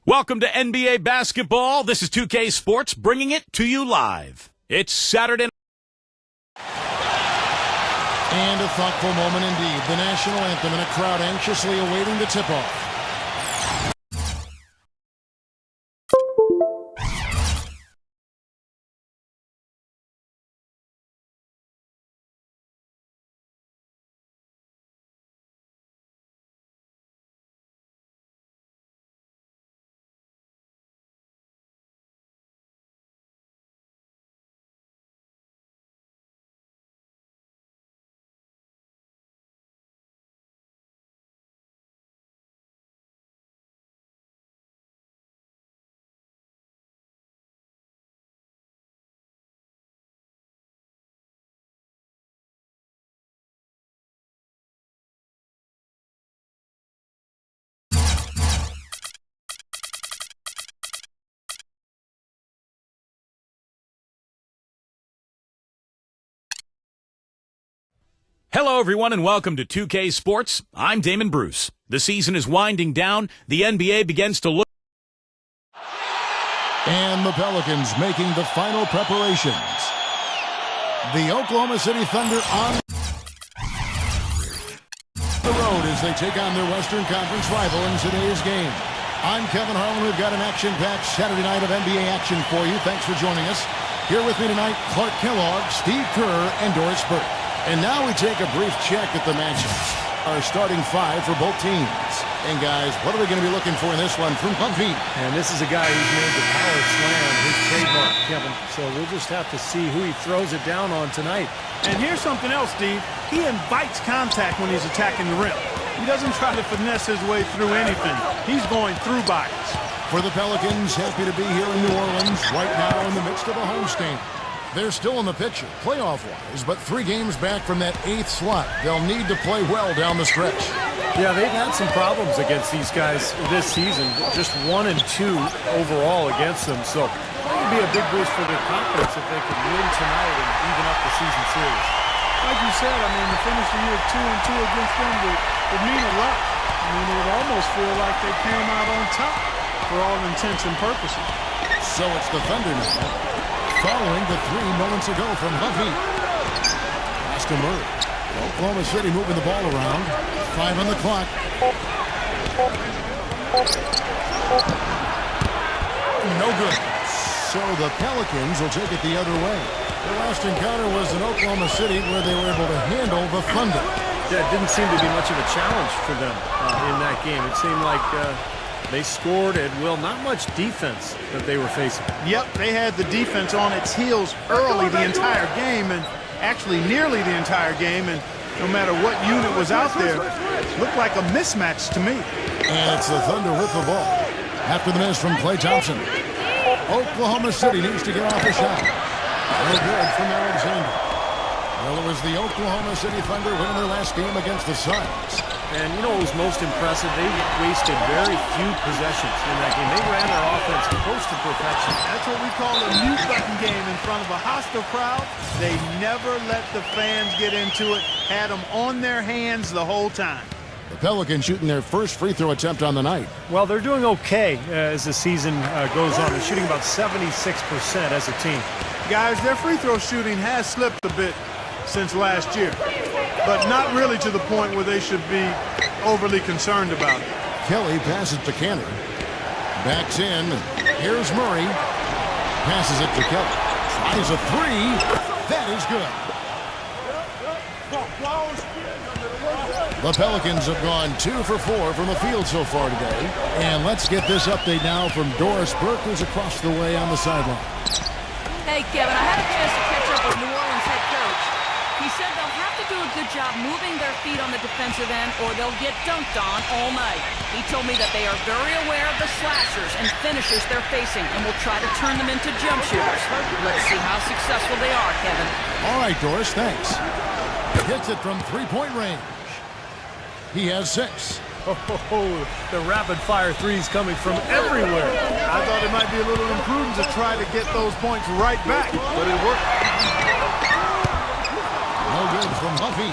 Welcome to NBA basketball. This is 2K Sports bringing it to you live. It's Saturday. And a thoughtful moment indeed. The national anthem and a crowd anxiously awaiting the tip-off. Hello, everyone, and welcome to 2K Sports. I'm Damon Bruce. The season is winding down. The NBA begins to look. And the Pelicans making the final preparations. The Oklahoma City Thunder on the road as they take on their Western Conference rival in today's game. I'm Kevin Harlan. We've got an action-packed Saturday night of NBA action for you. Thanks for joining us. Here with me tonight, Clark Kellogg, Steve Kerr, and Doris Burke. And now we take a brief check at the matchups. Our starting five for both teams. And guys, what are we going to be looking for in this one from Bumpy? And this is a guy who's made the power slam his trademark, Kevin. So we'll just have to see who he throws it down on tonight. And here's something else, Steve. He invites contact when he's attacking the rim. He doesn't try to finesse his way through anything. He's going through bodies. For the Pelicans, happy to be here in New Orleans right now in the midst of a homestand. They're still in the picture, playoff-wise, but 3 games back from that 8th slot. They'll need to play well down the stretch. Yeah, they've had some problems against these guys this season. Just 1 and 2 overall against them. So that would be a big boost for their confidence if they could win tonight and even up the season series. Like you said, I mean, to finish the year 2 and 2 against them would mean a lot. I mean, it would almost feel like they came out on top for all intents and purposes. So it's the Thunder now. Following the 3 moments ago from Huffy. Pass to Murray. Oklahoma City moving the ball around. 5 on the clock. No good. So the Pelicans will take it the other way. Their last encounter was in Oklahoma City where they were able to handle the Thunder. Yeah, it didn't seem to be much of a challenge for them in that game. It seemed like they scored at will. Not much defense that they were facing. Yep, they had the defense on its heels early the entire game, and actually nearly the entire game, and no matter what unit was out there, looked like a mismatch to me. And it's the Thunder with the ball. After the miss from Klay Thompson. Oklahoma City needs to get off a shot. Very good from Alexander. Well, it was the Oklahoma City Thunder winning their last game against the Suns. And you know what was most impressive? They wasted very few possessions in that game. They ran their offense close to perfection. That's what we call a mute button game in front of a hostile crowd. They never let the fans get into it. Had them on their hands the whole time. The Pelicans shooting their first free throw attempt on the night. Well, they're doing okay as the season goes on. They're shooting about 76% as a team. Guys, their free throw shooting has slipped a bit since last year, but not really to the point where they should be overly concerned about it. Kelly passes to Cannon. Backs in. Here's Murray. Passes it to Kelly. Tries a 3. That is good. The Pelicans have gone 2 for 4 from the field so far today. And let's get this update now from Doris Burke, who's across the way on the sideline. Hey, Kevin, I had a chance to catch up with New Orleans head coach. He said they'll have to do a good job moving their feet on the defensive end or they'll get dunked on all night. He told me that they are very aware of the slashers and finishers they're facing and will try to turn them into jump shooters. Let's see how successful they are, Kevin. All right, Doris, thanks. Hits it from 3-point range. He has 6. Oh, the rapid-fire threes coming from everywhere. I thought it might be a little imprudent to try to get those points right back, but it worked. No good from Huffy.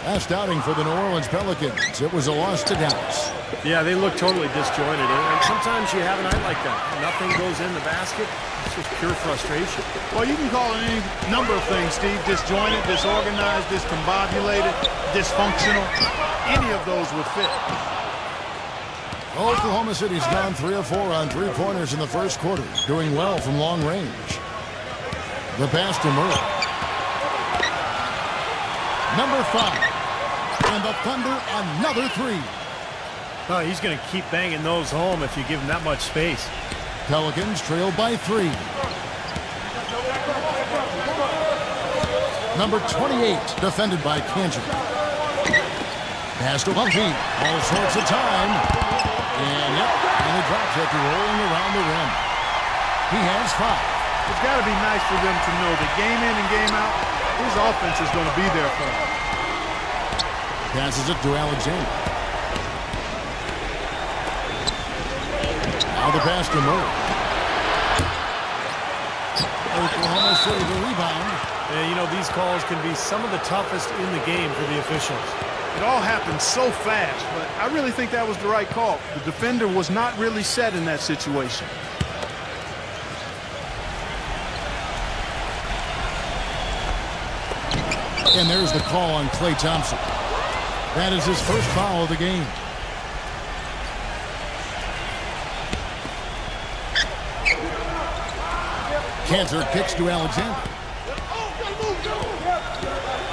Last outing for the New Orleans Pelicans. It was a loss to Dallas. Yeah, they look totally disjointed. And sometimes you have a night like that. Nothing goes in the basket. It's just pure frustration. Well, you can call it any number of things, Steve. Disjointed, disorganized, discombobulated, dysfunctional. Any of those would fit. Oklahoma City's gone 3 of 4 on three-pointers in the first quarter, doing well from long range. The pass to Murray. Number 5. And the Thunder another 3. Oh, he's going to keep banging those home if you give him that much space. Pelicans trail by 3. Number 28, defended by Cantor. Pass to Lumpy. All sorts of time. And he drops it, rolling around the rim. He has 5. It's got to be nice for them to know that game in and game out, his offense is going to be there for him. Passes it to Alexander. Now the pass to Murray. Oklahoma City the rebound. You know, these calls can be some of the toughest in the game for the officials. It all happened so fast, but I really think that was the right call. The defender was not really set in that situation. And there's the call on Klay Thompson. That is his first foul of the game. Cantor kicks to Alexander.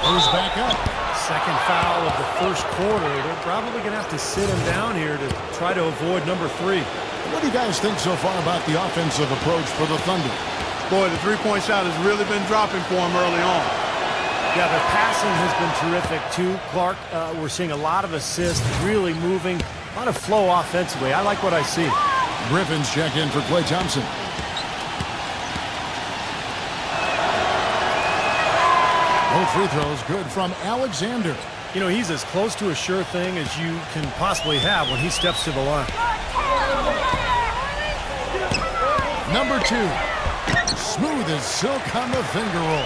Goes back up. Second foul of the first quarter. They're probably going to have to sit him down here to try to avoid number 3. What do you guys think so far about the offensive approach for the Thunder? Boy, the three-point shot has really been dropping for him early on. Yeah, the passing has been terrific too, Clark. We're seeing a lot of assists, really moving, a lot of flow offensively. I like what I see. Griffin's check in for Klay Thompson. Both free throws good from Alexander. You know, he's as close to a sure thing as you can possibly have when he steps to the line. Number 2. Smooth as silk on the finger roll.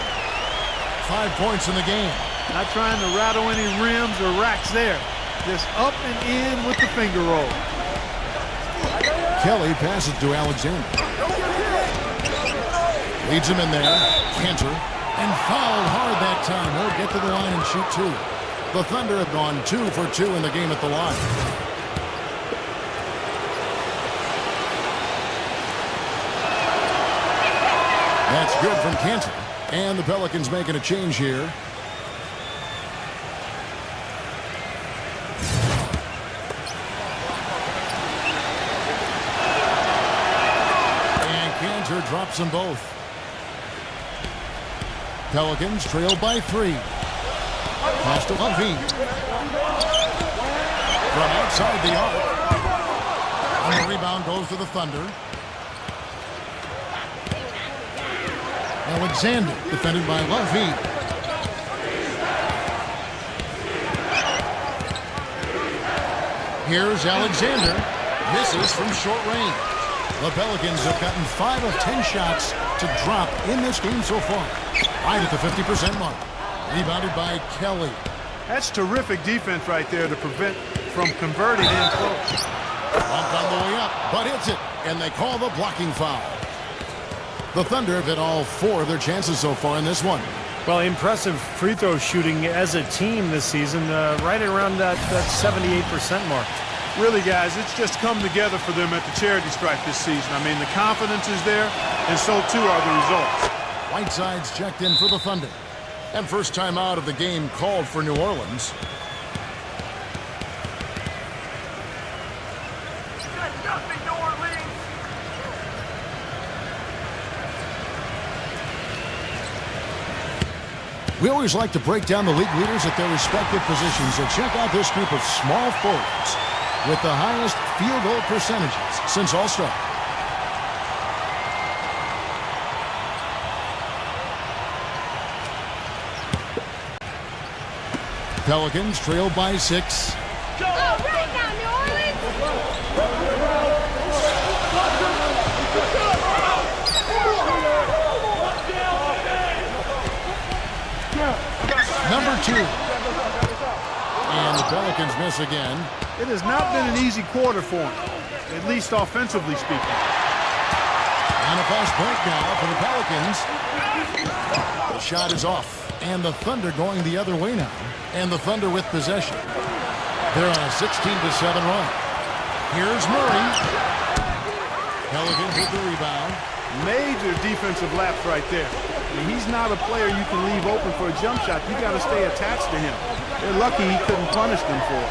5 points in the game. Not trying to rattle any rims or racks there. Just up and in with the finger roll. Kelly passes to Alexander. Leads him in there. Cantor. And fouled hard that time. He'll get to the line and shoot 2. The Thunder have gone 2 for 2 in the game at the line. That's good from Cantor. And the Pelicans making a change here. And Cantor drops them both. Pelicans trail by 3. Pass to Levine. From outside the arc. And the rebound goes to the Thunder. Alexander, defended by Levine. Here's Alexander. Misses from short range. The Pelicans have gotten 5 of 10 shots to drop in this game so far. Right at the 50% mark. Rebounded by Kelly. That's terrific defense right there to prevent from converting in close. Bumped on the way up, but hits it. And they call the blocking foul. The Thunder have hit all 4 of their chances so far in this one. Well, impressive free throw shooting as a team this season, right around that 78% mark. Really, guys, it's just come together for them at the charity stripe this season. I mean, the confidence is there, and so too are the results. Whiteside's checked in for the Thunder. And first time out of the game called for New Orleans. We always like to break down the league leaders at their respective positions, so check out this group of small forwards with the highest field goal percentages since All-Star. Pelicans trail by 6. Go right now, New Number 2. And the Pelicans miss again. It has not been an easy quarter for him, at least offensively speaking. And a fast break now for the Pelicans. The shot is off. And the Thunder going the other way now. And the Thunder with possession. They're on a 16-7 run. Here's Murray. Pelicans with the rebound. Major defensive lapse right there. I mean, he's not a player you can leave open for a jump shot. You got to stay attached to him. They're lucky he couldn't punish them for it.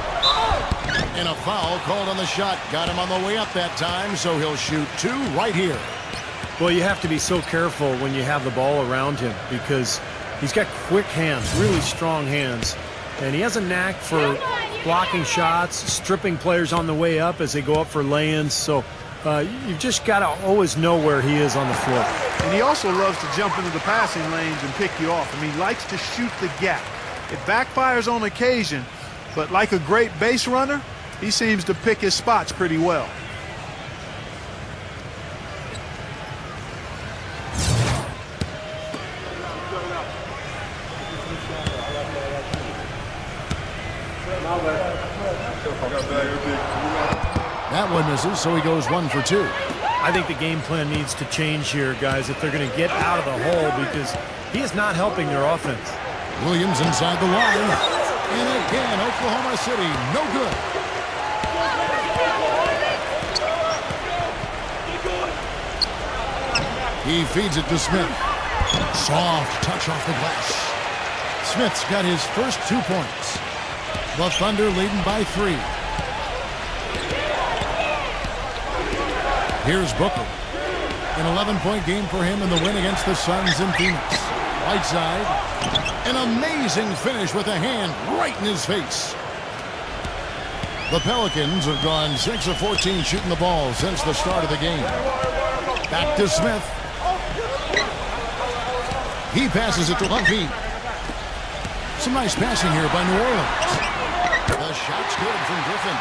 And a foul called on the shot. Got him on the way up that time, so he'll shoot two right here. Well, you have to be so careful when you have the ball around him because he's got quick hands, really strong hands. And he has a knack for blocking shots, stripping players on the way up as they go up for lay-ins. So you've just got to always know where he is on the floor. And he also loves to jump into the passing lanes and pick you off. I mean, he likes to shoot the gap. It backfires on occasion, but like a great base runner, he seems to pick his spots pretty well. That one misses, so he goes 1 for 2. I think the game plan needs to change here, guys, if they're going to get out of the hole because he is not helping their offense. Williams inside the line. And again, Oklahoma City, no good. He feeds it to Smith. Soft touch off the glass. Smith's got his first 2 points. The Thunder leading by 3. Here's Booker. An 11-point game for him in the win against the Suns in Phoenix. Right side. An amazing finish with a hand right in his face. The Pelicans have gone 6 of 14 shooting the ball since the start of the game. Back to Smith. He passes it to Lumpy. Some nice passing here by New Orleans. The shot's good from Griffin.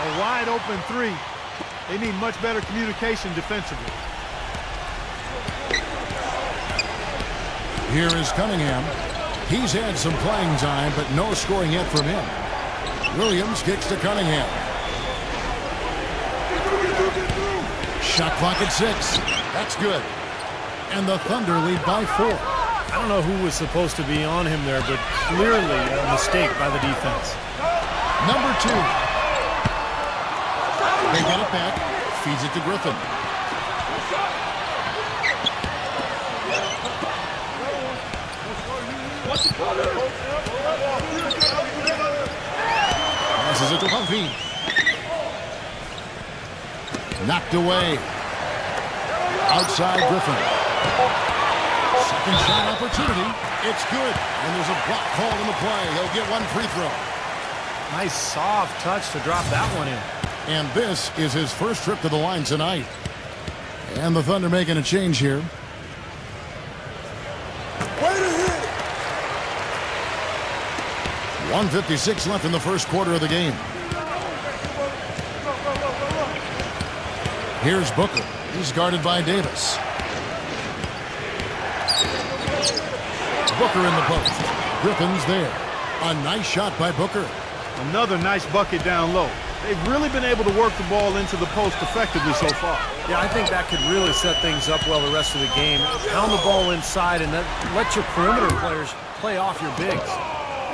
A wide open 3. They need much better communication defensively. Here is Cunningham. He's had some playing time, but no scoring yet from him. Williams kicks to Cunningham. Shot clock at 6. That's good. And the Thunder lead by 4. I don't know who was supposed to be on him there, but clearly a mistake by the defense. Number 2. They get it back. Feeds it to Griffin. Passes it to Humphrey. Knocked away. Outside Griffin. Second shot opportunity. It's good. And there's a block called in the play. He'll get 1 free throw. Nice soft touch to drop that one in. And this is his first trip to the line tonight. And the Thunder making a change here. 1:56 left in the first quarter of the game. Here's Booker. He's guarded by Davis. Booker in the post. Griffin's there. A nice shot by Booker. Another nice bucket down low. They've really been able to work the ball into the post effectively so far. Yeah, I think that could really set things up well the rest of the game. Pound the ball inside and let your perimeter players play off your bigs.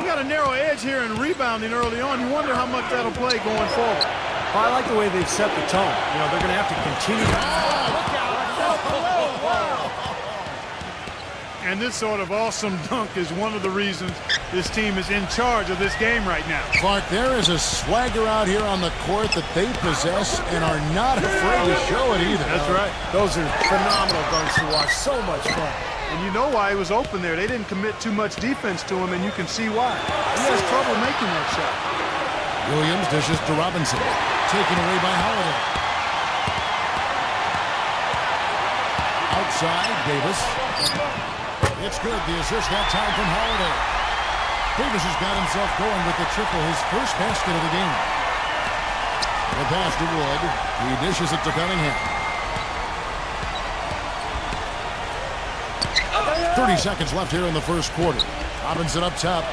We got a narrow edge here in rebounding early on. You wonder how much that'll play going forward. Well, I like the way they've set the tone. You know, they're going to have to continue. And this sort of awesome dunk is one of the reasons this team is in charge of this game right now. Clark, there is a swagger out here on the court that they possess and are not afraid to show it either. That's right. Those are phenomenal dunks to watch. So much fun. And you know why he was open there. They didn't commit too much defense to him, and you can see why. He has trouble making that shot. Williams dishes to Robinson. Taken away by Holiday. Outside, Davis. It's good. The assist that time from Holiday. Davis has got himself going with the triple, his first basket of the game. The pass to Wood. He dishes it to Cunningham. 30 seconds left here in the first quarter. Robinson up top.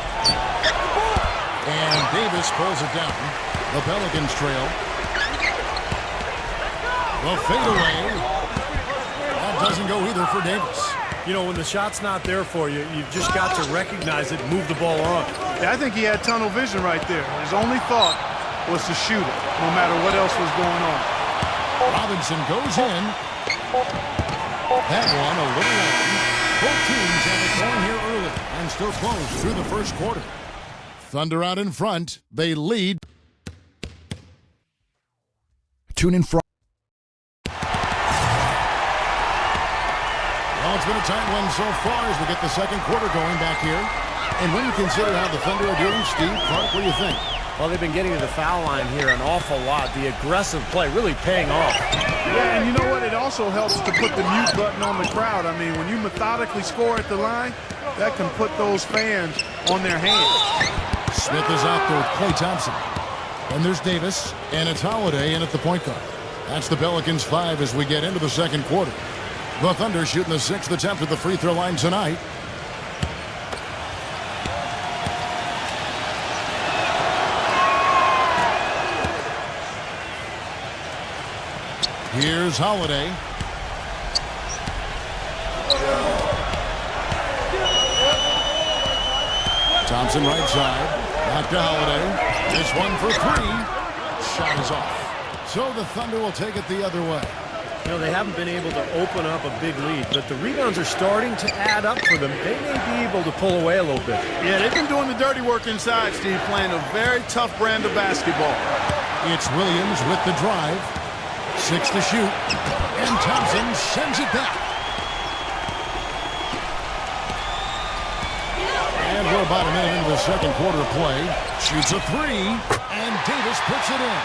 And Davis pulls it down. The Pelicans trail. The fadeaway. That doesn't go either for Davis. You know, when the shot's not there for you, you've just got to recognize it, move the ball on. Yeah, I think he had tunnel vision right there. His only thought was to shoot it, no matter what else was going on. Robinson goes in. That one a little long. Both teams have it going here early and still close through the first quarter. Thunder out in front. They lead. Tune in front. Well, it's been a tight one so far as we get the second quarter going back here. And when you consider how the Thunder are doing, Steve, Clark, what do you think? Well, they've been getting to the foul line here an awful lot. The aggressive play really paying off. Yeah, and you know what? It also helps to put the mute button on the crowd. I mean, when you methodically score at the line, that can put those fans on their hands. Smith is out there with Klay Thompson. And there's Davis, and it's Holiday in at the point guard. That's the Pelicans 5 as we get into the second quarter. The Thunder shooting the 6th attempt at the free throw line tonight. Here's Holiday. Thompson right side. Back to Holiday. This one for 3. Shot is off. So the Thunder will take it the other way. You know, they haven't been able to open up a big lead, but the rebounds are starting to add up for them. They may be able to pull away a little bit. Yeah, they've been doing the dirty work inside, Steve, playing a very tough brand of basketball. It's Williams with the drive. 6 to shoot. And Thompson sends it back. And we're about a minute into the second quarter of play. Shoots a 3. And Davis puts it in.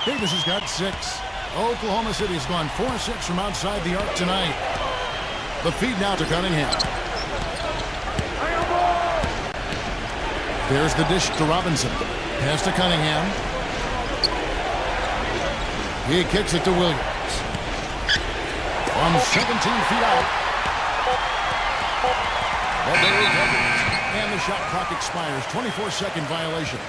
Davis has got 6. Oklahoma City's gone 4-6 from outside the arc tonight. The feed now to Cunningham. There's the dish to Robinson. Pass to Cunningham. He kicks it to Williams. From 17 feet out. But they recovers. And the shot clock expires. 24-second violation.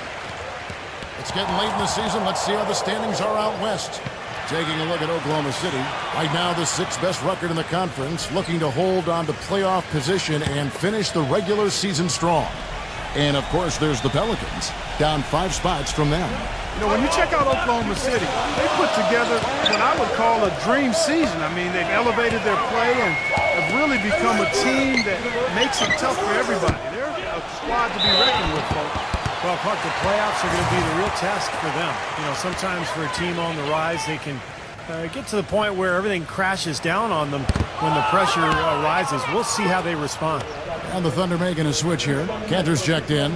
It's getting late in the season. Let's see how the standings are out west. Taking a look at Oklahoma City. Right now, the 6th best record in the conference, looking to hold on to playoff position and finish the regular season strong. And, of course, there's the Pelicans, down 5 spots from them. You know, when you check out Oklahoma City, they put together what I would call a dream season. I mean, they've elevated their play and have really become a team that makes it tough for everybody. They're a squad to be reckoned with, folks. Well, Clark, the playoffs are going to be the real test for them. You know, sometimes for a team on the rise, they can get to the point where everything crashes down on them when the pressure rises. We'll see how they respond. And the Thunder making a switch here. Cantor's checked in.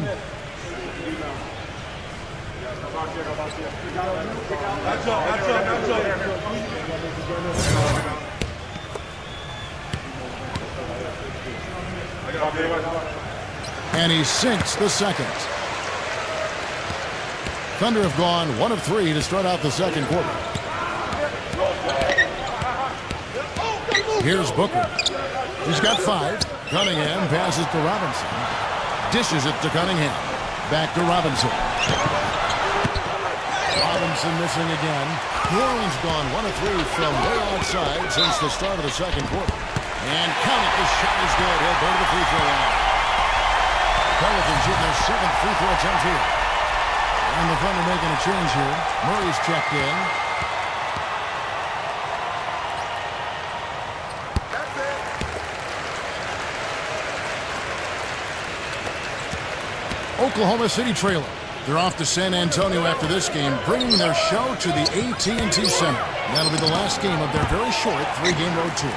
And he sinks the second. Thunder have gone 1 of 3 to start out the second quarter. Here's Booker. He's got 5. Cunningham passes to Robinson. Dishes it to Cunningham. Back to Robinson. Robinson missing again. New Orleans gone 1 of 3 from way outside since the start of the second quarter. And count it, the shot is good. He'll go to the free throw line. Pelicans shooting their 7th free throw attempt here. And the Thunder making a change here. Murray's checked in. Oklahoma City trailing. They're off to San Antonio after this game, bringing their show to the AT&T Center. That'll be the last game of their very short 3-game road tour.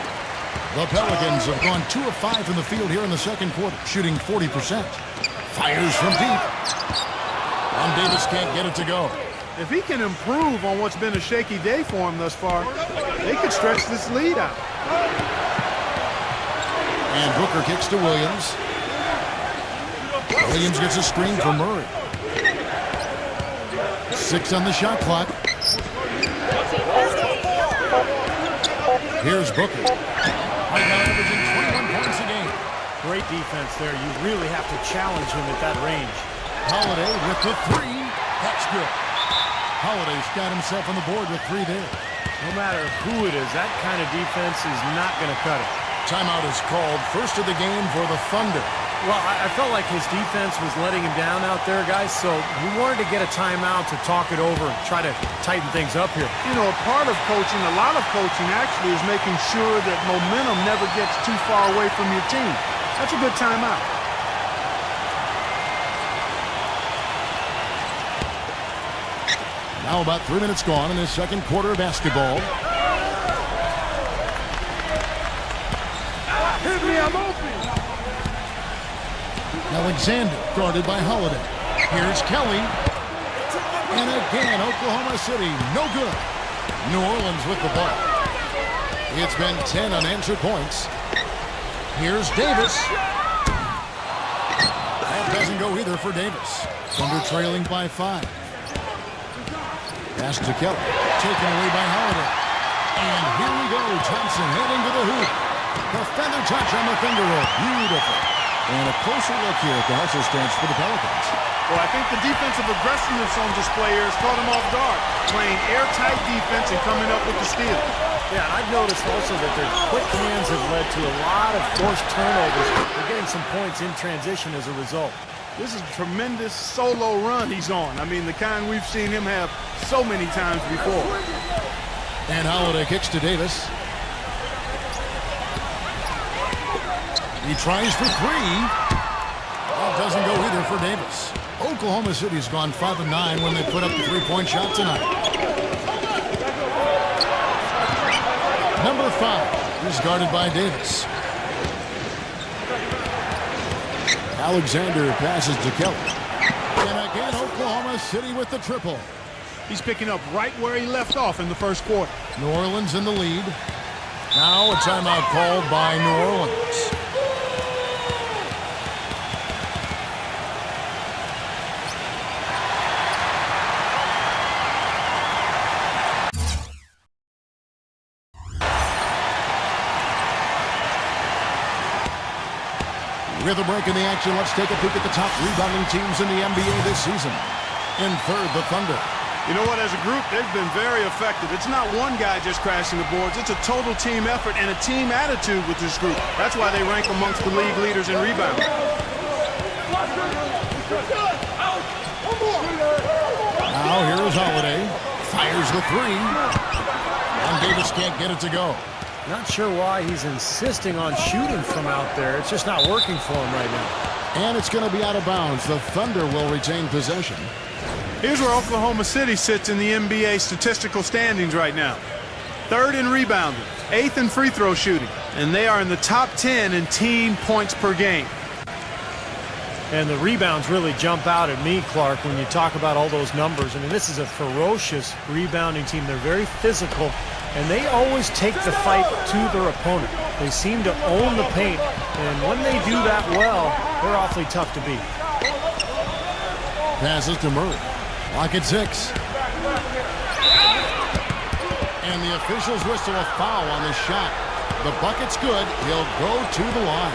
The Pelicans have gone 2 of 5 from the field here in the second quarter, shooting 40%. Fires from deep. And Davis can't get it to go. If he can improve on what's been a shaky day for him thus far, they could stretch this lead out. And Booker kicks to Williams. Williams gets a screen from Murray. 6 on the shot clock. Here's Booker. Right now averaging 21 points a game. Great defense there. You really have to challenge him at that range. Holiday with the three. That's good. Holiday's got himself on the board with 3 there. No matter who it is, that kind of defense is not going to cut it. Timeout is called. First of the game for the Thunder. Well, I felt like his defense was letting him down out there, guys, so we wanted to get a timeout to talk it over and try to tighten things up here. You know, a part of coaching, a lot of coaching actually, is making sure that momentum never gets too far away from your team. That's a good timeout. Now about 3 minutes gone in this second quarter of basketball. Hit me, I'm open. Alexander guarded by Holiday. Here's Kelly. And again, Oklahoma City, no good. New Orleans with the ball. It's been 10 unanswered points. Here's Davis. That doesn't go either for Davis. Thunder trailing by 5. Pass to Kelly. Taken away by Holiday. And here we go. Thompson heading to the hoop. The feather touch on the finger roll. Beautiful. And a closer look here at the hustle stance for the Pelicans. Well, I think the defensive aggressiveness on display here has caught him off guard. Playing airtight defense and coming up with the steal. Yeah, and I've noticed also that their quick hands have led to a lot of forced turnovers. They're getting some points in transition as a result. This is a tremendous solo run he's on. I mean, the kind we've seen him have so many times before. And Holiday kicks to Davis. He tries for 3. That doesn't go either for Davis. Oklahoma City's gone 5 of 9 when they put up the 3-point shot tonight. Number 5 is guarded by Davis. Alexander passes to Kelly. And again, Oklahoma City with the triple. He's picking up right where he left off in the first quarter. New Orleans in the lead. Now a timeout called by New Orleans. With a break in the action, let's take a peek at the top rebounding teams in the NBA this season. In third, the Thunder. You know what? As a group, they've been very effective. It's not one guy just crashing the boards. It's a total team effort and a team attitude with this group. That's why they rank amongst the league leaders in rebounding. Now here is Holiday. Fires the 3. And Davis can't get it to go. Not sure why he's insisting on shooting from out there. It's just not working for him right now. And it's going to be out of bounds. The Thunder will retain possession. Here's where Oklahoma City sits in the NBA statistical standings right now. 3rd in rebounding, 8th in free throw shooting, and they are in the top 10 in team points per game. And the rebounds really jump out at me, Clark, when you talk about all those numbers. I mean, this is a ferocious rebounding team. They're very physical, and they always take the fight to their opponent. They seem to own the paint, and when they do that well, they're awfully tough to beat. Passes to Murray. Lock at 6. And the officials whistle a foul on the shot. The bucket's good. He'll go to the line.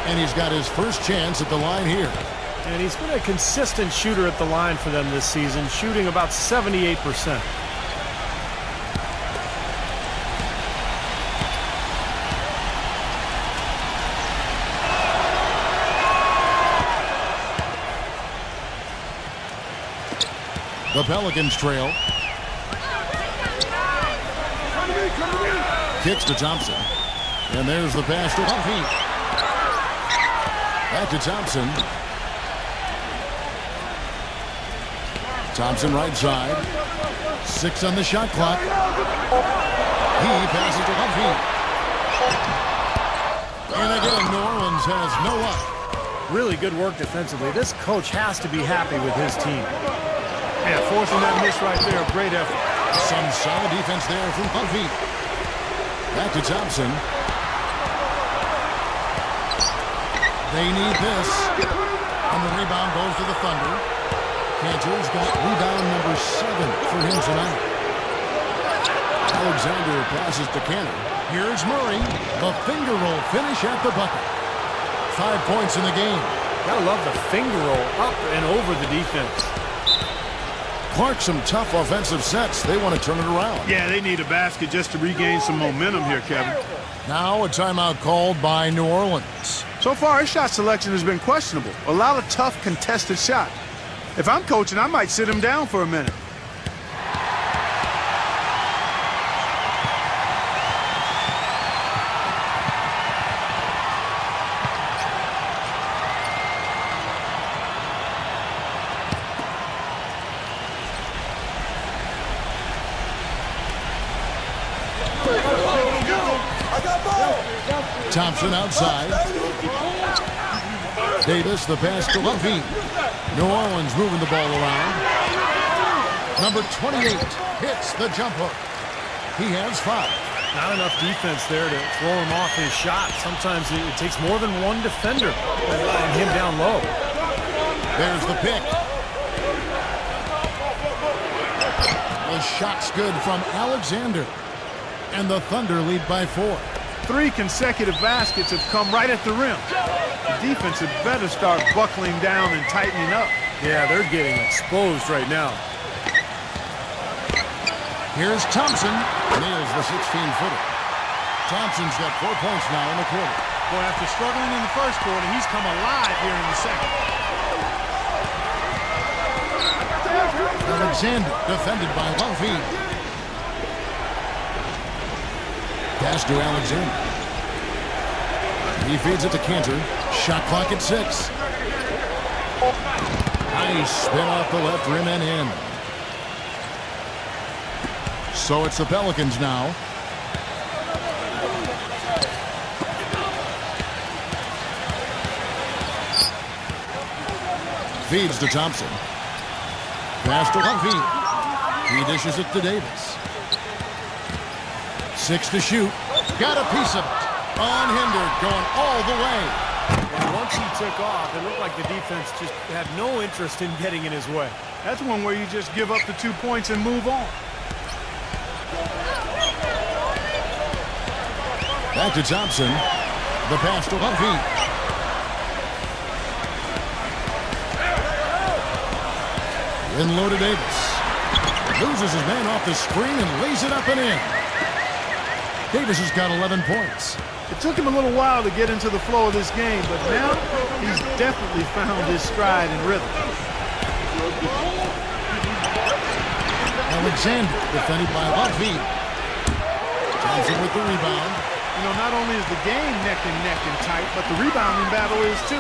And he's got his first chance at the line here. And he's been a consistent shooter at the line for them this season, shooting about 78%. The Pelicans trail. Kicks to Thompson. And there's the pass to Humphrey. Back to Thompson. Thompson right side. 6 on the shot clock. He passes to Humphrey. And again, New Orleans has no luck. Really good work defensively. This coach has to be happy with his team. Yeah, forcing that miss right there, a great effort. Some solid defense there from Humphrey. Back to Thompson. They need this. And the rebound goes to the Thunder. Cantor's got rebound number 7 for him tonight. Alexander passes to Cantor. Here's Murray. The finger roll finish at the bucket. 5 points in the game. Gotta love the finger roll up and over the defense. Clark, some tough offensive sets. They want to turn it around. Yeah, they need a basket just to regain some momentum here, Kevin. Now a timeout called by New Orleans. So far, his shot selection has been questionable. A lot of tough, contested shots. If I'm coaching, I might sit him down for a minute. Thompson outside. Davis, the pass to Levine. New Orleans moving the ball around. Number 28 hits the jump hook. He has 5. Not enough defense there to throw him off his shot. Sometimes it takes more than one defender and him down low. There's the pick. The shot's good from Alexander. And the Thunder lead by 4. 3 consecutive baskets have come right at the rim. The defense had better start buckling down and tightening up. Yeah, they're getting exposed right now. Here's Thompson. Nails the 16-footer. Thompson's got 4 points now in the quarter. Boy, after struggling in the first quarter, he's come alive here in the second. Alexander defended by Levine. Pass to Alexander. He feeds it to Cantor. Shot clock at 6. Nice spin off the left rim and in. So it's the Pelicans now. Feeds to Thompson. Pass to Levine. He dishes it to Davis. 6 to shoot. Got a piece of it. Unhindered, going all the way. And once he took off, it looked like the defense just had no interest in getting in his way. That's one where you just give up the 2 points and move on. Back to Thompson. The pass to Levine. In low to Davis. Loses his man off the screen and lays it up and in. Davis has got 11 points. It took him a little while to get into the flow of this game, but now he's definitely found his stride and rhythm. Alexander defended by Levine. Thompson with the rebound. You know, not only is the game neck and tight, but the rebounding battle is too.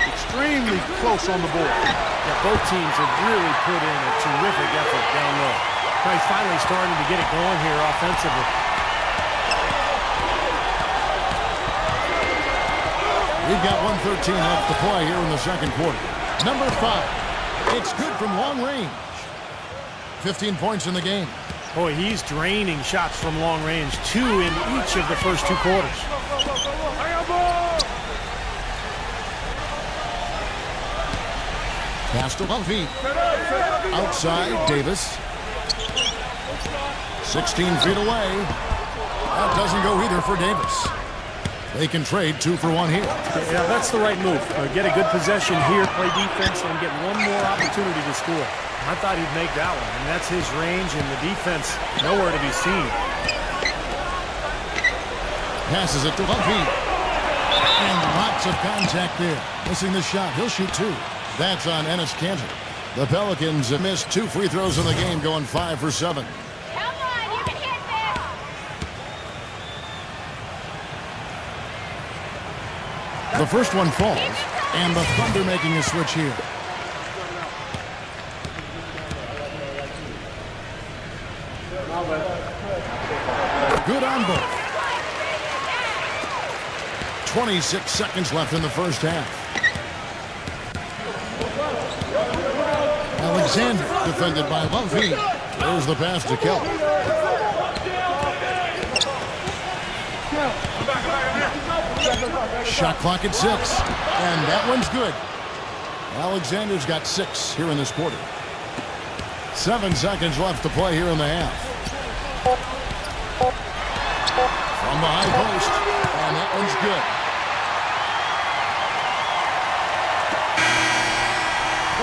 Extremely close on the board. Yeah, both teams have really put in a terrific effort down low. Now he's finally starting to get it going here offensively. We've got 1:13 left to play here in the second quarter. Number 5. It's good from long range. 15 points in the game. Boy, he's draining shots from long range. 2 in each of the first 2 quarters. Pass to Levine. Outside, Davis. 16 feet away. That doesn't go either for Davis. They can trade 2 for 1 here. Yeah, that's the right move. Get a good possession here, play defense, and get one more opportunity to score. I thought he'd make that one, and that's his range, and the defense nowhere to be seen. Passes it to Levine. And lots of contact there. Missing the shot. He'll shoot 2. That's on Enes Kanter. The Pelicans have missed 2 free throws in the game, going 5 for 7. Come on, you can hit this. The first one falls, and the Thunder making a switch here. Good on both. 26 seconds left in the first half. Alexander defended by Levine. There's the pass to Kelly. Shot clock at 6. And that one's good. Alexander's got 6 here in this quarter. 7 seconds left to play here in the half. From the high post. And that one's good.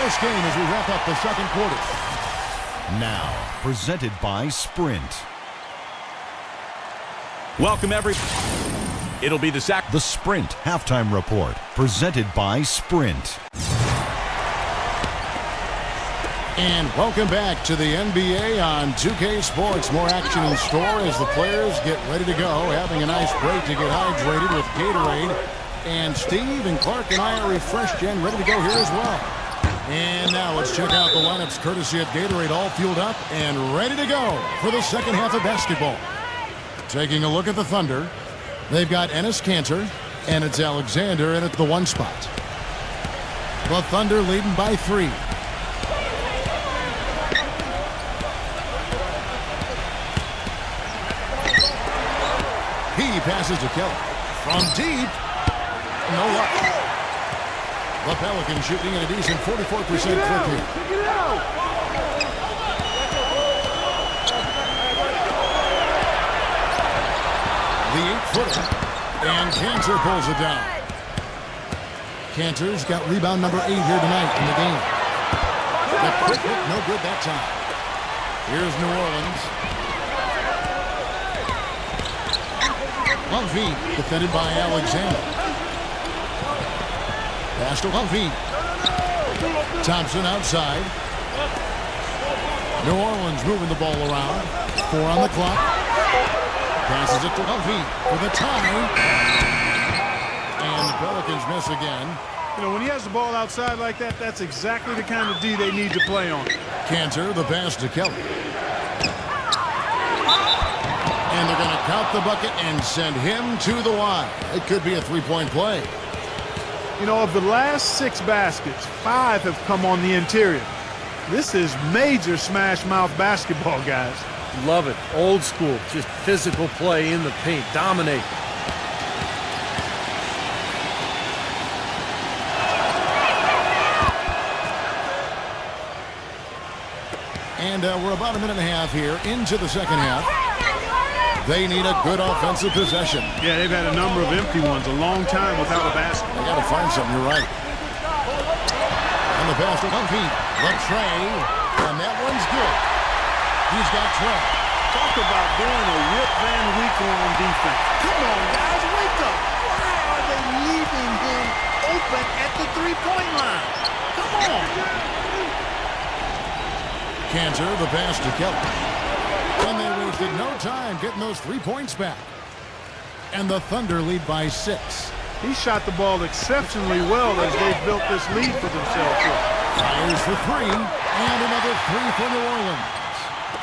close game as we wrap up the second quarter. Now, presented by Sprint. Welcome, It'll be the The Sprint Halftime Report, presented by Sprint. And welcome back to the NBA on 2K Sports. More action in store as the players get ready to go, having a nice break to get hydrated with Gatorade. And Steve and Clark and I are refreshed and ready to go here as well. And now let's check out the lineups courtesy of Gatorade, all fueled up and ready to go for the second half of basketball. Taking a look at the Thunder, they've got Enes Kanter, and it's Alexander in at the 1 spot. The Thunder leading by 3. He passes to Kelly. From deep, no luck. The Pelicans shooting at a decent 44% clip here. The 8-footer. And Kanter pulls it down. Kanter's got rebound number 8 here tonight in the game. The quick hit, no good that time. Here's New Orleans. Lovey, defended by Alexander. Pass to Lovey. Thompson outside. New Orleans moving the ball around. 4 on the clock. Passes it to Lovey for the tie. And the Pelicans miss again. You know, when he has the ball outside like that, that's exactly the kind of D they need to play on. Kanter, the pass to Kelly. And they're going to count the bucket and send him to the line. It could be a 3-point play. You know, of the last 6 baskets, 5 have come on the interior. This is major smash mouth basketball, guys. Love it. Old school. Just physical play in the paint. Dominate. And we're about a minute and a half here into the second half. They need a good offensive possession. Yeah, they've had a number of empty ones, a long time without a basket. They got to find something, you're right. And the pass to Humphrey. The tray. And that one's good. He's got 12. Talk about doing a Rip Van Winkle on defense. Come on, guys, wake up. Why are they leaving him open at the three-point line? Come on. Kanter, the pass to Kelly. And they wasted no time getting those 3 points back. And the Thunder lead by 6. He shot the ball exceptionally well as they've built this lead for themselves here. Fires for 3. And another 3 for New Orleans.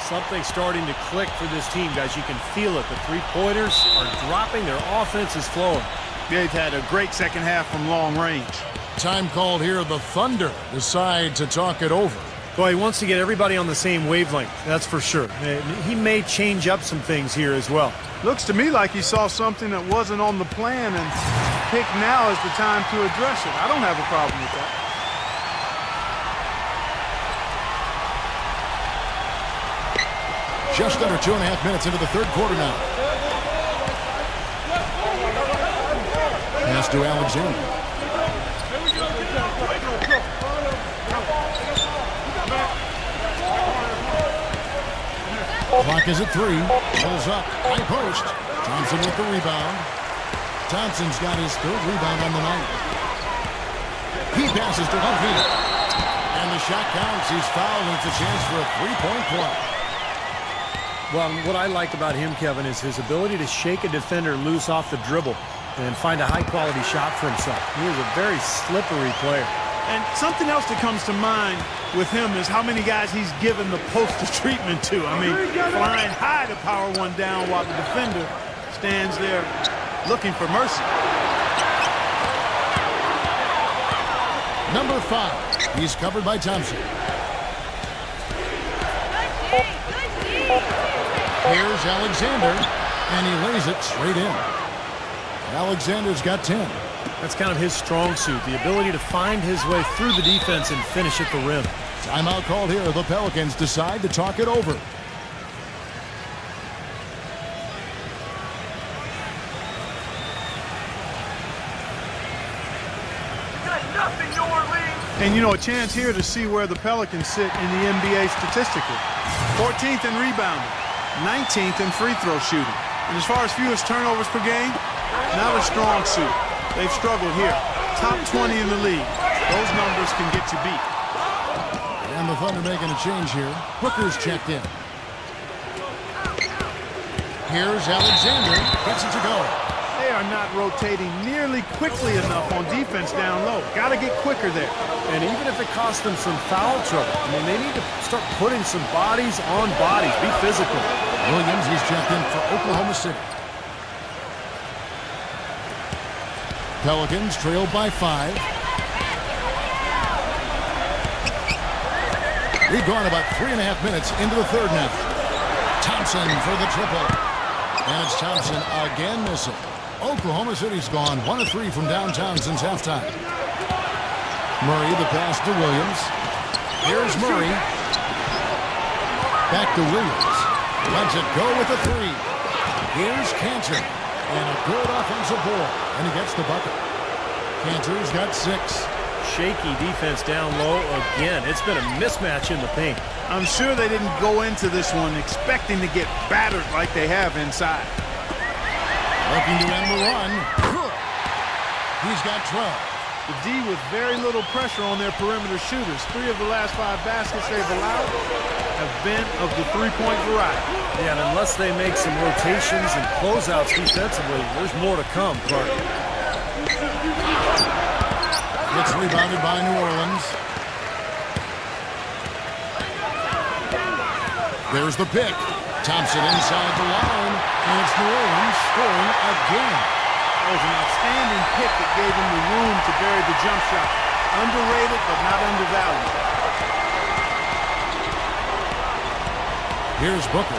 Something starting to click for this team, guys. You can feel it. The three-pointers are dropping. Their offense is flowing. They've had a great second half from long range. Time called here. The Thunder decide to talk it over. Boy, he wants to get everybody on the same wavelength, that's for sure. He may change up some things here as well. Looks to me like he saw something that wasn't on the plan and picked now is the time to address it. I don't have a problem with that. Just under 2.5 minutes into the third quarter now. Pass to Alexander. Clock is at 3. Pulls up. High post. Thompson with the rebound. Thompson's got his 3rd rebound on the night. He passes to Humphrey. And the shot counts. He's fouled, and it's a chance for a 3-point play. Well, what I like about him, Kevin, is his ability to shake a defender loose off the dribble and find a high-quality shot for himself. He is a very slippery player. And something else that comes to mind with him is how many guys he's given the poster treatment to. I mean, flying high to power one down while the defender stands there looking for mercy. Number 5. He's covered by Thompson. Here's Alexander, and he lays it straight in. Alexander's got 10. That's kind of his strong suit, the ability to find his way through the defense and finish at the rim. Timeout called here. The Pelicans decide to talk it over. Got nothing, New Orleans. And, you know, a chance here to see where the Pelicans sit in the NBA statistically. 14th in rebounding, 19th in free throw shooting. And as far as fewest turnovers per game, not a strong suit. They've struggled here. Top 20 in the league. Those numbers can get you beat. And the Thunder making a change here. Booker's checked in. Here's Alexander. Gets it to go. They are not rotating nearly quickly enough on defense down low. Got to get quicker there. And even if it costs them some foul trouble, I mean, they need to start putting some bodies on bodies. Be physical. Williams is checked in for Oklahoma City. Pelicans trailed by 5. We've gone about 3.5 minutes into the third now. Thompson for the triple. And it's Thompson again missing. Oklahoma City's gone 1 of 3 from downtown since halftime. Murray the pass to Williams. Here's Murray. Back to Williams. Lets it go with a 3. Here's Cantor. And a good offensive ball. And he gets the bucket. Cantor's got 6. Shaky defense down low again. It's been a mismatch in the paint. I'm sure they didn't go into this one expecting to get battered like they have inside. Looking to end the run. Good. He's got 12. The D with very little pressure on their perimeter shooters. 3 of the last 5 baskets they've allowed have been of the three-point variety. Yeah, and unless they make some rotations and closeouts defensively, there's more to come, Clark. It's rebounded by New Orleans. There's the pick. Thompson inside the line. And it's New Orleans scoring again. That was an outstanding pick that gave him the room to bury the jump shot. Underrated, but not undervalued. Here's Booker.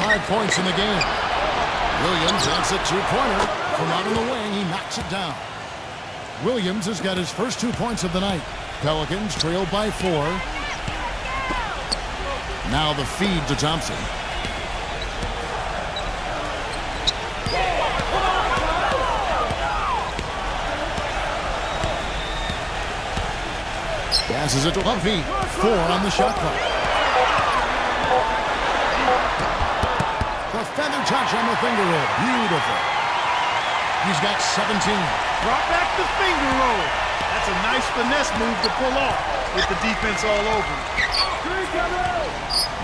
5 points in the game. Williams hits a 2-pointer. From out on the wing, he knocks it down. Williams has got his first 2 points of the night. Pelicans trailed by 4. Now the feed to Thompson. Passes it to Humphrey. 4 on the shot clock. The feather touch on the finger roll. Beautiful. He's got 17. Drop back the finger roll. That's a nice finesse move to pull off with the defense all over him.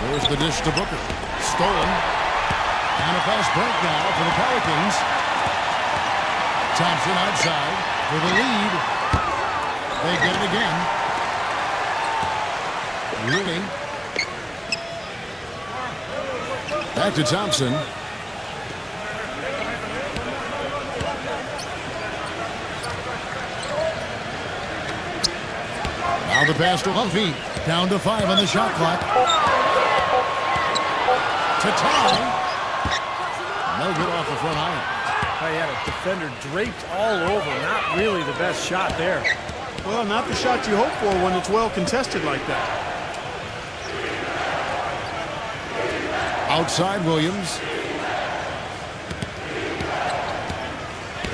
There's the dish to Booker. Stolen. And a fast break now for the Pelicans. Thompson outside for the lead. They get it again. Looney. Back to Thompson. Now the pass to Humphrey. Down to 5 on the shot clock. To tie. No good off the front iron. He had a defender draped all over. Not really the best shot there. Well, not the shot you hope for when it's well contested like that. Outside Williams.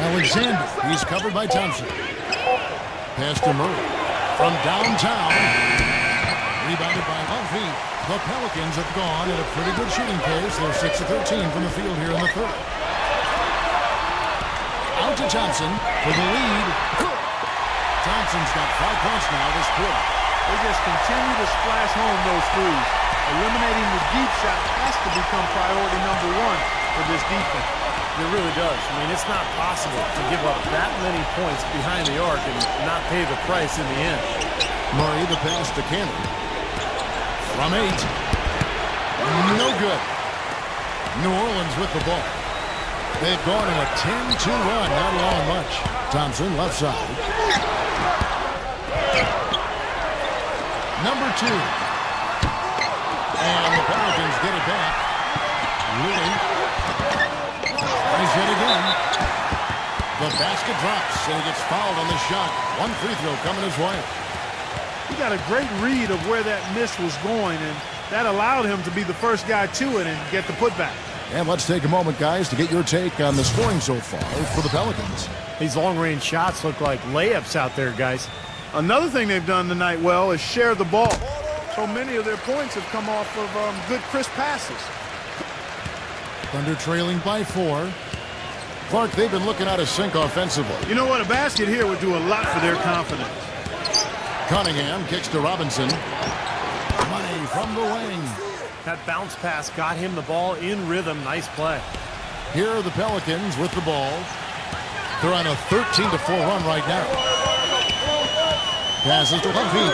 Alexander. He's covered by Thompson. Pass to Murray. From downtown. Rebounded by Humphrey. The Pelicans have gone at a pretty good shooting pace. They're 6 of 13 from the field here in the third. Out to Thompson for the lead. Thompson's got 5 points now this quarter. They just continue to splash home those threes. Eliminating the deep shot has to become priority number 1 for this defense. It really does. I mean, it's not possible to give up that many points behind the arc and not pay the price in the end. Murray the pass to Cannon. From 8. No good. New Orleans with the ball. They've gone on a 10-2 run, not allowing much. Thompson left side. Number 2. And the Pelicans get it back. Looney. Tries yet again. The basket drops, and he gets fouled on the shot. 1 free throw coming his way. He got a great read of where that miss was going, and that allowed him to be the first guy to it and get the putback. And let's take a moment, guys, to get your take on the scoring so far for the Pelicans. These long-range shots look like layups out there, guys. Another thing they've done tonight well is share the ball. So many of their points have come off of good, crisp passes. Thunder trailing by 4. Clark, they've been looking out of sync offensively. You know what? A basket here would do a lot for their confidence. Cunningham kicks to Robinson. Money from the wing. That bounce pass got him the ball in rhythm. Nice play. Here are the Pelicans with the ball. They're on a 13-4 run right now. Passes to Humphrey.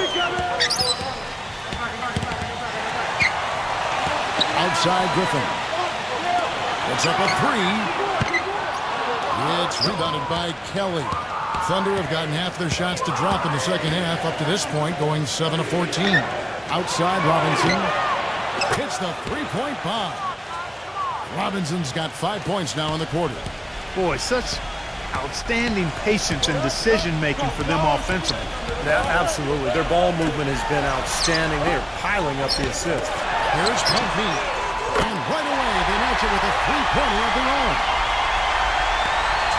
Outside Griffin. It's up a 3. It's rebounded by Kelly. Thunder have gotten half their shots to drop in the second half up to this point, going 7-14. Outside Robinson. Hits the three-point bomb. Robinson's got 5 points now in the quarter. Boy, such outstanding patience and decision-making for them offensively. Yeah, absolutely. Their ball movement has been outstanding. They are piling up the assists. Here's Humphrey. And right away, they match it with a three-pointer of their own.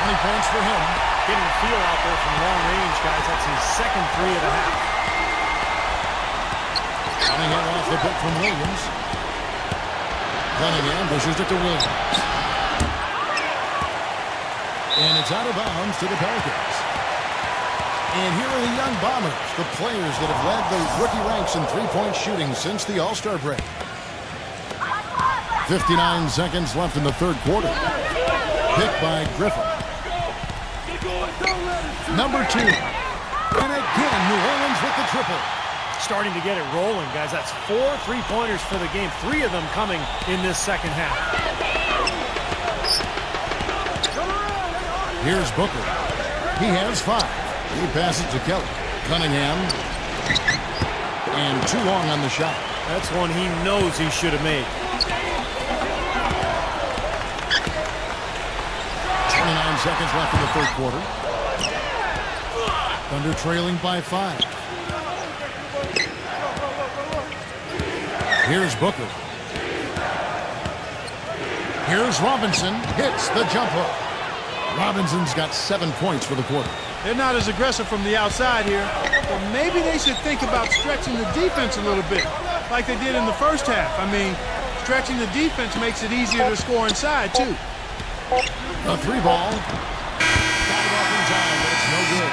20 points for him. Getting the feel out there from long range, guys. That's his second 3 of the half. Cunningham off the book from Williams. Cunningham pushes it to Williams. And it's out of bounds to the Pelicans. And here are the young Bombers, the players that have led the rookie ranks in three-point shooting since the All-Star break. 59 seconds left in the third quarter. Picked by Griffin. Number 2. And again, New Orleans with the triple. Starting to get it rolling, guys. That's 4 3-pointers for the game. 3 of them coming in this second half. Here's Booker. He has 5. He passes to Kelly. Cunningham. And too long on the shot. That's one he knows he should have made. 29 seconds left in the third quarter. Thunder trailing by 5. Here's Booker. Here's Robinson. Hits the jump hook. Robinson's got 7 points for the quarter. They're not as aggressive from the outside here, but maybe they should think about stretching the defense a little bit, like they did in the first half. I mean, stretching the defense makes it easier to score inside, too. A 3-ball. Got it off in time, but it's no good.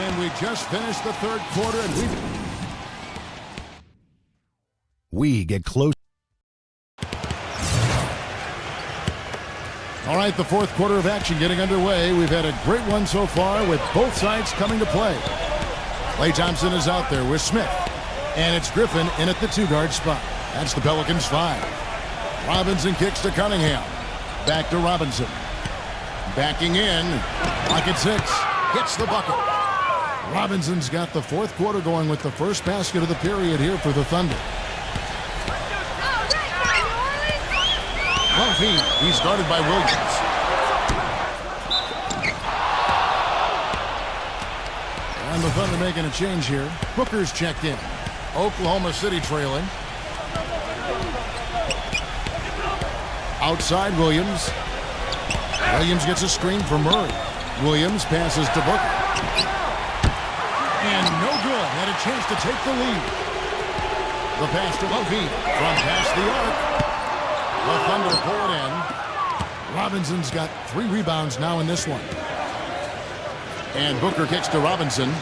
And we just finished the third quarter, and We get close. all right, the fourth quarter of action getting underway. We've had a great one so far with both sides coming to play. Klay Thompson is out there with Smith. And it's Griffin in at the 2-guard spot. That's the Pelicans 5. Robinson kicks to Cunningham. Back to Robinson. Backing in. Pocket 6. Hits the bucket. Robinson's got the fourth quarter going with the first basket of the period here for the Thunder. He's guarded by Williams. And the Thunder making a change here. Booker's checked in. Oklahoma City trailing. Outside Williams. Williams gets a screen for Murray. Williams passes to Booker. And no good. Had a chance to take the lead. The pass to Lovey from past the arc. The Thunder pull it in. Robinson's got 3 rebounds now in this one. And Booker kicks to Robinson.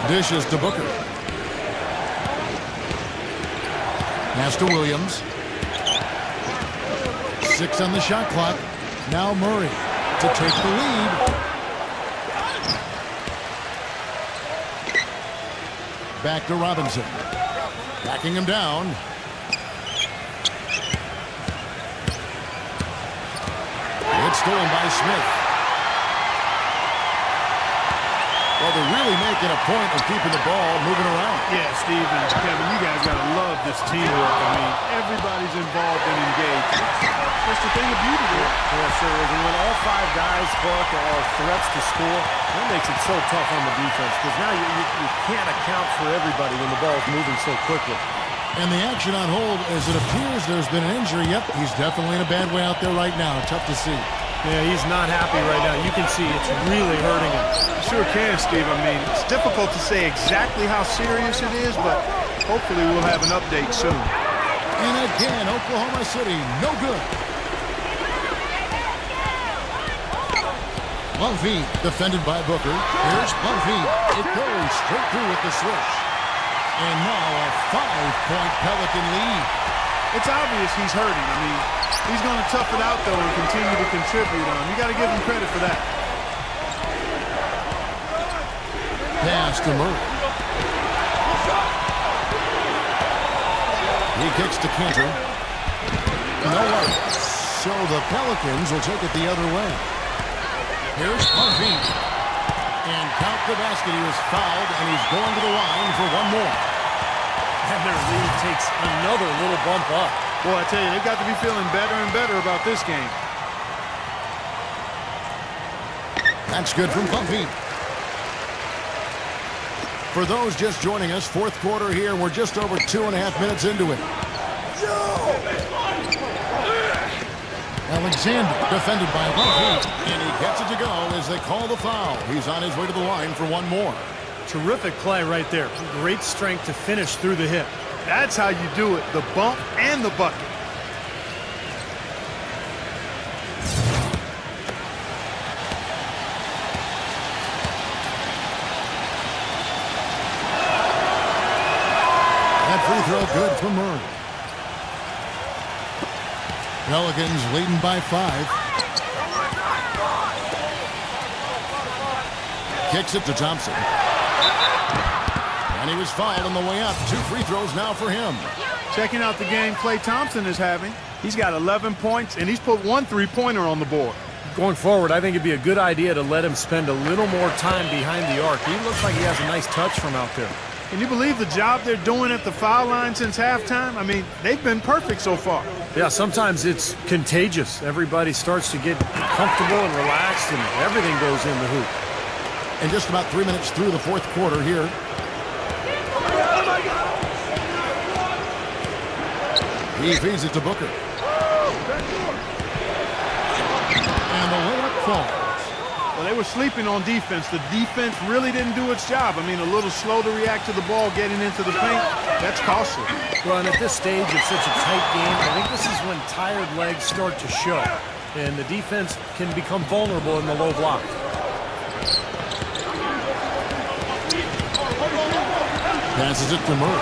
Dishes to Booker. Pass to Williams. 6 on the shot clock. Now Murray to take the lead. Back to Robinson. Backing him down. It's stolen by Smith. Well, they're really making a point of keeping the ball moving around. Yeah, Steve and Kevin, you guys got to love this teamwork. I mean, everybody's involved and engaged. Just a thing of beauty here. Yes, sir. And when all 5 guys, Clark, are threats to score, that makes it so tough on the defense because now you can't account for everybody when the ball's moving so quickly. And the action on hold, as it appears there's been an injury. Yep, he's definitely in a bad way out there right now. Tough to see. Yeah, he's not happy right now. You can see it's really hurting him. Sure can, Steve. I mean, it's difficult to say exactly how serious it is, but hopefully we'll have an update soon. And again, Oklahoma City, no good. Mumphy, defended by Booker. Here's Mumphy. It goes straight through with the swish. And now a 5-point Pelican lead. It's obvious he's hurting. I mean, he's going to tough it out, though, and continue to contribute on. You got to give him credit for that. Pass to Murray. He kicks to Cantor. No way. So the Pelicans will take it the other way. Here's Mumphy. And count the basket. He was fouled, and he's going to the line for one more. And their lead takes another little bump up. Boy, I tell you, they've got to be feeling better and better about this game. That's good from Mumphy. For those just joining us, fourth quarter here. We're just over 2.5 minutes into it. Alexander defended by Mumphy, and he gets it to go as they call the foul. He's on his way to the line for one more. Terrific play right there. Great strength to finish through the hip. That's how you do it, the bump and the bucket. That free throw good for Murray. Pelicans leading by 5. Kicks it to Thompson. And he was fouled on the way up. 2 free throws now for him. Checking out the game Klay Thompson is having. He's got 11 points, and he's put 1 3-pointer on the board. Going forward, I think it'd be a good idea to let him spend a little more time behind the arc. He looks like he has a nice touch from out there. Can you believe the job they're doing at the foul line since halftime? I mean, they've been perfect so far. Yeah, sometimes it's contagious. Everybody starts to get comfortable and relaxed, and everything goes in the hoop. And just about 3 minutes through the fourth quarter here. He feeds it to Booker. And the layup falls. Well, they were sleeping on defense. The defense really didn't do its job. I mean, a little slow to react to the ball getting into the paint. That's costly. Well, and at this stage, it's such a tight game. I think this is when tired legs start to show, and the defense can become vulnerable in the low block. Passes it to Murray.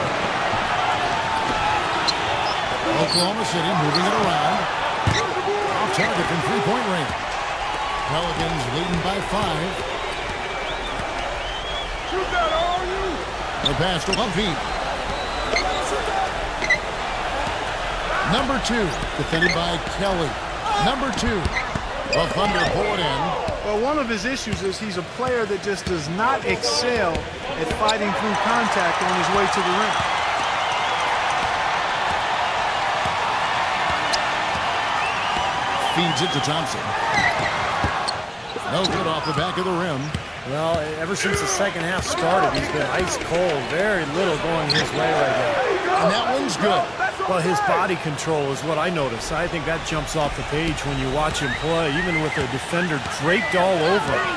Oklahoma City moving it around. Off target from three-point range. Pelicans leading by 5. The pass to Mumphy. Number 2, defended by Kelly. Number 2, the Thunder pull it in. Well, one of his issues is he's a player that just does not excel at fighting through contact on his way to the rim. Feeds it to Thompson. No good off the back of the rim. Well, ever since the second half started, he's been ice cold. Very little going his way right now. And that one's good. Well, his body control is what I notice. I think that jumps off the page when you watch him play. Even with a defender draped all over him,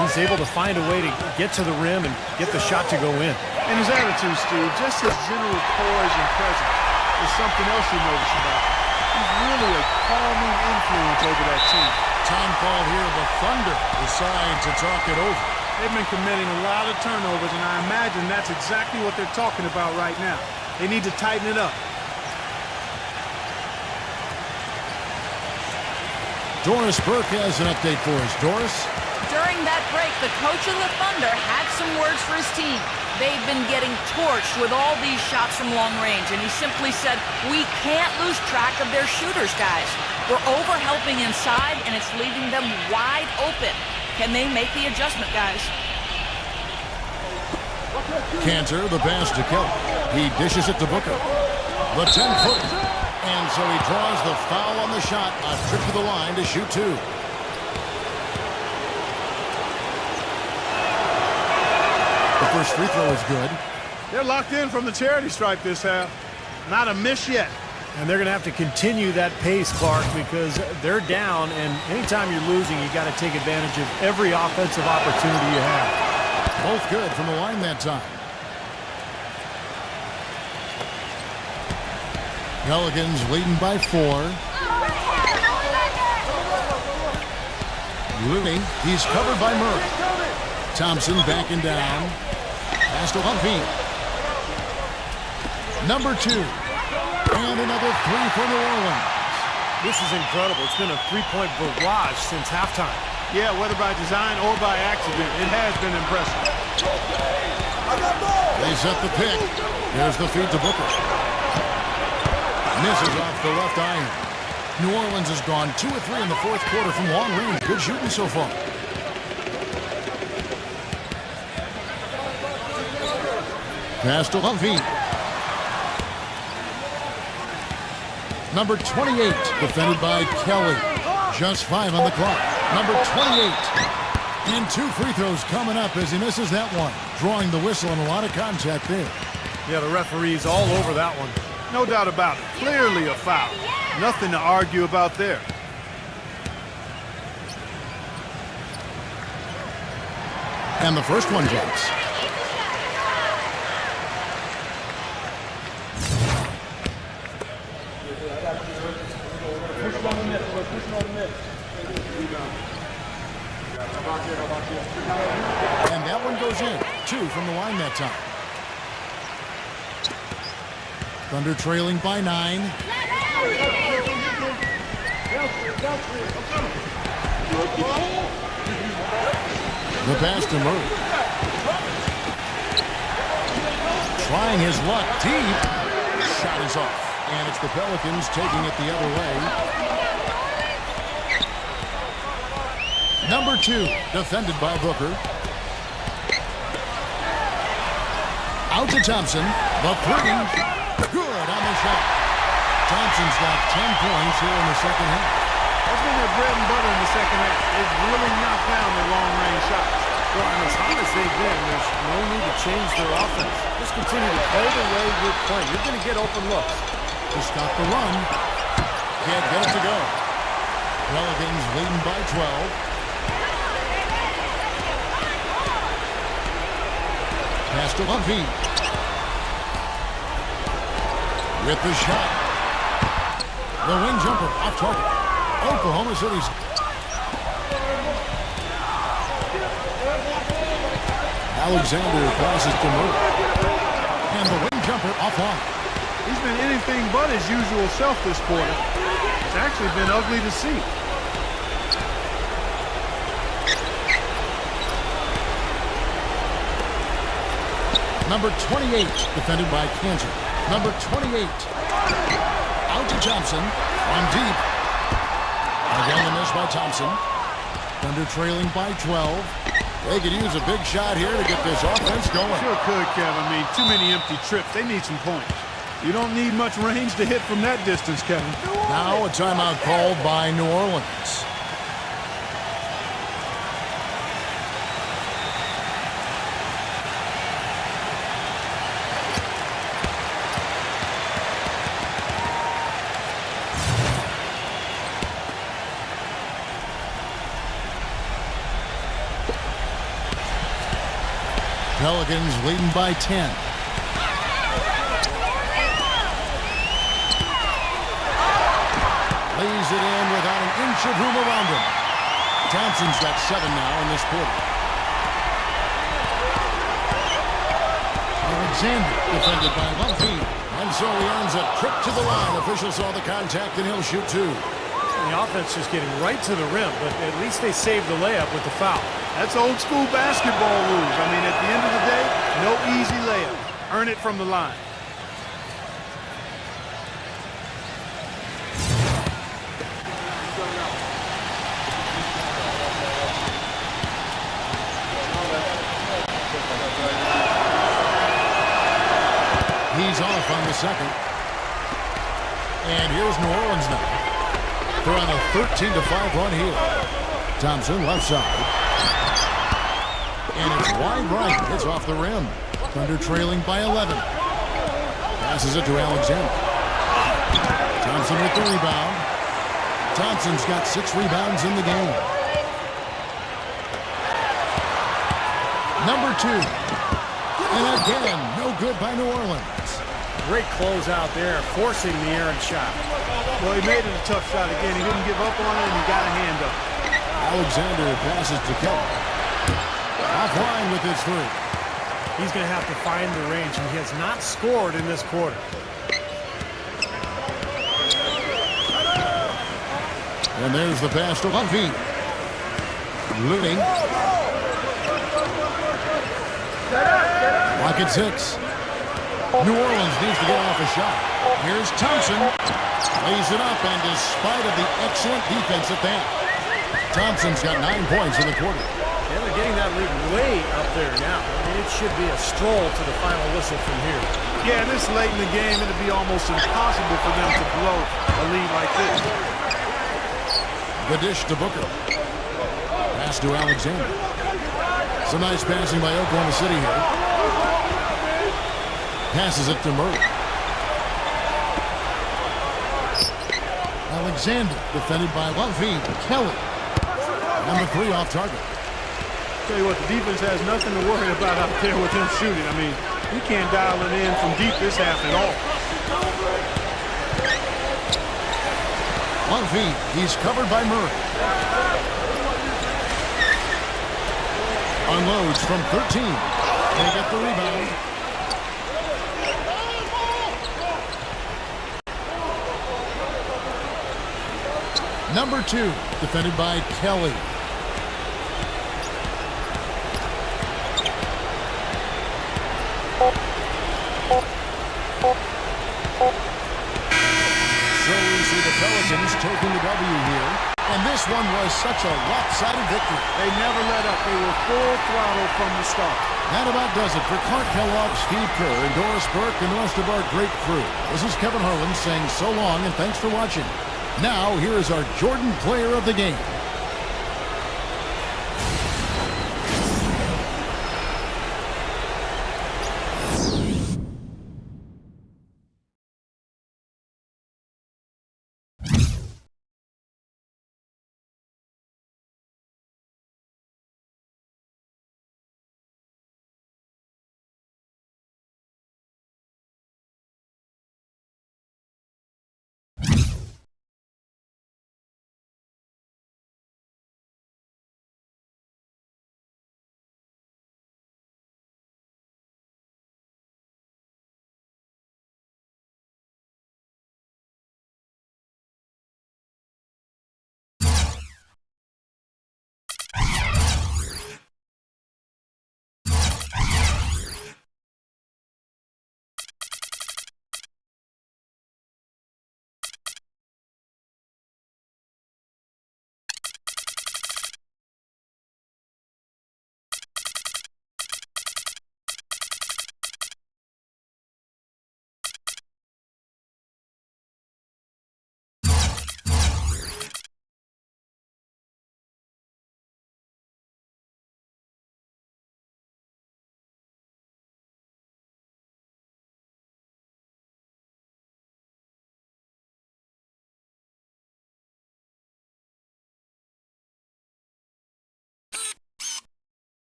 he's able to find a way to get to the rim and get the shot to go in. And his attitude, Steve, just his general poise and presence is something else you notice about him. He's really a calming influence over that team. Time call here. The Thunder decide to talk it over. They've been committing a lot of turnovers, and I imagine that's exactly what they're talking about right now. They need to tighten it up. Doris Burke has an update for us. Doris? During that break, the coach of the Thunder had some words for his team. They've been getting torched with all these shots from long range, and he simply said, we can't lose track of their shooters, guys. We're over-helping inside, and it's leaving them wide open. Can they make the adjustment, guys? Cantor, the pass to Kelly. He dishes it to Booker. The 10-footer. And so he draws the foul on the shot. A trip to the line to shoot 2. The first free throw is good. They're locked in from the charity stripe this half. Not a miss yet. And they're going to have to continue that pace, Clark, because they're down, and anytime you're losing, you got to take advantage of every offensive opportunity you have. Both good from the line that time. Pelicans leading by 4. Rooney, he's covered by Murray. Thompson backing down. Pass to Humphrey. Number 2. And another 3 for New Orleans. This is incredible. It's been a three-point barrage since halftime. Yeah, whether by design or by accident, it has been impressive. They set the pick. There's the feed to Booker. Misses off the left iron. New Orleans has gone 2 of 3 in the fourth quarter from long range. Good shooting so far. Pass to Humphrey. Number 28, defended by Kelly. Just 5 on the clock. Number 28. And 2 free throws coming up as he misses that one. Drawing the whistle and a lot of contact there. Yeah, the referee's all over that one. No doubt about it. Clearly a foul. Nothing to argue about there. And the first one drops. And that one goes in. 2 from the line that time. Thunder trailing by 9. The pass to Murray. Trying his luck deep. Shot is off. And it's the Pelicans taking it the other way. Number 2, defended by Booker. Out to Thompson. The 3. Good on the shot. Thompson's got 10 points here in the second half. That's been their bread and butter in the second half. They've really knocked down their long-range shots. Well, and as hot as they've been, there's no need to change their offense. Just continue to play the way you're playing. You're going to get open looks. To stop the run. Can't get it to go. Pelicans leading by 12. Pass to Humphrey. With the shot. The wing jumper off target. Oklahoma City's. Alexander passes to Murray. And the wing jumper offline. He's been anything but his usual self this quarter. It's actually been ugly to see. Number 28, defended by Cantor. Number 28. Out to Thompson. On deep. Again, the miss by Thompson. Thunder trailing by 12. They could use a big shot here to get this offense going. Sure could, Kevin. I mean, too many empty trips. They need some points. You don't need much range to hit from that distance, Kevin. Now a timeout called by New Orleans. Pelicans leading by 10. Lays it in without an inch of room around him. Thompson's got 7 now in this quarter. Alexander defended by Humphrey. And so he earns a trip to the line. Officials saw the contact and he'll shoot 2. The offense just getting right to the rim, but at least they saved the layup with the foul. That's old school basketball rules. I mean, at the end of the day, no easy layup. Earn it from the line. He's off on the second. And here's New Orleans now. They're on a 13-5 run here. Thompson left side. And it's wide right. It's off the rim. Thunder trailing by 11. Passes it to Alexander. Thompson with the rebound. Thompson's got 6 rebounds in the game. Number 2. And again, no good by New Orleans. Great close out there, forcing the errant shot. Well, he made it a tough shot again. He didn't give up on it, and he got a hand up. Alexander passes to Kelly. Offline with his 3. He's going to have to find the range, and he has not scored in this quarter. And there's the pass to Lumpy. Looney. Lock at 6. New Orleans needs to get off a shot. Here's Thompson. Lays it up, and despite of the excellent defense at that, Thompson's got 9 points in the quarter. Yeah, they're getting that lead way up there now. I mean, it should be a stroll to the final whistle from here. Yeah, this late in the game, it'd be almost impossible for them to blow a lead like this. The dish to Booker. Pass to Alexander. Some nice passing by Oklahoma City here. Passes it to Murray. Alexander defended by Lumpy. Kelly. Number 3 off target. Tell you what, the defense has nothing to worry about out there with him shooting. I mean, he can't dial it in from deep this half at all. Lumpy, he's covered by Murray. Unloads from 13. They get the rebound. Number 2, defended by Kelly. So we see the Pelicans taking the W here. And this one was such a lopsided victory. They never let up. They were full throttle from the start. That about does it for Clark Kellogg, Steve Kerr, and Doris Burke, and the rest of our great crew. This is Kevin Harlan saying so long and thanks for watching. Now, here is our Jordan Player of the Game.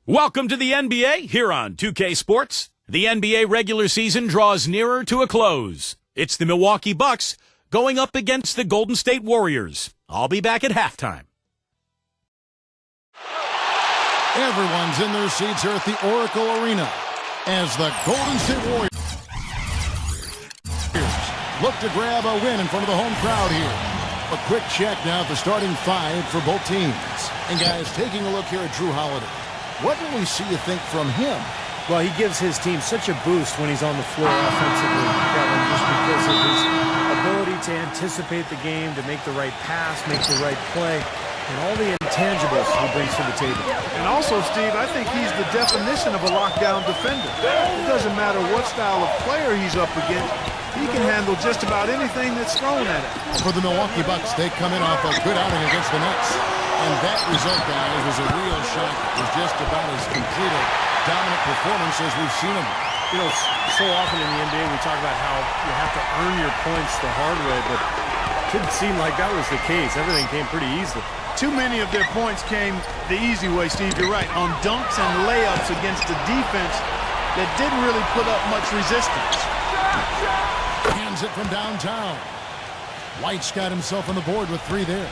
Welcome to the NBA here on 2K Sports. The NBA regular season draws nearer to a close. It's the Milwaukee Bucks going up against the Golden State Warriors. I'll be back at halftime. Everyone's in their seats here at the Oracle Arena as the Golden State Warriors look to grab a win in front of the home crowd here. A quick check now at the starting five for both teams. And guys, taking a look here at Drew Holiday. What will we see, you think, from him? Well, he gives his team such a boost when he's on the floor offensively, Kevin, just because of his ability to anticipate the game, to make the right pass, make the right play, and all the intangibles he brings to the table. And also, Steve, I think he's the definition of a lockdown defender. It doesn't matter what style of player he's up against. He can handle just about anything that's thrown at him. For the Milwaukee Bucks, they come in off a good outing against the Nets. And that result, guys, was a real shock. It was just about as complete a dominant performance as we've seen him. You know, so often in the NBA we talk about how you have to earn your points the hard way, but it didn't seem like that was the case. Everything came pretty easily. Too many of their points came the easy way, Steve. You're right. On dunks and layups against a defense that didn't really put up much resistance. Hands it from downtown. White's got himself on the board with three there.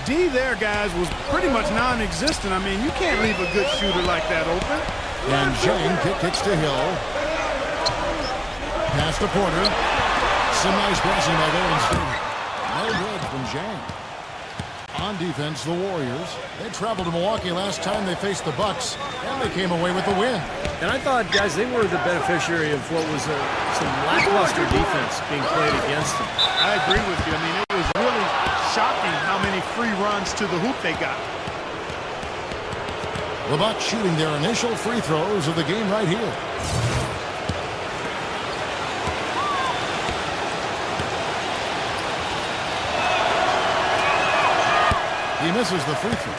D there, guys, was pretty much non-existent. I mean, you can't leave a good shooter like that open. And Jang kicks to Hill. Pass to Porter. Some nice passing by Golden State. No good from Jang. On defense, the Warriors. They traveled to Milwaukee last time they faced the Bucks, and they came away with the win. And I thought, guys, they were the beneficiary of what was some lackluster defense being played against them. I agree with you. I mean, it was really shocking how many free runs to the hoop they got. The Bucks shooting their initial free throws of the game right here. He misses the free throw.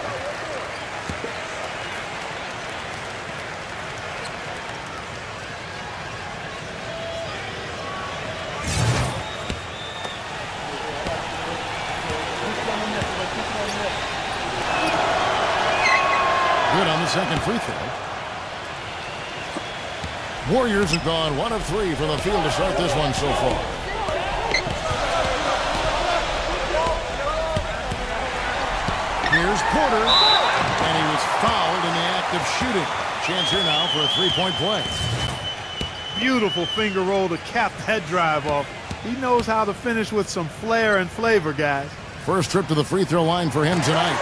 Good on the second free throw. Warriors have gone 1 of 3 from the field to start this one so far. Here's Porter, and he was fouled in the act of shooting. Chance here now for a three-point play. Beautiful finger roll to cap that drive off. He knows how to finish with some flair and flavor, guys. First trip to the free throw line for him tonight.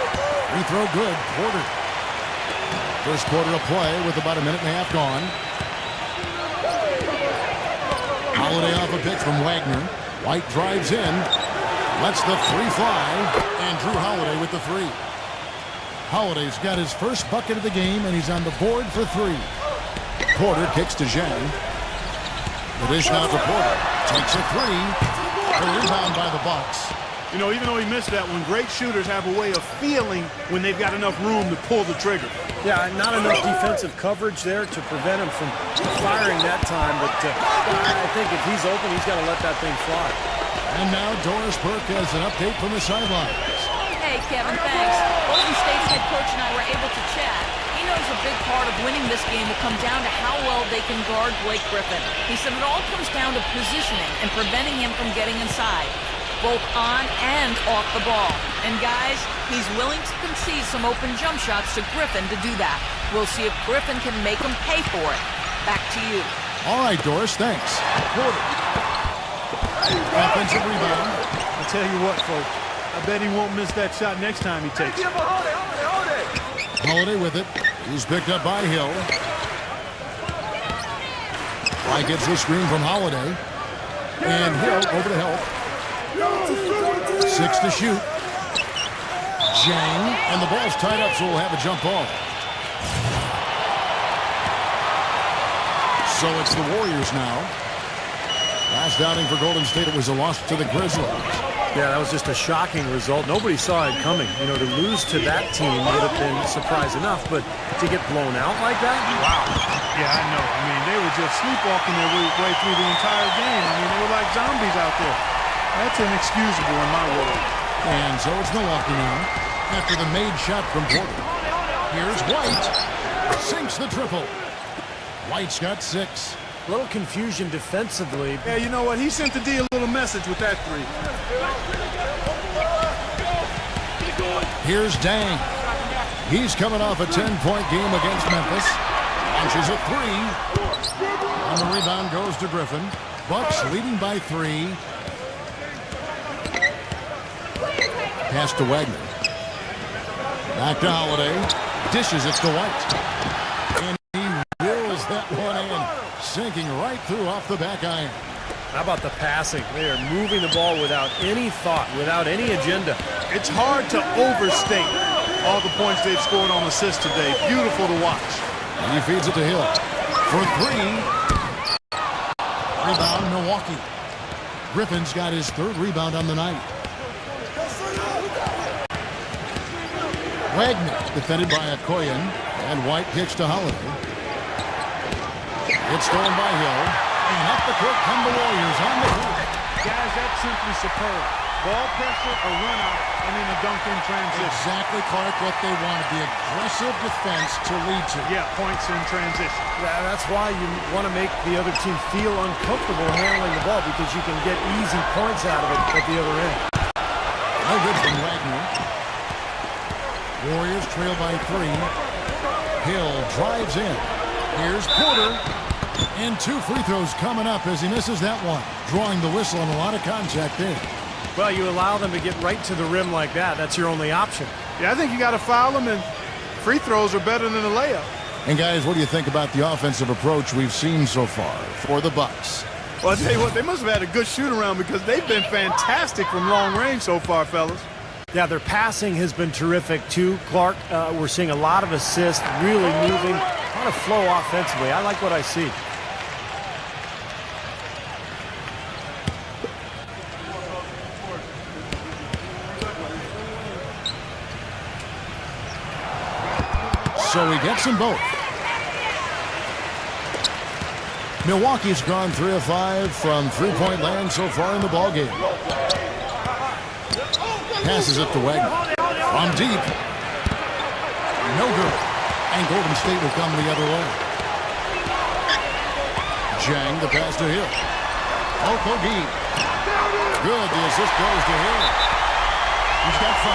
Free throw good, Porter. First quarter of play with about a minute and a half gone. Holiday off a pitch from Wagner. White drives in. Lets the three fly. And Drew Holiday with the three. Holiday's got his first bucket of the game, and he's on the board for three. Porter kicks to Zhang. The dish now to Porter. Takes a three. The rebound by the Bucks. You know, even though he missed that one, great shooters have a way of feeling when they've got enough room to pull the trigger. Yeah, not enough defensive coverage there to prevent him from firing that time, but I think if he's open, he's got to let that thing fly. And now Doris Burke has an update from the sidelines. Hey, Kevin, thanks. Golden State's head coach and I were able to chat. He knows a big part of winning this game will come down to how well they can guard Blake Griffin. He said it all comes down to positioning and preventing him from getting inside, both on and off the ball. And guys, he's willing to concede some open jump shots to Griffin to do that. We'll see if Griffin can make him pay for it. Back to you. All right, Doris, thanks. Porter. Offensive rebound. I'll tell you what, folks. I bet he won't miss that shot next time he takes it. Holiday with it. He's picked up by Hill. White gets the screen from Holiday. And Hill over to help. 6 to shoot. Zhang. And the ball's tied up, so we'll have a jump ball. So it's the Warriors now. Last outing for Golden State, it was a loss to the Grizzlies. Yeah, that was just a shocking result. Nobody saw it coming. You know, to lose to that team would have been surprise enough, but to get blown out like that? Wow. Yeah, I know. I mean, they were just sleepwalking their way through the entire game. I mean, they were like zombies out there. That's inexcusable in my world. And so it's Milwaukee now after the made shot from Porter. Here's White. Sinks the triple. White's got 6. A little confusion defensively. Yeah, you know what? He sent the D a little message with that 3. Here's Dang. He's coming off a 10-point game against Memphis. Launches a 3. And the rebound goes to Griffin. Bucks leading by 3. Pass to Wagner. Back to Holiday. Dishes it to White. And he wills that one in. Sinking right through off the back iron. How about the passing? They are moving the ball without any thought, without any agenda. It's hard to overstate all the points they've scored on assists today. Beautiful to watch. And he feeds it to Hill. For 3. Rebound, Milwaukee. Griffin's got his 3rd rebound on the night. Wagner defended by Okoyen, and White kicks to Holiday. It's stolen by Hill, and up the court come the Warriors on the hoop. Guys, that's simply superb. Ball pressure, a run out, and then a dunk in transition. Exactly, Clark, what they wanted, the aggressive defense to lead to. Yeah, points in transition. Yeah, that's why you want to make the other team feel uncomfortable handling the ball, because you can get easy points out of it at the other end. No good from Wagner. Warriors trail by 3. Hill drives in. Here's Porter. And 2 free throws coming up as he misses that one. Drawing the whistle and a lot of contact there. Well, you allow them to get right to the rim like that. That's your only option. Yeah, I think you got to foul them, and free throws are better than a layup. And guys, what do you think about the offensive approach we've seen so far for the Bucks? Well, I'll tell you what, they must have had a good shoot-around because they've been fantastic from long range so far, fellas. Yeah, their passing has been terrific, too. Clark, we're seeing a lot of assists, really moving, a lot of flow offensively. I like what I see. So he gets them both. Milwaukee's gone 3 of 5 from three-point land so far in the ballgame. Passes it to Wagner. From deep. No good. And Golden State will come the other way. Jang, the pass to Hill. Okogie. Good. The assist goes to Hill. He's got 5.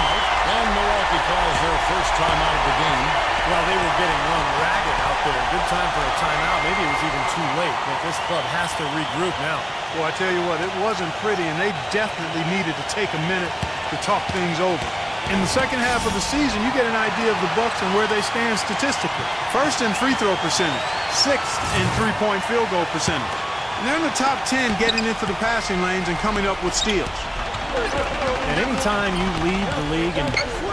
And Milwaukee calls their first time out of the game. Well, they were getting run ragged out there. Good time for a timeout. Maybe it was even too late, but this club has to regroup now. Well, I tell you what, it wasn't pretty, and they definitely needed to take a minute to talk things over. In the second half of the season, you get an idea of the Bucks and where they stand statistically. First in free throw percentage, 6th in three-point field goal percentage. And they're in the top 10 getting into the passing lanes and coming up with steals. And anytime you lead the league in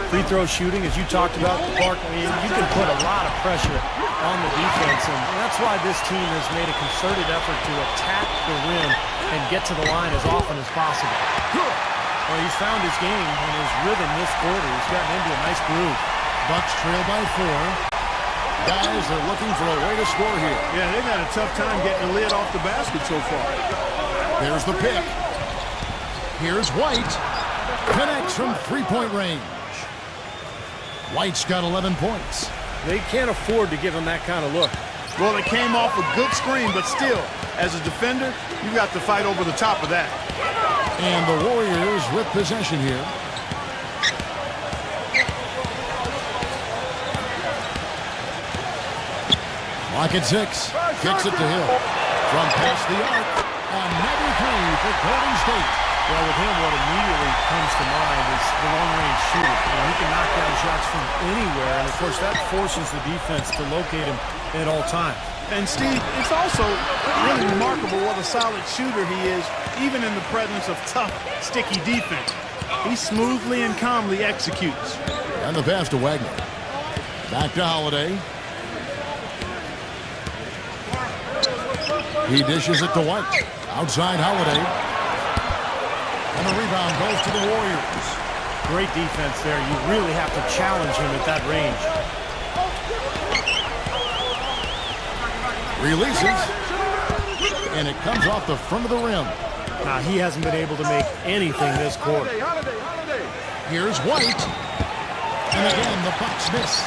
free throw shooting, as you talked about, Clark, I mean, you can put a lot of pressure on the defense, and that's why this team has made a concerted effort to attack the rim and get to the line as often as possible. Well, he's found his game and his rhythm this quarter. He's gotten into a nice groove. Bucks trail by 4. Guys, they're looking for a way to score here. Yeah, they've had a tough time getting the lid off the basket so far. There's the pick. Here's White. Connects from three-point range. White's got 11 points. They can't afford to give him that kind of look. Well, it came off a good screen, but still, as a defender, you got to fight over the top of that. And the Warriors with possession here. Lock at 6. Kicks it to Hill. From past the arc. Another 3 for Golden State. Well, with him, what immediately comes to mind is the long-range shooter. You know, he can knock down shots from anywhere, and of course that forces the defense to locate him at all times. And Steve, it's also really remarkable what a solid shooter he is, even in the presence of tough, sticky defense. He smoothly and calmly executes. And the pass to Wagner. Back to Holiday. He dishes it to White. Outside Holiday. And the rebound goes to the Warriors. Great defense there. You really have to challenge him at that range. Releases. And it comes off the front of the rim. Now, he hasn't been able to make anything this quarter. Here's White. And again, the Bucks miss.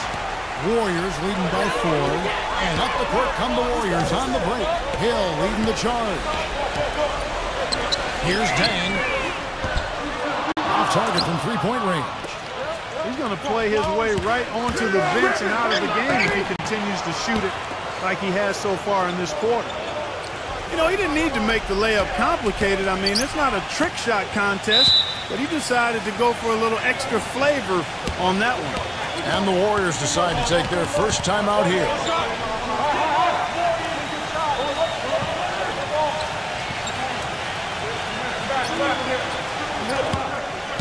Warriors leading by 4. And up the court come the Warriors on the break. Hill leading the charge. Here's Dang. Off target from three-point range. He's going to play his way right onto the bench and out of the game if he continues to shoot it like he has so far in this quarter. You know, he didn't need to make the layup complicated. I mean, it's not a trick shot contest, but he decided to go for a little extra flavor on that one. And the Warriors decide to take their first time out here.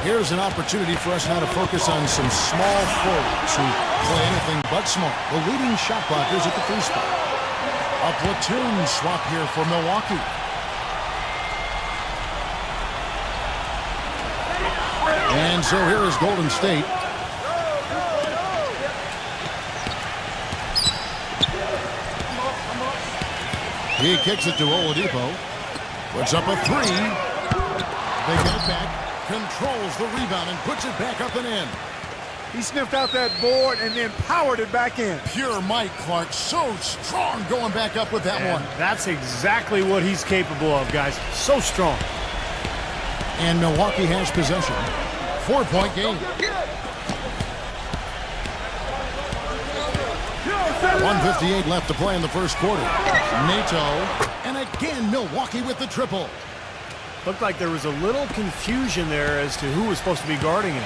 Here's an opportunity for us now to focus on some small forwards who play anything but small. The leading shot blockers at the free spot. A platoon swap here for Milwaukee. And so here is Golden State. He kicks it to Oladipo. Puts up a three. They get it back. Controls the rebound and puts it back up and in. He sniffed out that board and then powered it back in. Pure Mike Clark, so strong going back up with that one. That's exactly what he's capable of, guys. So strong. And Milwaukee has possession. 4-point game. 1:58 left to play in the first quarter. Nato, and again Milwaukee with the triple. Looked like there was a little confusion there as to who was supposed to be guarding him.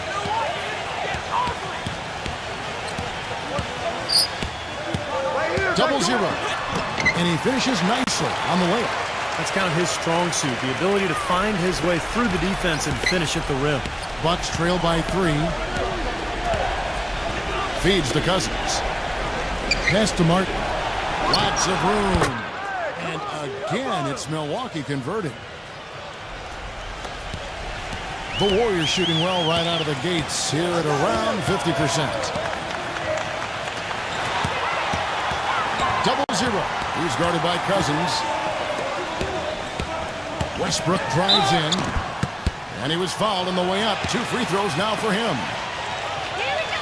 Double zero. And he finishes nicely on the layup. That's kind of his strong suit, the ability to find his way through the defense and finish at the rim. Bucks trail by 3. Feeds to Cousins. Pass to Martin. Lots of room. And again, it's Milwaukee converting. The Warriors shooting well right out of the gates here at around 50%. Double zero. He's guarded by Cousins. Westbrook drives in. And he was fouled on the way up. 2 free throws now for him.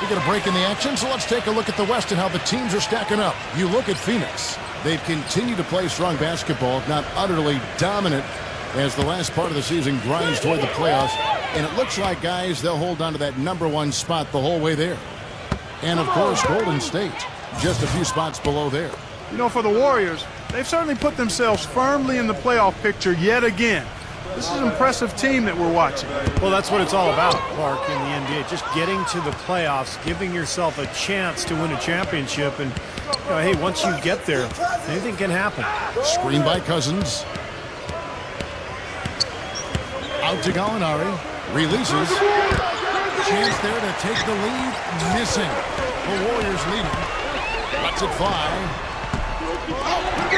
We get a break in the action, so let's take a look at the West and how the teams are stacking up. You look at Phoenix. They've continued to play strong basketball, if not utterly dominant, as the last part of the season grinds toward the playoffs. And it looks like, guys, they'll hold on to that #1 spot the whole way there. And, of course, Golden State, just a few spots below there. You know, for the Warriors, they've certainly put themselves firmly in the playoff picture yet again. This is an impressive team that we're watching. Well, that's what it's all about, Clark, in the NBA. Just getting to the playoffs, giving yourself a chance to win a championship. And, you know, hey, once you get there, anything can happen. Screen by Cousins. Out to Gallinari. Releases. Chance there to take the lead. Missing. The Warriors leading. Lets it fly.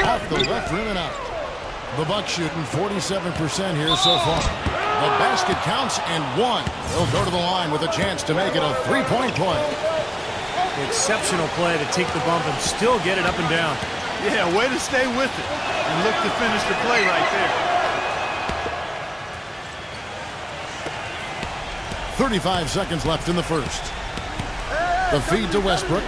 Off the left rim and out. The Bucks shooting 47% here so far. The basket counts and 1. They'll go to the line with a chance to make it a 3-point play. Exceptional play to take the bump and still get it up and down. Yeah, way to stay with it and look to finish the play right there. 35 seconds left in the first. The feed to Westbrook.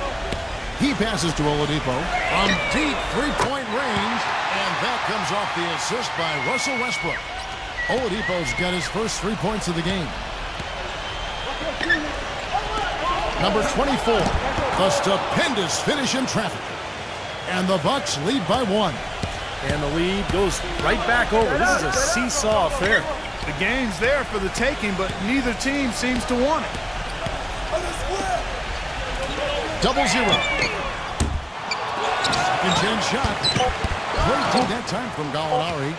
He passes to Oladipo from deep three-point range, and that comes off the assist by Russell Westbrook. Oladipo's got his first 3 points of the game. Number 24, the stupendous finish in traffic. And the Bucks lead by 1. And the lead goes right back over. This is a seesaw affair. The game's there for the taking, but neither team seems to want it. Double zero. Second chance shot. Great team that time from Gallinari.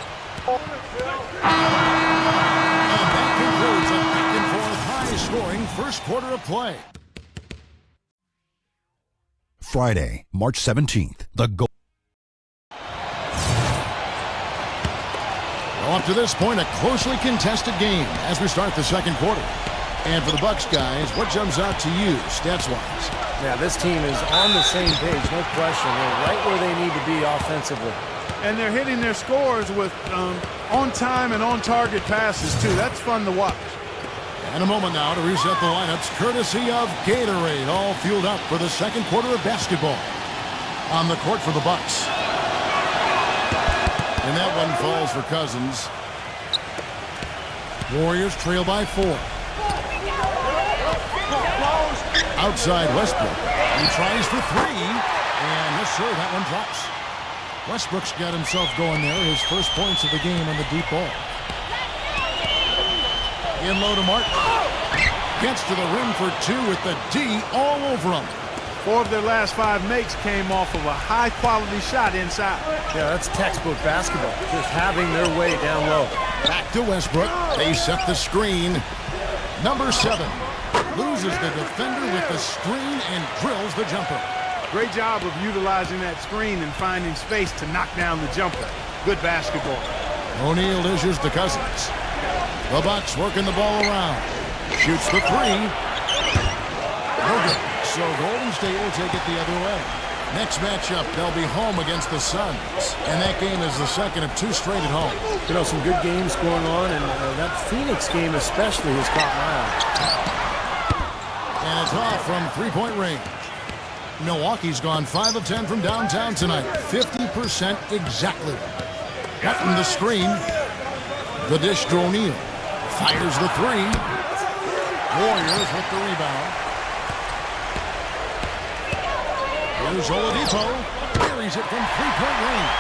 And that concludes a back-and-forth high-scoring first quarter of play. Friday, March 17th, the goal. Well, up to this point, a closely contested game as we start the second quarter. And for the Bucks guys, what jumps out to you, stats-wise? Yeah, this team is on the same page, no question. They're right where they need to be offensively. And they're hitting their scores with on-time and on-target passes, too. That's fun to watch. And a moment now to reset the lineups, courtesy of Gatorade, all fueled up for the second quarter of basketball. On the court for the Bucks. And that one falls for Cousins. Warriors trail by 4. Outside Westbrook. He tries for 3. And yes, sir, that one drops. Westbrook's got himself going there. His first points of the game on the deep ball. In low to Martin. Gets to the rim for 2 with the D all over him. 4 of their last 5 makes came off of a high-quality shot inside. Yeah, that's textbook basketball. Just having their way down low. Back to Westbrook. They set the screen. Number 7 loses the defender with the screen and drills the jumper. Great job of utilizing that screen and finding space to knock down the jumper. Good basketball. O'Neal dishes to Cousins. The Bucks working the ball around. Shoots the 3. No good. So Golden State will take it the other way. Next matchup, they'll be home against the Suns. And that game is the second of 2 straight at home. You know, some good games going on, and that Phoenix game especially has caught my eye. And it's off from 3-point range. Milwaukee's gone 5 of 10 from downtown tonight. 50% exactly. Got from the screen. The dish to O'Neal. Fires the 3. Warriors with the rebound. Here's Oladipo. Carries it from 3-point range.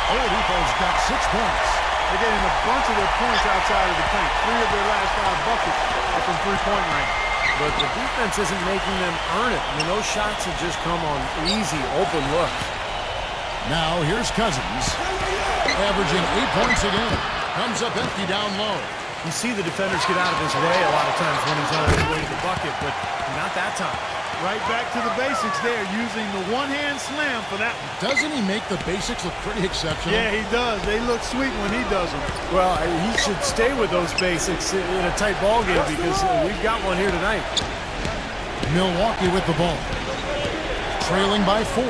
Oladipo's got 6 points. They're getting a bunch of their points outside of the paint. 3 of their last 5 buckets are from 3-point range. But the defense isn't making them earn it. I mean, those shots have just come on easy, open looks. Now here's Cousins. Averaging 8 points a game. Comes up empty down low. You see the defenders get out of his way a lot of times when he's on his way to the bucket, but not that time. Right back to the basics there, using the one-hand slam for that one. Doesn't he make the basics look pretty exceptional? Yeah, he does. They look sweet when he does them. Well, he should stay with those basics in a tight ball game because we've got one here tonight. Milwaukee with the ball. Trailing by 4.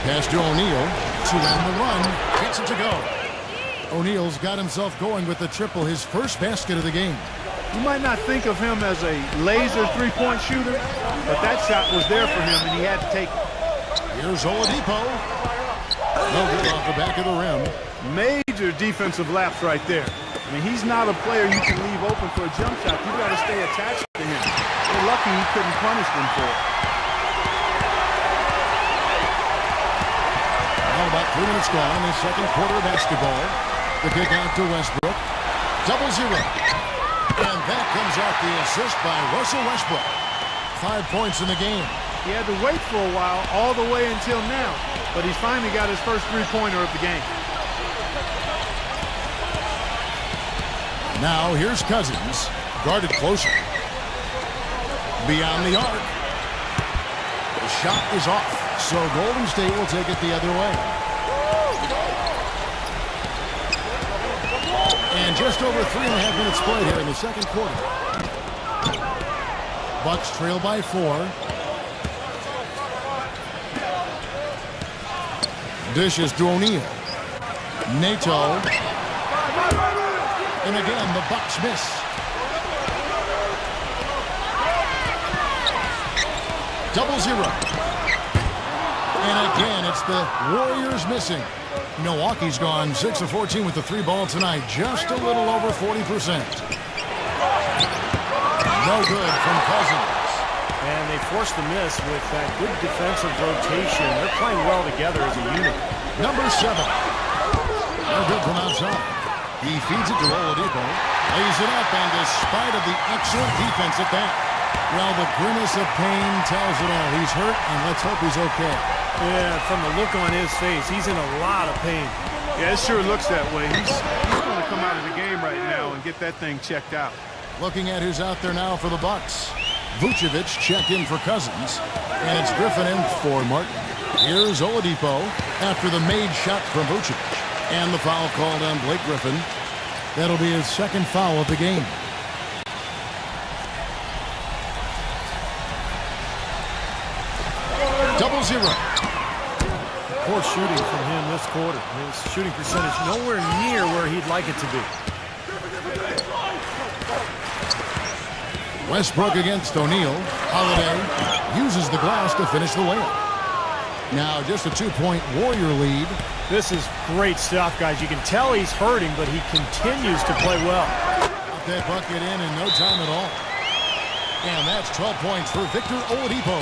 Pass to O'Neal. To end the run. Gets it to go. O'Neal's got himself going with the triple, his first basket of the game. You might not think of him as a laser three-point shooter, but that shot was there for him, and he had to take it. Here's Oladipo. No good off the back of the rim. Major defensive lapse right there. I mean, he's not a player you can leave open for a jump shot. You've got to stay attached to him. They're lucky he couldn't punish them for it. Now about 3 minutes gone in the second quarter of basketball. The kick out to Westbrook. 0-0. And that comes off the assist by Russell Westbrook. 5 points in the game. He had to wait for a while, all the way until now. But he's finally got his first three-pointer of the game. Now here's Cousins. Guarded closer. Beyond the arc. The shot is off. So Golden State will take it the other way. And just over 3.5 minutes played here in the second quarter. Bucks trail by 4. Dishes to O'Neal. Nato. And again, the Bucks miss. Double zero. And again, it's the Warriors missing. Milwaukee's gone 6 of 14 with the 3 ball tonight. Just a little over 40%. No good from Cousins. And they forced the miss with that good defensive rotation. They're playing well together as a unit. Number 7. No good from outside. He feeds it to Oladipo. Lays it up, and despite of the excellent defense at that, well, the grimace of pain tells it all. He's hurt, and let's hope he's okay. Yeah, from the look on his face, he's in a lot of pain. Yeah, it sure looks that way. He's going to come out of the game right now and get that thing checked out. Looking at who's out there now for the Bucks. Vucevic checked in for Cousins, and it's Griffin in for Martin. Here's Oladipo after the made shot from Vucevic. And the foul called on Blake Griffin. That'll be his second foul of the game. Double zero. Poor shooting from him this quarter. His shooting percentage nowhere near where he'd like it to be. Westbrook against O'Neal. Holiday uses the glass to finish the layup. Now just a 2-point Warrior lead. This is great stuff, guys. You can tell he's hurting, but he continues to play well. Got that bucket in no time at all. And that's 12 points for Victor Oladipo.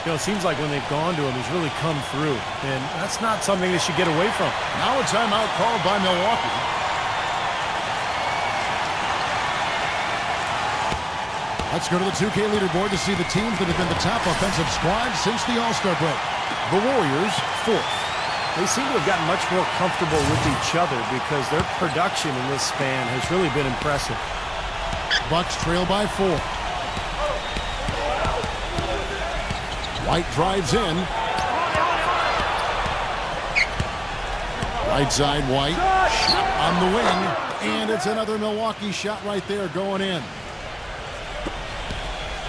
You know, it seems like when they've gone to him, he's really come through. And that's not something they should get away from. Now a timeout called by Milwaukee. Let's go to the 2K leaderboard to see the teams that have been the top offensive squad since the All-Star break. The Warriors, 4th. They seem to have gotten much more comfortable with each other because their production in this span has really been impressive. Bucks trail by 4. White drives in. Right side, White. Shot on the wing. And it's another Milwaukee shot right there going in.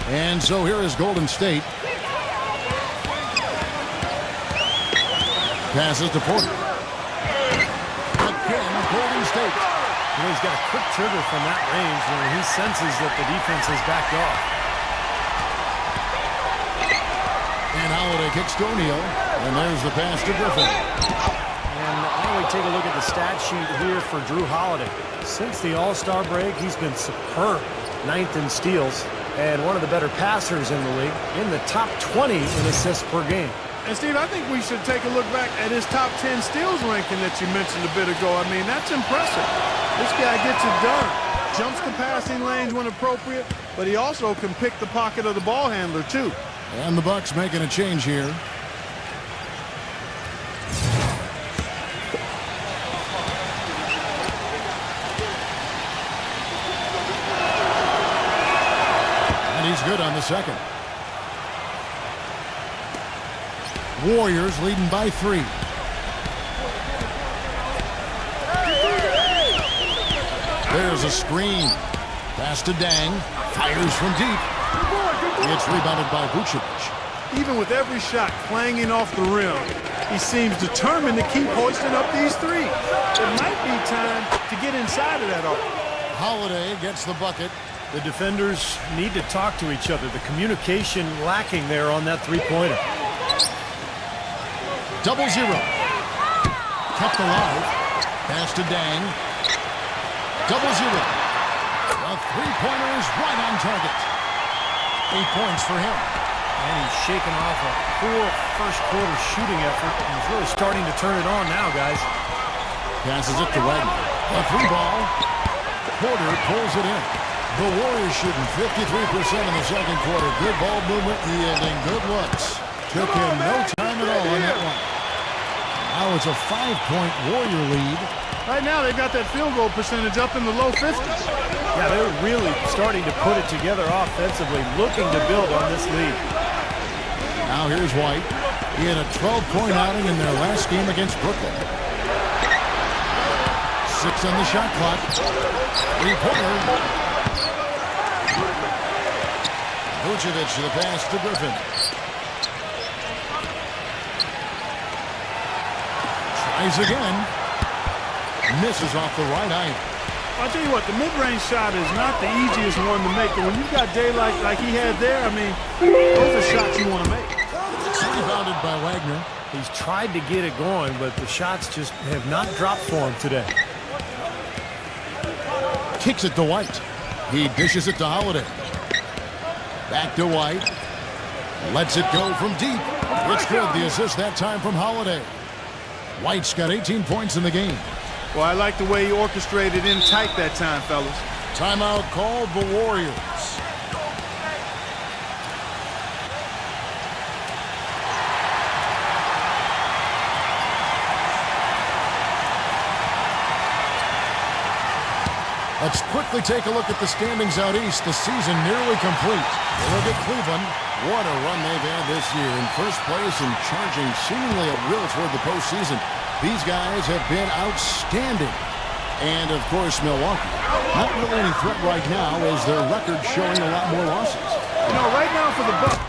And so here is Golden State. Passes to Porter. Again, Golden State. You know, he's got a quick trigger from that range when he senses that the defense has backed off. And Holiday kicks to O'Neal. And there's the pass to Griffin. And why don't we take a look at the stat sheet here for Drew Holiday. Since the All-Star break, he's been superb. 9th in steals and one of the better passers in the league, in the top 20 in assists per game. And, Steve, I think we should take a look back at his top 10 steals ranking that you mentioned a bit ago. I mean, that's impressive. This guy gets it done. Jumps the passing lanes when appropriate, but he also can pick the pocket of the ball handler, too. And the Bucks making a change here. And he's good on the second. Warriors leading by 3. There's a screen. Pass to Dang. Fires from deep. It's rebounded by Vucevic. Even with every shot clanging off the rim, he seems determined to keep hoisting up these threes. It might be time to get inside of that arc. Holiday gets the bucket. The defenders need to talk to each other. The communication lacking there on that three-pointer. 0-0. Kept alive. Pass to Dang. 0-0. The three-pointer is right on target. 8 points for him. And he's shaking off a poor first-quarter shooting effort. He's really starting to turn it on now, guys. Passes it to Wagner. A 3-ball. Porter pulls it in. The Warriors shooting 53% in the second quarter. Good ball movement, yielding good looks. Took him no time at all on that one. Now it's a 5-point Warrior lead. Right now, they've got that field goal percentage up in the low 50s. Yeah, they're really starting to put it together offensively, looking to build on this lead. Now here's White. He had a 12-point outing in their last game against Brooklyn. 6 on the shot clock. 3-pointer. Vucevic to the pass to Griffin. Tries again. Misses off the right eye. I'll tell you what, the mid-range shot is not the easiest one to make, but when you've got daylight like he had there, I mean, those are shots you want to make. It's rebounded by Wagner. He's tried to get it going, but the shots just have not dropped for him today. Kicks it to White. He dishes it to Holiday. Back to White. Lets it go from deep. It's good. The assist that time from Holiday. White's got 18 points in the game. Well, I like the way he orchestrated in tight that time, fellas. Timeout called the Warriors. Let's quickly take a look at the standings out east. The season nearly complete. We'll look at Cleveland. What a run they've had this year. In first place and charging seemingly at will toward the postseason. These guys have been outstanding. And, of course, Milwaukee. Not really any threat right now as their record showing a lot more losses. You know, right now for the Bucks,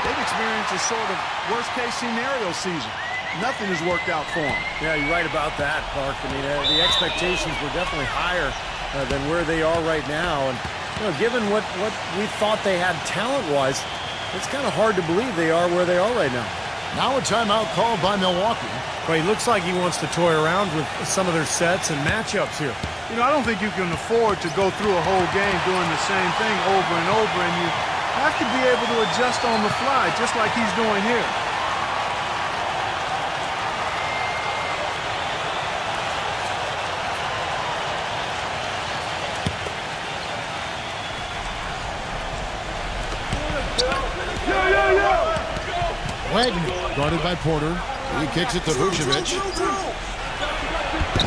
they've experienced a sort of worst-case scenario season. Nothing has worked out for them. Yeah, you're right about that, Clark. I mean, the expectations were definitely higher than where they are right now. And You know, given what we thought they had talent-wise, it's kind of hard to believe they are where they are right now. Now a timeout called by Milwaukee. But he looks like he wants to toy around with some of their sets and matchups here. You know, I don't think you can afford to go through a whole game doing the same thing over and over, and you have to be able to adjust on the fly, just like he's doing here. Wagner, guarded by Porter. He kicks it to Vucevic.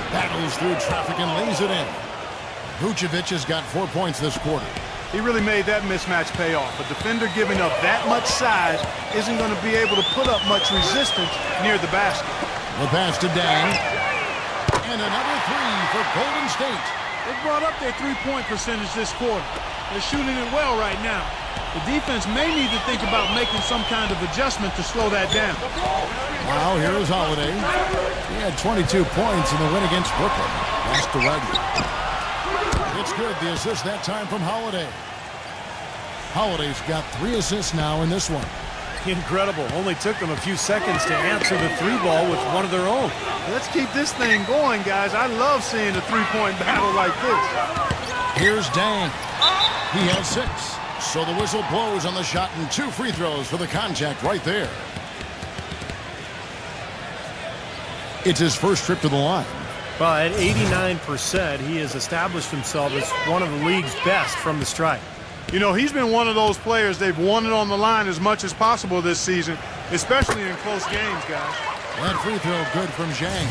Battles through traffic and lays it in. Vucevic has got 4 points this quarter. He really made that mismatch pay off. A defender giving up that much size isn't going to be able to put up much resistance near the basket. The pass to Dang. And another three for Golden State. They brought up their three-point percentage this quarter. They're shooting it well right now. The defense may need to think about making some kind of adjustment to slow that down. Now here is Holiday. He had 22 points in the win against Brooklyn. Pass to Wagner. It's good, the assist that time from Holiday. Holiday's got 3 assists now in this one. Incredible. Only took them a few seconds to answer the three ball with one of their own. Let's keep this thing going, guys. I love seeing a three-point battle like this. Here's Dang. He has 6. So the whistle blows on the shot and 2 free throws for the contact right there. It's his first trip to the line. Well, at 89%, he has established himself as one of the league's best from the stripe. You know, he's been one of those players they've wanted on the line as much as possible this season, especially in close games, guys. That free throw good from Zhang.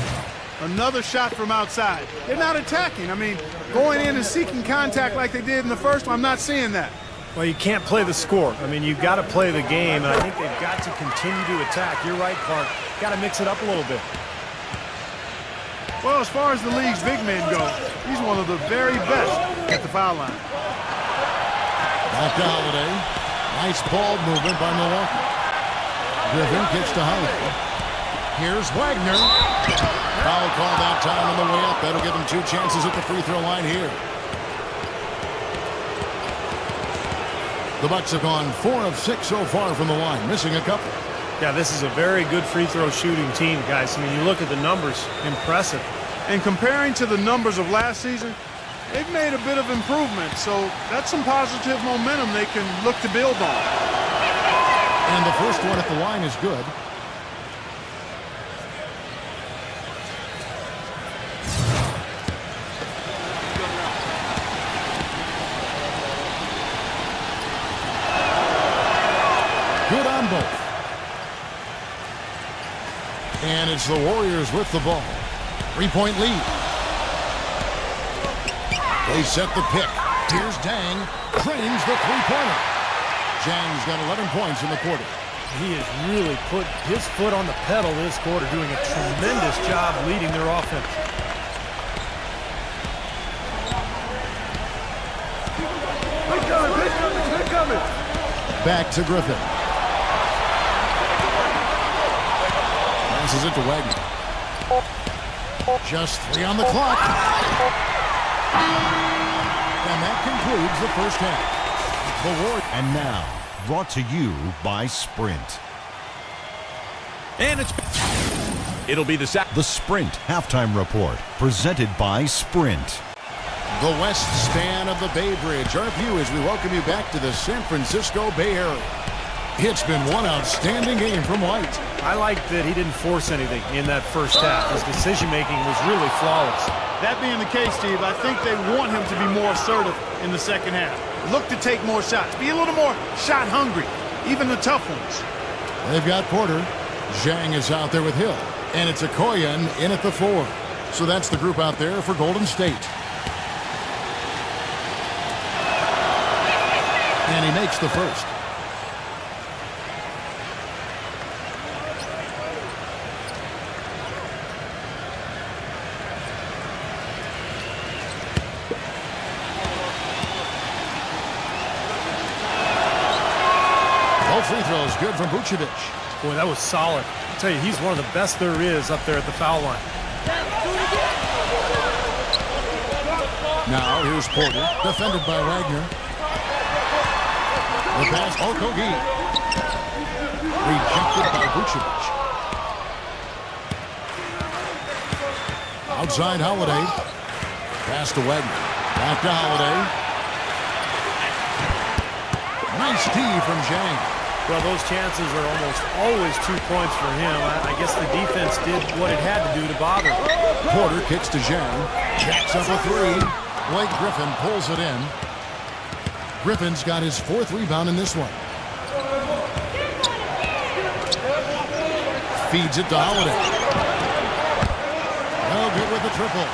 Another shot from outside. They're not attacking. I mean, going in and seeking contact like they did in the first one, I'm not seeing that. Well, you can't play the score. I mean, you've got to play the game, and I think they've got to continue to attack. You're right, Clark. Got to mix it up a little bit. Well, as far as the league's big men go, he's one of the very best at the foul line. Back to Holiday. Nice ball movement by Milwaukee. Griffin kicks to Holiday. Here's Wagner. Foul call that time on the way up. That'll give him 2 chances at the free throw line here. The Bucks have gone 4 of 6 so far from the line, missing a couple. Yeah, this is a very good free throw shooting team, guys. I mean, you look at the numbers, impressive. And comparing to the numbers of last season, they've made a bit of improvement, so that's some positive momentum they can look to build on. And the first one at the line is good. Good on both. And it's the Warriors with the ball. 3-point lead. They set the pick. Here's Dang. Drains the three-pointer. Zhang's got 11 points in the quarter. He has really put his foot on the pedal this quarter, doing a tremendous job leading their offense. They're coming. Back to Griffin. Passes it to Wagner. Just 3 on the clock. And that concludes the first half. The Warriors. And now, brought to you by Sprint. And it'll be the Sprint Halftime Report, presented by Sprint. The west span of the Bay Bridge. Our view as we welcome you back to the San Francisco Bay Area. It's been one outstanding game from White. I like that he didn't force anything in that first half. His decision-making was really flawless. That being the case, Steve, I think they want him to be more assertive in the second half. Look to take more shots. Be a little more shot hungry, even the tough ones. They've got Porter. Zhang is out there with Hill. And it's Okoye in at the 4. So that's the group out there for Golden State. And he makes the first. Free throws good from Vucevic. Boy, that was solid. I'll tell you, he's one of the best there is up there at the foul line. Now here's Porter, defended by Wagner. The pass, Okogie. Rejected by Vucevic. Outside Holiday. Pass to Wagner. Back to Holiday. Nice D from Zhang. Well, those chances are almost always 2 points for him. I guess the defense did what it had to do to bother him. Porter kicks to Zhang. Jacks up a three. Blake Griffin pulls it in. Griffin's got his 4th rebound in this one. Feeds it to Holiday. No good with the triple.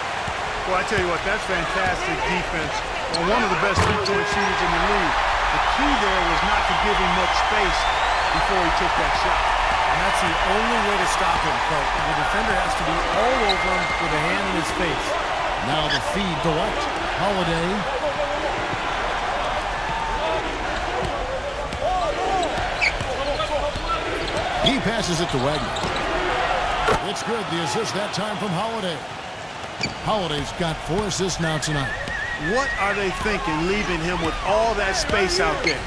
Well, I tell you what, that's fantastic defense on one of the best three-point shooters in the league. The key there was not to give him much space before he took that shot. And that's the only way to stop him, Clark. The defender has to be all over him with a hand in his face. Now the feed to White. Holiday. He passes it to Wagner. It's good. The assist that time from Holiday. Holiday's got 4 assists now tonight. What are they thinking leaving him with all that space out there?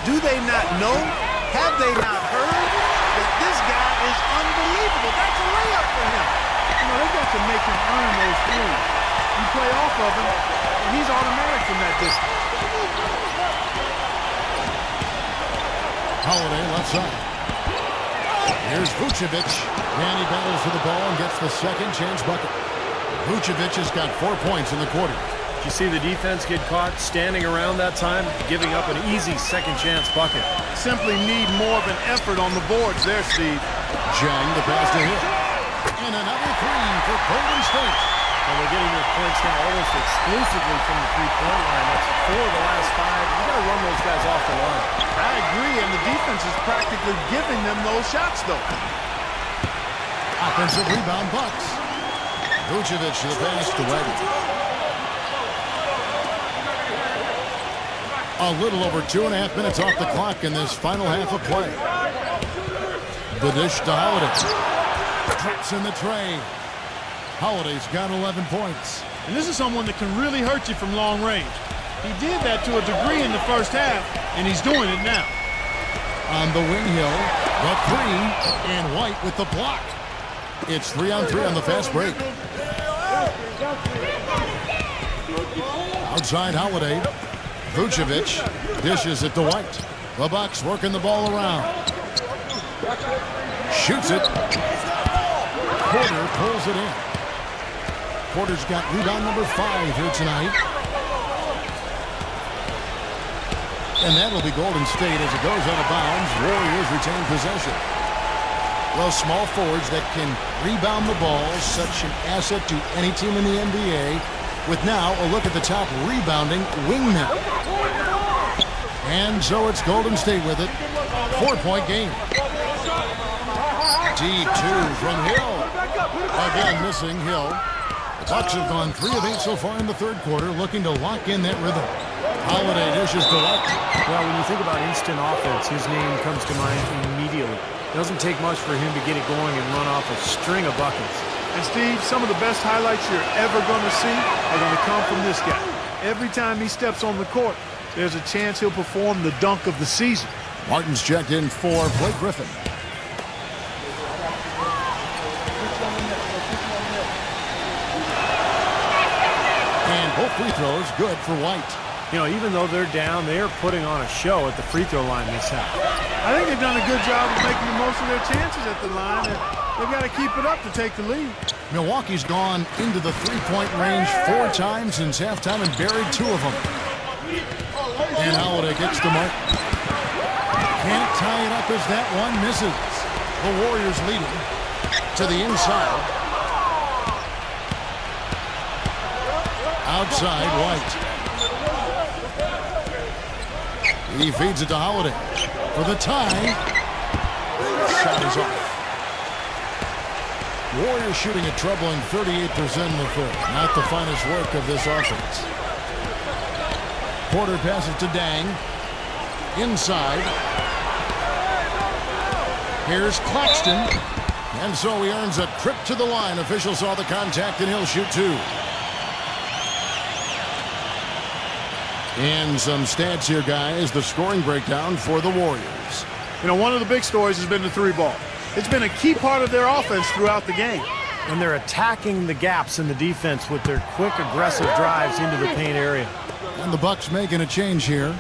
Do they not know? Have they not heard that this guy is unbelievable? That's a layup for him. You know, they got to make him earn those threes. You play off of him, and he's automatic from that distance. Holiday left side. Here's Vucevic. And he battles for the ball and gets the second chance bucket. Vucevic has got 4 points in the quarter. Did you see the defense get caught standing around that time, giving up an easy second chance bucket? Simply need more of an effort on the boards there, Steve. Zhang, the pass to him. And another three for Golden State. And they're getting their points now almost exclusively from the three-point line. That's 4 of the last 5. You got to run those guys off the line. I agree, and the defense is practically giving them those shots, though. Offensive rebound, Bucks. Vucevic to the pass to Wagner. A little over 2.5 minutes off the clock in this final half of play. The dish to Holiday. Drops in the tray. Holiday's got 11 points. And this is someone that can really hurt you from long range. He did that to a degree in the first half, and he's doing it now. On the wing hill, the three, and White with the block. It's 3-on-3 on the fast break. Outside Holiday. Vucevic dishes it to White. The Bucks working the ball around. Shoots it. Porter pulls it in. Porter's got rebound number 5 here tonight. And that'll be Golden State as it goes out of bounds. Warriors retain possession. Those small forwards that can rebound the ball, such an asset to any team in the NBA. With now a look at the top rebounding wingmen. And so it's Golden State with it. 4-point game. Deep 2 from Hill. Again missing Hill. The Bucks have gone 3 of 8 so far in the third quarter, looking to lock in that rhythm. Holiday dishes to White. Well, when you think about instant offense, his name comes to mind immediately. It doesn't take much for him to get it going and run off a string of buckets. And Steve, some of the best highlights you're ever going to see are going to come from this guy. Every time he steps on the court, there's a chance he'll perform the dunk of the season. Martin's checked in for Blake Griffin. And both free throws good for White. You know, even though they're down, they are putting on a show at the free throw line this half. I think they've done a good job of making the most of their chances at the line, and they've got to keep it up to take the lead. Milwaukee's gone into the three-point range 4 times since halftime and buried 2 of them. And Holiday gets the mark. Can't tie it up as that one misses. The Warriors leading to the inside. Outside White. He feeds it to Holiday for the tie. Shot is off. Warriors shooting a troubling 38% in the third. Not the finest work of this offense. Porter passes to Dang. Inside. Here's Claxton. And so he earns a trip to the line. Officials saw the contact and he'll shoot 2. And some stats here, guys. The scoring breakdown for the Warriors. You know, one of the big stories has been the three ball. It's been a key part of their offense throughout the game. And they're attacking the gaps in the defense with their quick, aggressive drives into the paint area. And the Bucks making a change here.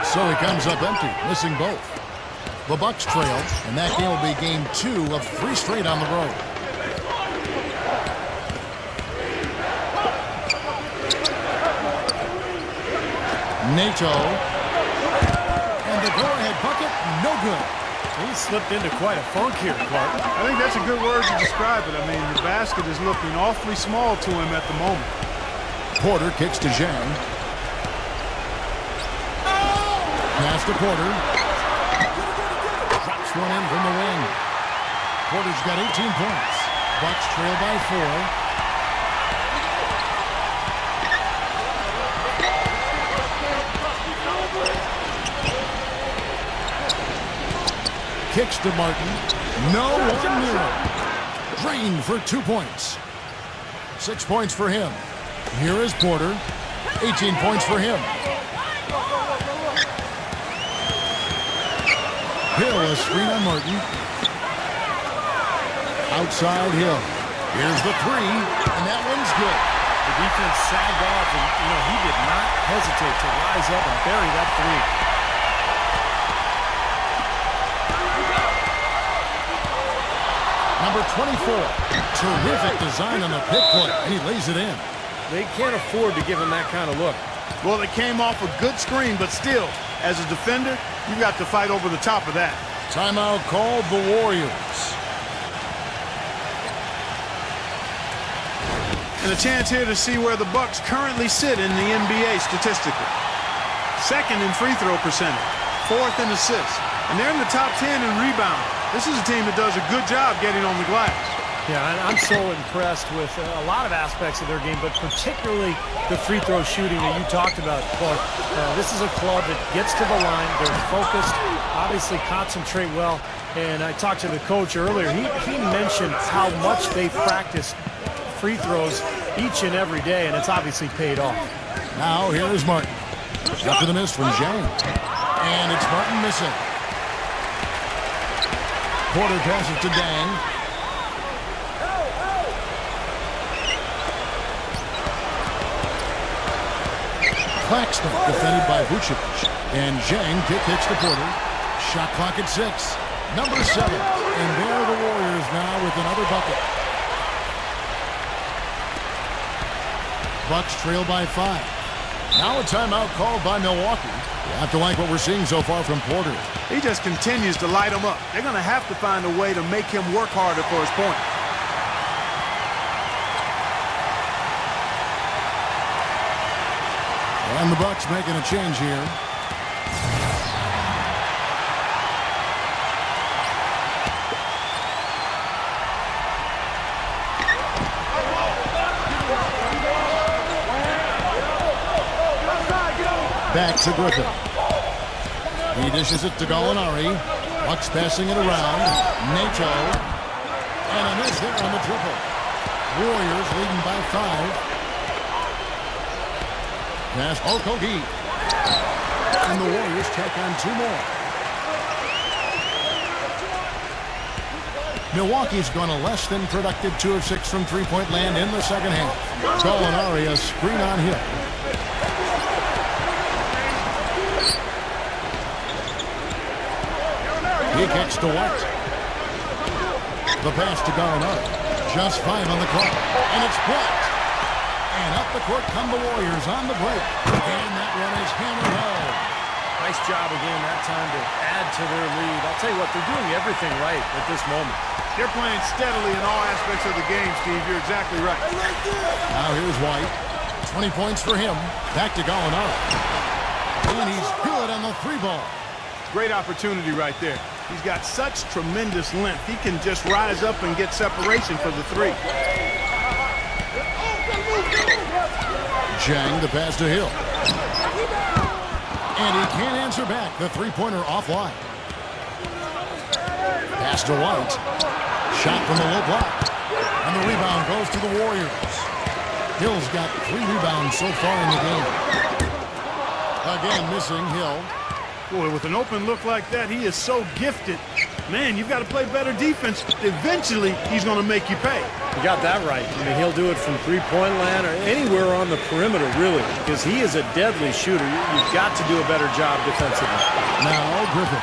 So he comes up empty, missing both. The Bucks trail, and that game will be game 2 of 3 straight on the road. Nato. And the go-ahead bucket, no good. He slipped into quite a funk here, Clark. I think that's a good word to describe it. I mean, the basket is looking awfully small to him at the moment. Porter kicks to Zhang. Pass to Porter. Drops one in from the wing. Porter's got 18 points. Bucks trail by 4. Kicks to Martin. No one near him. Drained for 2 points. 6 points for him. Here is Porter. 18 points for him. Hill, a screen on Martin. Outside Hill. Here's the 3, and that one's good. The defense sagged off, and, he did not hesitate to rise up and bury that 3. Number 24. Terrific design on the pick play, and he lays it in. They can't afford to give him that kind of look. Well, it came off a good screen, but still, as a defender, you got to fight over the top of that. Timeout called the Warriors. And a chance here to see where the Bucks currently sit in the NBA statistically. 2nd in free throw percentage, 4th in assists, and they're in the top 10 in rebound. This is a team that does a good job getting on the glass. Yeah, I'm so impressed with a lot of aspects of their game, but particularly the free throw shooting that you talked about, Clark. This is a club that gets to the line. They're focused, obviously concentrate well. And I talked to the coach earlier. He mentioned how much they practice free throws each and every day, and it's obviously paid off. Now here is Martin. After the miss from Zhang. And it's Martin missing. Porter passes to Dang. Claxton defended by Vucevic. And Zhang kicks to Porter. Shot clock at 6. Number 7. And there are the Warriors now with another bucket. Bucks trail by 5. Now a timeout called by Milwaukee. You have to like what we're seeing so far from Porter. He just continues to light them up. They're going to have to find a way to make him work harder for his point. And the Bucks making a change here. Back to Griffin. He dishes it to Gallinari. Bucks passing it around. Nato. And a miss there on the triple. Warriors leading by 5. Pass Okogie. And the Warriors tack on 2 more. Milwaukee's gone a less than productive 2 of 6 from three-point land in the second half. Gallinari, a screen on Hill. He kicks to White. The pass to Gallinari. Just 5 on the clock. And it's blocked. And up the court come the Warriors on the break. And that one is hammered home. Nice job again that time to add to their lead. I'll tell you what, they're doing everything right at this moment. They're playing steadily in all aspects of the game, Steve. You're exactly right. Now here's White. 20 points for him. Back to Gallinari. And he's good on the 3-ball. Great opportunity right there. He's got such tremendous length. He can just rise up and get separation for the 3. Zhang, the pass to Hill. And he can't answer back. The three-pointer offline. Pass to White. Shot from the low block. And the rebound goes to the Warriors. Hill's got 3 rebounds so far in the game. Again, missing Hill. Boy, with an open look like that, he is so gifted. Man, you've got to play better defense. Eventually, he's going to make you pay. You got that right. I mean, he'll do it from three-point land or anywhere on the perimeter, really, because he is a deadly shooter. You've got to do a better job defensively. Now, Griffin.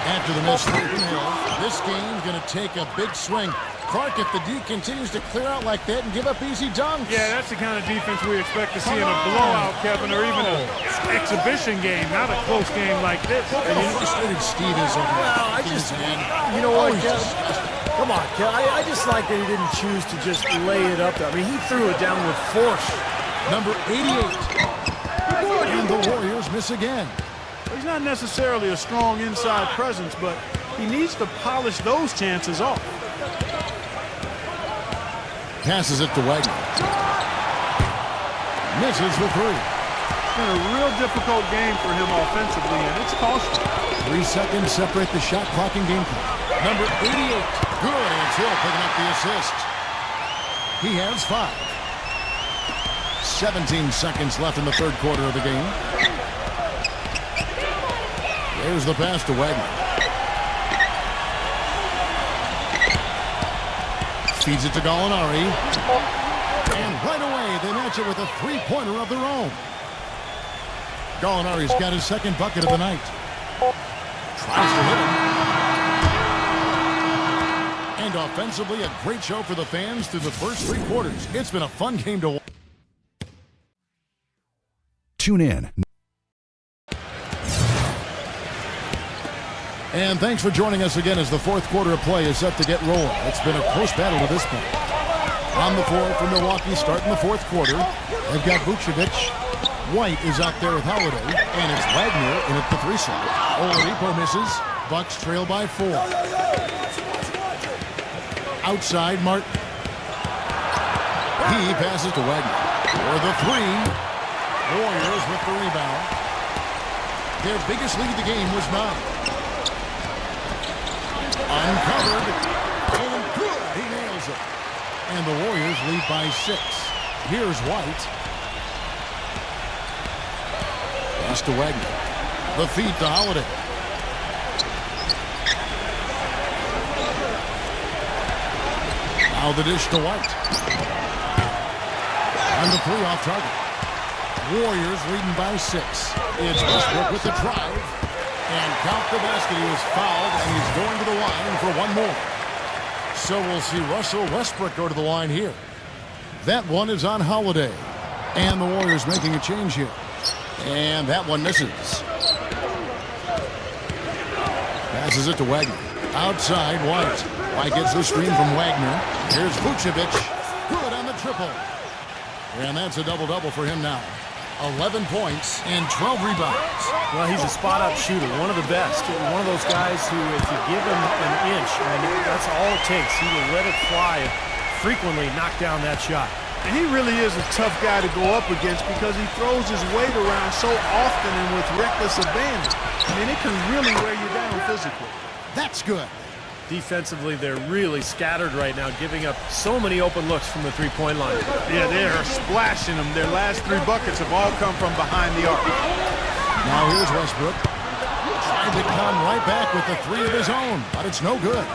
After the missed three from Hill, this game's going to take a big swing. Clark, if the D continues to clear out like that and give up easy dunks. Yeah, that's the kind of defense we expect to see in a blowout, Kevin, or even an exhibition game, not a close game like this. And you know, frustrated Steve is over there. Well, you know what, Kevin? Come on, Kevin. I just like that he didn't choose to just lay it up there. I mean, he threw it down with force. Number 88. And the Warriors miss again. He's not necessarily a strong inside presence, but he needs to polish those chances off. Passes it to Wagner. Misses the three. It's been a real difficult game for him offensively, and it's costly. 3 seconds separate the shot clock and game clock. Number 88. Good, and it's Hill picking up the assist. He has 5. 17 seconds left in the third quarter of the game. There's the pass to Wagner. Feeds it to Gallinari. And right away, they match it with a three-pointer of their own. Gallinari's got his second bucket of the night. Tries to hit him. And offensively, a great show for the fans through the first 3 quarters. It's been a fun game to watch. Tune in. And thanks for joining us again as the fourth quarter of play is set to get rolling. It's been a close battle to this point. On the floor for Milwaukee starting the fourth quarter. They've got Vucevic. White is out there with Holiday. And it's Wagner in at the 3 slot. Oladipo misses. Bucks trail by 4. Outside, Martin. He passes to Wagner. For the 3. Warriors with the rebound. Their biggest lead of the game was 9. Uncovered. And good. He nails it. And the Warriors lead by 6. Here's White. Pass to Wagner. The feed to Holiday. Now the dish to White. And the 3 off target. Warriors leading by 6. It's Westbrook with the drive. And count the basket. He was fouled, and he's going to the line for one more. So we'll see Russell Westbrook go to the line here. That one is on Holiday. And the Warriors making a change here. And that one misses. Passes it to Wagner. Outside, White. White gets the screen from Wagner. Here's Vucevic. Good on the triple. And that's a double-double for him now. 11 points and 12 rebounds. Well, he's a spot-up shooter, one of the best. One of those guys who, if you give him an inch, I mean, that's all it takes. He will let it fly and frequently knock down that shot. And he really is a tough guy to go up against because he throws his weight around so often and with reckless abandon. I mean, it can really wear you down physically. That's good. Defensively, they're really scattered right now, giving up so many open looks from the three-point line. Yeah, they are splashing them. Their last 3 buckets have all come from behind the arc. Now here's Westbrook. Trying to come right back with the 3 of his own, but it's no good.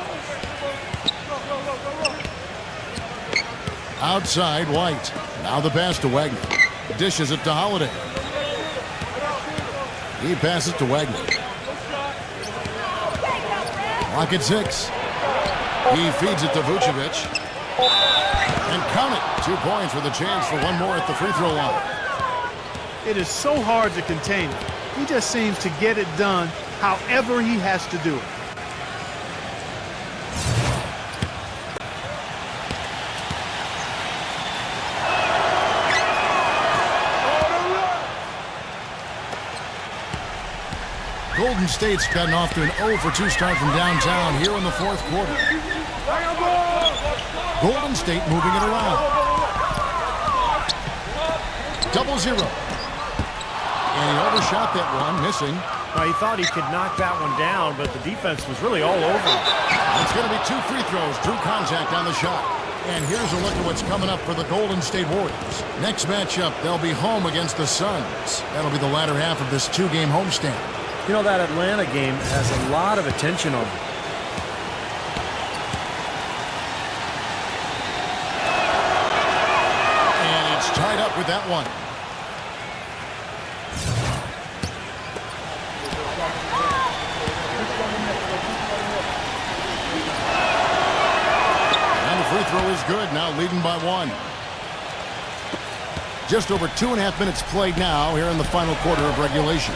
Outside, White. Now the pass to Wagner. Dishes it to Holiday. He passes to Wagner. Clock at 6. He feeds it to Vucevic. And count it. 2 points with a chance for one more at the free throw line. It is so hard to contain him. He just seems to get it done however he has to do it. Golden State's gotten off to an 0-for-2 start from downtown here in the fourth quarter. Golden State moving it around. 0-0. And he overshot that one, missing. Well, he thought he could knock that one down, but the defense was really all over him. It's going to be 2 free throws. Drew contact on the shot. And here's a look at what's coming up for the Golden State Warriors. Next matchup, they'll be home against the Suns. That'll be the latter half of this 2-game homestand. You know, that Atlanta game has a lot of attention on it. And it's tied up with that one. Free throw is good, now leading by 1. Just over 2.5 minutes played now here in the final quarter of regulation.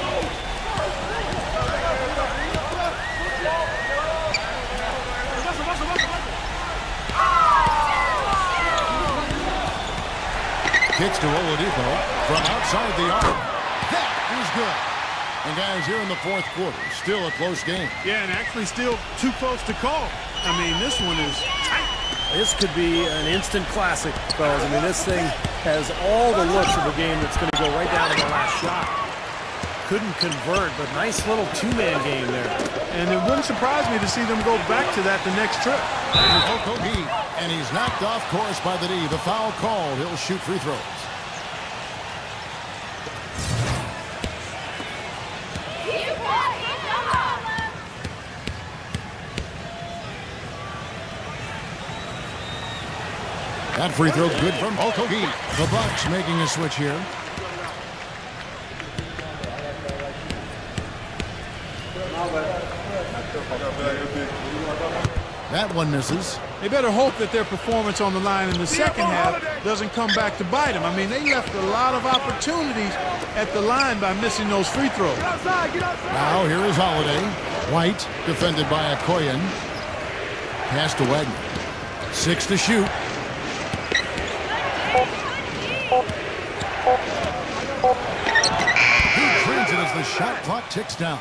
Kicks to Oladipo from outside the arc. That is good. And guys, here in the fourth quarter, still a close game. Yeah, and actually still too close to call. I mean, this one is tight. This could be an instant classic, fellas. I mean, this thing has all the looks of a game that's going to go right down to the last shot. Couldn't convert, but nice little two-man game there. And it wouldn't surprise me to see them go back to that the next trip. Okogie, and he's knocked off course by the D. The foul called. He'll shoot free throws. That free throw good from Okogie. The Bucks making a switch here. That one misses. They better hope that their performance on the line in the second half doesn't come back to bite them. I mean, they left a lot of opportunities at the line by missing those free throws. Now here is Holiday. White defended by Okoye. Pass to Wagner. 6 to shoot. He drains it as the shot clock ticks down.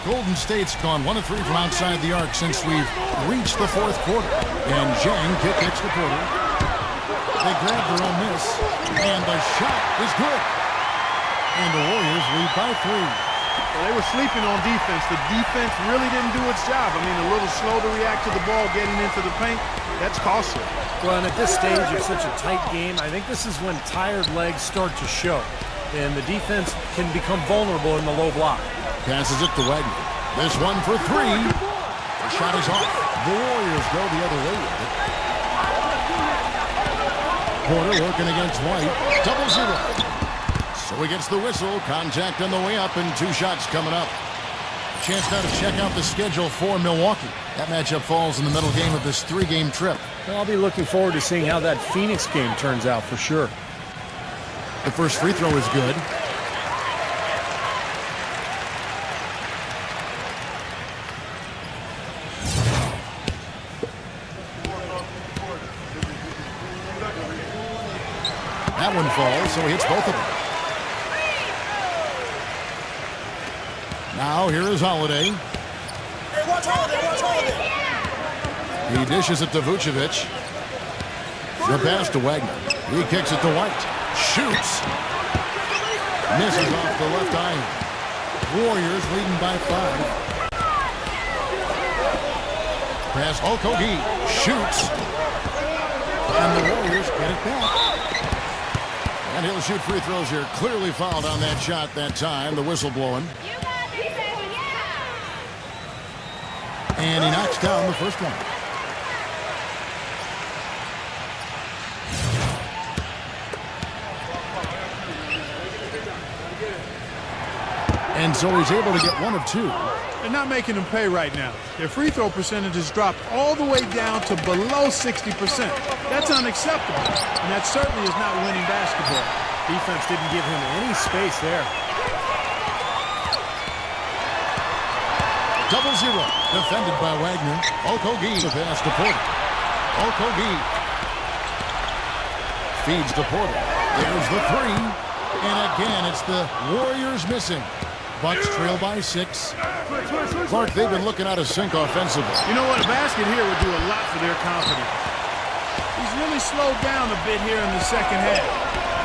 Golden State's gone 1 of 3 from outside the arc since we've reached the fourth quarter. And Zhang kicks to Porter. They grab their own miss. And the shot is good. And the Warriors lead by 3. Well, they were sleeping on defense. The defense really didn't do its job. I mean, a little slow to react to the ball getting into the paint. That's costly. Well, and at this stage of such a tight game, I think this is when tired legs start to show. And the defense can become vulnerable in the low block. Passes it to Wagner. This one for 3. The shot is off. The Warriors go the other way with it. Porter working against White. 0-0. So he gets the whistle. Contact on the way up and 2 shots coming up. Chance now to check out the schedule for Milwaukee. That matchup falls in the middle game of this 3-game trip. Well, I'll be looking forward to seeing how that Phoenix game turns out for sure. The first free throw is good. That one falls, so he hits both of them. Now here is Holiday. Hey, watch Holiday, watch Holiday. He dishes it to Vucevic. The pass to Wagner. He kicks it to White. Shoots. Misses off the left iron. Warriors leading by 5. Pass Okogie. Shoots. And the Warriors get it back. And he'll shoot free throws here. Clearly fouled on that shot that time. The whistle blowing. And he knocks down the first one. And so he's able to get 1 of 2. They're not making them pay right now. Their free throw percentage has dropped all the way down to below 60%. That's unacceptable. And that certainly is not winning basketball. Defense didn't give him any space there. 0-0. Defended by Wagner. Okogie to pass to Porter. Okogie feeds to Porter. There's the 3. And again, it's the Warriors missing. Bucks trail by 6. Clark, they've been looking out of sync offensively. You know what? A basket here would do a lot for their confidence. He's really slowed down a bit here in the second half.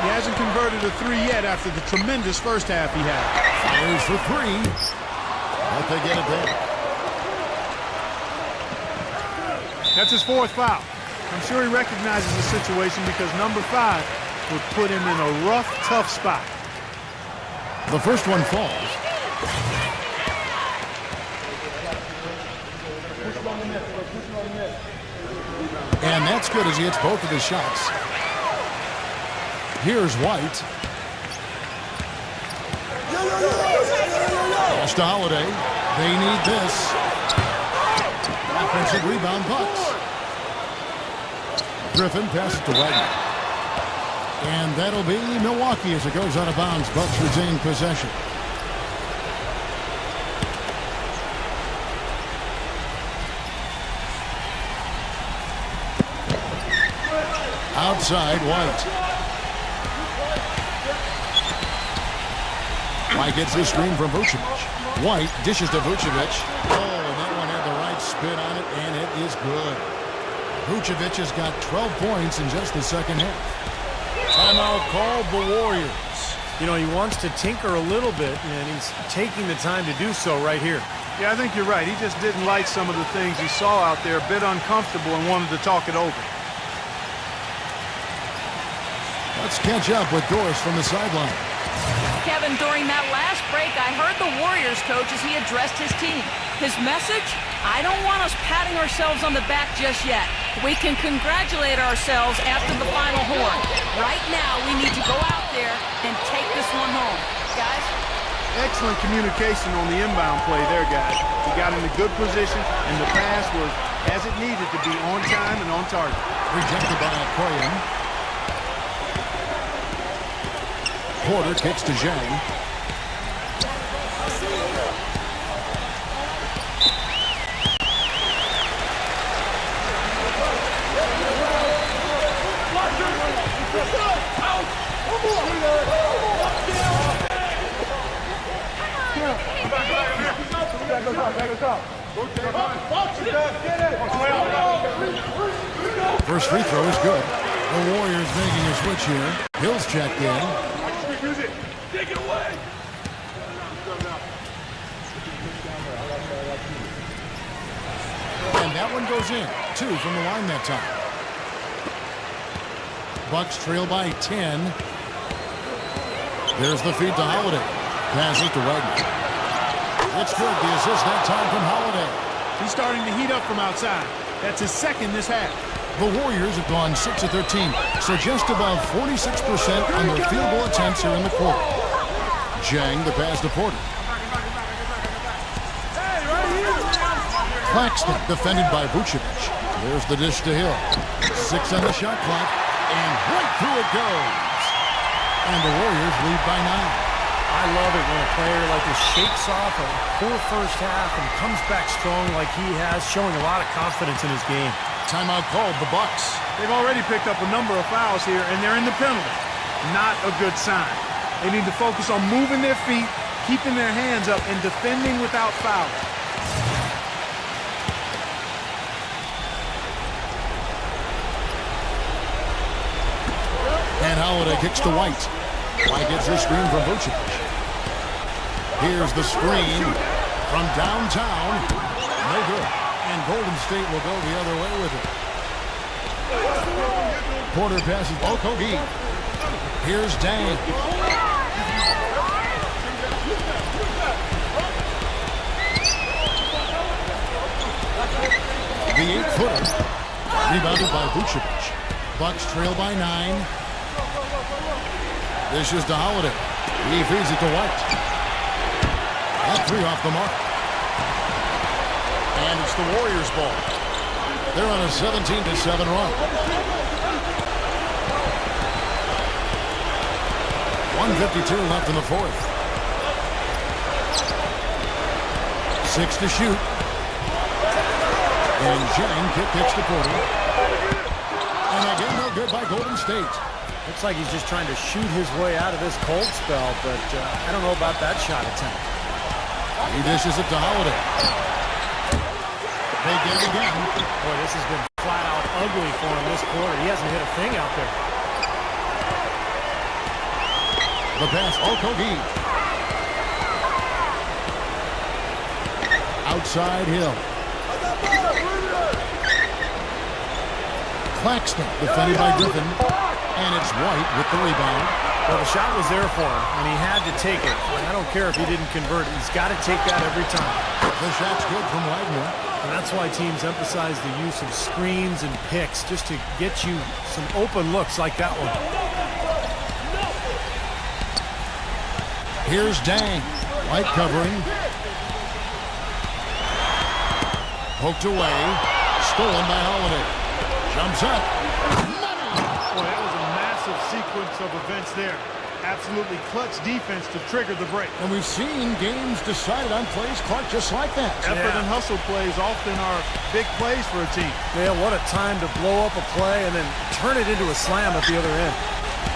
He hasn't converted a three yet after the tremendous first half he had. Fires for three. But they get it back. That's his fourth foul. I'm sure he recognizes the situation because number 5 would put him in a rough, tough spot. The first one falls. And that's good as he hits both of his shots. Here's White. Pass to Holiday. They need this. Offensive rebound, Bucks. Griffin passes to Wagner. And that'll be Milwaukee as it goes out of bounds. Bucks retain possession. Outside, White. White gets the screen from Vucevic. White dishes to Vucevic. Oh, and that one had the right spin on it, and it is good. Vucevic has got 12 points in just the second half. Timeout called the Warriors. You know, he wants to tinker a little bit, and he's taking the time to do so right here. Yeah, I think you're right. He just didn't like some of the things he saw out there, a bit uncomfortable, and wanted to talk it over. Let's catch up with Doris from the sideline. Kevin, during that last break, I heard the Warriors coach as he addressed his team. His message? I don't want us patting ourselves on the back just yet. We can congratulate ourselves after the final horn. Right now, we need to go out there and take this one home. Guys? Excellent communication on the inbound play there, guys. He got in a good position, and the pass was as it needed to be, on time and on target. Rejected by Aquarian. Porter kicks to Zhang. First free throw is good. The Warriors making a switch here. Hill's checked in. Take it away. And that one goes in. 2 from the line that time. Bucks trail by 10. There's the feed to Holiday. Pass it to Wagner. It's good. The assist that time from Holiday. He's starting to heat up from outside. That's his second this half. The Warriors have gone 6 of 13, so just above 46% on their field goal attempts here in the quarter. Zhang, the pass to Porter. Claxton, defended by Vucevic. There's the dish to Hill. 6 on the shot clock, and right through it goes. And the Warriors lead by 9. I love it when a player like this shakes off a poor first half and comes back strong like he has, showing a lot of confidence in his game. Timeout called, the Bucks. They've already picked up a number of fouls here, and they're in the penalty. Not a good sign. They need to focus on moving their feet, keeping their hands up, and defending without fouling. And Holiday kicks to White. White gets her screen from Vucevic. Here's the screen from downtown. No good. And Golden State will go the other way with it. Porter passes Okogie. Here's Dang. The 8-footer. Rebounded by Vucevic. Bucks trail by 9. This is to Holiday. He feeds it to White. That 3 off the mark. And it's the Warriors' ball. They're on a 17-7 run. 1:52 left in the fourth. 6 to shoot. And Zhang kicks to Porter. And again, no good by Golden State. Looks like he's just trying to shoot his way out of this cold spell, but I don't know about that shot attempt. He dishes it to Holiday. They get it again. Boy, this has been flat out ugly for him this quarter. He hasn't hit a thing out there. The pass, Okogie. Outside Hill. Claxton defended by Griffin. And it's White with the rebound. Well, the shot was there for him, and he had to take it. I don't care if he didn't convert. He's got to take that every time. The shot's good from Wagner. And that's why teams emphasize the use of screens and picks, just to get you some open looks like that one. Here's Dang. White covering. Poked away. Stolen by Holiday. Jumps up. Boy, that was a massive sequence of events there. Absolutely clutch defense to trigger the break. And we've seen games decided on plays, Clark, just like that. Effort and hustle plays often are big plays for a team. Yeah, what a time to blow up a play and then turn it into a slam at the other end.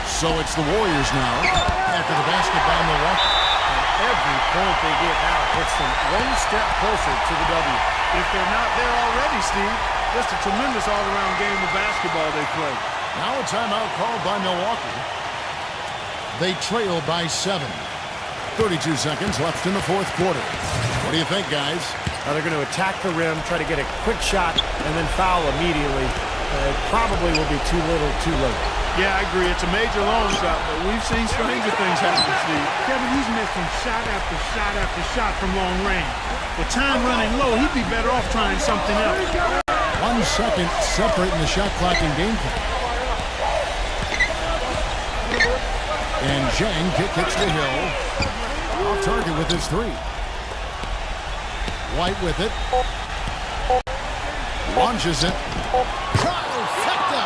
So it's the Warriors now. After the basket by Milwaukee. And every point they get now puts them one step closer to the W. If they're not there already, Steve, just a tremendous all-around game of basketball they play. Now a timeout called by Milwaukee. They trail by 7. 32 seconds left in the fourth quarter. What do you think, guys? Now they're going to attack the rim, try to get a quick shot, and then foul immediately. It probably will be too little, too late. Yeah, I agree. It's a major long shot, but we've seen stranger things happen, Steve. Kevin, he's missing shot after shot after shot from long range. With time running low, he'd be better off trying something else. 1 second separating the shot clock and game clock. And Zhang kick hits the hill. Off target with his 3. White with it. Launches it. Trifecta!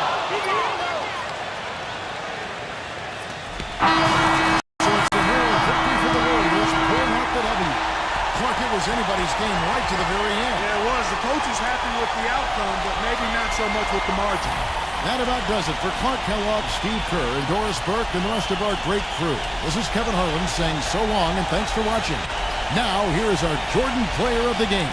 So it's the moral victory for the Warriors, pulling out the W. Clark, it was anybody's game right to the very end. Yeah, it was. The coach is happy with the outcome, but maybe not so much with the margin. That about does it for Clark Kellogg, Steve Kerr, and Doris Burke, and the rest of our great crew. This is Kevin Harlan saying so long and thanks for watching. Now, here is our Jordan Player of the Game.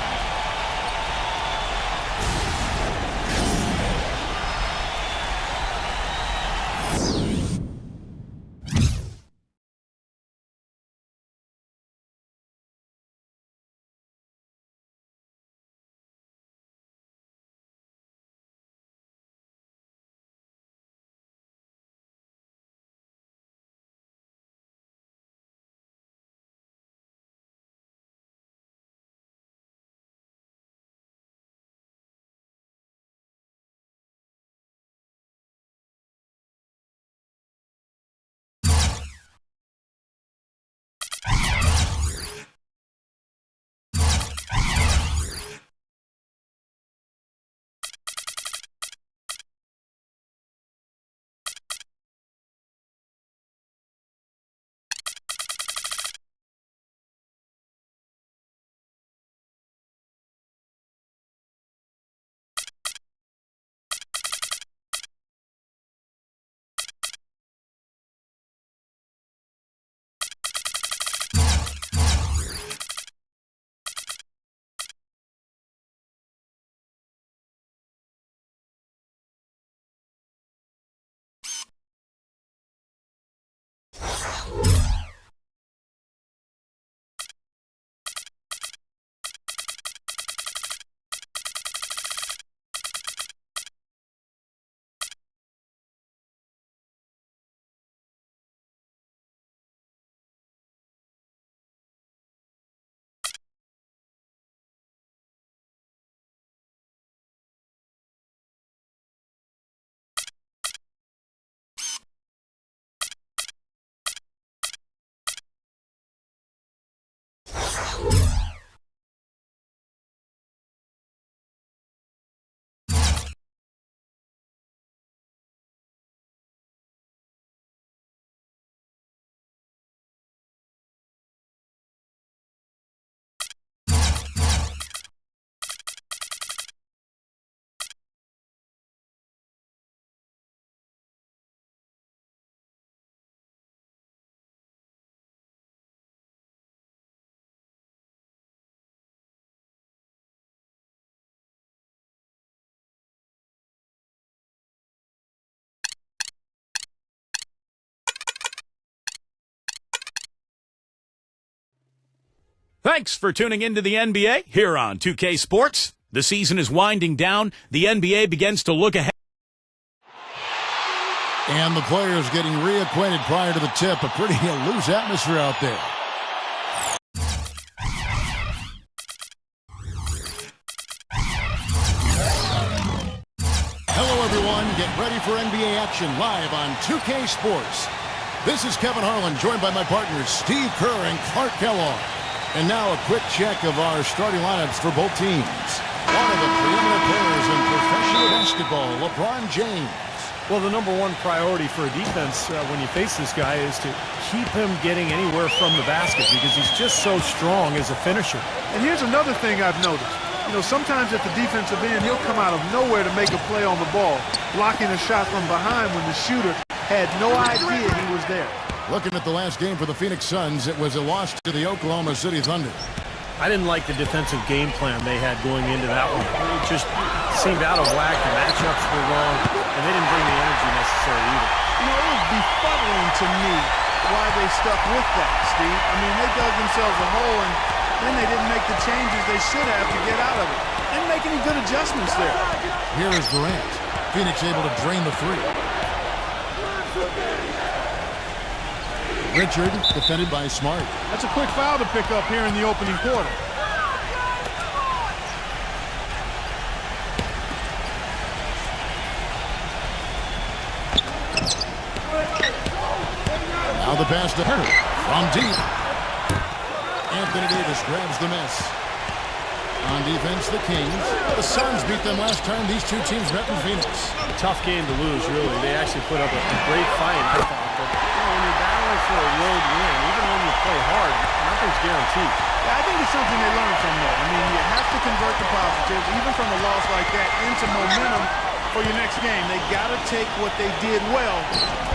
Thanks for tuning into the NBA here on 2K Sports. The season is winding down. The NBA begins to look ahead. And the players getting reacquainted prior to the tip. A pretty loose atmosphere out there. Hello, everyone. Get ready for NBA action live on 2K Sports. This is Kevin Harlan, joined by my partners Steve Kerr and Clark Kellogg. And now a quick check of our starting lineups for both teams. One of the preeminent players in professional basketball, LeBron James. Well, the number one priority for a defense when you face this guy is to keep him getting anywhere from the basket because he's just so strong as a finisher. And here's another thing I've noticed. You know, sometimes at the defensive end, he'll come out of nowhere to make a play on the ball, blocking a shot from behind when the shooter had no idea he was there. Looking at the last game for the Phoenix Suns, it was a loss to the Oklahoma City Thunder. I didn't like the defensive game plan they had going into that one. It just seemed out of whack. The matchups were wrong, and they didn't bring the energy necessary either. You know, it was befuddling to me why they stuck with that, Steve. I mean, they dug themselves a hole, and then they didn't make the changes they should have to get out of it. Didn't make any good adjustments there. Here is Durant. Phoenix able to drain the three. Richard, defended by Smart. That's a quick foul to pick up here in the opening quarter. Now the pass to Hurt from deep. Anthony Davis grabs the miss. On defense, the Kings. The Suns beat them last time these two teams met in Phoenix. Tough game to lose, really. They actually put up a great fight, I thought. But when you're battling for a road win, even when you play hard, nothing's guaranteed. Yeah, I think it's something they learned from that. I mean, you have to convert the positives, even from a loss like that, into momentum for your next game. They got to take what they did well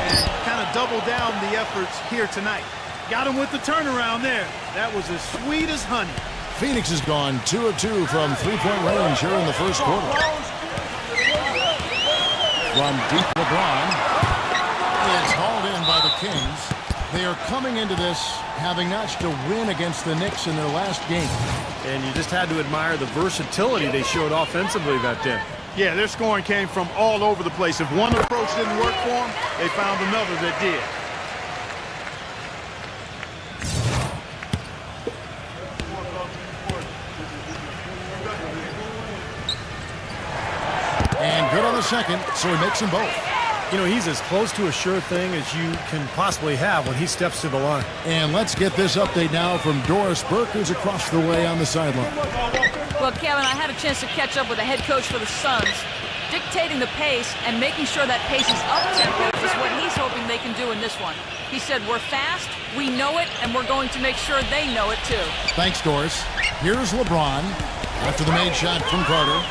and kind of double down the efforts here tonight. Got him with the turnaround there. That was as sweet as honey. Phoenix has gone 2 of 2 from three-point range here in the first quarter. From deep, LeBron is hauled in by the Kings. They are coming into this having notched a win against the Knicks in their last game. And you just had to admire the versatility they showed offensively that day. Yeah, their scoring came from all over the place. If one approach didn't work for them, they found another that did. And good on the second, so he makes them both. You know, he's as close to a sure thing as you can possibly have when he steps to the line. And let's get this update now from Doris Burke, who's across the way on the sideline. Well, Kevin, I had a chance to catch up with the head coach for the Suns. Dictating the pace and making sure that pace is up-tempo is what he's hoping they can do in this one. He said, we're fast, we know it, and we're going to make sure they know it too. Thanks, Doris. Here's LeBron after the made shot from Carter.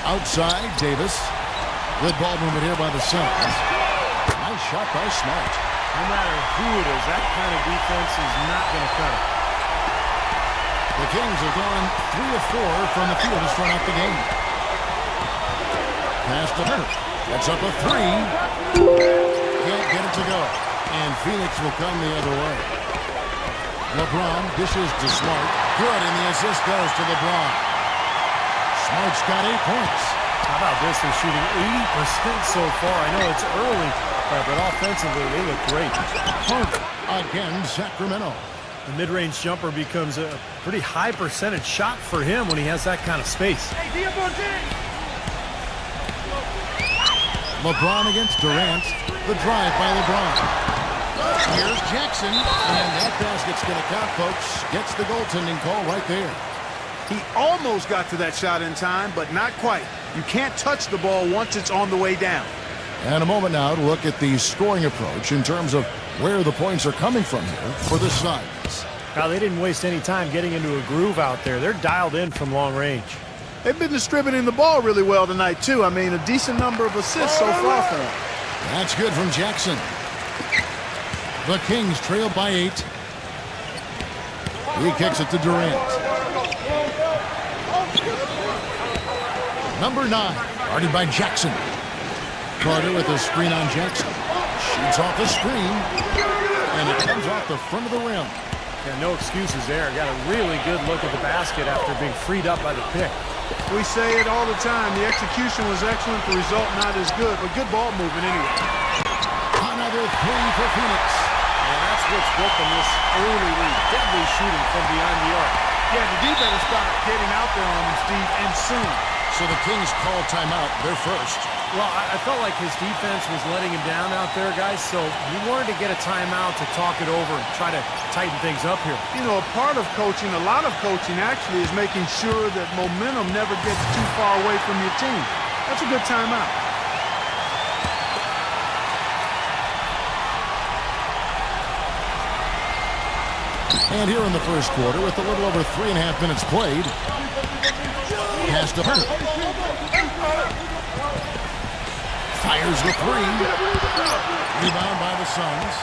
Outside, Davis. Good ball movement here by the Suns. Nice shot by Smart. No matter who it is, that kind of defense is not going to cut it. The Kings have gone 3 of 4 from the field to start out the game. Pass to Hurt. That's up a 3. Can't get it to go. And Phoenix will come the other way. LeBron dishes to Smart. Good, and the assist goes to LeBron. Smart's got 8 points. How about this? They're shooting 80% so far. I know it's early, but offensively they look great. Hurt again, Sacramento. The mid-range jumper becomes a pretty high percentage shot for him when he has that kind of space. LeBron against Durant. The drive by LeBron. Here's Jackson, and that basket's going to count, folks. Gets the goaltending call right there. He almost got to that shot in time, but not quite. You can't touch the ball once it's on the way down. And a moment now to look at the scoring approach in terms of where the points are coming from here for the Suns. Now, they didn't waste any time getting into a groove out there. They're dialed in from long range. They've been distributing the ball really well tonight, too. I mean, a decent number of assists so far for them. That's good from Jackson. The Kings trail by 8. He kicks it to Durant. Number 9, guarded by Jackson. Carter with a screen on Jackson. Shoots off the screen, and it comes off the front of the rim. Yeah, no excuses there. Got a really good look at the basket after being freed up by the pick. We say it all the time. The execution was excellent. The result not as good, but good ball movement anyway. Another three for Phoenix. And that's what's built on this early lead. Deadly shooting from beyond the arc. Yeah, the D better start getting out there on him, Steve, and soon. So the Kings call timeout. They're first. Well, I felt like his defense was letting him down out there, guys, so he wanted to get a timeout to talk it over and try to tighten things up here. You know, a part of coaching, a lot of coaching actually, is making sure that momentum never gets too far away from your team. That's a good timeout. And here in the first quarter, with a little over 3.5 minutes played, pass to Hurt. Fires the three. Rebound by the Suns.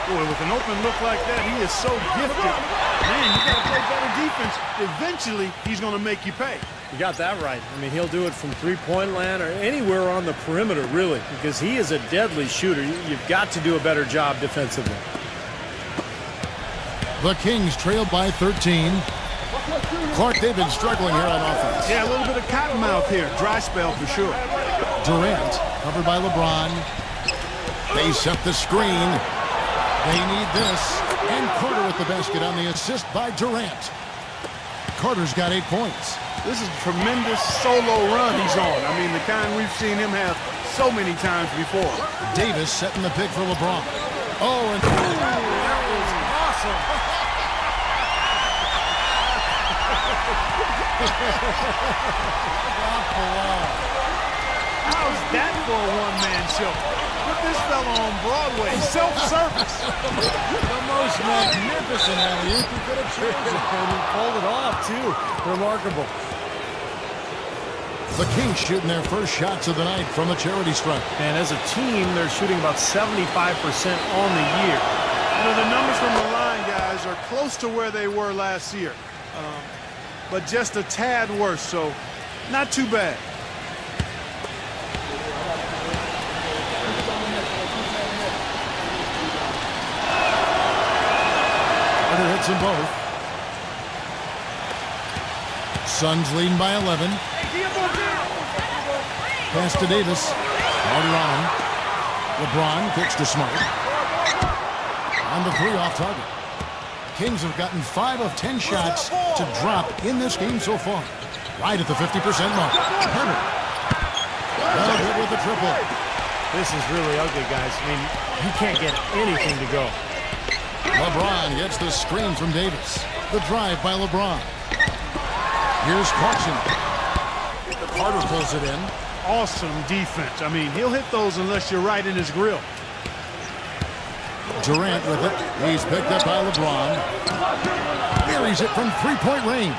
Boy, with an open look like that, he is so gifted. Man, you got to play better defense. Eventually, he's going to make you pay. You got that right. I mean, he'll do it from three-point land or anywhere on the perimeter, really, because he is a deadly shooter. You've got to do a better job defensively. The Kings trailed by 13. Clark, they've been struggling here on offense. Yeah, a little bit of cottonmouth here. Dry spell for sure. Durant, covered by LeBron. They set the screen. They need this. And Carter with the basket on the assist by Durant. Carter's got 8 points. This is a tremendous solo run he's on. I mean, the kind we've seen him have so many times before. Davis setting the pick for LeBron. Oh, and That was awesome. How's that for a one-man show? Put this fella on Broadway. Self-service. the most magnificent alley-oop he could have chosen. And he pulled it off, too. Remarkable. The Kings shooting their first shots of the night from the charity stripe. And as a team, they're shooting about 75% on the year. You know, the numbers from the line, guys, are close to where they were last year. But just a tad worse, so not too bad. Carter hits them both. Suns leading by 11. Pass to Davis. Carter on him. LeBron kicks to Smart. On the three off target. Kings have gotten 5 of 10 shots to drop in this game so far. Right at the 50% mark. Herbert. Well good with the triple. This is really ugly, guys. I mean, he can't get anything to go. LeBron gets the screen from Davis. The drive by LeBron. Here's Clarkson. Carter pulls it in. Awesome defense. I mean, he'll hit those unless you're right in his grill. Durant with it. He's picked up by LeBron. Buries it from three-point range.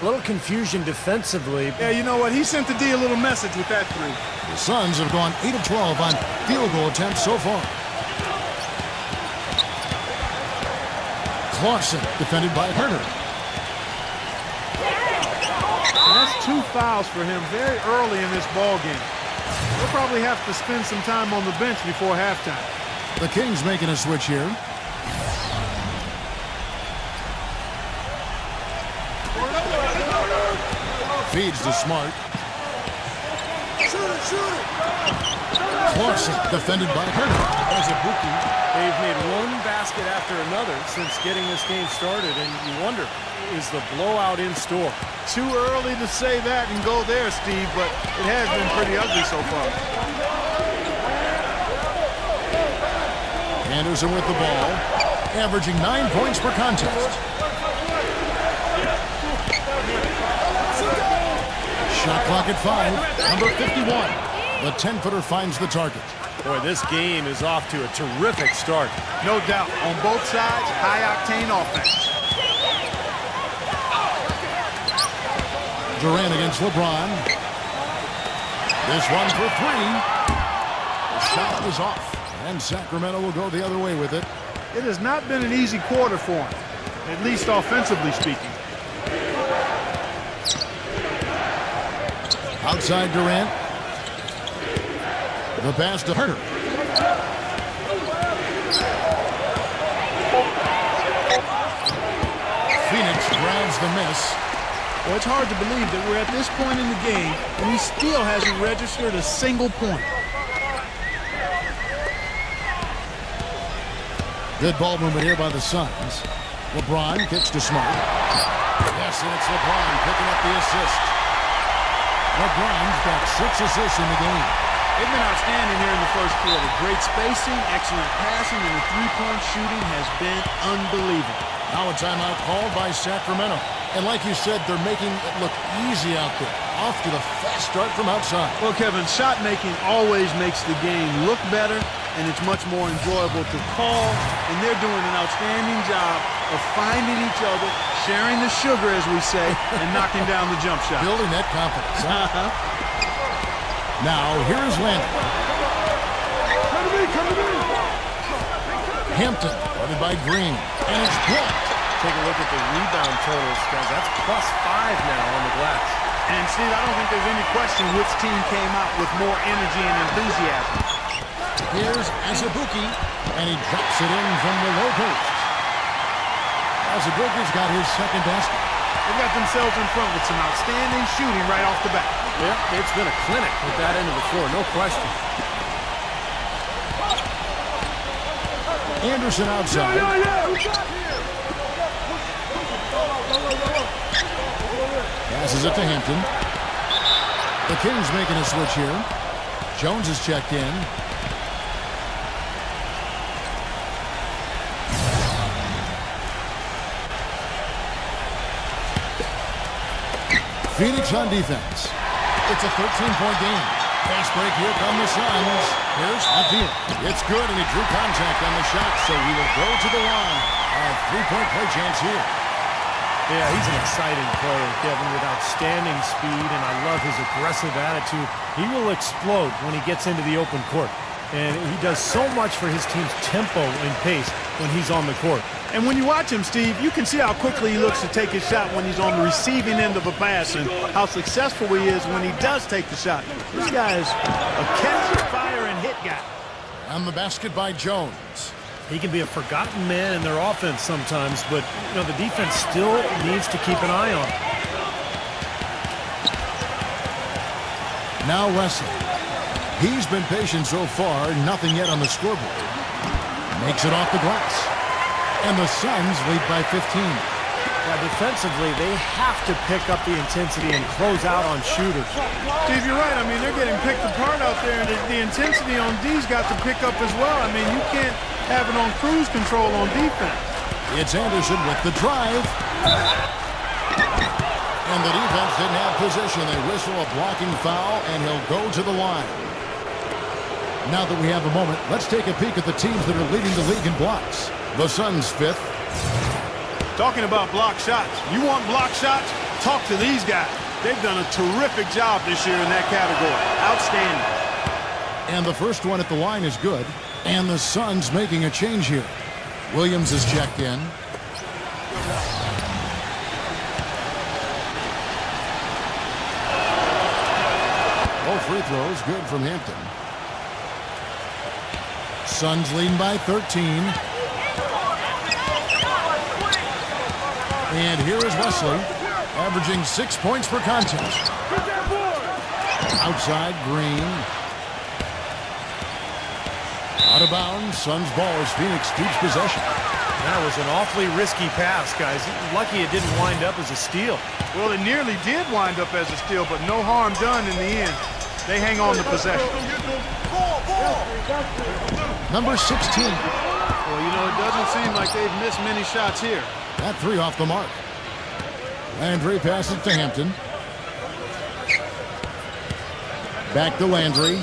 A little confusion defensively. Yeah, you know what? He sent the D a little message with that three. The Suns have gone 8 of 12 on field goal attempts so far. Clarkson defended by Herter. And that's 2 fouls for him very early in this ball game. He'll probably have to spend some time on the bench before halftime. The Kings making a switch here. Feeds to Smart. Clarkson defended by Herter. There's a bookie. They've made one basket after another since getting this game started, and you wonder, is the blowout in store? Too early to say that and go there, Steve, but it has been pretty ugly so far. Anderson with the ball, averaging 9 points per contest. Shot clock at 5, number 51. The 10-footer finds the target. Boy, this game is off to a terrific start. No doubt. On both sides, high-octane offense. Durant against LeBron. This one for 3. The shot is off, and Sacramento will go the other way with it. It has not been an easy quarter for him, at least offensively speaking. Outside Durant. The pass to Herter. grabs the miss. Well, it's hard to believe that we're at this point in the game and he still hasn't registered a single point. Good ball movement here by the Suns. LeBron kicks to Smart. Yes, and it's LeBron picking up the assist. LeBron's got 6 assists in the game. They've been outstanding here in the first quarter. Great spacing, excellent passing, and the three-point shooting has been unbelievable. Now a timeout called by Sacramento. And like you said, they're making it look easy out there. Off to the fast start from outside. Well, Kevin, shot making always makes the game look better, and it's much more enjoyable to call. And they're doing an outstanding job of finding each other, sharing the sugar, as we say, and knocking down the jump shot. Building that confidence. Huh? Now, here's Landry. Come to me. Hampton, guarded by Green. And it's blocked. Take a look at the rebound totals, guys. That's +5 now on the glass. And, Steve, I don't think there's any question which team came out with more energy and enthusiasm. Here's Azubuike, and he drops it in from the low post. Azubuike's got his second basket. They've got themselves in front with some outstanding shooting right off the bat. Yeah, it's been a clinic with that end of the floor, no question. Anderson outside. Passes it to Hampton. The Kings making a switch here. Jones is checked in. Phoenix on defense. It's a 13-point game. Fast break, here come the Suns. Here's Hampton. It's good, and he drew contact on the shot, so he will go to the line. A three-point play chance here. Yeah, he's an exciting player, Kevin, with outstanding speed, and I love his aggressive attitude. He will explode when he gets into the open court, and he does so much for his team's tempo and pace when he's on the court. And when you watch him, Steve, you can see how quickly he looks to take his shot when he's on the receiving end of a pass and how successful he is when he does take the shot. This guy is a catch, fire, and hit guy. On the basket by Jones. He can be a forgotten man in their offense sometimes, but you know the defense still needs to keep an eye on him. Now Wesley. He's been patient so far, nothing yet on the scoreboard. Makes it off the glass. And the Suns lead by 15. Now defensively, they have to pick up the intensity and close out on shooters. Steve, you're right. I mean, they're getting picked apart out there, and the intensity on D's got to pick up as well. I mean, you can't have it on cruise control on defense. It's Anderson with the drive. And the defense didn't have possession. They whistle a blocking foul, and he'll go to the line. Now that we have a moment, let's take a peek at the teams that are leading the league in blocks. The Suns 5th. Talking about block shots. You want block shots? Talk to these guys. They've done a terrific job this year in that category. Outstanding. And the first one at the line is good. And the Suns making a change here. Williams is checked in. Both free throws good from Hampton. Suns leading by 13. And here is Wesley, averaging 6 points per contest. Outside, Green. Out of bounds, Suns ball as Phoenix keeps possession. That was an awfully risky pass, guys. Lucky it didn't wind up as a steal. Well, it nearly did wind up as a steal, but no harm done in the end. They hang on to possession. Number 16. Well, you know, it doesn't seem like they've missed many shots here. That three off the mark. Landry passes to Hampton. Back to Landry.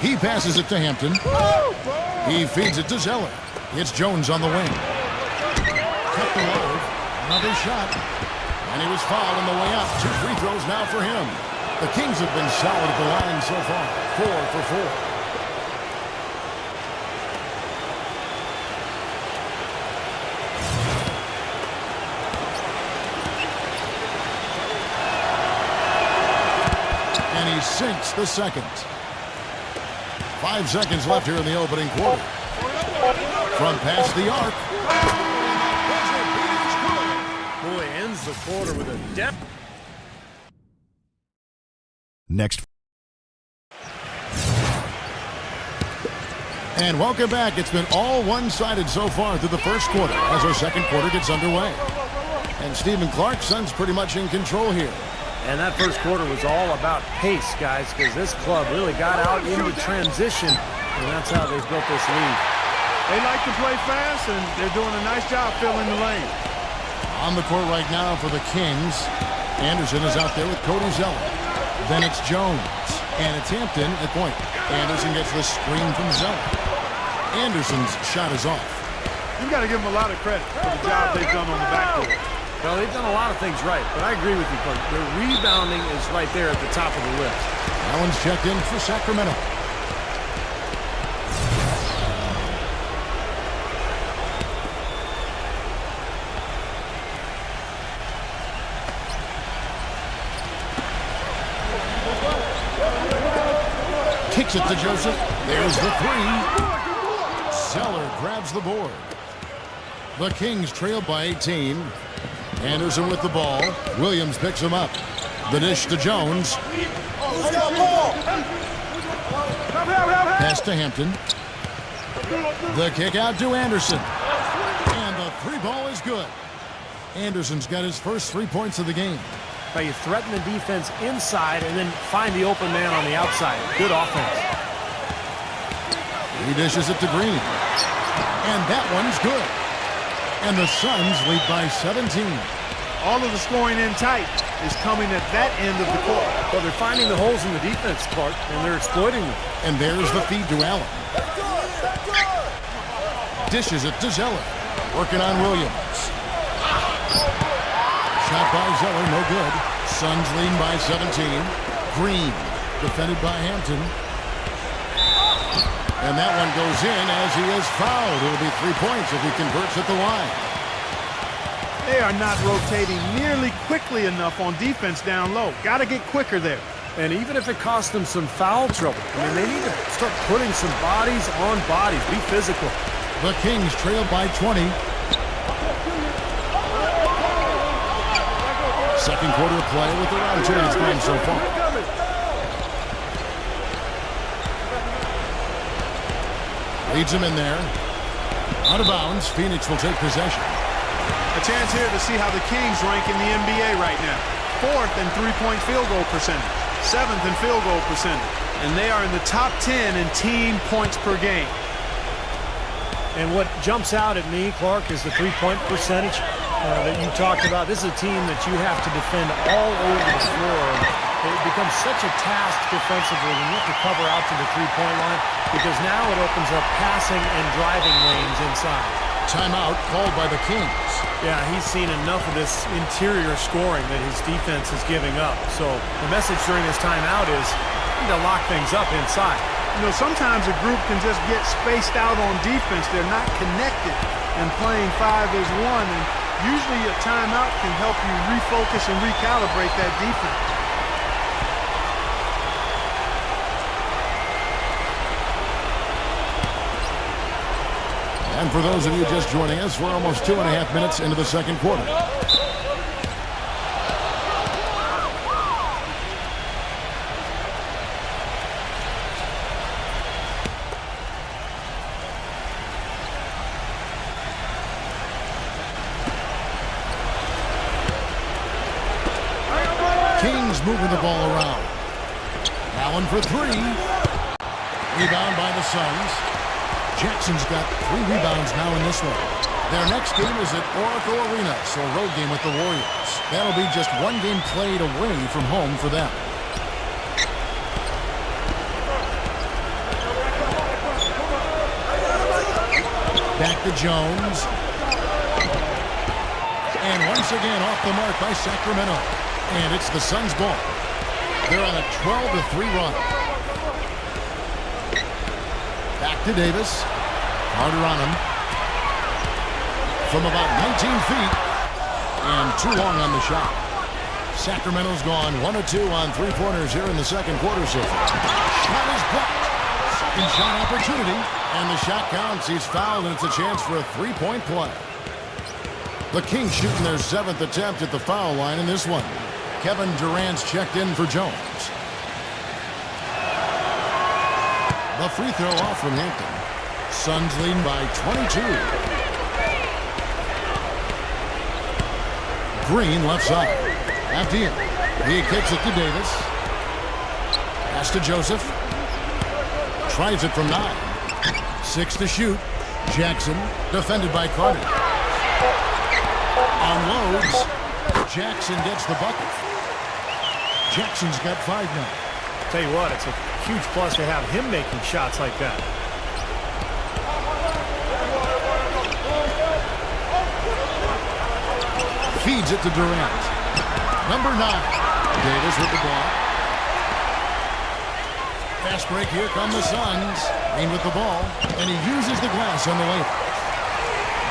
He passes it to Hampton. He feeds it to Zeller. It's Jones on the wing. Kept alive. Another shot. And he was fouled on the way up. 2 free throws now for him. The Kings have been solid at the line so far. 4 for 4. And he sinks the second. 5 seconds left here in the opening quarter. From past the arc. ends the quarter with a depth. Next. And welcome back. It's been all one-sided so far through the first quarter as our second quarter gets underway. And Stephen Clark, Suns pretty much in control here. And that first quarter was all about pace, guys, because this club really got out into transition, and that's how they've built this lead. They like to play fast, and they're doing a nice job filling the lane. On the court right now for the Kings, Anderson is out there with Cody Zeller. Then it's Jones, and it's Hampton at point. Anderson gets the screen from Zeller. Anderson's shot is off. You've got to give them a lot of credit for the job they've done on the backcourt. Well, they've done a lot of things right, but I agree with you, Clark. Their rebounding is right there at the top of the list. Allen's checked in for Sacramento. Kicks it to Joseph. There's the three. Zeller grabs the board. The Kings trail by 18. Anderson with the ball. Williams picks him up. The dish to Jones. Pass to Hampton. The kick out to Anderson. And the three ball is good. Anderson's got his first 3 points of the game. Now you threaten the defense inside and then find the open man on the outside. Good offense. He dishes it to Green. And that one's good. And the Suns lead by 17. All of the scoring in tight is coming at that end of the court. Well, they're finding the holes in the defense, Clark, and they're exploiting them. And there's the feed to Allen. Dishes it to Zeller. Working on Williams. Shot by Zeller, no good. Suns leading by 17. Green, defended by Hampton. And that one goes in as he is fouled. It'll be 3 points if he converts at the line. They are not rotating nearly quickly enough on defense down low. Got to get quicker there. And even if it costs them some foul trouble, I mean, they need to start putting some bodies on bodies. Be physical. The Kings trail by 20. Second quarter of play with around 2 minutes time so far. Leads him in there. Out of bounds. Phoenix will take possession. A chance here to see how the Kings rank in the NBA right now. 4th in three-point field goal percentage. 7th in field goal percentage. And they are in the top 10 in team points per game. And what jumps out at me, Clark, is the three-point percentage that you talked about. This is a team that you have to defend all over the floor. It becomes such a task defensively when you have to cover out to the three-point line because now it opens up passing and driving lanes inside. Timeout called by the Kings. Yeah, he's seen enough of this interior scoring that his defense is giving up. So the message during this timeout is you need to lock things up inside. You know, sometimes a group can just get spaced out on defense. They're not connected and playing 5 as 1. And usually a timeout can help you refocus and recalibrate that defense. And for those of you just joining us, we're almost 2.5 minutes into the second quarter. Kings moving the ball around. Allen for 3. Rebound by the Suns. Jackson's got 3 rebounds now in this one. Their next game is at Oracle Arena, so a road game with the Warriors. That'll be just 1 game played away from home for them. Back to Jones. And once again off the mark by Sacramento. And it's the Suns' ball. They're on a 12-3 run. Back to Davis. Carter on him. From about 19 feet. And too long on the shot. Sacramento's gone 1 of 2 on 3-pointers here in the second quarter so far. Shot is blocked. Second shot opportunity. And the shot counts. He's fouled, and it's a chance for a 3-point play. The Kings shooting their 7th attempt at the foul line in this one. Kevin Durant's checked in for Jones. The free throw off from Hampton. Suns leading by 22. Green left side. At the end. He kicks it to Davis. Pass to Joseph. Tries it from 9. 6 to shoot. Jackson defended by Carter. Unloads. Jackson gets the bucket. Jackson's got 5 now. Tell you what, it's a huge plus to have him making shots like that. Feeds it to Durant. Number 9. Davis with the ball. Fast break. Here come the Suns. Green with the ball. And he uses the glass on the layup.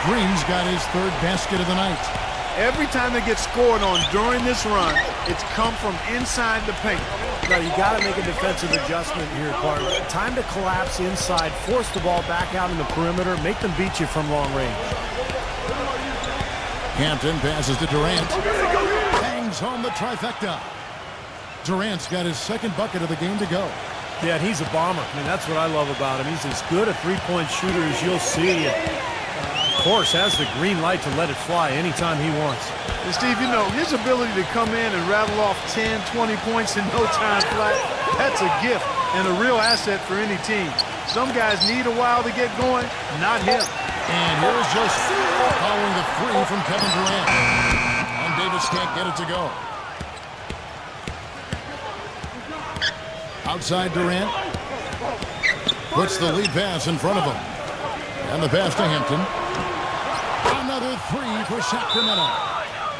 Green's got his 3rd basket of the night. Every time they get scored on during this run, it's come from inside the paint. Now, you got to make a defensive adjustment here, Clark. Time to collapse inside, force the ball back out in the perimeter, make them beat you from long range. Hampton passes to Durant. Bangs home the trifecta. Durant's got his 2nd bucket of the game to go. Yeah, and he's a bomber. I mean, that's what I love about him. He's as good a three-point shooter as you'll see. And, of course, has the green light to let it fly anytime he wants. And Steve, you know, his ability to come in and rattle off 10, 20 points in no time flat, that's a gift and a real asset for any team. Some guys need a while to get going, not him. And here's Joseph following the 3 from Kevin Durant. And Davis can't get it to go. Outside Durant. Puts the lead pass in front of him. And the pass to Hampton. Another 3 for Sacramento.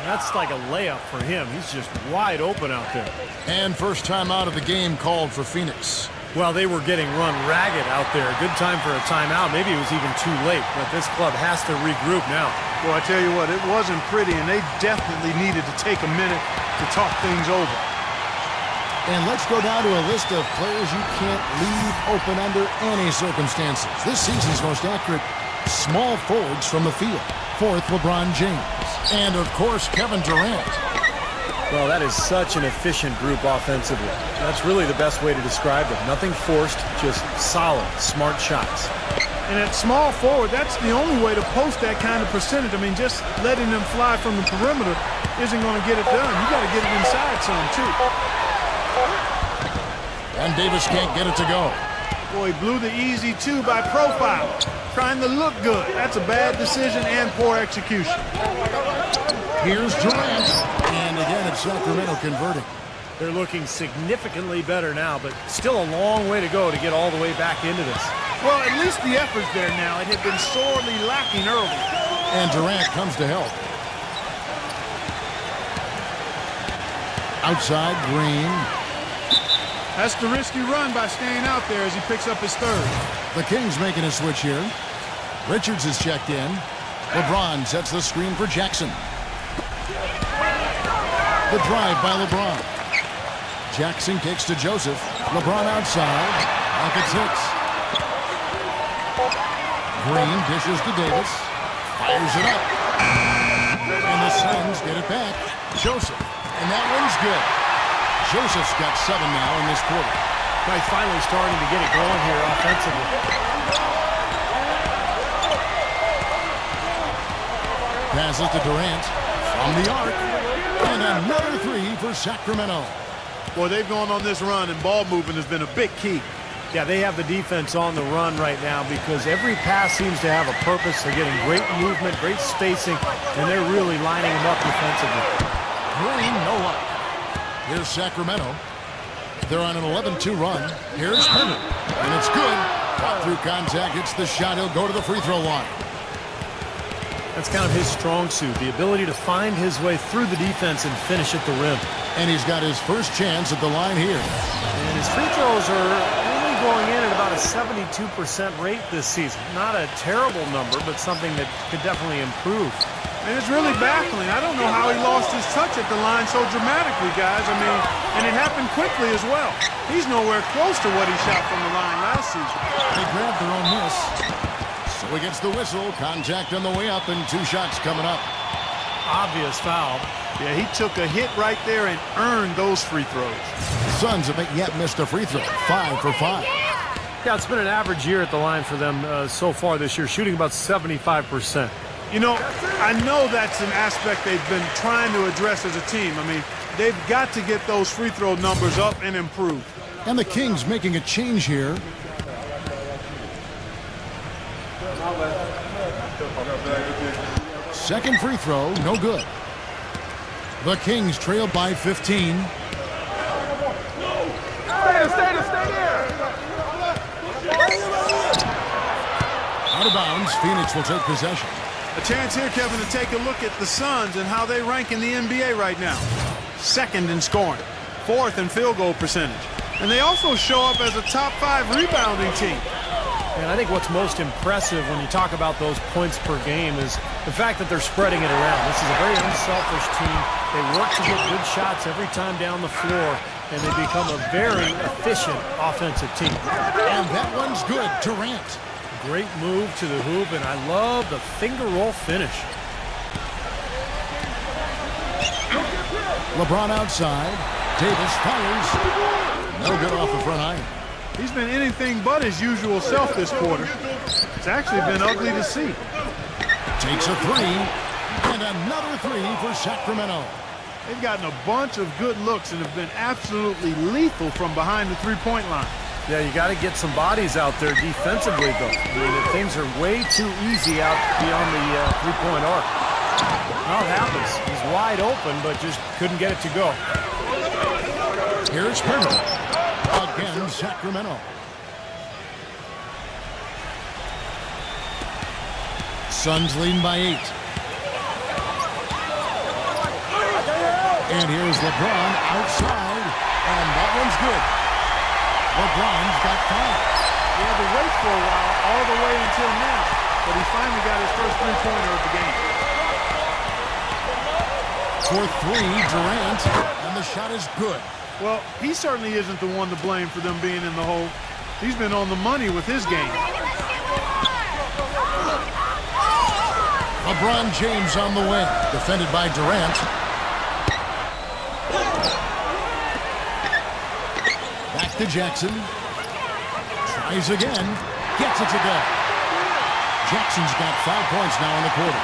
That's like a layup for him. He's just wide open out there. And first time out of the game called for Phoenix. Well, they were getting run ragged out there. Good time for a timeout. Maybe it was even too late, but this club has to regroup now. Well, I tell you what, it wasn't pretty, and they definitely needed to take a minute to talk things over. And let's go down to a list of players you can't leave open under any circumstances. This season's most accurate small forwards from the field. 4th, LeBron James. And, of course, Kevin Durant. Well, that is such an efficient group offensively. That's really the best way to describe them. Nothing forced, just solid, smart shots. And at small forward, that's the only way to post that kind of percentage. I mean, just letting them fly from the perimeter isn't going to get it done. You got to get it inside some, too. And Davis can't get it to go. Boy, he blew the easy 2 by profile. Trying to look good. That's a bad decision and poor execution. Here's Durant. And again, it's Sacramento converting. They're looking significantly better now, but still a long way to go to get all the way back into this. Well, at least the effort's there now. It had been sorely lacking early. And Durant comes to help. Outside, Green. That's the risky run by staying out there as he picks up his 3rd. The Kings making a switch here. Richards is checked in. LeBron sets the screen for Jackson. The drive by LeBron. Jackson kicks to Joseph. LeBron outside. Buckets hits. Green dishes to Davis. Fires it up. And the Suns get it back. Joseph. And that one's good. Joseph's got 7 now in this quarter. He's finally starting to get it going here offensively. Passes to Durant from the arc. And another 3 for Sacramento. Boy, they've gone on this run, and ball movement has been a big key. Yeah, they have the defense on the run right now because every pass seems to have a purpose. They're getting great movement, great spacing, and they're really lining them up defensively. Green, no luck. Here's Sacramento. They're on an 11-2 run. Here's Herman. And it's good. Caught through contact. Hits the shot. He'll go to the free throw line. That's kind of his strong suit, the ability to find his way through the defense and finish at the rim. And he's got his first chance at the line here. And his free throws are only going in at about a 72% rate this season. Not a terrible number, but something that could definitely improve. And it's really baffling. I don't know how he lost his touch at the line so dramatically, guys. I mean, and it happened quickly as well. He's nowhere close to what he shot from the line last season. They grabbed their own miss. So he gets the whistle. Contact on the way up and 2 shots coming up. obvious foul. Yeah, he took a hit right there and earned those free throws. Suns haven't yet missed a free throw. 5 for 5. Yeah, it's been an average year at the line for them so far this year, shooting about 75%. You know, I know that's an aspect they've been trying to address as a team. I mean, they've got to get those free throw numbers up and improve. And the Kings making a change here. Second free throw, no good. The Kings trail by 15. Out of bounds, Phoenix will take possession. A chance here, Kevin, to take a look at the Suns and how they rank in the NBA right now. Second in scoring, fourth in field goal percentage. And they also show up as a top 5 rebounding team. And I think what's most impressive when you talk about those points per game is the fact that they're spreading it around. This is a very unselfish team. They work to get good shots every time down the floor, and they become a very efficient offensive team. And that one's good. Durant. Great move to the hoop, and I love the finger roll finish. LeBron outside. Davis fires. No good off the front iron. He's been anything but his usual self this quarter. It's actually been ugly to see. Takes a three. And another three for Sacramento. They've gotten a bunch of good looks and have been absolutely lethal from behind the three-point line. Yeah, you got to get some bodies out there defensively, though. I mean, things are way too easy out beyond the three-point arc. Well, it happens. He's wide open, but just couldn't get it to go. Here's Perno. Again, Sacramento. Suns leading by 8. And here's LeBron outside. And that one's good. LeBron's got 5. He had to wait for a while, all the way until now. But he finally got his first three-pointer of the game. For 3, Durant. And the shot is good. Well, he certainly isn't the one to blame for them being in the hole. He's been on the money with his game. LeBron James on the wing. Defended by Durant. Back to Jackson. Tries again. Gets it to go. Jackson's got 5 points now in the quarter.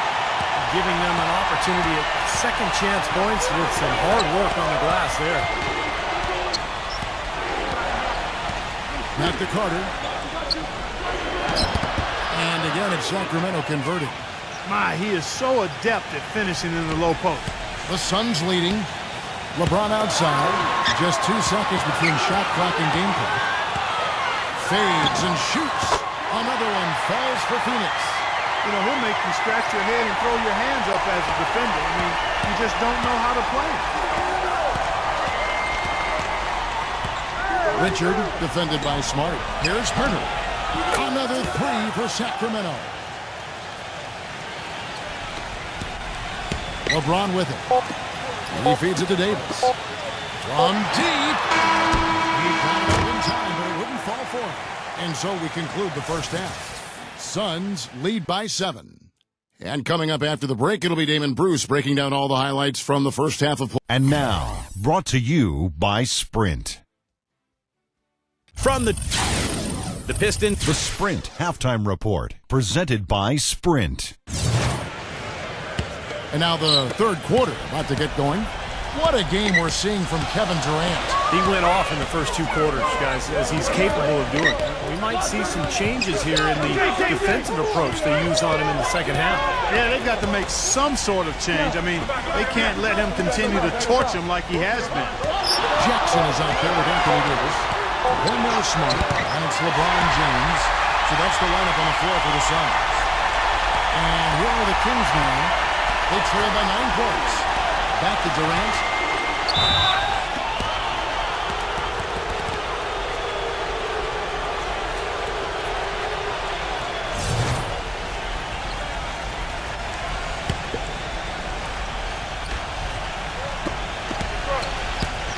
Giving them an opportunity at second chance points with some hard work on the glass there. Back to Carter. And again, it's Sacramento converting. My, he is so adept at finishing in the low post. The Suns leading. LeBron outside. Just 2 seconds between shot clock and game clock. Fades and shoots. Another one falls for Phoenix. You know, he'll make you scratch your head and throw your hands up as a defender. I mean, you just don't know how to play it. Richard, defended by Smart. Here's Perno. Another 3 for Sacramento. LeBron with it. He feeds it to Davis. From deep. He got it up in time, but it wouldn't fall for him. And so we conclude the first half. Suns lead by 7. And coming up after the break, it'll be Damon Bruce breaking down all the highlights from the first half of play. And now, brought to you by Sprint. From the Pistons. The Sprint Halftime Report, presented by Sprint. And now the third quarter about to get going. What a game we're seeing from Kevin Durant. He went off in the first 2 quarters, guys, as he's capable of doing. We might see some changes here in the defensive approach they use on him in the second half. Yeah, they've got to make some sort of change. I mean, they can't let him continue to torch him like he has been. Jackson is out there with Anthony Davis. One more Smart, and it's LeBron James. So that's the lineup on the floor for the Suns. And here are the Kings now. They trail by 9 points. Back to Durant.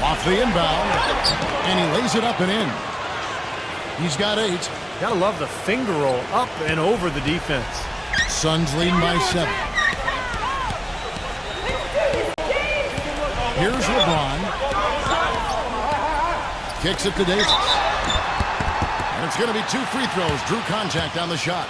Off the inbound, and he lays it up and in. He's got 8. Gotta love the finger roll up and over the defense. Suns leading by 7. Here's LeBron. Kicks it to Davis. And it's going to be 2 free throws. Drew contact on the shot.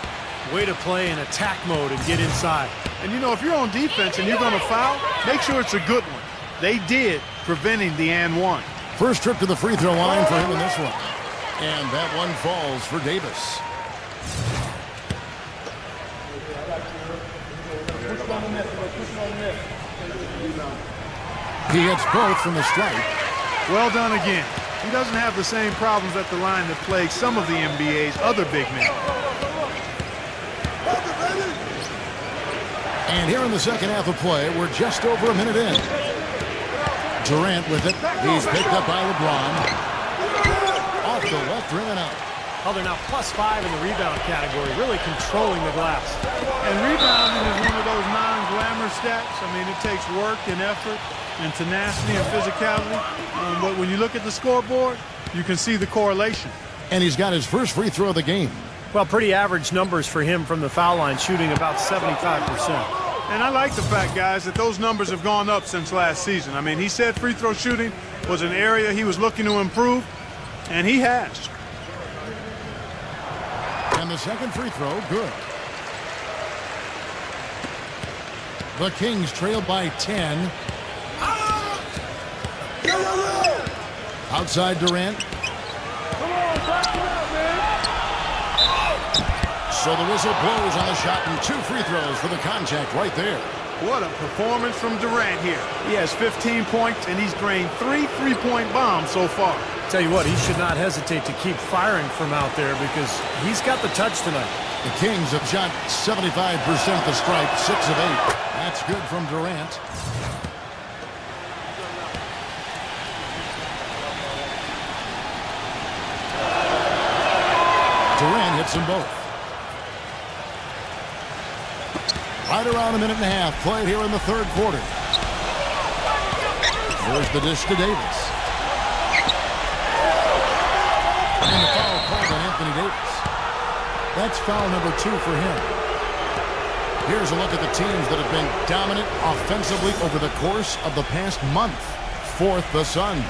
Way to play in attack mode and get inside. And, you know, if you're on defense and you're going to foul, make sure it's a good one. They did, preventing the and one. First trip to the free throw line for him in this one. And that one falls for Davis. He hits both from the stripe. Well done again. He doesn't have the same problems at the line that plague some of the NBA's other big men. And here in the second half of play, we're just over a minute in. Durant with it. He's picked up by LeBron. Off the left rim and out. Oh, they're now +5 in the rebound category, really controlling the glass. And rebounding is one of those non-glamour stats. I mean, it takes work and effort and tenacity and physicality. But when you look at the scoreboard, you can see the correlation. And he's got his first free throw of the game. Well, pretty average numbers for him from the foul line, shooting about 75%. And I like the fact, guys, that those numbers have gone up since last season. I mean, he said free throw shooting was an area he was looking to improve, and he has. And the second free throw, good. The Kings trail by 10. Outside Durant. So the whistle blows on the shot and 2 free throws for the contact right there. What a performance from Durant here. He has 15 points, and he's drained 3 3-point bombs so far. Tell you what, he should not hesitate to keep firing from out there because he's got the touch tonight. The Kings have shot 75% the stripe, 6 of 8. That's good from Durant. Durant hits them both. Right around a minute and a half played here in the third quarter. There's the dish to Davis. And the foul called on Anthony Davis. That's foul number 2 for him. Here's a look at the teams that have been dominant offensively over the course of the past month. 4th, the Suns.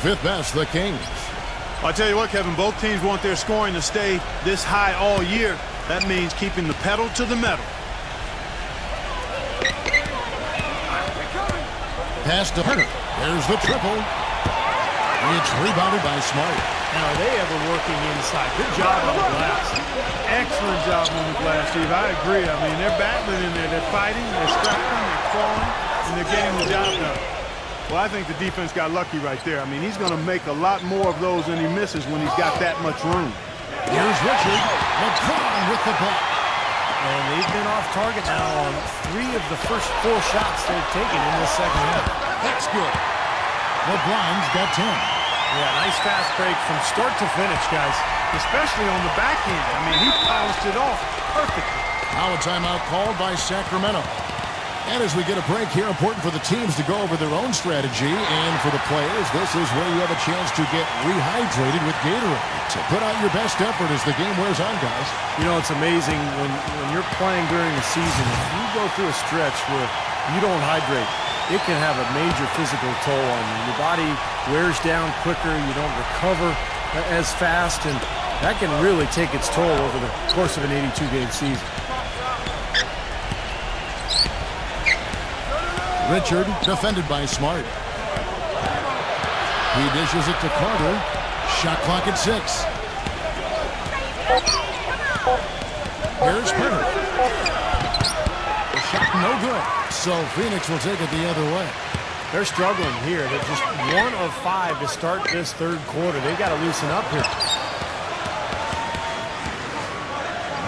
5th best, the Kings. I'll tell you what, Kevin, both teams want their scoring to stay this high all year. That means keeping the pedal to the metal. Pass to Hunter. There's the triple. It's rebounded by Smart. And are they ever working inside? Good job on the glass. Excellent job on the glass, Steve. I agree. I mean, they're battling in there. They're fighting, they're scrapping, they're crawling, and they're getting the job done. Well, I think the defense got lucky right there. I mean, he's going to make a lot more of those than he misses when he's got that much room. Here's Richard. LeBron with the block. And they've been off target now on 3 of the first 4 shots they've taken in this second half. That's good. LeBron's got 10. Yeah, nice fast break from start to finish, guys. Especially on the back end. I mean, he polished it off perfectly. Now a timeout called by Sacramento. And as we get a break here, important for the teams to go over their own strategy. And for the players, this is where you have a chance to get rehydrated with Gatorade. So put out your best effort as the game wears on, guys. You know, it's amazing when you're playing during the season, if you go through a stretch where you don't hydrate, it can have a major physical toll on you. Your body wears down quicker, you don't recover as fast, and that can really take its toll over the course of an 82-game season. Richard, defended by Smart. He dishes it to Carter. Shot clock at 6. Here's Carter. The shot no good. So Phoenix will take it the other way. They're struggling here. They're just 1 of 5 to start this third quarter. They got to loosen up here.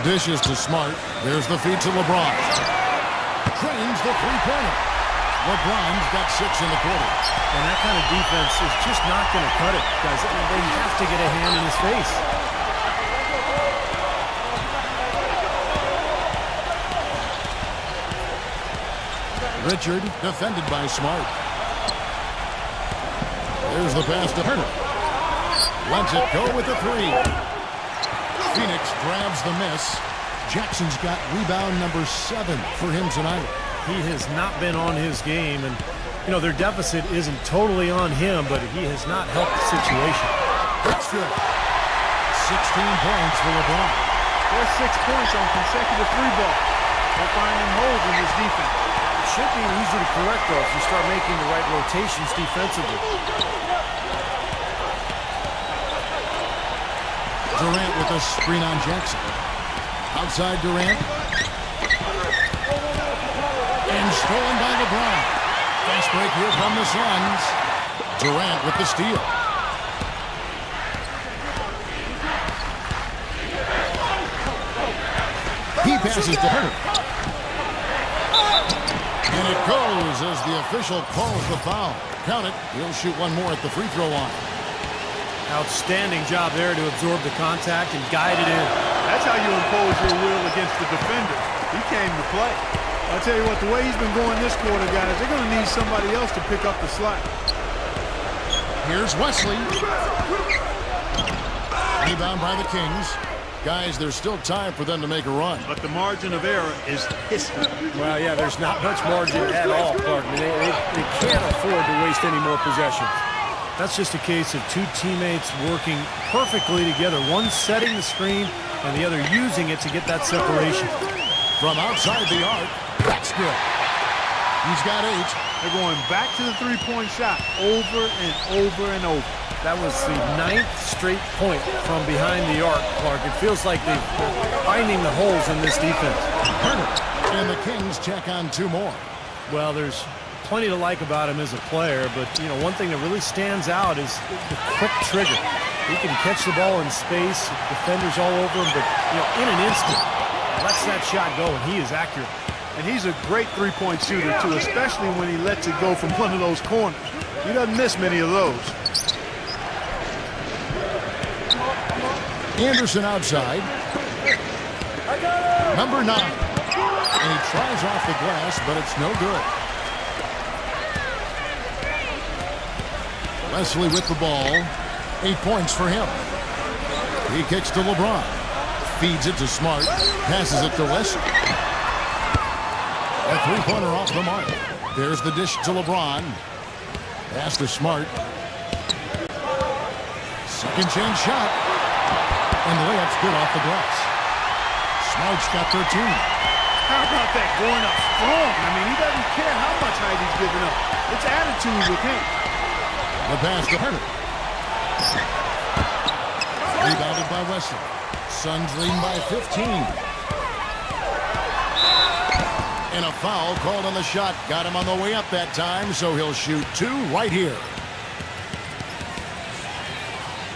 Dishes to Smart. There's the feed to LeBron. Drains the three-pointer. LeBron's got 6 in the quarter. And that kind of defense is just not going to cut it, guys. They have to get a hand in his face. Richard, defended by Smart. There's the pass to Hunter. Lets it go with the 3. Phoenix grabs the miss. Jackson's got rebound number 7 for him tonight. He has not been on his game, and You know, their deficit isn't totally on him, but he has not helped the situation. That's good. 16 points for LeBron. There's 6 points on consecutive three ball. They're finding holes in this defense. It should be easy to correct, though, if you start making the right rotations defensively. Durant with a screen on Jackson. Outside Durant. And stolen by LeBron. Fast break here from the Suns. Durant with the steal. He passes to Hunter. And it goes as the official calls the foul. Count it. He'll shoot one more at the free throw line. Outstanding job there to absorb the contact and guide it in. That's how you impose your will against the defender. He came to play. I'll tell you what, the way he's been going this quarter, guys, they're going to need somebody else to pick up the slack. Here's Wesley. Rebound by the Kings. Guys, there's still time for them to make a run. But the margin of error is history. Well, yeah, there's not much margin at all, Clark. I mean, they can't afford to waste any more possessions. That's just a case of two teammates working perfectly together. One setting the screen and the other using it to get that separation. From outside the arc, that's good. He's got 8. They're going back to the three-point shot over and over and over. That was the 9th straight point from behind the arc, Clark. It feels like they're finding the holes in this defense. And the Kings check on 2 more. Well, there's plenty to like about him as a player, but, you know, one thing that really stands out is the quick trigger. He can catch the ball in space, defenders all over him, but, you know, in an instant, lets that shot go, and he is accurate. And he's a great three-point shooter, too, especially when he lets it go from one of those corners. He doesn't miss many of those. Anderson outside. Number 9. And he tries off the glass, but it's no good. Wesley with the ball. 8 points for him. He kicks to LeBron. Feeds it to Smart. Passes it to Wesley. A three-pointer off the mark. There's the dish to LeBron. Pass to Smart. Second chance shot. And the layup's good off the glass. Smart's got 13. How about that? Going up strong. I mean, he doesn't care how much height he's giving up. It's attitude with him. The pass to Hunter. Rebounded by Wesley. Suns leading by 15. And a foul called on the shot. Got him on the way up that time, so he'll shoot 2 right here.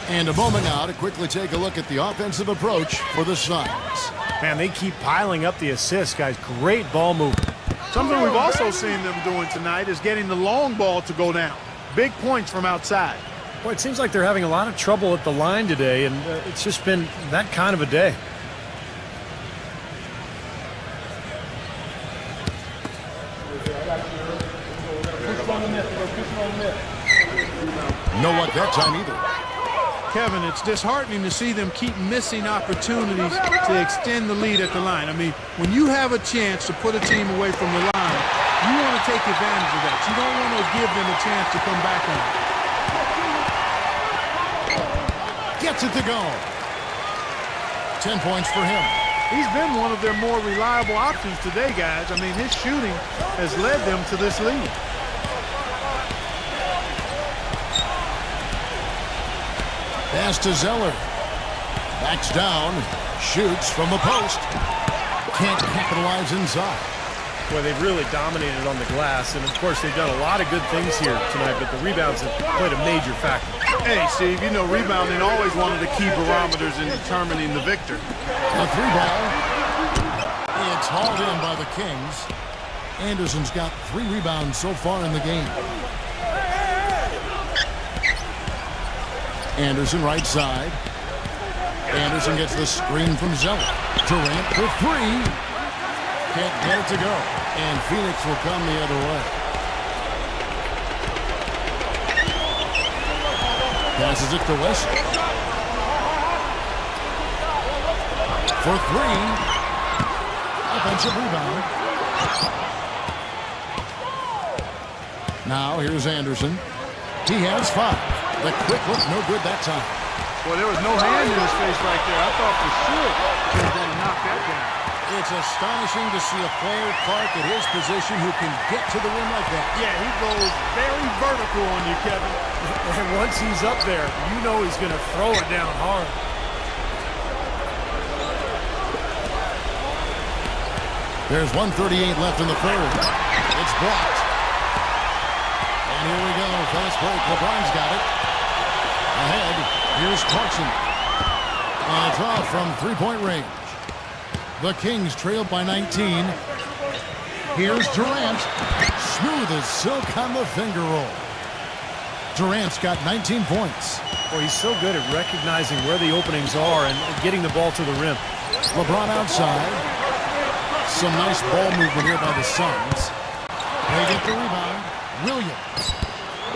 And a moment now to quickly take a look at the offensive approach for the Suns. Man, they keep piling up the assists, guys. Great ball movement. Something we've also seen them doing tonight is getting the long ball to go down. Big points from outside. Boy, it seems like they're having a lot of trouble at the line today, and it's just been that kind of a day. No luck that time either. Kevin, it's disheartening to see them keep missing opportunities to extend the lead at the line. I mean, when you have a chance to put a team away from the line, you want to take advantage of that. You don't want to give them a chance to come back on it. Gets it to go. 10 points for him. He's been one of their more reliable options today, guys. I mean, his shooting has led them to this lead. Pass to Zeller. Backs down. Shoots from the post. Can't capitalize inside. Boy, they've really dominated on the glass, and of course they've done a lot of good things here tonight, but the rebounds have played a major factor. Hey, Steve, you know rebounding always one of the key barometers in determining the victor. A 3-ball. It's hauled in by the Kings. Anderson's got 3 rebounds so far in the game. Anderson right side. Anderson gets the screen from Zeller. Durant for 3. Can't get it to go. And Phoenix will come the other way. Passes it to Wesley. For 3. Offensive rebound. Now here's Anderson. He has 5. The quick look, no good that time. Well, there was no hand in his face right there. I thought for sure he was going to knock that down. It's astonishing to see a player, Clark, at his position who can get to the rim like that. Yeah, he goes very vertical on you, Kevin. And once he's up there, you know he's going to throw it down hard. There's 1:38 left in the third. It's blocked. And here we go. Fast break. LeBron's got it. Ahead. Here's Clarkson. And it's off from three-point range. The Kings trail by 19. Here's Durant. Smooth as silk on the finger roll. Durant's got 19 points. Well, he's so good at recognizing where the openings are and getting the ball to the rim. LeBron outside. Some nice ball movement here by the Suns. They get the rebound. Williams.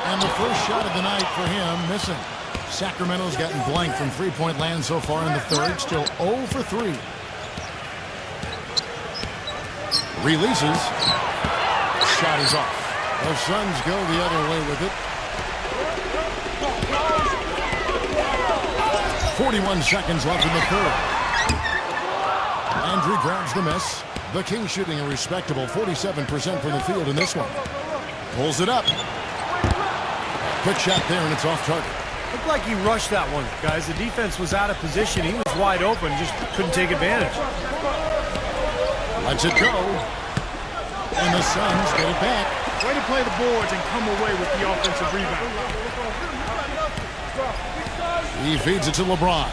And the first shot of the night for him missing. Sacramento's gotten blank from three-point land so far in the third. Still 0 for 3. Releases. Shot is off. The Suns go the other way with it. 41 seconds left in the third. Andrew grabs the miss. The Kings shooting a respectable 47% from the field in this one. Pulls it up. Quick shot there, and it's off target. Looked like he rushed that one, guys. The defense was out of position. He was wide open, just couldn't take advantage. Lets it go. And the Suns get it back. Way to play the boards and come away with the offensive rebound. He feeds it to LeBron.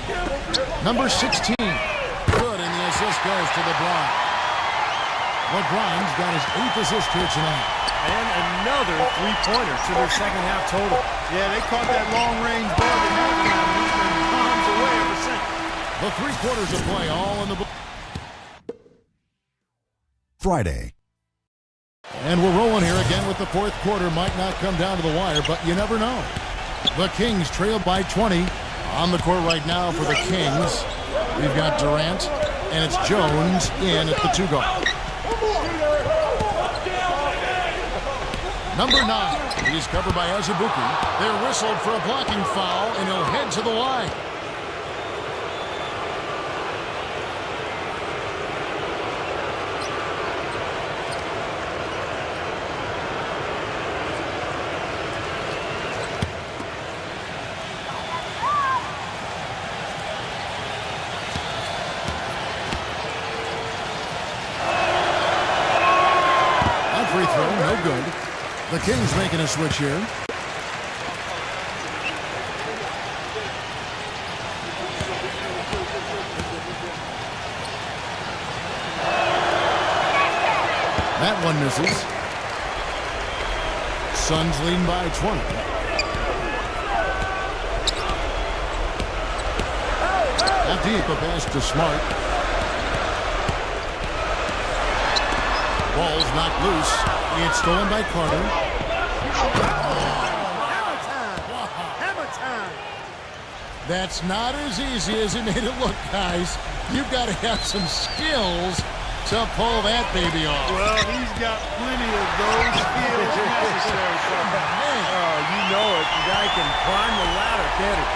Number 16. Good, and the assist goes to LeBron. LeBron's got his 8th assist here tonight. And another three-pointer to their second half total. Yeah, they caught that long-range ball at halftime. He's been bombs away ever since. The 3 quarters of play all in the book. Friday. And we're rolling here again with the fourth quarter. Might not come down to the wire, but you never know. The Kings trail by 20. On the court right now for the Kings, we've got Durant, and it's Jones in at the 2 guard. Number 9, he's covered by Azubuike. They're whistled for a blocking foul, and he'll head to the line. That free throw, no good. The Kings making a switch here. That one misses. Suns leading by 20. Not deep, a pass to Smart. Ball's knocked loose. It's stolen by Carter. Hammer time! Hammer time! That's not as easy as it made it look, guys. You've got to have some skills to pull that baby off. Well, he's got plenty of those skills necessary. You know it. The guy can climb the ladder, can't he?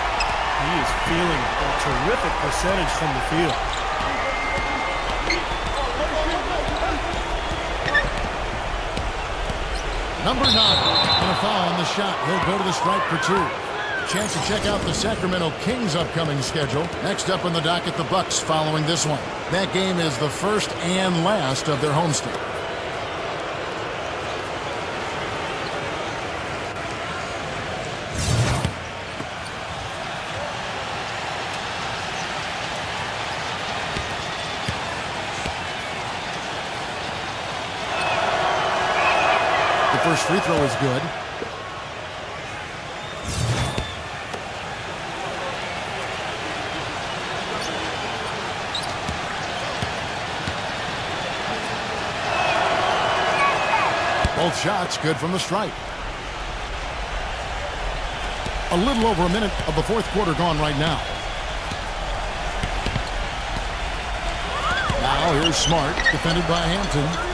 He is feeling a terrific percentage from the field. Number 9, and a foul on the shot. He'll go to the stripe for 2. Chance to check out the Sacramento Kings' upcoming schedule. Next up on the docket, the Bucks following this one. That game is the first and last of their homestand. The first free throw is good. Both shots good from the stripe. A little over a minute of the fourth quarter gone right now. Now here's Smart, defended by Hampton.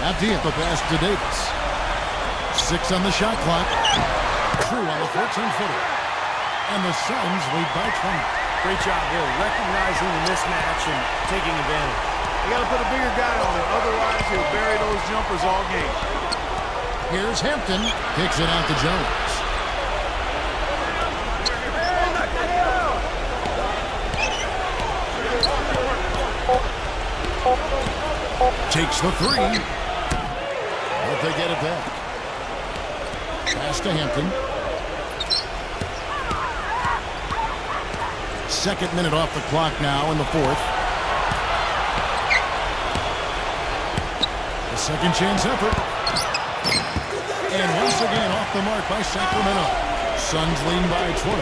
Empty the pass to Davis. 6 on the shot clock. True on the 14-footer. And the Suns lead by 20. Great job there, recognizing the mismatch and taking advantage. You got to put a bigger guy on him. Otherwise, he'll bury those jumpers all game. Here's Hampton. Kicks it out to Jones. Takes the 3. But they get it back. Pass to Hampton. Second minute off the clock now in the 4th. The second chance effort. And once again off the mark by Sacramento. Suns lean by 20.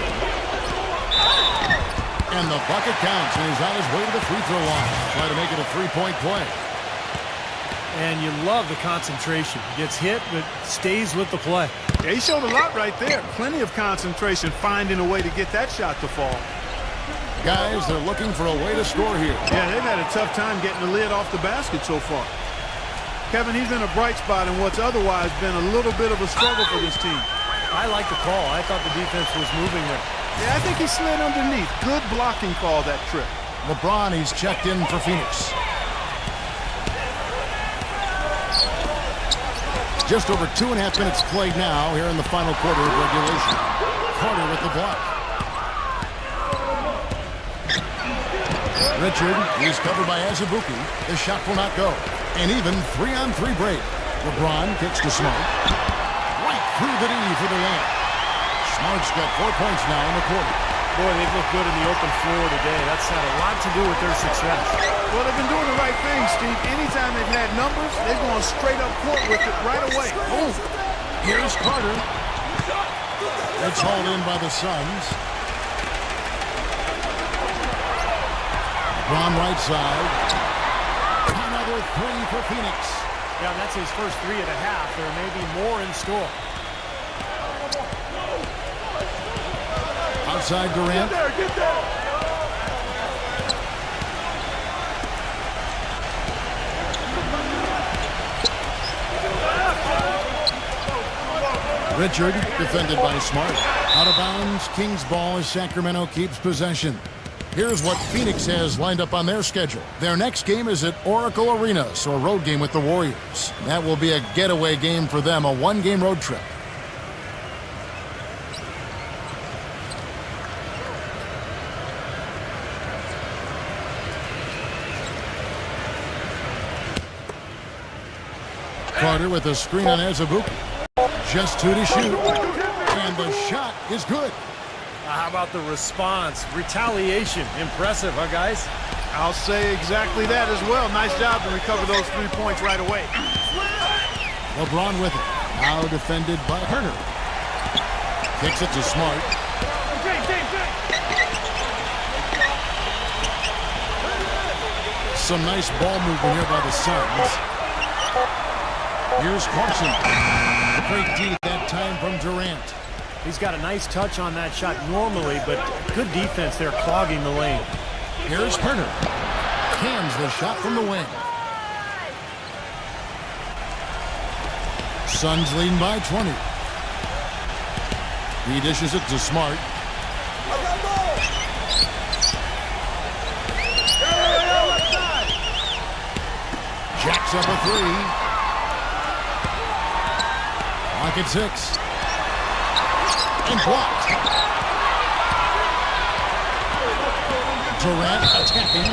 And the bucket counts, and he's on his way to the free throw line. Try to make it a 3-point play. And you love the concentration. Gets hit, but stays with the play. Yeah, he showed a lot right there. Plenty of concentration, finding a way to get that shot to fall. Guys, they're looking for a way to score here. Yeah, they've had a tough time getting the lid off the basket so far. Kevin, he's been a bright spot in what's otherwise been a little bit of a struggle for this team. I like the call. I thought the defense was moving there. Yeah, I think he slid underneath. Good blocking call that trip. LeBron, he's checked in for Phoenix. Just over 2.5 minutes played now here in the final quarter of regulation. Carter with the block. Richard, he's covered by Azubuike. The shot will not go. And even 3-on-3 break. LeBron kicks to Smart. Right through the D for the layup. Smart's got 4 points now in the quarter. Boy, they've looked good in the open floor today. That's had a lot to do with their success. Well, they've been doing the right thing, Steve. Anytime they've had numbers, they've gone straight up court with it right away. Oh, here's Carter. It's hauled in by the Suns. Brown right side. Another 3 for Phoenix. Yeah, that's his first 3.5. There may be more in store. Outside Durant. Get there. Richard, defended by Smart. Out of bounds, Kings ball as Sacramento keeps possession. Here's what Phoenix has lined up on their schedule. Their next game is at Oracle Arena, so a road game with the Warriors. That will be a getaway game for them, a 1-game road trip. Carter with a screen on Azubuike. Just 2 to shoot. And the shot is good. How about the response? Retaliation. Impressive, huh, guys? I'll say exactly that as well. Nice job to recover those 3 points right away. LeBron with it. Now defended by Herter. Kicks it to Smart. Some nice ball movement here by the Suns. Here's Carson. Great D that time from Durant. He's got a nice touch on that shot normally, but good defense there clogging the lane. Here's Herter. Cans the shot from the wing. Suns leading by 20. He dishes it to Smart. Jacks up a 3. Pocket 6. And blocked. Durant attacking.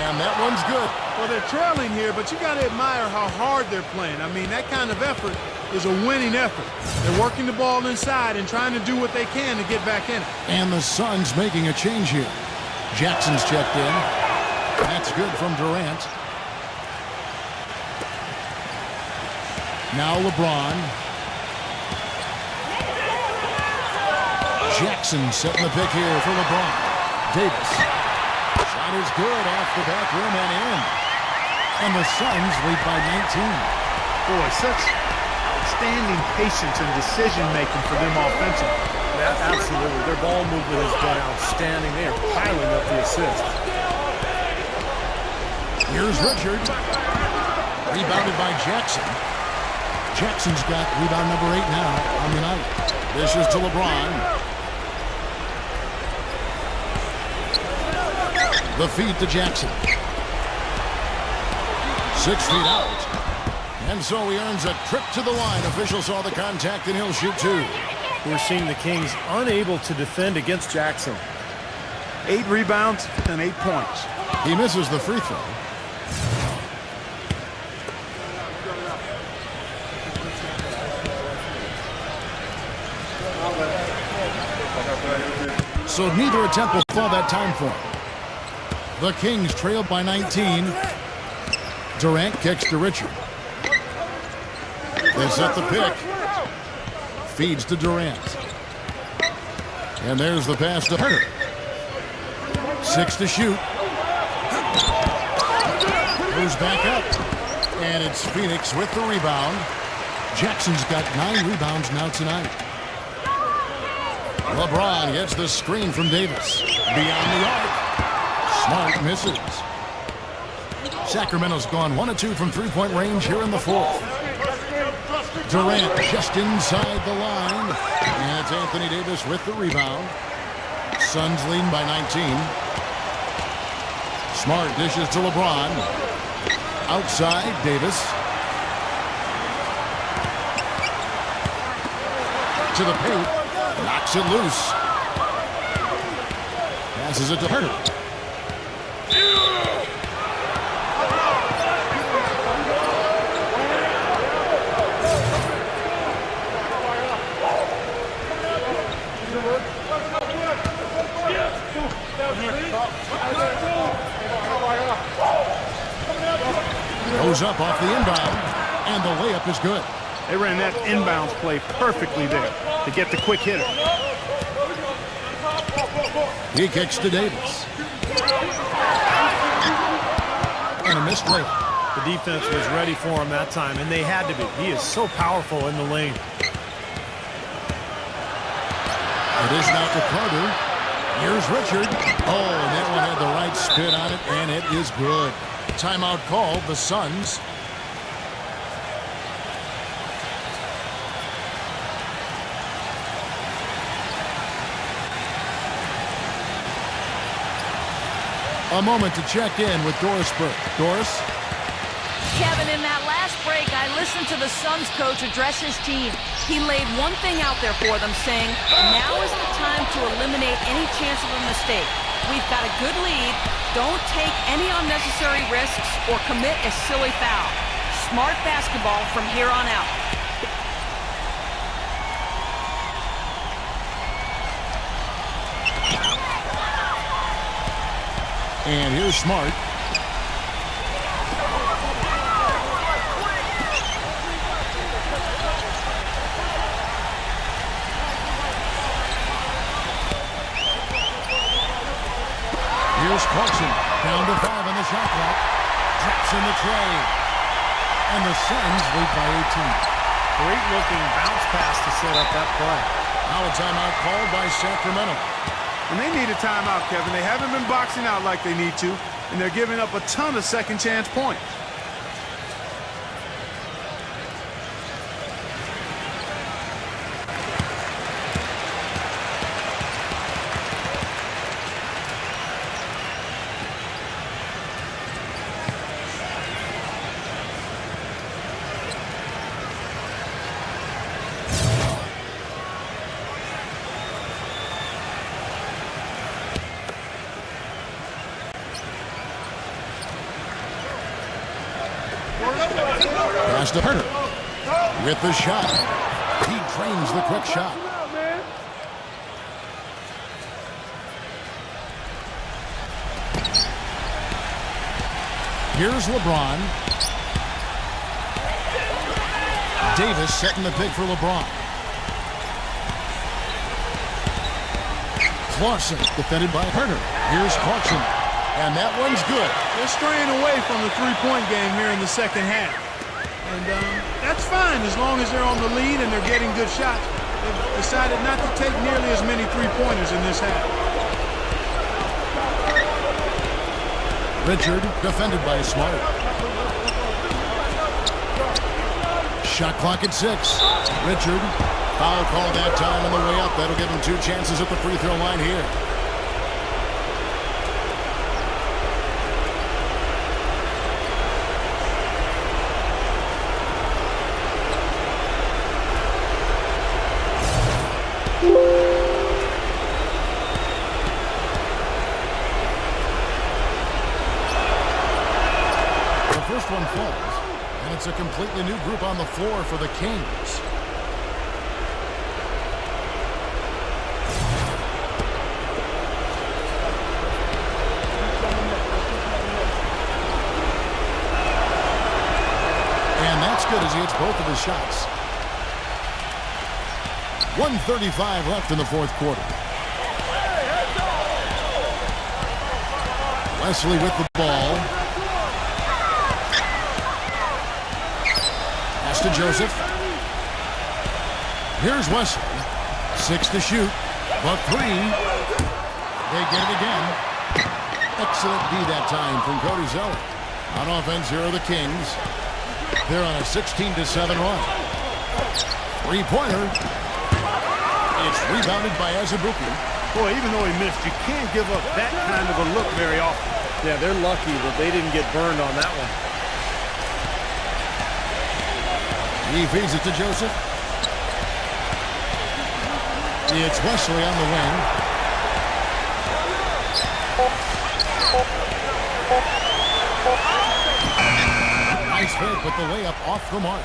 And that one's good. Well, they're trailing here, but you got to admire how hard they're playing. I mean, that kind of effort is a winning effort. They're working the ball inside and trying to do what they can to get back in it. And the Suns making a change here. Jackson's checked in. That's good from Durant. Now LeBron. Jackson setting the pick here for LeBron. Davis. Shot is good off the back rim and in. And the Suns lead by 19. Boy, such outstanding patience and decision-making for them offensively. Yeah, absolutely. Their ball movement has been outstanding. They are piling up the assists. Here's Richard. Rebounded by Jackson. Jackson's got rebound number 8 now on the night. This is to LeBron. The feed to Jackson. 6 feet out. And so he earns a trip to the line. Official saw the contact and he'll shoot 2. We're seeing the Kings unable to defend against Jackson. 8 rebounds and 8 points. He misses the free throw. So neither attempt will fall that time for him. The Kings trail by 19. Durant kicks to Richard. They set the pick. Feeds to Durant. And there's the pass to Herter. 6 to shoot. Moves back up. And it's Phoenix with the rebound. Jackson's got 9 rebounds now tonight. LeBron gets the screen from Davis. Beyond the arc. Smart misses. Sacramento's gone 1 of 2 from three-point range here in the 4th. Durant just inside the line. And it's Anthony Davis with the rebound. Suns leading by 19. Smart dishes to LeBron. Outside, Davis. To the paint. Knocks it loose. Passes it to Herter. Goes up off the inbound, and the layup is good. They ran that inbounds play perfectly there to get the quick hitter. He kicks to Davis. And a missed layup. The defense was ready for him that time, and they had to be. He is so powerful in the lane. It is now to Carter. Here's Richard. Oh, and that one had the right spin on it, and it is good. Timeout called, the Suns. A moment to check in with Doris Burke. Doris? Kevin, in that last break, I listened to the Suns coach address his team. He laid one thing out there for them, saying, now is the time to eliminate any chance of a mistake. We've got a good lead. Don't take any unnecessary risks or commit a silly foul. Smart basketball from here on out. And here's Smart. Here's Clarkson, down to 5 on the shot clock. Drops in the tray. And the Suns lead by 18. Great looking bounce pass to set up that play. Now a timeout called by Sacramento. And they need a timeout, Kevin. They haven't been boxing out like they need to, and they're giving up a ton of second chance points. Pass to Herter. With the shot. He trains the quick shot. Here's LeBron. Davis setting the pick for LeBron. Clarkson defended by Herter. Here's Clarkson. And that one's good. They're straying away from the three-point game here in the second half. And that's fine as long as they're on the lead and they're getting good shots. They've decided not to take nearly as many three-pointers in this half. Richard defended by Smart. Shot clock at 6. Richard, foul call that time on the way up. That'll give him 2 chances at the free throw line here. The first one falls, and it's a completely new group on the floor for the Kings. And that's good as he hits both of his shots. 1:35 left in the fourth quarter. Wesley with the ball. Pass to Joseph. Here's Wesley. 6 to shoot. But 3. They get it again. Excellent D that time from Cody Zeller. On offense, here are the Kings. They're on a 16-7 run. Three-pointer. It's rebounded by Azubuike. Boy, even though he missed, you can't give up that kind of a look very often. Yeah, they're lucky that they didn't get burned on that one. He feeds it to Joseph. It's Wesley on the wing. Nice hit, but the layup off the mark.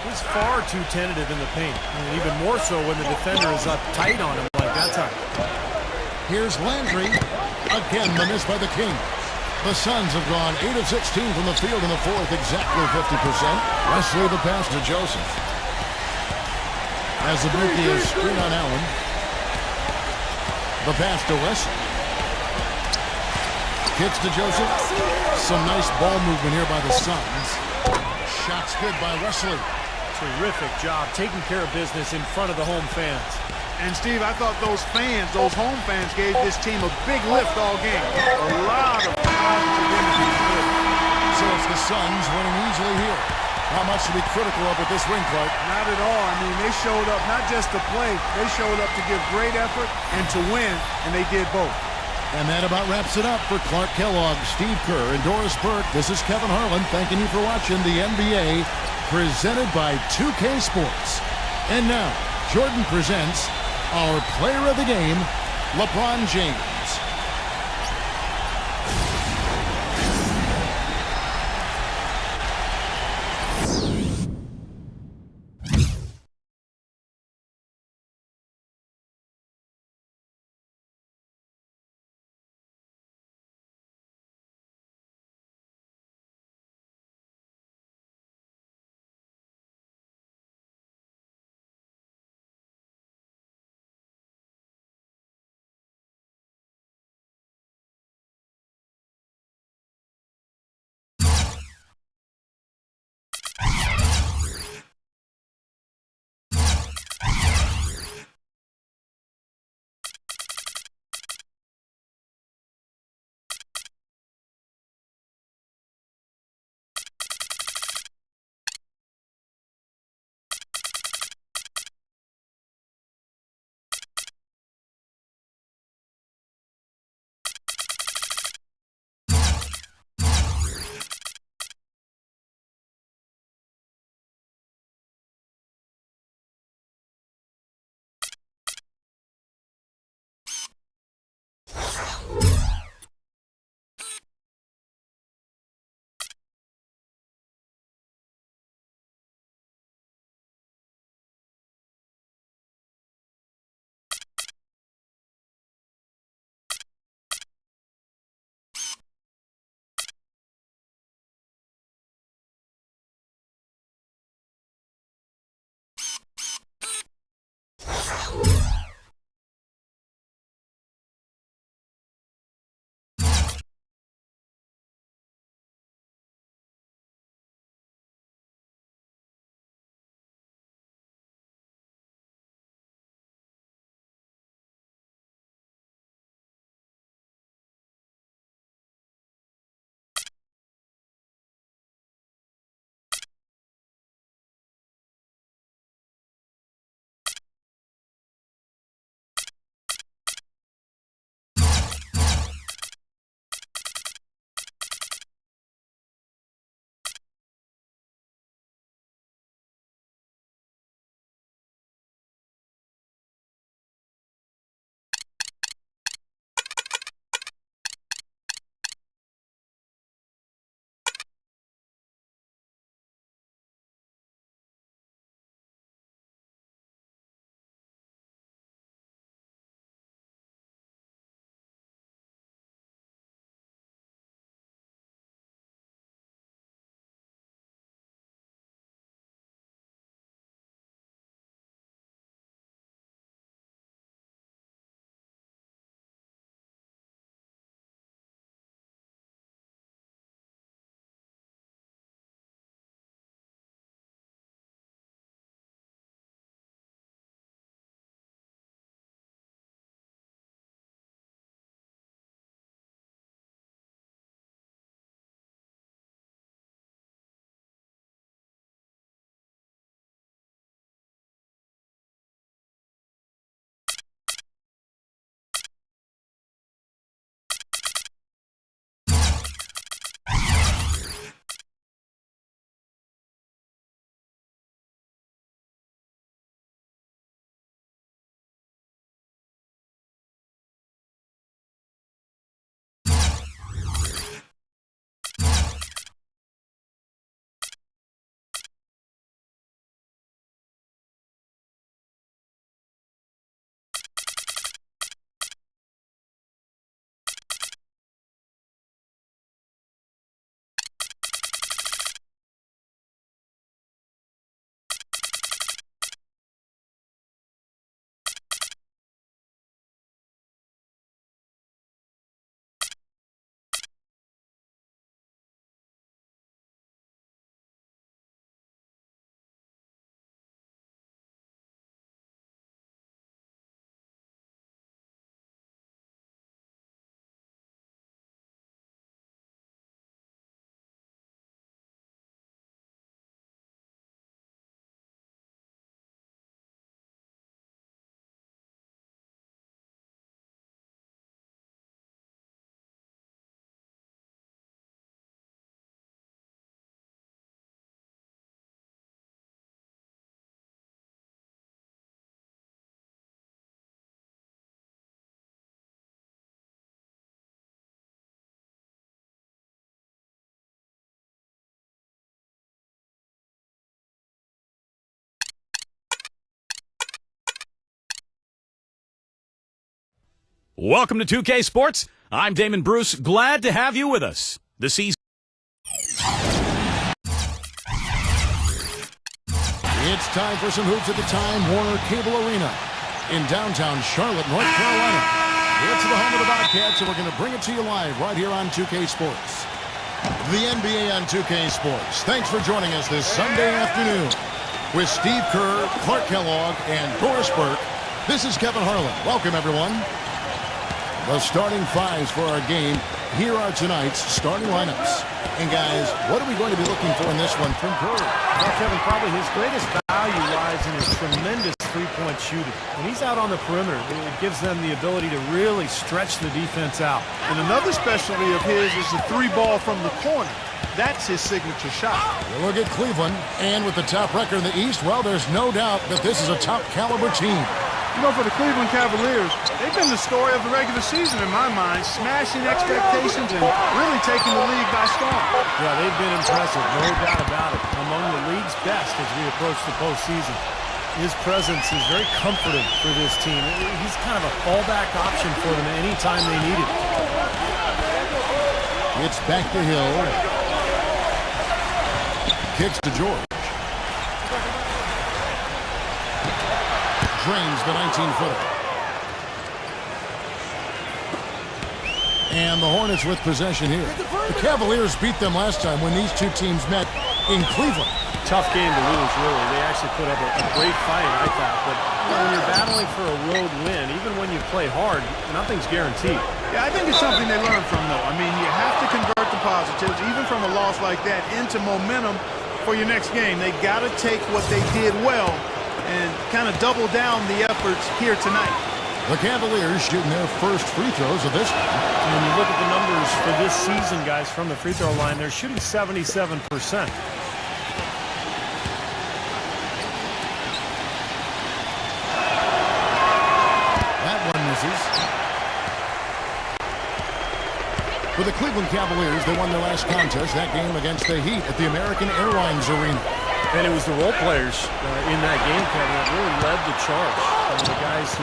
He's far too tentative in the paint. And even more so when the defender is up tight on him like that time. Here's Landry. Again, the miss by the Kings. The Suns have gone 8 of 16 from the field in the fourth, exactly 50%. Wesley the pass to Joseph. As the Azubuike is screen on Allen. The pass to Wesley. Kicks to Joseph. Some nice ball movement here by the Suns. Shots good by Wesley. Terrific job taking care of business in front of the home fans. And Steve, I thought those home fans gave this team a big lift all game. A lot of positive energy. So it's the Suns winning easily here. How much to be critical of with this win, Clark? Not at all. I mean, they showed up not just to play, they showed up to give great effort and to win, and they did both. And that about wraps it up for Clark Kellogg, Steve Kerr, and Doris Burke. This is Kevin Harlan thanking you for watching the NBA presented by 2K Sports. And now, Jordan presents our player of the game, LeBron James. Welcome to 2K Sports. I'm Damon Bruce. Glad to have you with us. The season. It's time for some hoops at the Time Warner Cable Arena in downtown Charlotte, North Carolina. It's the home of the Bobcats, and we're going to bring it to you live right here on 2K Sports. The NBA on 2K Sports. Thanks for joining us this Sunday afternoon with Steve Kerr, Clark Kellogg, and Doris Burke. This is Kevin Harlan. Welcome, everyone. The starting fives for our game. Here are tonight's starting lineups. And guys, what are we going to be looking for in this one from Curry? Well, Kevin, probably his greatest value lies in his tremendous three-point shooting. When he's out on the perimeter, it gives them the ability to really stretch the defense out. And another specialty of his is the three ball from the corner. That's his signature shot. We'll look at Cleveland, and with the top record in the East, well, there's no doubt that this is a top-caliber team. You know, for the Cleveland Cavaliers, they've been the story of the regular season in my mind, smashing expectations and really taking the league by storm. Yeah, they've been impressive, no doubt about it. Among the league's best as we approach the postseason. His presence is very comforting for this team. He's kind of a fallback option for them anytime they need it. It's back to Hill. Kicks to George. Drains the 19-footer. And the Hornets with possession here. The Cavaliers beat them last time when these two teams met in Cleveland. Tough game to lose, really. They actually put up a great fight, I thought. But when you're battling for a road win, even when you play hard, nothing's guaranteed. Yeah, I think it's something they learn from, though. I mean, you have to convert the positives, even from a loss like that, into momentum for your next game. They got to take what they did well and kind of double down the efforts here tonight. The Cavaliers shooting their first free throws of this one. When you look at the numbers for this season, guys, from the free throw line, they're shooting 77%. That one misses. For the Cleveland Cavaliers, they won their last contest, that game against the Heat at the American Airlines Arena. And it was the role players in that game, Kevin, that really led the charge. The guys who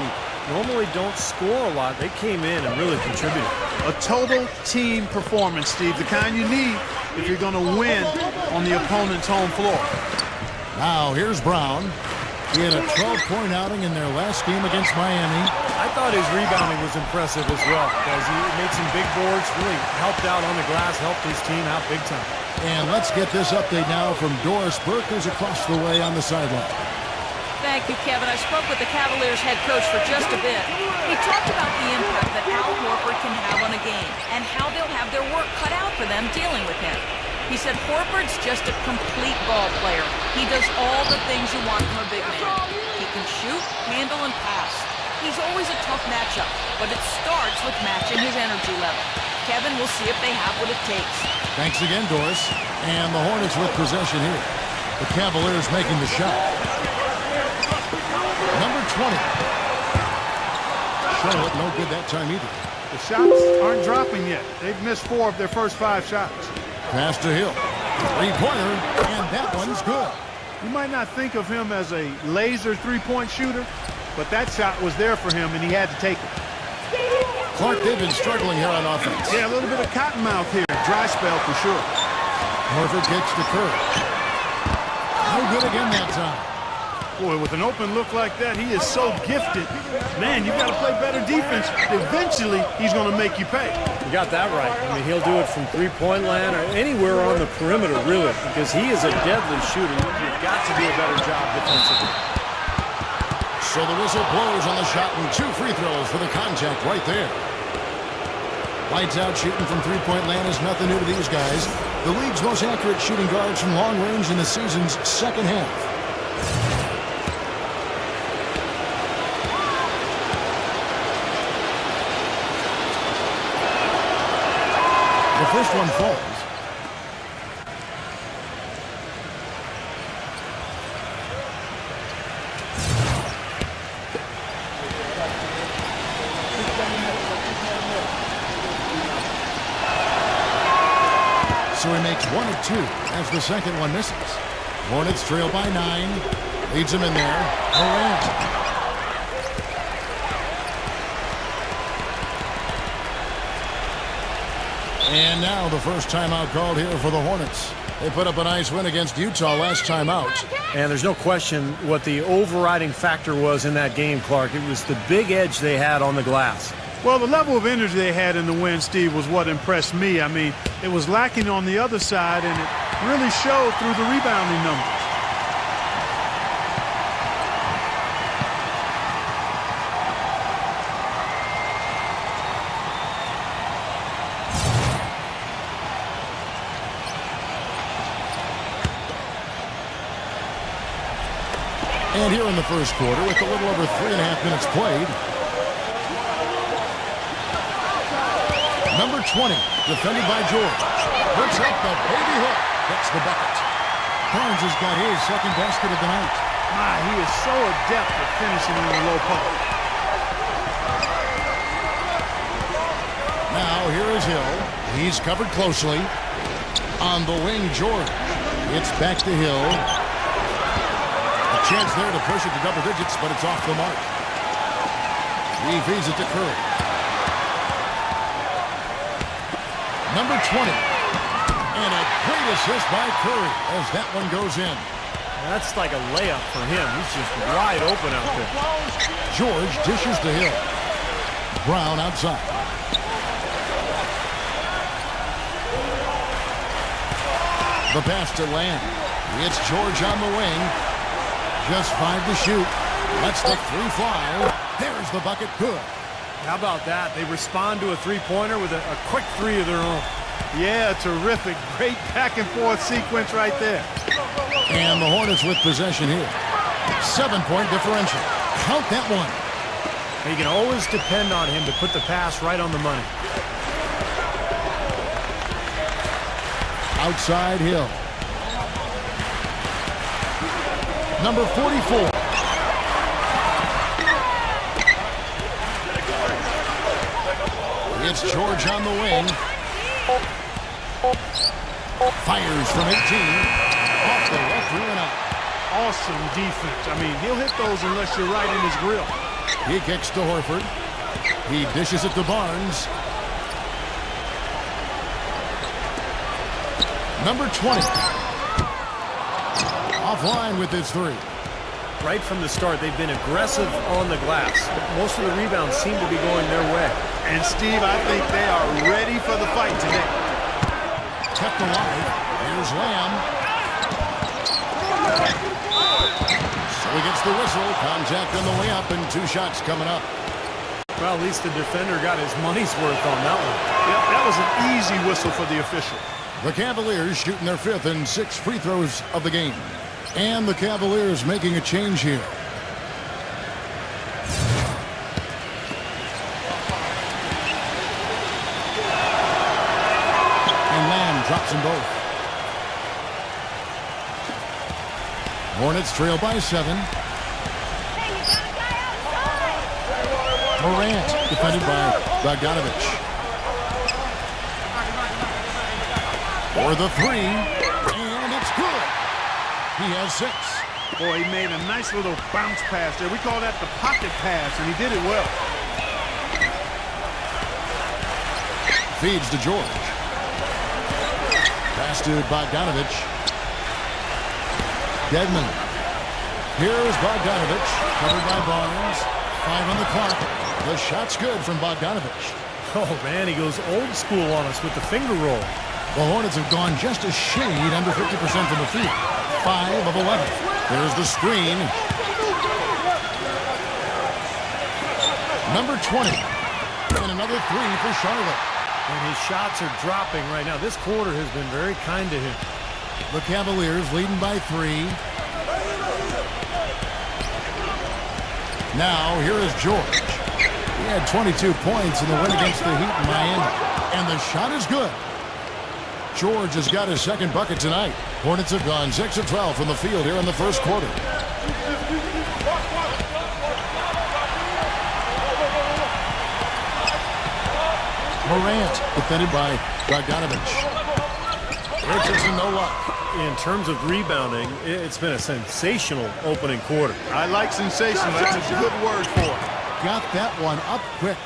normally don't score a lot, they came in and really contributed. A total team performance, Steve, the kind you need if you're going to win on the opponent's home floor. Now, here's Brown. He had a 12-point outing in their last game against Miami. I thought his rebounding was impressive as well, because he made some big boards, really helped out on the glass, helped his team out big time. And let's get this update now from Doris Burke, who's across the way on the sideline. Thank you, Kevin. I spoke with the Cavaliers head coach for just a bit. He talked about the impact that Al Horford can have on a game and how they'll have their work cut out for them dealing with him. He said Horford's just a complete ball player. He does all the things you want from a big man. He can shoot, handle, and pass. He's always a tough matchup, but it starts with matching his energy level. Kevin, we'll see if they have what it takes. Thanks again, Doris. And the Hornets with possession here. The Cavaliers making the shot. Number 20. Charlotte no good that time either. The shots aren't dropping yet. They've missed 4 of their first 5 shots. Pass to Hill. Three-pointer, and that one's good. You might not think of him as a laser three-point shooter, but that shot was there for him, and he had to take it. Clark, they've been struggling here on offense. Yeah, a little bit of cottonmouth here. Dry spell for sure. Horford kicks to Kerr. No good again that time. Boy, with an open look like that, he is so gifted. Man, you got to play better defense. Eventually, he's going to make you pay. You got that right. I mean, he'll do it from three-point land or anywhere on the perimeter, really, because he is a deadly shooter. You've got to do a better job defensively. So the whistle blows on the shot, and 2 free throws for the contact right there. Lights out shooting from three-point land is nothing new to these guys. The league's most accurate shooting guards from long range in the season's second half. The first one falls. So he makes 1 of 2 as the second one misses. Hornets trail by 9. Leads him in there. Durant. And now the first timeout called here for the Hornets. They put up a nice win against Utah last time out. And there's no question what the overriding factor was in that game, Clark. It was the big edge they had on the glass. Well, the level of energy they had in the win, Steve, was what impressed me. I mean, it was lacking on the other side, and it really showed through the rebounding numbers. And here in the first quarter, with a little over 3.5 minutes played, number 20, defended by George, puts up the baby hook, gets the bucket. Barnes has got his second basket of the night. My, he is so adept at finishing in the low post. Now here is Hill. He's covered closely. On the wing, George. It's back to Hill. A chance there to push it to double digits, but it's off the mark. He feeds it to Curry. Number 20. And a great assist by Curry as that one goes in. That's like a layup for him. He's just wide open out there. George dishes to Hill. Brown outside. The pass to Lamb. It's George on the wing. Just 5 to shoot. Lets the three fly. There's the bucket. Good. How about that? They respond to a three-pointer with a quick three of their own. Yeah, terrific. Great back-and-forth sequence right there. And the Hornets with possession here. 7-point differential. Count that one. You can always depend on him to put the pass right on the money. Outside Hill. Number 44. It's George on the wing. Fires from 18. Off the left, through and out. Awesome defense. I mean, he'll hit those unless you're right in his grill. He kicks to Horford. He dishes it to Barnes. Number 20. Offline with his three. Right from the start, they've been aggressive on the glass. Most of the rebounds seem to be going their way. And, Steve, I think they are ready for the fight today. Kept alive. Here's Lamb. So he gets the whistle. Contact on the way up, and 2 shots coming up. Well, at least the defender got his money's worth on that one. Yep, that was an easy whistle for the official. The Cavaliers shooting their 5th and 6th free throws of the game. And the Cavaliers making a change here. And Lamb drops them both. Hornets trail by 7. Morant defended by Bogdanovich. For the three, and it's good. He has 6. Boy, he made a nice little bounce pass there. We call that the pocket pass, and he did it well. Feeds to George. Pass to Bogdanovich. Dedmon. Here's Bogdanovich, covered by Barnes. 5 on the clock. The shot's good from Bogdanovich. Oh, man, he goes old school on us with the finger roll. The Hornets have gone just a shade under 50% from the field. 5 of 11. There's the screen. Number 20. And another 3 for Charlotte. And his shots are dropping right now. This quarter has been very kind to him. The Cavaliers leading by 3. Now, here is George. He had 22 points in the win against the Heat in Miami. And the shot is good. George has got his second bucket tonight. Hornets have gone 6 of 12 from the field here in the first quarter. Morant, defended by Bogdanovich. Richardson, no luck. In terms of rebounding, it's been a sensational opening quarter. I like sensational. That's a good word for it. Got that one up quick.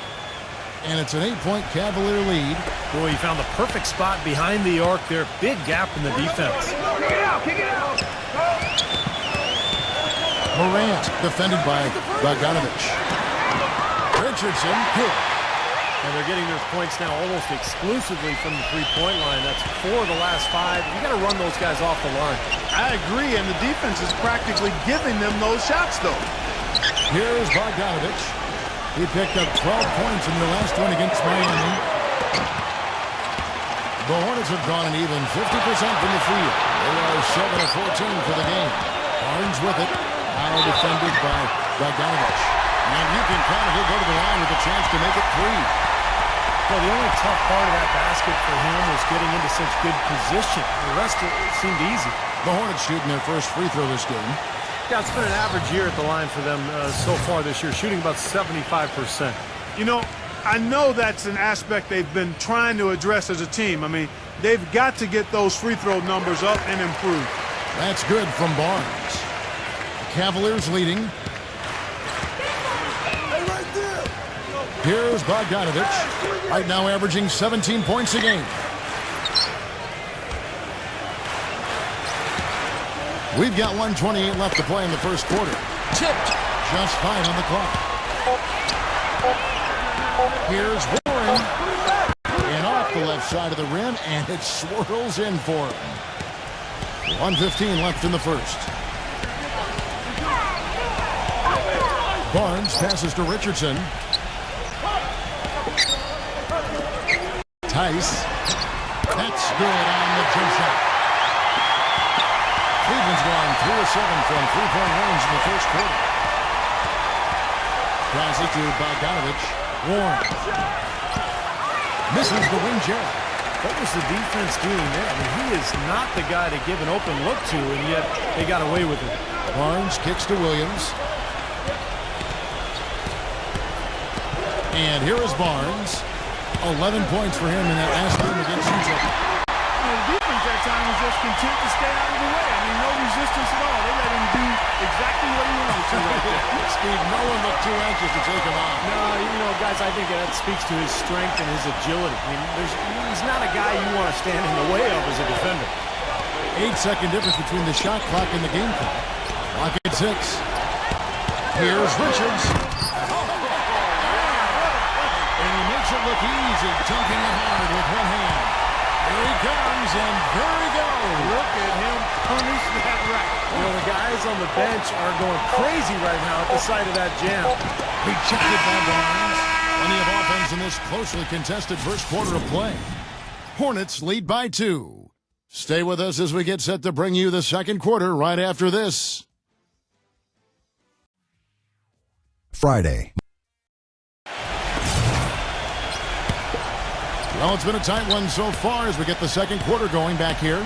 And it's an 8-point Cavalier lead. Boy, he found the perfect spot behind the arc there. Big gap in the defense. Kick it out. Morant defended by Bogdanovich. Richardson, good. And they're getting their points now almost exclusively from the three-point line. That's 4 of the last 5. You got to run those guys off the line. I agree, and the defense is practically giving them those shots, though. Here's Bogdanovich. He picked up 12 points in the last one against Miami. The Hornets have gone an even 50% from the field. They are 7 of 14 for the game. Barnes with it. Now defended by Bogdanovich. And you can count it. He'll go to the line with a chance to make it 3. Well, the only tough part of that basket for him was getting into such good position. The rest of it seemed easy. The Hornets shooting their first free throw this game. Yeah, it's been an average year at the line for them so far this year, shooting about 75%. You know, I know that's an aspect they've been trying to address as a team. I mean, they've got to get those free throw numbers up and improve. That's good from Barnes. The Cavaliers leading. Here's Bogdanovich. Right now averaging 17 points a game. We've got 1:28 left to play in the first quarter. Tipped. Just 5 on the clock. Here's Warren. And off the left side of the rim, and it swirls in for him. 1:15 left in the first. Barnes passes to Richardson. Tice. That's good on the jump shot. Cleveland's gone 3 of 7 from three-point range in the first quarter. Passes to Bogdanovich. Warren. Misses the wing jab. What was the defense doing there? I mean, he is not the guy to give an open look to, and yet they got away with it. Barnes kicks to Williams. And here is Barnes. 11 points for him in that last game against Utah. The defense that time was just content to stay out of the way. I mean, no resistance at all. They let him do exactly what he wanted to right there. Steve, no one looked too anxious to take him on. No, you know, guys, I think that speaks to his strength and his agility. I mean, he's not a guy you want to stand in the way of as a defender. 8-second difference between the shot clock and the game clock. Clock at 6. Here's Richards. And he makes it look easy, dunking it hard with one hand. Here he comes, and there he goes. Look at him punish that rack. You know, the guys on the bench are going crazy right now at the sight of that jam. Rejected by Barnes. Plenty of offense in this closely contested first quarter of play. Hornets lead by 2. Stay with us as we get set to bring you the second quarter right after this. Friday. Well, it's been a tight one so far as we get the second quarter going back here.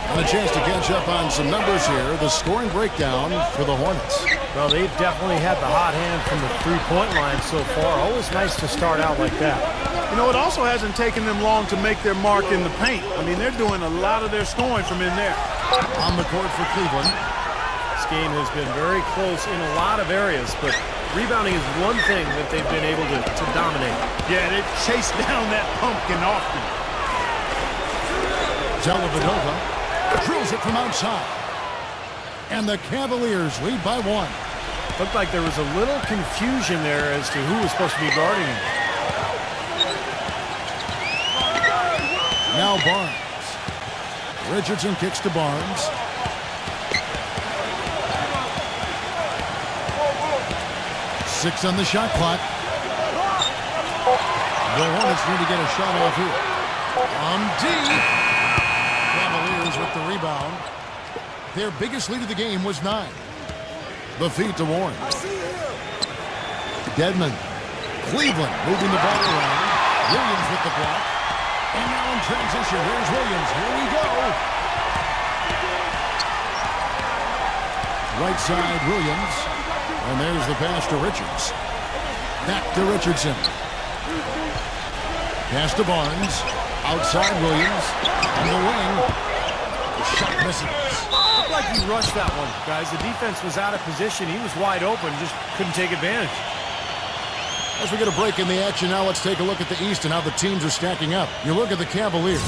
And a chance to catch up on some numbers here. The scoring breakdown for the Hornets. Well, they've definitely had the hot hand from the three-point line so far. Always nice to start out like that. You know, it also hasn't taken them long to make their mark in the paint. I mean, they're doing a lot of their scoring from in there. On the court for Cleveland. This game has been very close in a lot of areas, but rebounding is one thing that they've been able to dominate. Yeah, they've chased down that pumpkin often. Dellavedova drills it from outside. And the Cavaliers lead by 1. Looked like there was a little confusion there as to who was supposed to be guarding him. Now Barnes. Richardson kicks to Barnes. Six on the shot clock. The Hornets need to get a shot off here. Deep. Cavaliers with the rebound. Their biggest lead of the game was 9. The feed to Warren. Dedmon. Cleveland moving the ball around. Williams with the block. And now in transition, here's Williams. Here we go. Right side, Williams. And there's the pass to Richards. Back to Richardson. Pass to Barnes. Outside Williams. On the wing. Shot misses. Looked like he rushed that one, guys. The defense was out of position. He was wide open, just couldn't take advantage. As we get a break in the action now, let's take a look at the East and how the teams are stacking up. You look at the Cavaliers.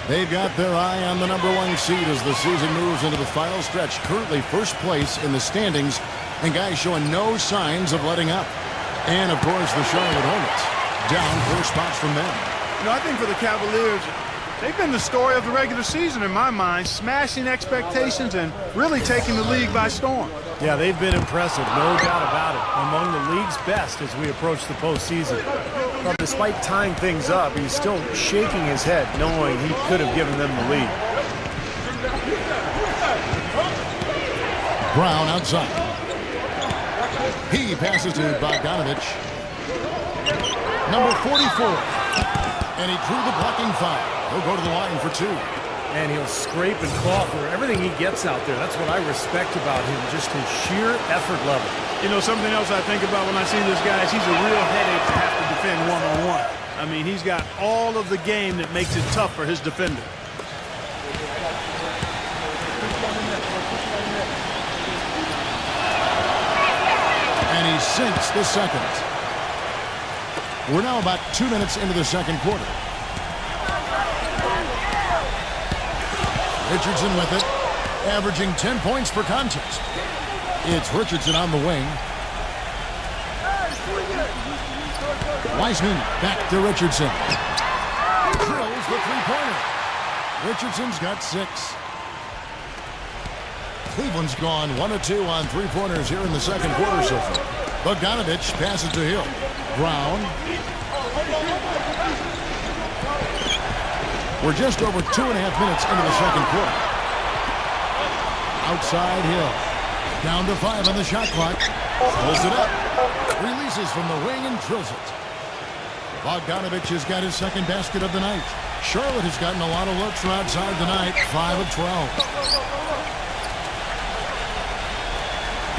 They've got their eye on the #1 seed as the season moves into the final stretch. Currently first place in the standings, and guys showing no signs of letting up. And, of course, the Charlotte Hornets down 4 spots from them. You know, I think for the Cavaliers, they've been the story of the regular season in my mind, smashing expectations and really taking the league by storm. Yeah, they've been impressive, no doubt about it. Among the league's best as we approach the postseason. But despite tying things up, he's still shaking his head, knowing he could have given them the lead. Brown outside. He passes to Bogdanovich. Number 44. And he drew the blocking foul. He'll go to the line for 2. And he'll scrape and claw for everything he gets out there. That's what I respect about him, just his sheer effort level. You know, something else I think about when I see this guy is he's a real headache to have to defend one-on-one. I mean, he's got all of the game that makes it tough for his defender. And he sinks the second. We're now about 2 minutes into the second quarter. Richardson with it, averaging 10 points per contest. It's Richardson on the wing. Wiseman back to Richardson. Drills the three-pointer. Richardson's got 6. Cleveland's gone 1 of 2 on three-pointers here in the second quarter so far. Bogdanovich passes to Hill. Brown. We're just over 2.5 minutes into the second quarter. Outside Hill. Down to 5 on the shot clock. Pulls it up. Releases from the wing and drills it. Bogdanovich has got his second basket of the night. Charlotte has gotten a lot of looks from outside tonight. 5 of 12.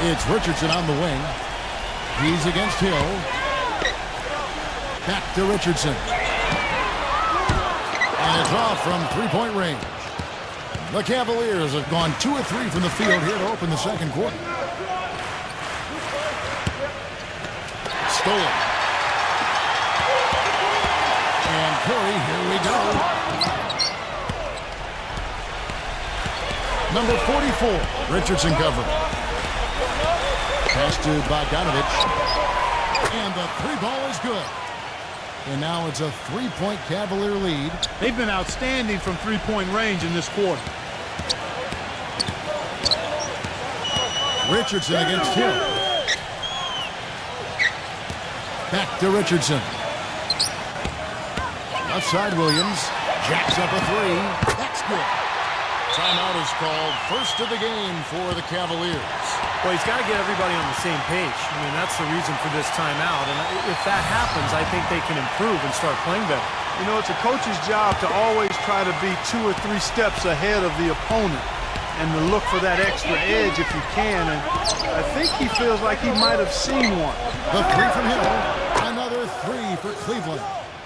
It's Richardson on the wing. He's against Hill. Back to Richardson. And it's off from three-point range. The Cavaliers have gone 2 of 3 from the field here to open the second quarter. Stolen. And Curry, here we go. Number 44, Richardson covering. Pass to Bogdanovich. And the 3-ball is good. And now it's a 3-point Cavalier lead. They've been outstanding from three-point range in this quarter. Richardson against Hill. Back to Richardson. Left side Williams. Jacks up a 3. That's good. Timeout is called. First of the game for the Cavaliers. Well, he's got to get everybody on the same page. I mean, that's the reason for this timeout. And if that happens, I think they can improve and start playing better. You know, it's a coach's job to always try to be 2 or 3 steps ahead of the opponent and to look for that extra edge if you can. And I think he feels like he might have seen one. The 3 from Hill. Another 3 for Cleveland.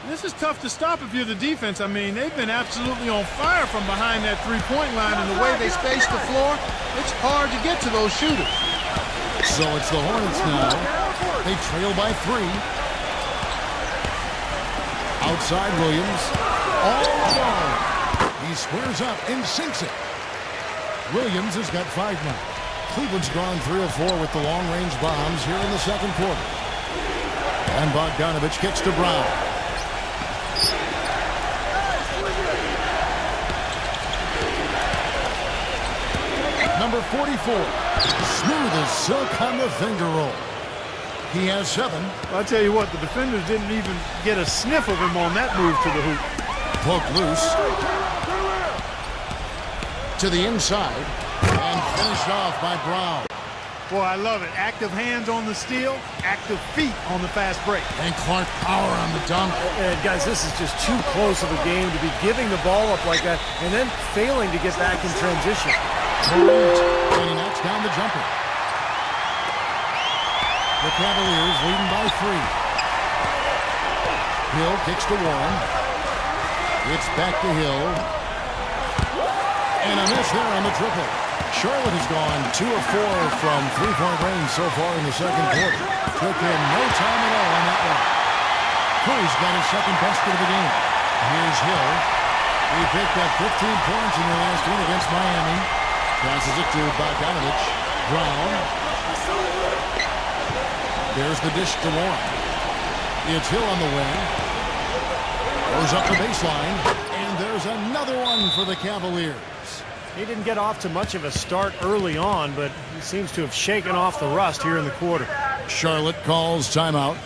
This is tough to stop if you're the defense. I mean, they've been absolutely on fire from behind that three-point line, and the way they space the floor, it's hard to get to those shooters. So it's the Hornets now. They trail by 3. Outside Williams. All alone. He squares up and sinks it. Williams has got 5 now. Cleveland's gone 3 of 4 with the long-range bombs here in the second quarter. And Bogdanovich kicks to Brown. Number 44. Smooth as silk on the finger roll. He has 7. I'll tell you what, the defenders didn't even get a sniff of him on that move to the hoop. Poked loose. To the inside. And finished off by Brown. Boy, I love it. Active hands on the steal, active feet on the fast break. And Clark power on the dunk. And guys, this is just too close of a game to be giving the ball up like that and then failing to get back in transition. And he knocks down the jumper. The Cavaliers leading by 3. Hill kicks to Warren. It's back to Hill. And a miss there on the triple. Charlotte has gone 2 of 4 from three-point range so far in the second quarter. Took in no time at all on that one. Curry's got his second basket of the game. Here's Hill. He picked up 15 points in the last one against Miami. Passes it to Bogdanovich. Brown. There's the dish to Warren. It's Hill on the wing. Goes up the baseline. And there's another one for the Cavaliers. He didn't get off to much of a start early on, but he seems to have shaken off the rust here in the quarter. Charlotte calls timeout.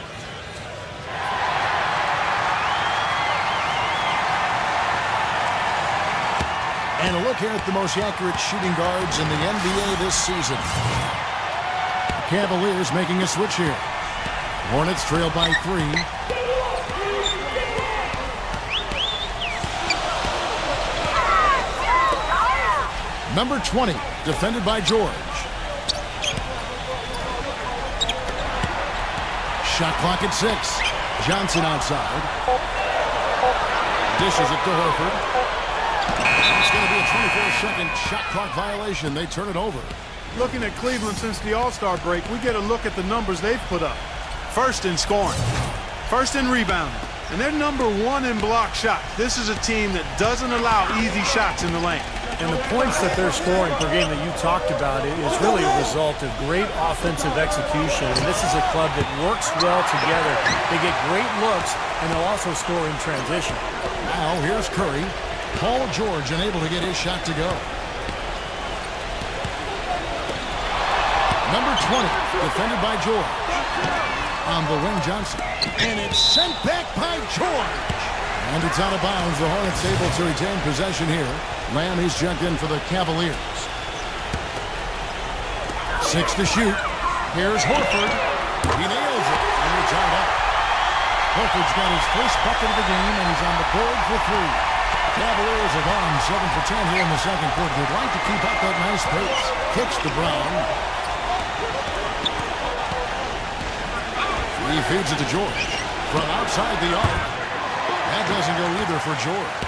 And a look here at the most accurate shooting guards in the NBA this season. The Cavaliers making a switch here. Hornets trail by 3. Number 20, defended by George. Shot clock at 6. Johnson outside. Dishes it to Horford. It's going to be a 24-second shot clock violation. They turn it over. Looking at Cleveland since the All-Star break, we get a look at the numbers they've put up. First in scoring, first in rebounding, and they're number 1 in block shots. This is a team that doesn't allow easy shots in the lane. And the points that they're scoring per game that you talked about is really a result of great offensive execution. And this is a club that works well together. They get great looks, and they'll also score in transition. Now here's Curry. Paul George unable to get his shot to go. Number 20, defended by George. On the wing, Johnson. And it's sent back by George. And it's out of bounds. The Hornets able to retain possession here. Lamb, he's checked in for the Cavaliers. 6 to shoot. Here's Horford. He nails it. And we're tied up. Horford's got his first bucket of the game, and he's on the board for 3. Cavaliers have gone 7 for 10 here in the second quarter. They'd like to keep up that nice pace. Kicks to Brown. He feeds it to George. From outside the arc. That doesn't go either for George.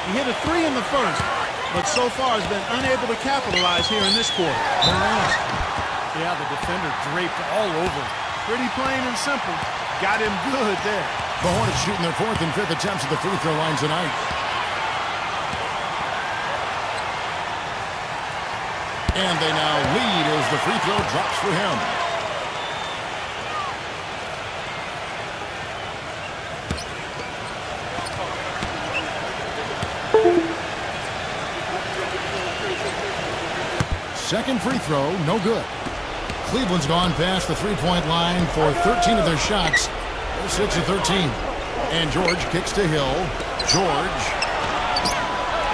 He hit a 3 in the first, but so far has been unable to capitalize here in this quarter. Yeah, the defender draped all over. Pretty plain and simple. Got him good there. The Hornets shooting their 4th and 5th attempts at the free throw line tonight. And they now lead as the free throw drops for him. Second free throw, no good. Cleveland's gone past the three-point line for 13 of their shots. They're 6 of 13. And George kicks to Hill. George.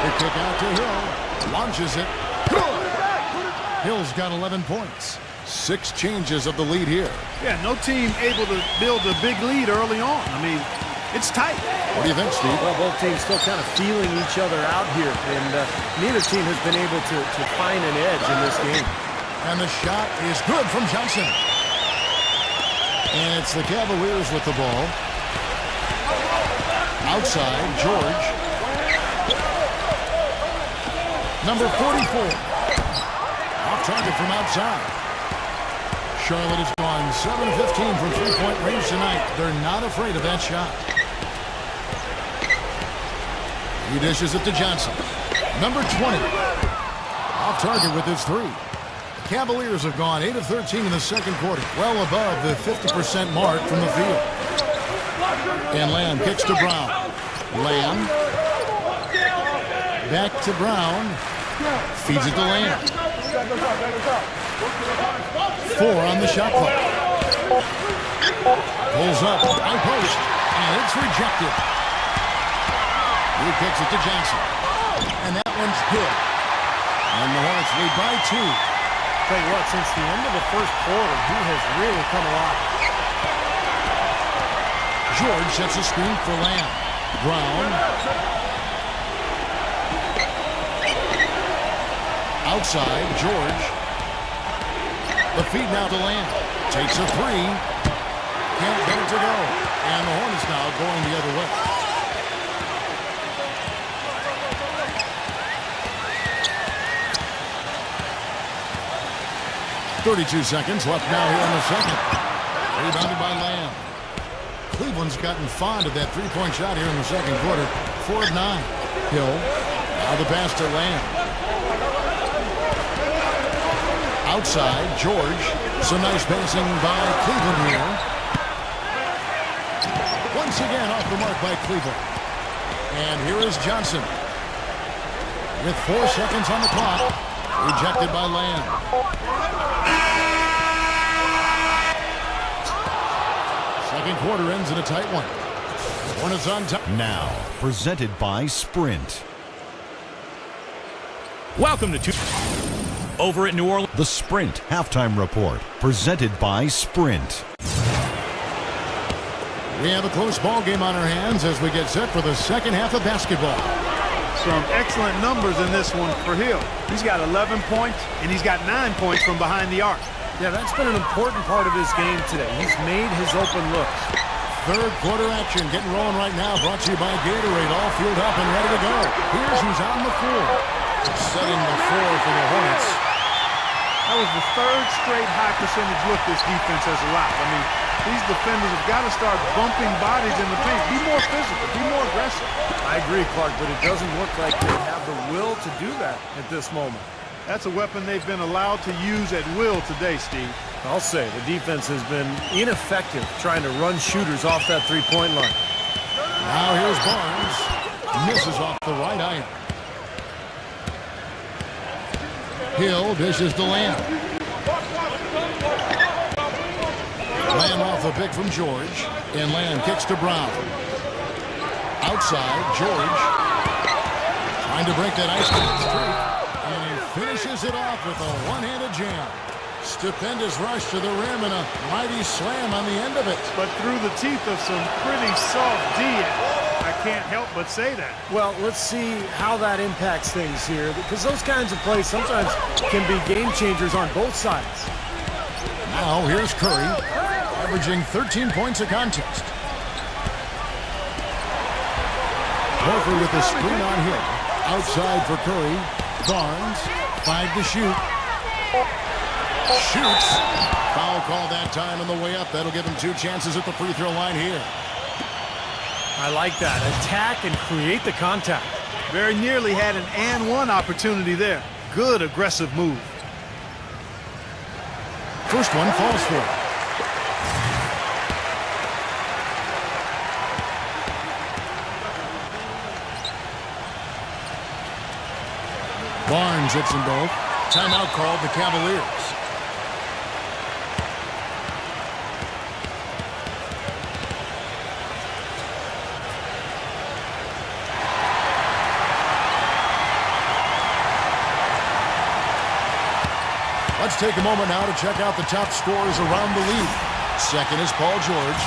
The kick out to Hill. Launches it. Good. Hill's got 11 points. 6 changes of the lead here. Yeah, no team able to build a big lead early on. I mean, it's tight. What do you think, Steve? Well, both teams still kind of feeling each other out here, and neither team has been able to find an edge in this game. And the shot is good from Johnson. And it's the Cavaliers with the ball. Outside, George. Number 44. Off target from outside. Charlotte has gone 7 of 15 from three-point range tonight. They're not afraid of that shot. He dishes it to Johnson. Number 20. Off target with his 3. The Cavaliers have gone 8 of 13 in the second quarter. Well above the 50% mark from the field. And Lamb kicks to Brown. Lamb. Back to Brown. Feeds it to Lamb. 4 on the shot clock. Pulls up. High post. And it's rejected. He kicks it to Johnson. And that one's good. And the Hornets lead by 2. Tell you what, since the end of the first quarter, he has really come alive. George sets a screen for Lamb. Brown. Outside, George. The feed now to Lamb. Takes a 3. Can't get it to go. And the Hornets now going the other way. 32 seconds left now here in the second. Rebounded by Lamb. Cleveland's gotten fond of that three-point shot here in the second quarter. 4 of 9. Hill. Now the pass to Lamb. Outside, George. Some nice passing by Cleveland here. Once again off the mark by Cleveland. And here is Johnson. With 4 seconds on the clock. Rejected by Lamb. Second quarter ends in a tight one. Hornets on top. Now, presented by Sprint. Welcome to over at New Orleans. The Sprint Halftime Report, presented by Sprint. We have a close ball game on our hands as we get set for the second half of basketball. Some excellent numbers in this one for Hill. He's got 11 points, and he's got 9 points from behind the arc. Yeah, that's been an important part of his game today. He's made his open looks. Third quarter action getting rolling right now. Brought to you by Gatorade. All fueled up and ready to go. Here's who's on the floor. Setting the floor for the Hornets. That was the third straight high percentage look this defense has allowed. I mean, these defenders have got to start bumping bodies in the paint. Be more physical. Be more aggressive. I agree, Clark, but it doesn't look like they have the will to do that at this moment. That's a weapon they've been allowed to use at will today, Steve. I'll say the defense has been ineffective trying to run shooters off that three-point line. Now here's Barnes. Misses off the right iron. Hill dishes to Lamb. Lamb off a pick from George. And Lamb kicks to Brown. Outside, George. Trying to break that ice cream streak. And he finishes it off with a one-handed jam. Stupendous rush to the rim and a mighty slam on the end of it. But through the teeth of some pretty soft D. I can't help but say that. Well, let's see how that impacts things here, because those kinds of plays sometimes can be game changers on both sides. Now here's Curry, averaging 13 points a contest. Horford with the screen on him. Outside for Curry. Barnes, 5 to shoot. Shoots. Foul call that time on the way up. That'll give him 2 chances at the free throw line here. I like that. Attack and create the contact. Very nearly had an and one opportunity there. Good aggressive move. First one falls for him. Barnes hits them both. Timeout called the Cavaliers. Let's take a moment now to check out the top scorers around the league. Second is Paul George.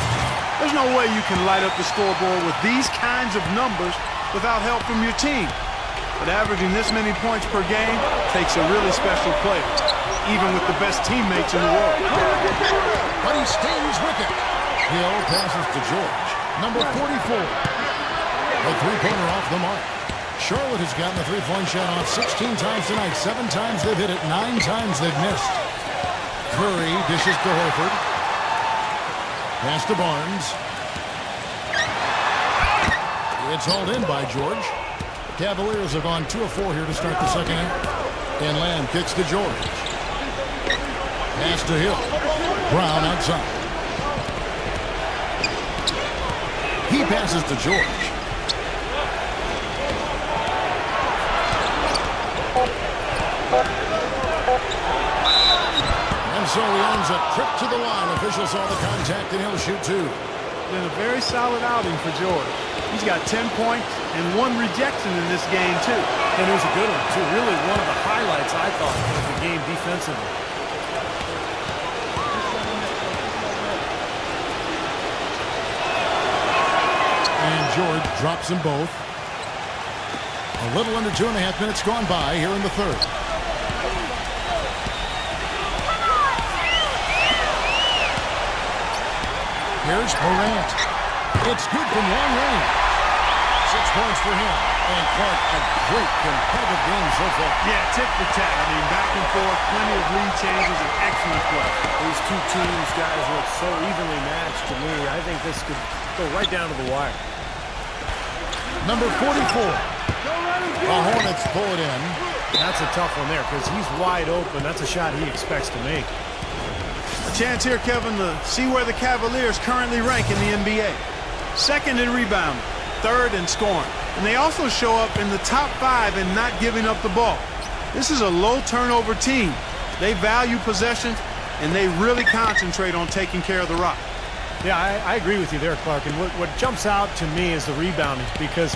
There's no way you can light up the scoreboard with these kinds of numbers without help from your team. But averaging this many points per game takes a really special player, even with the best teammates in the world. But he stays with it. Hill passes to George. Number 44. The three-pointer off the mark. Charlotte has gotten the three-point shot off 16 times tonight. 7 times they've hit it. 9 times they've missed. Curry dishes to Horford. Pass to Barnes. It's hauled in by George. The Cavaliers have gone 2 of 4 here to start the second half. And Lamb kicks to George. Pass to Hill. Brown outside. He passes to George. And so he earns a trip to the line. Officials saw the contact and he'll shoot 2. Been a very solid outing for George. He's got 10 points and 1 rejection in this game, too. And it was a good one, too. Really one of the highlights, I thought, of the game defensively. And George drops them both. A little under 2.5 minutes gone by here in the third. Here's Morant. It's good from long range. So points for him. And Clark, a great competitive game so far. Yeah, tit for tat. I mean, back and forth, plenty of lead changes, and excellent play. These two teams, guys, look so evenly matched to me. I think this could go right down to the wire. Number 44. The Hornets pull it in. That's a tough one there because he's wide open. That's a shot he expects to make. A chance here, Kevin, to see where the Cavaliers currently rank in the NBA. Second in rebounding, third in scoring. And they also show up in the top 5 in not giving up the ball. This is a low turnover team. They value possessions, and they really concentrate on taking care of the rock. Yeah, I agree with you there, Clark. And what jumps out to me is the rebounding, because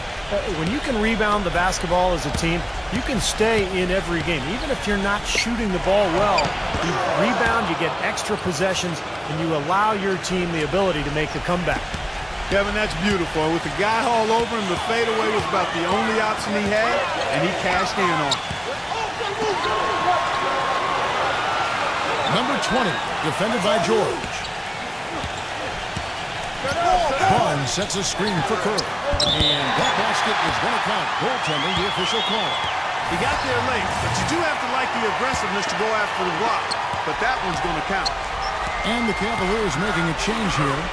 when you can rebound the basketball as a team, you can stay in every game. Even if you're not shooting the ball well, you rebound, you get extra possessions, and you allow your team the ability to make the comeback. Kevin, that's beautiful. With the guy all over him, the fadeaway was about the only option he had, and he cashed in on it. Number 20, defended by George. Barnes sets a screen for Kerr. And that basket is going to count. Goaltending, the official call. He got there late, but you do have to like the aggressiveness to go after the block. But that one's going to count. And the Cavaliers making a change here.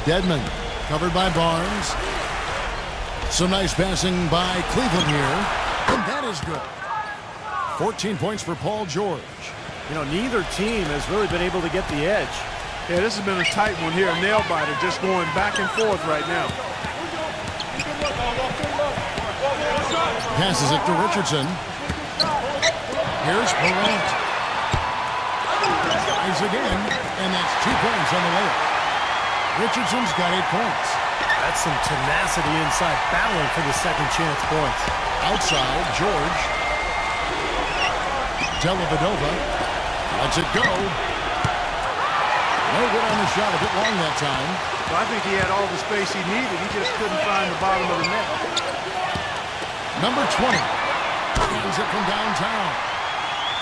Dedmon covered by Barnes. Some nice passing by Cleveland here. And that is good. 14 points for Paul George. You know, neither team has really been able to get the edge. Yeah, this has been a tight one here. A nail-biter just going back and forth right now. Passes it to Richardson. Here's Morant. Tries again, and that's 2 points on the layup. Richardson's got 8 points. That's some tenacity inside, battling for the second chance points. Outside, George. Dellavedova lets it go. No good on the shot, a bit long that time. Well, I think he had all the space he needed. He just couldn't find the bottom of the net. Number 20. Hands it from downtown.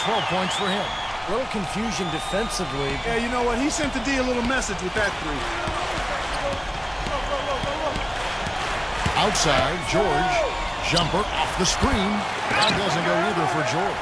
12 points for him. A little confusion defensively. Yeah, you know what? He sent the D a little message with that three. Outside, George. Jumper off the screen. That doesn't go either for George.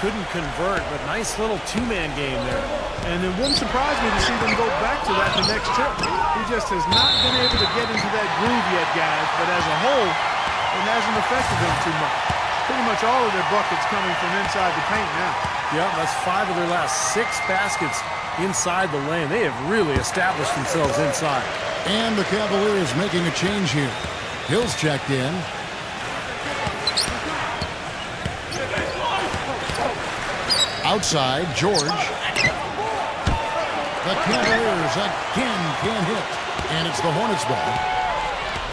Couldn't convert, but nice little two-man game there. And it wouldn't surprise me to see them go back to that the next trip. He just has not been able to get into that groove yet, guys. But as a whole, it hasn't affected them too much. Pretty much all of their buckets coming from inside the paint now. Yeah, that's 5 of their last 6 baskets inside the lane. They have really established themselves inside. And the Cavaliers making a change here. Hill's checked in. Outside, George. The Cavaliers again can't hit. And it's the Hornets ball.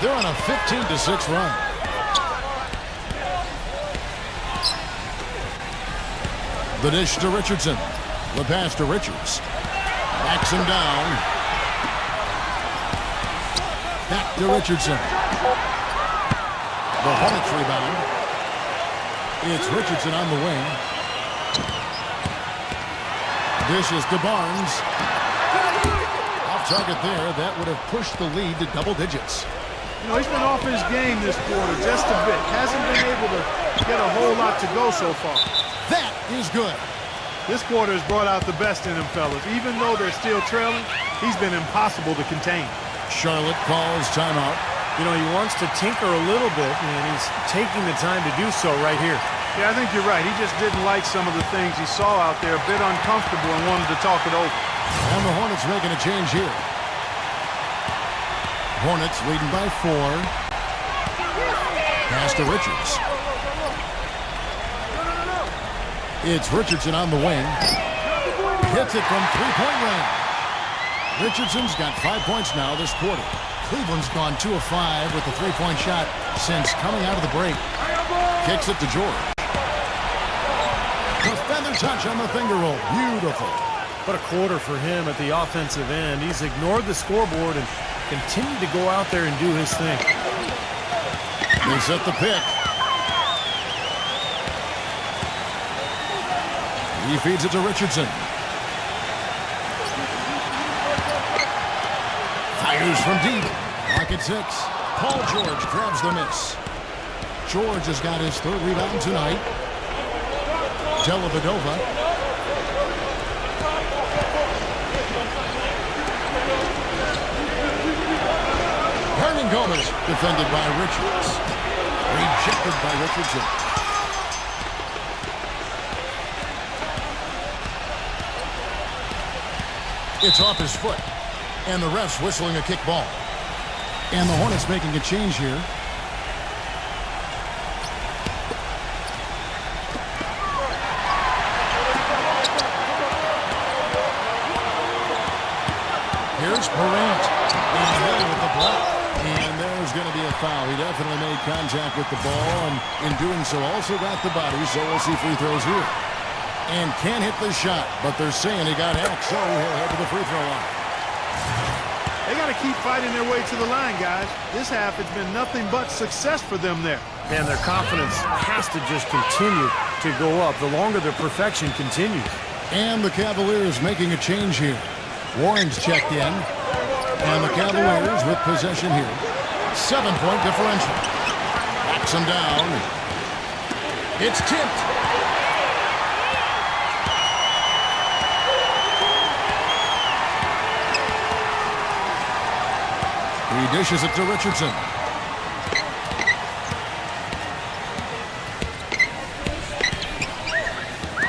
They're on a 15-6 run. The dish to Richardson. The pass to Richards. Backs him down. Back to Richardson. The Hornets rebound. It's Richardson on the wing. Dishes to Barnes. Off target there. That would have pushed the lead to double digits. You know, he's been off his game this quarter just a bit. Hasn't been able to get a whole lot to go so far. That is good. This quarter has brought out the best in him, fellas. Even though they're still trailing, he's been impossible to contain. Charlotte calls timeout. You know, he wants to tinker a little bit, and he's taking the time to do so right here. Yeah, I think you're right. He just didn't like some of the things he saw out there, a bit uncomfortable, and wanted to talk it over. And the Hornets making a change here. Hornets leading by 4. Pass to Richards. It's Richardson on the wing. Hits it from three-point range. Richardson's got 5 points now this quarter. Cleveland's gone 2 of 5 with the three-point shot since coming out of the break. Kicks it to George. The feather touch on the finger roll. Beautiful. What a quarter for him at the offensive end. He's ignored the scoreboard and continued to go out there and do his thing. They set the pick. He feeds it to Richardson. Fires from deep. Pocket 6. Paul George grabs the miss. George has got his third rebound tonight. Dellavedova. Hernan Gomez defended by Richards. Rejected by Richardson. It's off his foot. And the ref's whistling a kick ball. And the Hornets making a change here. Here's Morant. And Hill with the block. And there's going to be a foul. He definitely made contact with the ball, and in doing so also got the body, so we'll see free throws here. And can't hit the shot, but they're saying he got hacked, so he'll head to the free throw line. They got to keep fighting their way to the line, guys. This half has been nothing but success for them there. Man, their confidence has to just continue to go up the longer their perfection continues. And the Cavaliers making a change here. Warren's checked in. And the Cavaliers with possession here. 7-point differential. Backs him down. It's tipped. He dishes it to Richardson.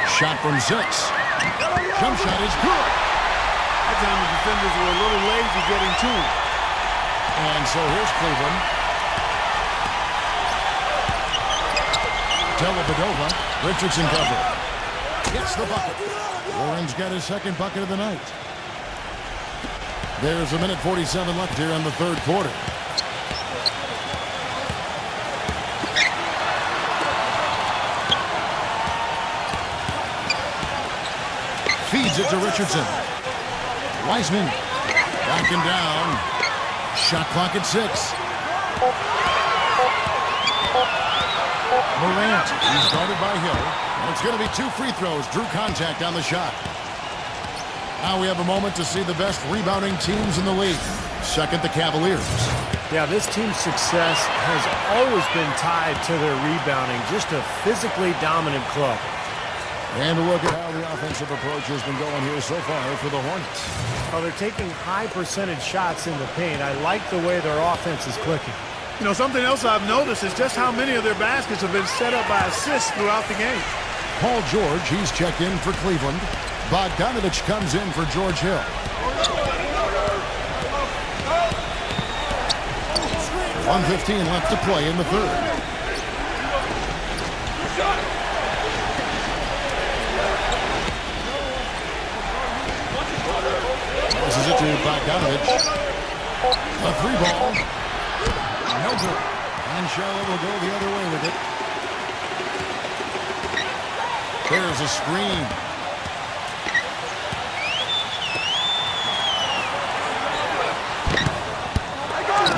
Shot from 6. Jump shot is good. That time the defenders were a little lazy getting to him. And so here's Cleveland. Dellavedova. Richardson cover. Gets the bucket. Warren's got his second bucket of the night. There's 1:47 left here in the third quarter. Feeds it to Richardson. Wiseman backing down. Shot clock at 6. Morant, he's guarded by Hill. And it's going to be 2 free throws. Drew contact on the shot. Now we have a moment to see the best rebounding teams in the league. Second, the Cavaliers. Yeah, this team's success has always been tied to their rebounding. Just a physically dominant club. And a look at how the offensive approach has been going here so far for the Hornets. Well, they're taking high percentage shots in the paint. I like the way their offense is clicking. You know, something else I've noticed is just how many of their baskets have been set up by assists throughout the game. Paul George, he's checked in for Cleveland. Bogdanovich comes in for George Hill. 1:15 left to play in the third. This is it to Bogdanovich. A 3-ball. No good. And Charlotte will go the other way with it. There's a screen.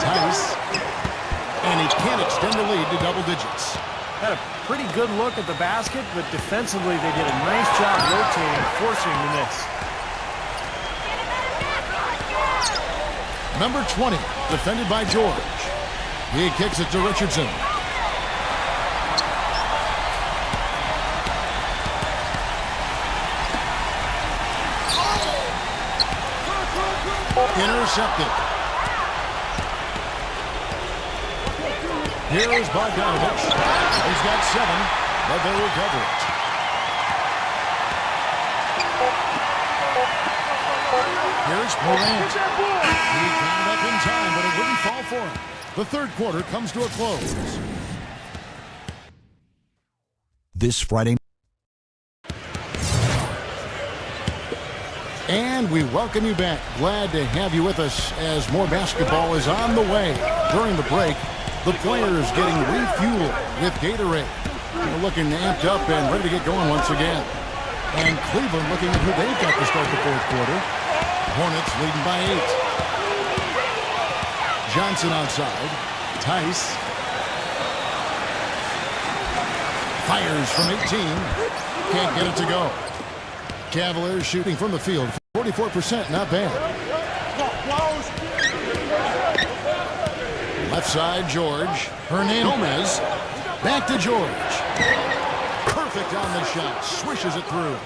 Tice. And he can't extend the lead to double digits. Had a pretty good look at the basket, but defensively they did a nice job rotating, forcing the miss. Number 20, defended by George. He kicks it to Richardson. Intercepted. Here is Bogdanovich. He's got 7, but they recover it. Here's Morant. He got it up in time, but it wouldn't fall for him. The third quarter comes to a close. This Friday. And we welcome you back. Glad to have you with us as more basketball is on the way. During the break, the players getting refueled with Gatorade. They're looking amped up and ready to get going once again. And Cleveland looking at who they've got to start the fourth quarter. Hornets leading by 8. Johnson outside. Tice. Fires from 18. Can't get it to go. Cavaliers shooting from the field. 44%, not bad. Left side, George. Hernandez. Back to George. Perfect on the shot. Swishes it through.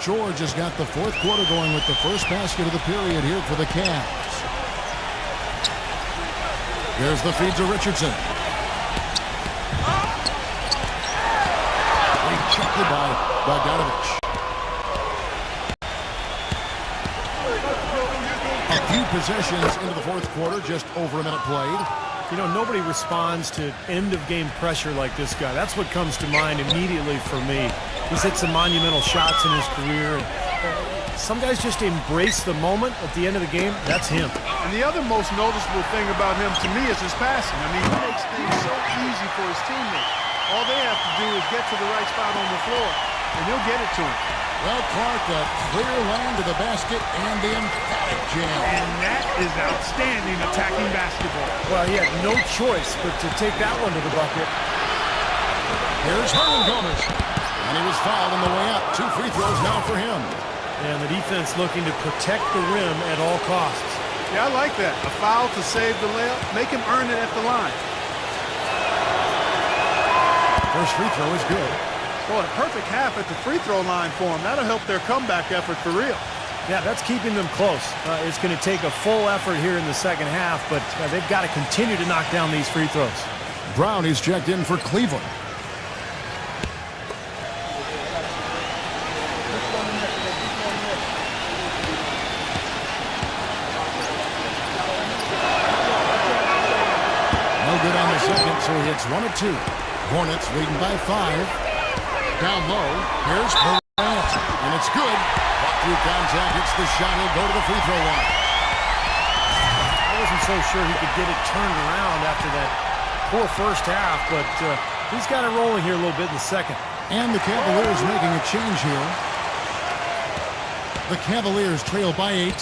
George has got the fourth quarter going with the first basket of the period here for the Cavs. Here's the feed to Richardson. Rejected by Bogdanovich. A few possessions into the fourth quarter, just over a minute played. You know, nobody responds to end-of-game pressure like this guy. That's what comes to mind immediately for me. He's hit some monumental shots in his career. Some guys just embrace the moment at the end of the game. That's him. And the other most noticeable thing about him to me is his passing. I mean, he makes things so easy for his teammates. All they have to do is get to the right spot on the floor, and he'll get it to him. Well, Clark, a clear lane to the basket and the emphatic jam. And that is outstanding attacking basketball. Well, he had no choice but to take that one to the bucket. Here's Gomez. And he was fouled on the way up. 2 free throws now for him. And the defense looking to protect the rim at all costs. Yeah, I like that. A foul to save the layup. Make him earn it at the line. First free throw is good. Boy, a perfect half at the free throw line for him. That'll help their comeback effort for real. Yeah, that's keeping them close. It's going to take a full effort here in the second half, but they've got to continue to knock down these free throws. Brown is checked in for Cleveland. No good on the second, so he hits 1 of 2. Hornets leading by 5. Down low, here's Morant, and it's good. Walk through contact, hits the shot, he'll go to the free throw line. I wasn't so sure he could get it turned around after that poor first half, but he's got it rolling here a little bit in the second. And the Cavaliers making a change here. The Cavaliers trail by 8.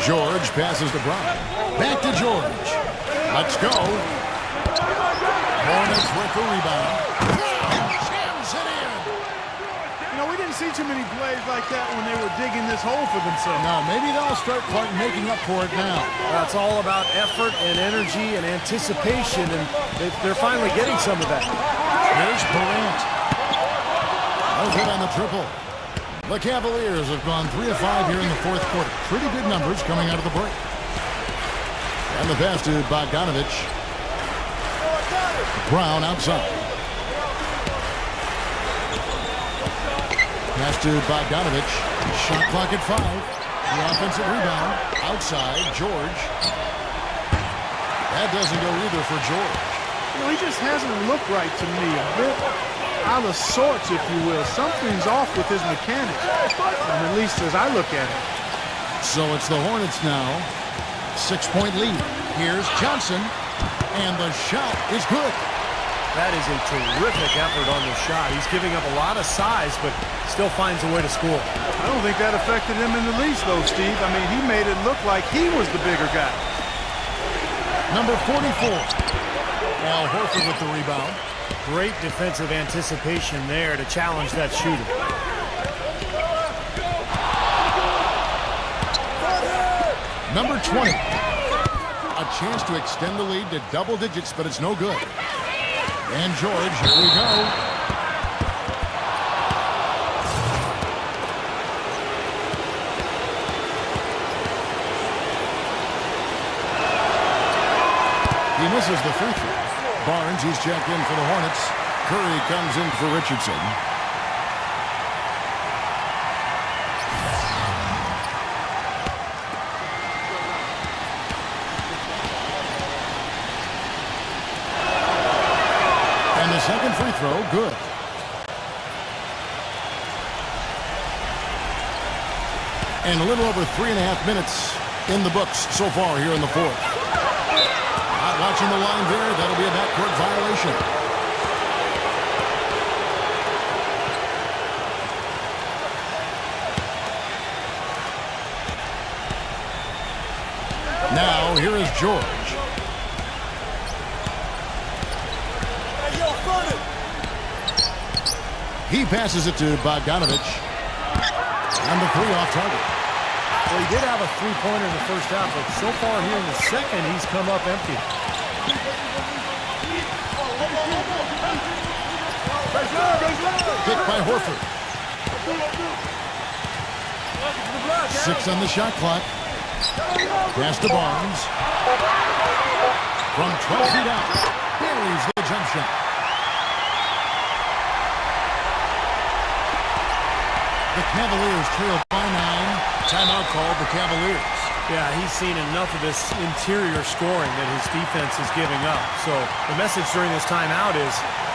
George passes to Brown. Back to George. Let's go. Hornets with the rebound. Jams it in. You know, we didn't see too many plays like that when they were digging this hole for themselves. Now, maybe they'll start making up for it now. It's all about effort and energy and anticipation, and they're finally getting some of that. Here's Morant. No good on the triple. The Cavaliers have gone 3 of 5 here in the fourth quarter. Pretty good numbers coming out of the break. And the pass to Bogdanovich. Brown outside. Pass to Bogdanovich. Shot clock at 5. The offensive rebound. Outside, George. That doesn't go either for George. You know, he just hasn't looked right to me. A bit out of sorts, if you will. Something's off with his mechanics, at least as I look at it. So it's the Hornets now. 6-point lead. Here's Johnson. And the shot is good. That is a terrific effort on the shot. He's giving up a lot of size, but still finds a way to score. I don't think that affected him in the least, though, Steve. I mean, he made it look like he was the bigger guy. Number 44. Al Horford with the rebound. Great defensive anticipation there to challenge that shooter. Number 20. A chance to extend the lead to double digits, but it's no good. And George, here we go. He misses the free throw. Barnes, he's checked in for the Hornets. Curry comes in for Richardson. And the second free throw, good. And a little over 3.5 minutes in the books so far here in the fourth. Not watching the line there. That'll be a backcourt violation. Now, here is George. He passes it to Bogdanovich. And the 3 off target. Well, he did have a three-pointer in the first half, but so far here in the second, he's come up empty. Kick by Horford. 6 on the shot clock. Pass to Barnes. From 12 feet out. Buries the jump shot. The Cavaliers trail by 9. Timeout called the Cavaliers. Yeah, he's seen enough of this interior scoring that his defense is giving up. So the message during this timeout is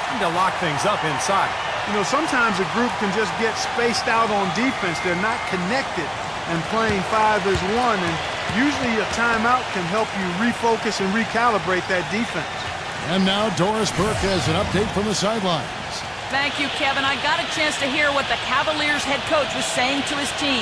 you need to lock things up inside. You know, sometimes a group can just get spaced out on defense. They're not connected, and playing 5 as 1. And usually a timeout can help you refocus and recalibrate that defense. And now Doris Burke has an update from the sidelines. Thank you, Kevin. I got a chance to hear what the Cavaliers head coach was saying to his team.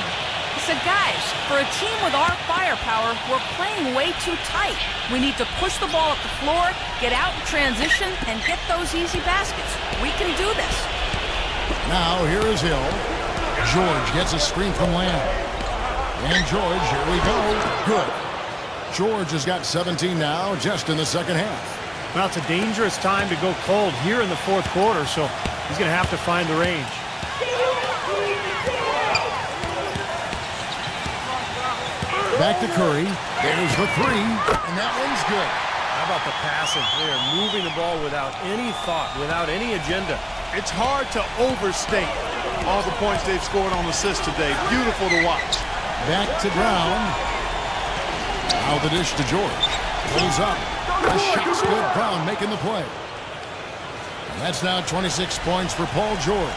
He said, guys, for a team with our firepower, we're playing way too tight. We need to push the ball up the floor, get out in transition, and get those easy baskets. We can do this. Now here is Hill. George gets a screen from Lamb. And George, here we go. Good. George has got 17 now, just in the second half. Well, it's a dangerous time to go cold here in the fourth quarter, so he's going to have to find the range. Back to Curry. There's the 3, and that one's good. How about the passing? They are moving the ball without any thought, without any agenda. It's hard to overstate all the points they've scored on assists today. Beautiful to watch. Back to Brown. Now the dish to George. Pulls up. The shot's good. Brown making the play. And that's now 26 points for Paul George.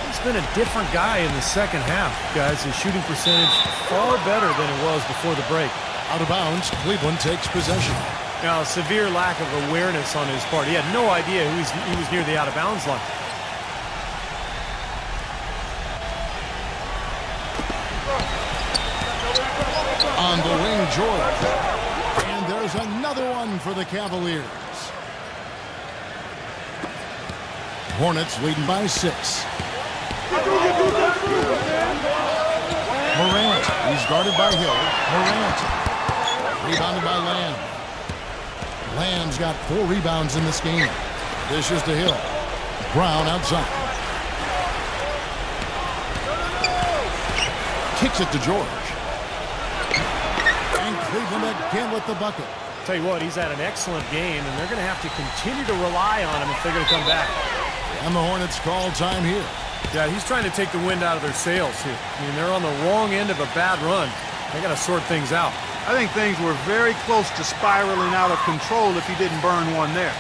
He's been a different guy in the second half, guys. His shooting percentage far better than it was before the break. Out of bounds, Cleveland takes possession. Now, a severe lack of awareness on his part. He had no idea he was near the out-of-bounds line. On the wing, George. And there's another one for the Cavaliers. Hornets leading by 6. Morant. He's guarded by Hill. Morant. Rebounded by Lamb. Lamb's got 4 rebounds in this game. This is to Hill. Brown outside. Kicks it to George. And Cleveland again with the bucket. Tell you what, he's had an excellent game, and they're going to have to continue to rely on him if they're going to come back. And the Hornets call time here. Yeah, he's trying to take the wind out of their sails here. I mean, they're on the wrong end of a bad run. They got to sort things out. I think things were very close to spiraling out of control if he didn't burn one there.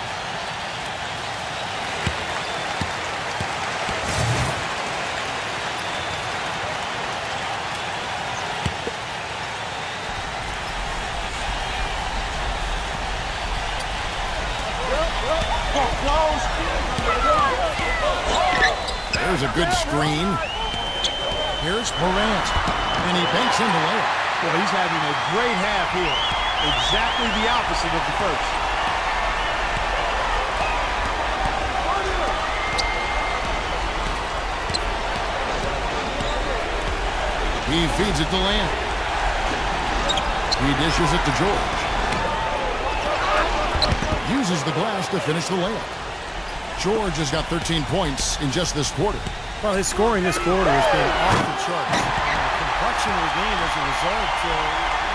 There's a good screen. Here's Morant. And he banks in the layup. Well, he's having a great half here. Exactly the opposite of the first. He feeds it to Lamb. He dishes it to George. Uses the glass to finish the layup. George has got 13 points in just this quarter. Well, his scoring this quarter has been off the charts. The complexion of the game as a result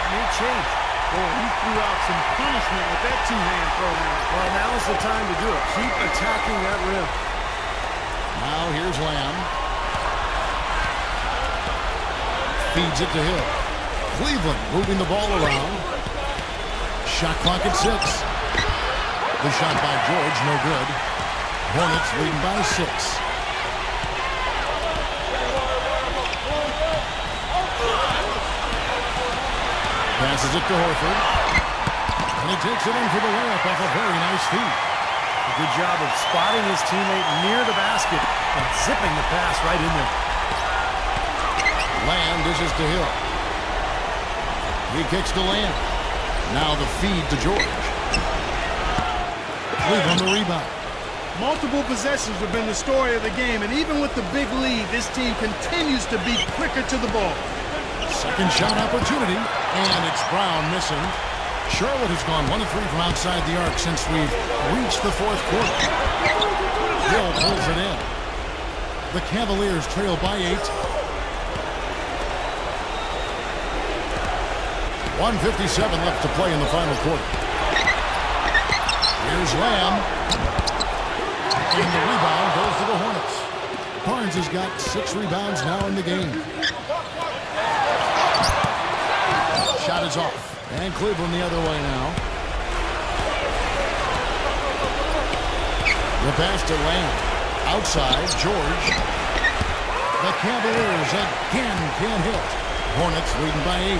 may change. Boy, he threw out some punishment with that two-hand throw down. Well, now is the time to do it. Keep attacking that rim. Now here's Lamb. Feeds it to Hill. Cleveland moving the ball around. Shot clock at 6. The shot by George, no good. Hornets leading by 6. Passes it to Horford. And he takes it in for the layup off a very nice feed. A good job of spotting his teammate near the basket and zipping the pass right in there. Lamb dishes to Hill. He kicks to Lamb. Now the feed to George. Cleveland the rebound. Multiple possessions have been the story of the game, and even with the big lead, this team continues to be quicker to the ball. Second shot opportunity, and it's Brown missing. Charlotte has gone 1 of 3 from outside the arc since we've reached the fourth quarter. Hill pulls it in. The Cavaliers trail by 8. 1:57 left to play in the final quarter. Here's Lamb. And the rebound goes to the Hornets. Barnes has got 6 rebounds now in the game. Shot is off. And Cleveland the other way now. The pass to Lamb. Outside, George. The Cavaliers again can't hit. Hornets leading by 8.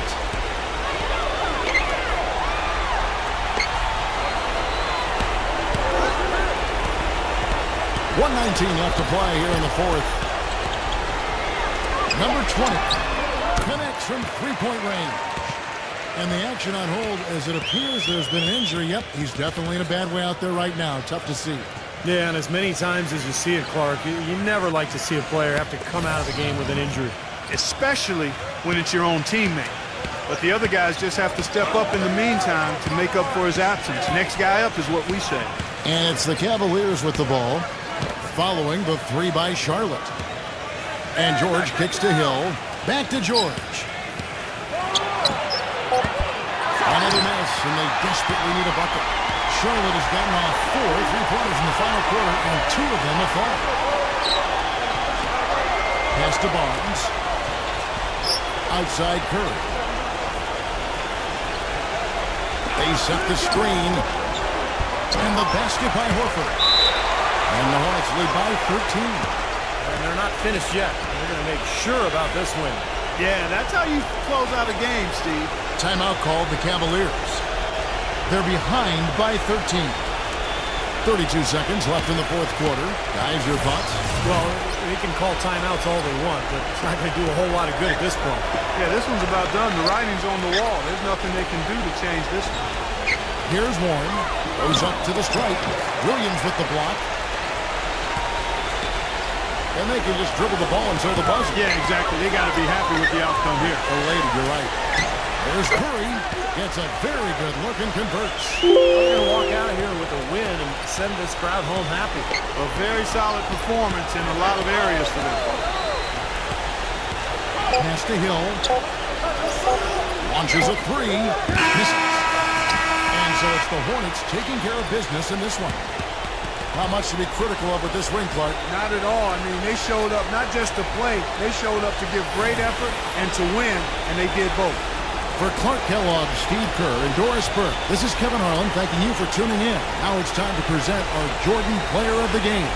.119 left to play here in the fourth. Number 20 connects from three-point range. And the action on hold as it appears there's been an injury. Yep, he's definitely in a bad way out there right now. Tough to see. Yeah, and as many times as you see it, Clark, you never like to see a player have to come out of the game with an injury. Especially when it's your own teammate. But the other guys just have to step up in the meantime to make up for his absence. Next guy up is what we say. And it's the Cavaliers with the ball, following the 3 by Charlotte. And George kicks to Hill. Back to George. Another miss, and they desperately need a bucket. Charlotte has gotten off 4 3-pointers in the final quarter, and 2 of them have fallen. Pass to Barnes. Outside Curry. They set the screen. And the basket by Horford. And the Hornets lead by 13. And they're not finished yet. They're going to make sure about this win. Yeah, that's how you close out a game, Steve. Timeout called the Cavaliers. They're behind by 13. 32 seconds left in the fourth quarter. Guys, your thoughts? Well, they can call timeouts all they want, but it's not going to do a whole lot of good at this point. Yeah, this one's about done. The writing's on the wall. There's nothing they can do to change this one. Here's Warren. Goes up to the stripe. Williams with the block. And they can just dribble the ball until the buzzer. Yeah, exactly. They got to be happy with the outcome here. Elated, you're right. There's Curry. Gets a very good look and converts. They're going to walk out of here with a win and send this crowd home happy. A very solid performance in a lot of areas for them. Pass to Hill. Launches a 3. Misses. And so it's the Hornets taking care of business in this one. How much to be critical of with this win, Clark? Not at all. I mean, they showed up not just to play. They showed up to give great effort and to win, and they did both. For Clark Kellogg, Steve Kerr, and Doris Burke, this is Kevin Harlan thanking you for tuning in. Now it's time to present our Jordan Player of the Game.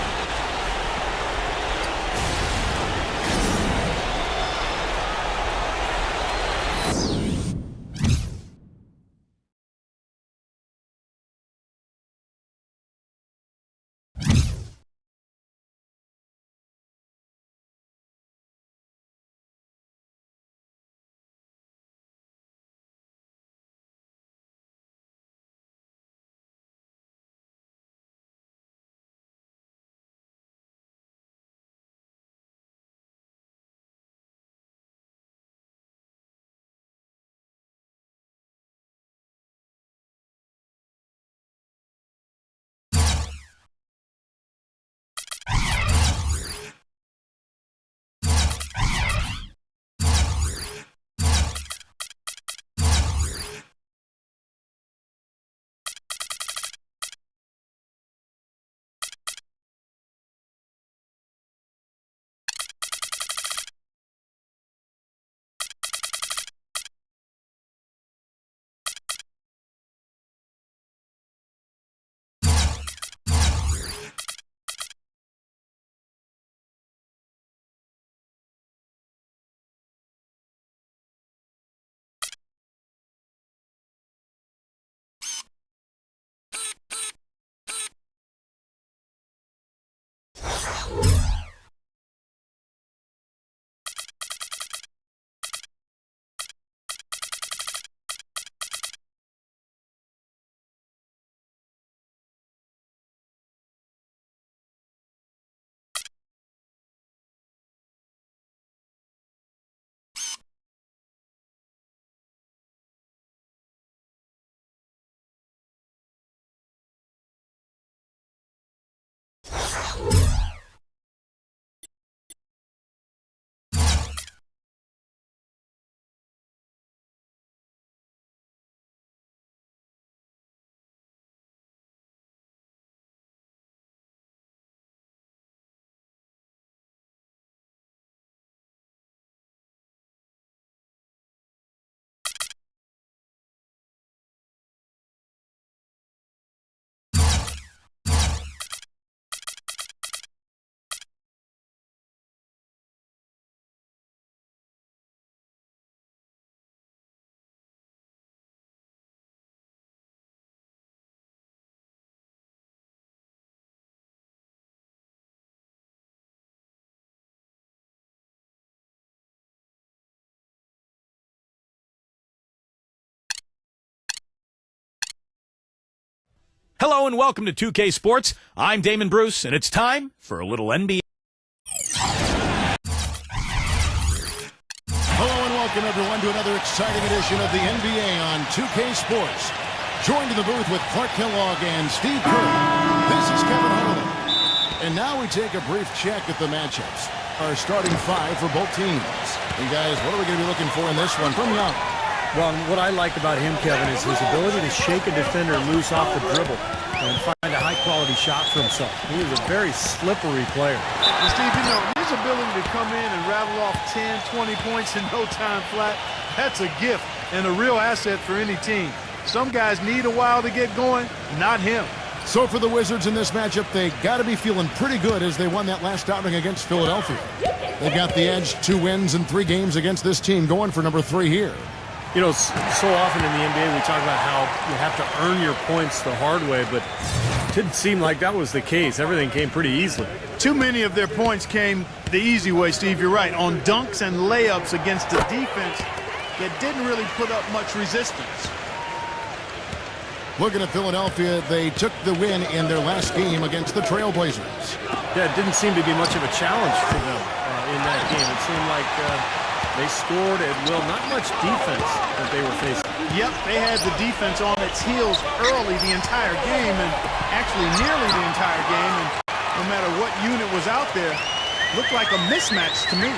Hello and welcome to 2K Sports. I'm Damon Bruce, and it's time for a little NBA. Hello and welcome everyone to another exciting edition of the NBA on 2K Sports. Joined in the booth with Clark Kellogg and Steve Kerr. This is Kevin Harlan. And now we take a brief check at the matchups. Our starting five for both teams. Hey guys, what are we going to be looking for in this one from Young? Well, what I like about him, Kevin, is his ability to shake a defender loose off the dribble and find a high-quality shot for himself. He is a very slippery player. And Steve, you know, his ability to come in and rattle off 10, 20 points in no time flat, that's a gift and a real asset for any team. Some guys need a while to get going, not him. So for the Wizards in this matchup, they got to be feeling pretty good as they won that last outing against Philadelphia. They got the edge, 2 wins in 3 games against this team, going for number 3 here. You know, so often in the NBA we talk about how you have to earn your points the hard way, but it didn't seem like that was the case. Everything came pretty easily. Too many of their points came the easy way, Steve. You're right. On dunks and layups against a defense that didn't really put up much resistance. Looking at Philadelphia, they took the win in their last game against the Trailblazers. Yeah, it didn't seem to be much of a challenge for them in that game. It seemed like they scored at will, not much defense that they were facing. Yep, they had the defense on its heels early the entire game, and actually nearly the entire game, and no matter what unit was out there, looked like a mismatch to me.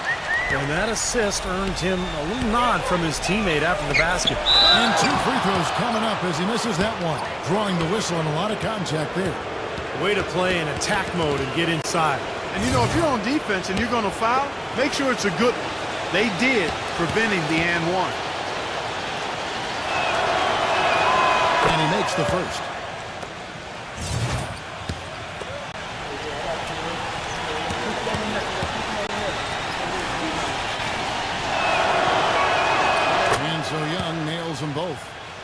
And that assist earned him a little nod from his teammate after the basket. And 2 free throws coming up as he misses that one, drawing the whistle and a lot of contact there. Way to play in attack mode and get inside. And you know, if you're on defense and you're going to foul, make sure it's a good one. They did, preventing the and one. And he makes the first. And so Young nails them both.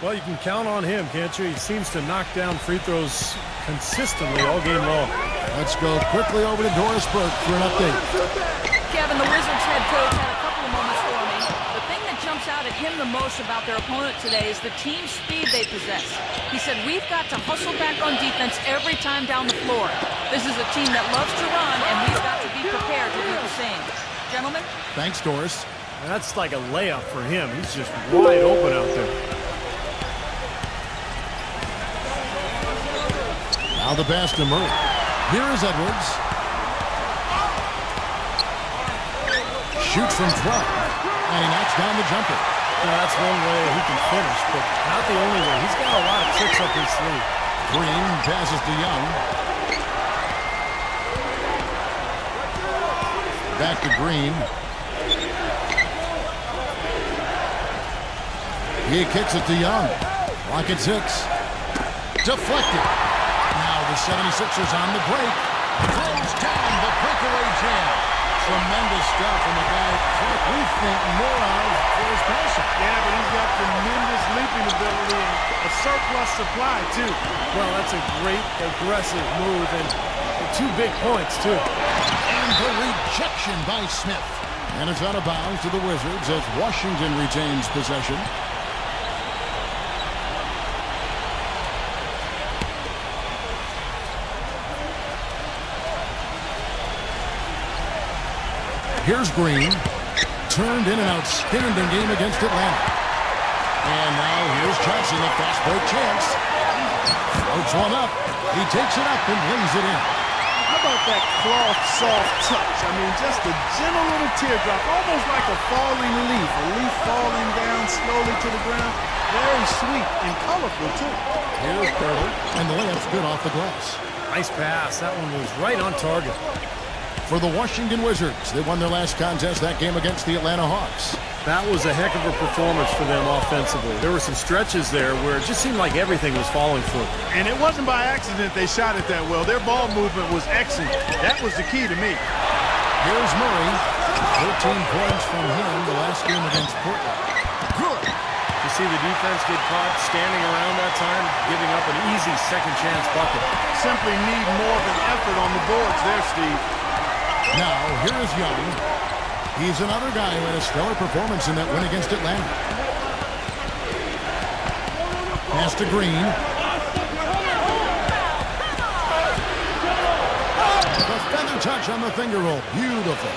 Well, you can count on him, can't you? He seems to knock down free throws consistently all game long. Let's go quickly over to Doris Burke for an update. Kevin, the Wizards head coach had a couple of moments for me. The thing that jumps out at him the most about their opponent today is the team speed they possess. He said, we've got to hustle back on defense every time down the floor. This is a team that loves to run, and we've got to be prepared to do the same. Gentlemen? Thanks, Doris. And that's like a layup for him. He's just wide open out there. Now the pass to Murray. Here is Edwards. Shoots from 12. And he knocks down the jumper. Now, that's one way he can finish, but not the only way. He's got a lot of tricks up his sleeve. Green passes to Young. Back to Green. He kicks it to Young. Rockets 6. Deflected. Now the 76ers on the break. Throws down the breakaway jam. Tremendous stuff from a guy we think more of for his passing. Yeah, but he's got tremendous leaping ability and a surplus supply, too. Well, that's a great aggressive move and 2 big points, too. And the rejection by Smith. And it's out of bounds to the Wizards as Washington retains possession. Here's Green. Turned in an outstanding game against Atlanta. And now here's Johnson, the fast break chance. Floats one up. He takes it up and lays it in. How about that cloth, soft touch? I mean, just a gentle little teardrop, almost like a falling leaf. A leaf falling down slowly to the ground. Very sweet and colorful, too. Here's Curry. And the layup's good off the glass. Nice pass. That one was right on target. For the Washington Wizards, they won their last contest that game against the Atlanta Hawks. That was a heck of a performance for them offensively. There were some stretches there where it just seemed like everything was falling for them. And it wasn't by accident they shot it that well. Their ball movement was excellent. That was the key to me. Here's Murray. 13 points from him the last game against Portland. Good. You see the defense get caught standing around that time, giving up an easy second chance bucket. Simply need more of an effort on the boards there, Steve. Now, here is Young. He's another guy who had a stellar performance in that win against Atlanta. Pass to Green. The feather touch on the finger roll. Beautiful.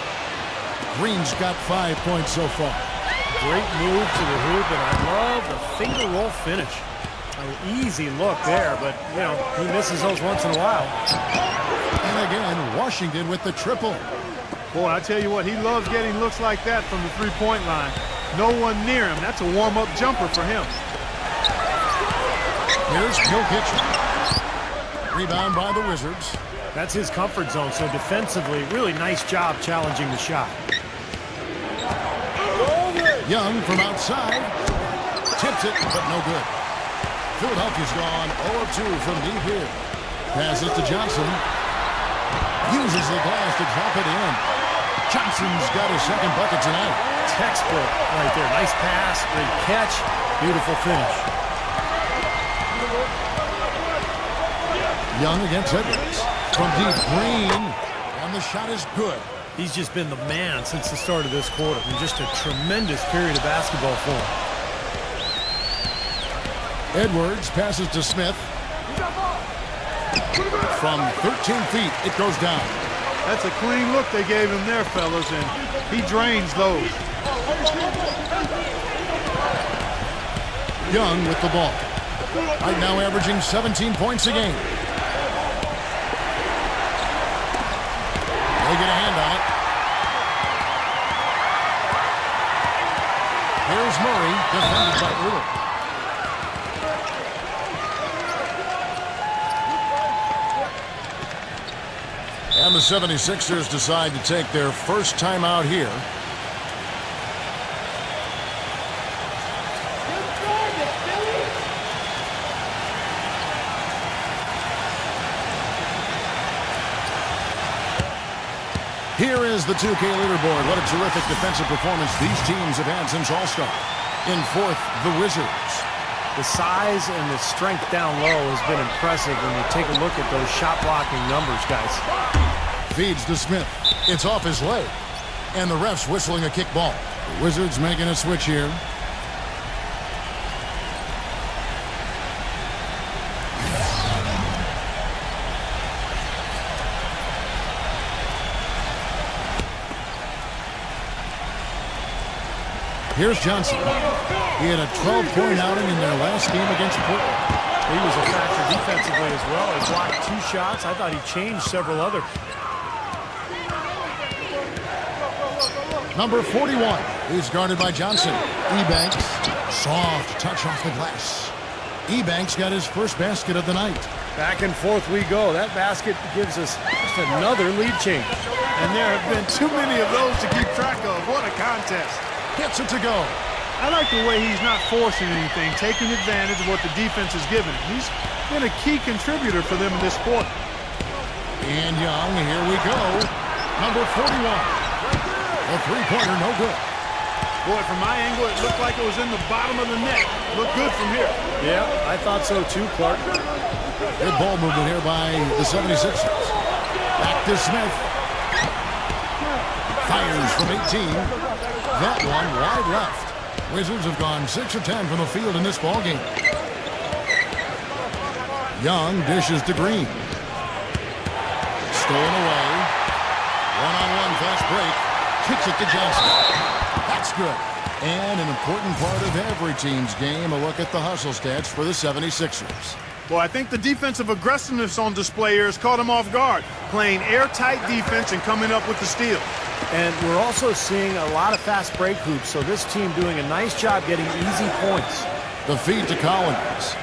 Green's got 5 points so far. Great move to the hoop, and I love the finger roll finish. An easy look there, but, you know, he misses those once in a while. And again, Washington with the triple. Boy, I tell you what, he loves getting looks like that from the three-point line. No one near him. That's a warm-up jumper for him. Here's Jokic. Rebound by the Wizards. That's his comfort zone, so defensively, really nice job challenging the shot. Young from outside. Tips it, but no good. Philadelphia's gone 0 of 2 from deep here. Passes to Johnson. Uses the glass to drop it in. Johnson's got his second bucket tonight. Textbook right there. Nice pass, great catch, beautiful finish. Young against Edwards. From deep, Green. And the shot is good. He's just been the man since the start of this quarter. And just a tremendous period of basketball for him. Edwards passes to Smith. From 13 feet, it goes down. That's a clean look they gave him there, fellas, and he drains those. Young with the ball. Right now averaging 17 points a game. They get a hand on it. Here's Murray, defended by Earl. And the 76ers decide to take their first time out here. Here is the 2K leaderboard. What a terrific defensive performance these teams have had since All-Star. In fourth, the Wizards. The size and the strength down low has been impressive when you take a look at those shot blocking numbers, guys. Feeds to Smith. It's off his leg. And the ref's whistling a kick ball. The Wizards making a switch here. Here's Johnson. He had a 12-point outing in their last game against Portland. He was a factor defensively as well. He blocked 2 shots. I thought he changed several other. Number 41. He's guarded by Johnson. Ebanks. Soft touch off the glass. Ebanks got his first basket of the night. Back and forth we go. That basket gives us just another lead change. And there have been too many of those to keep track of. What a contest. Gets it to go. I like the way he's not forcing anything, taking advantage of what the defense has given him. He's been a key contributor for them in this quarter. And Young, here we go. Number 41. A three-pointer, no good. Boy, from my angle, it looked like it was in the bottom of the net. Looked good from here. Yeah, I thought so too, Clark. Good ball movement here by the 76ers. Back to Smith. Fires from 18. That one wide left. Wizards have gone 6 of 10 from the field in this ballgame. Young dishes to Green. Stolen away. One-on-one fast break. Kicks it to Johnson. That's good. And an important part of every team's game, a look at the hustle stats for the 76ers. Well, I think the defensive aggressiveness on display here has caught him off guard. Playing airtight defense and coming up with the steal. And we're also seeing a lot of fast break hoops, so this team doing a nice job getting easy points. The feed to Collins.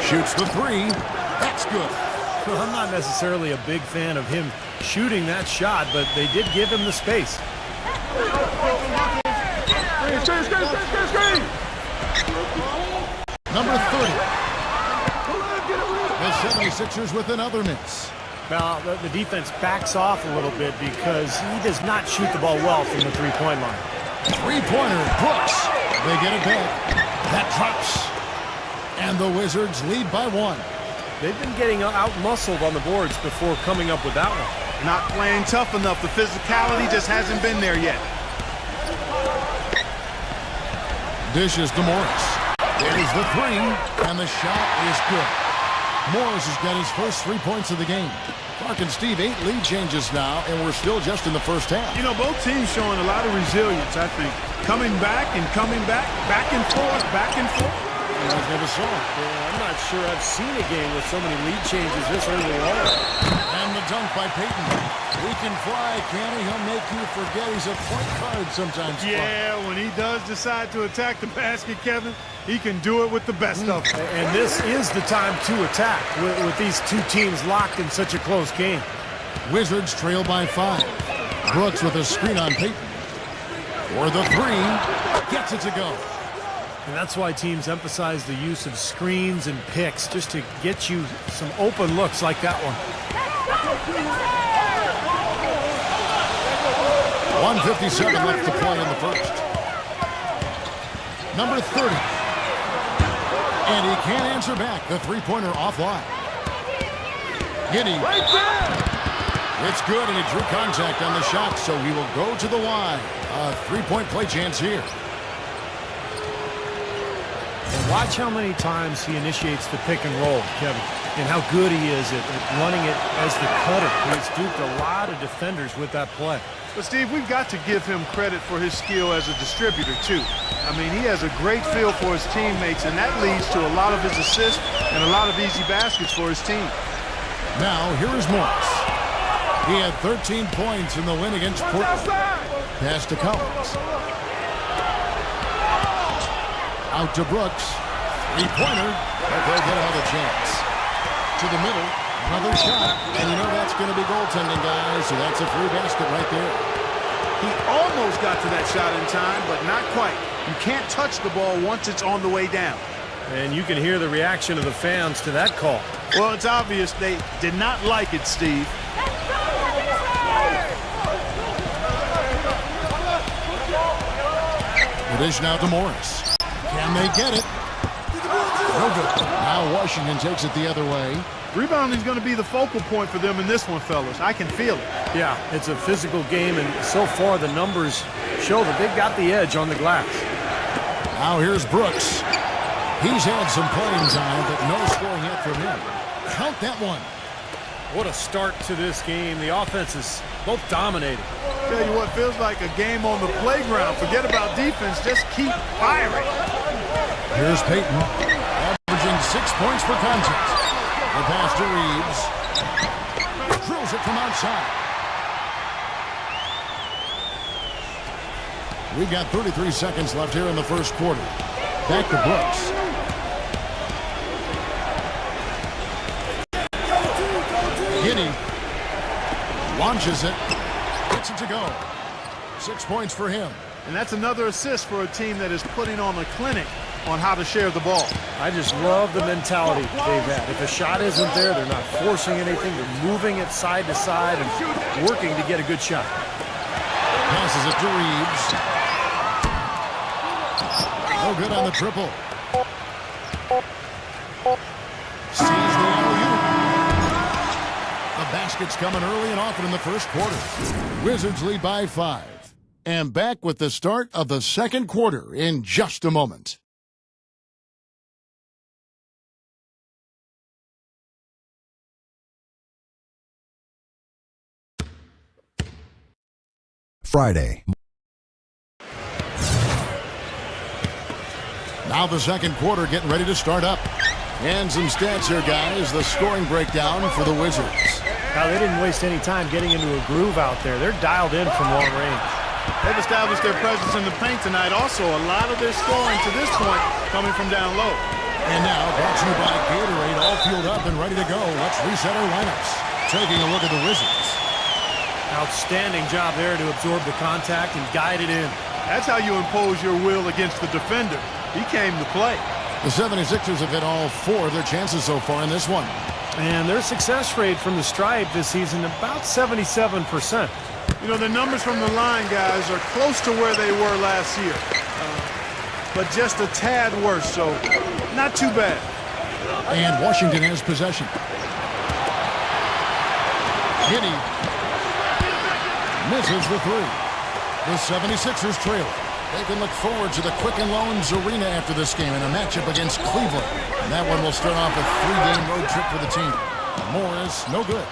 Shoots the three. That's good. Well, I'm not necessarily a big fan of him shooting that shot, but they did give him the space. Number 30. The 76ers with another miss. Now, the defense backs off a little bit because he does not shoot the ball well from the three-point line. Three-pointer, Brooks. They get it back. That drops. And the Wizards lead by 1. They've been getting out-muscled on the boards before coming up with that one. Not playing tough enough. The physicality just hasn't been there yet. Dishes to Morris. There's the three, and the shot is good. Morris has got his first 3 points of the game. Clark and Steve, 8 lead changes now, and we're still just in the first half. You know, both teams showing a lot of resilience, I think. Coming back and coming back, back and forth, back and forth. I never saw it. Yeah, I'm not sure I've seen a game with so many lead changes this early on. And the dunk by Peyton. He can fly, can he? He'll make you forget he's a point guard sometimes. Yeah, when he does decide to attack the basket, Kevin, he can do it with the best of them. And this is the time to attack with these two teams locked in such a close game. Wizards trail by 5. Brooks with a screen on Peyton. For the 3. Gets it to go. And that's why teams emphasize the use of screens and picks, just to get you some open looks like that one. 1:57 left to play in the first. Number 30. And he can't answer back. The three-pointer offline. Giddey. It's good, and he drew contact on the shot, so he will go to the line. A three-point play chance here. And watch how many times he initiates the pick and roll, Kevin, and how good he is at running it as the cutter. He's duped a lot of defenders with that play. But, Steve, we've got to give him credit for his skill as a distributor, too. I mean, he has a great feel for his teammates, and that leads to a lot of his assists and a lot of easy baskets for his team. Now, here is Morris. He had 13 points in the win against Portland. Pass to Collins. Out to Brooks. Three-pointer. But they'll get another chance. To the middle. Another shot. And you know that's going to be goaltending, guys. So that's a free basket right there. He almost got to that shot in time, but not quite. You can't touch the ball once it's on the way down. And you can hear the reaction of the fans to that call. Well, it's obvious they did not like it, Steve. The dish now to Morris. Can they get it? No good. Now Washington takes it the other way. Rebounding is going to be the focal point for them in this one, fellas. I can feel it. Yeah, it's a physical game, and so far the numbers show that they've got the edge on the glass. Now here's Brooks. He's had some playing time, but no scoring yet from him. Count that one. What a start to this game. The offense is both dominating. Tell you what, feels like a game on the playground. Forget about defense. Just keep firing. Here's Peyton, averaging 6 points per contest. The pass to Reeves. Drills it from outside. We've got 33 seconds left here in the first quarter. Back to Brooks. Giddey launches it. Gets it to go. 6 points for him. And that's another assist for a team that is putting on a clinic on how to share the ball. I just love the mentality they've had. If a shot isn't there, they're not forcing anything. They're moving it side to side and working to get a good shot. Passes it to Reeves. No good on the triple. Sees the alley-oop. The basket's coming early and often in the first quarter. Wizards lead by 5. And back with the start of the second quarter in just a moment. Friday. Now the second quarter getting ready to start up. And some stats here, guys. The scoring breakdown for the Wizards. Now, they didn't waste any time getting into a groove out there. They're dialed in from long range. They've established their presence in the paint tonight. Also, a lot of their scoring to this point coming from down low. And now, brought to you by Gatorade, all fueled up and ready to go. Let's reset our lineups. Taking a look at the Wizards. Outstanding job there to absorb the contact and guide it in. That's how you impose your will against the defender. He came to play. The 76ers have hit all 4 of their chances so far in this one. And their success rate from the stripe this season, about 77%. You know, the numbers from the line, guys, are close to where they were last year. But just a tad worse, so not too bad. And Washington has possession. Giddey misses the 3. The 76ers trail. They can look forward to the Quicken Loans Arena after this game in a matchup against Cleveland. And that one will start off a 3-game road trip for the team. More is no good.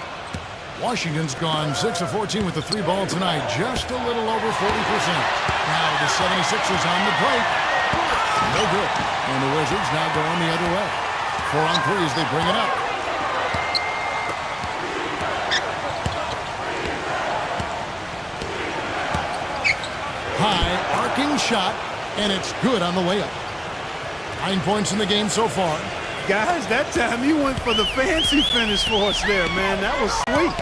Washington's gone 6 of 14 with the 3-ball tonight, just a little over 40%. Now the 76ers on the break. No good. And the Wizards now going the other way. 4 on 3 as they bring it up. High arcing shot, and it's good on the way up. 9 points in the game so far. Guys, that time you went for the fancy finish for us there, man. That was sweet.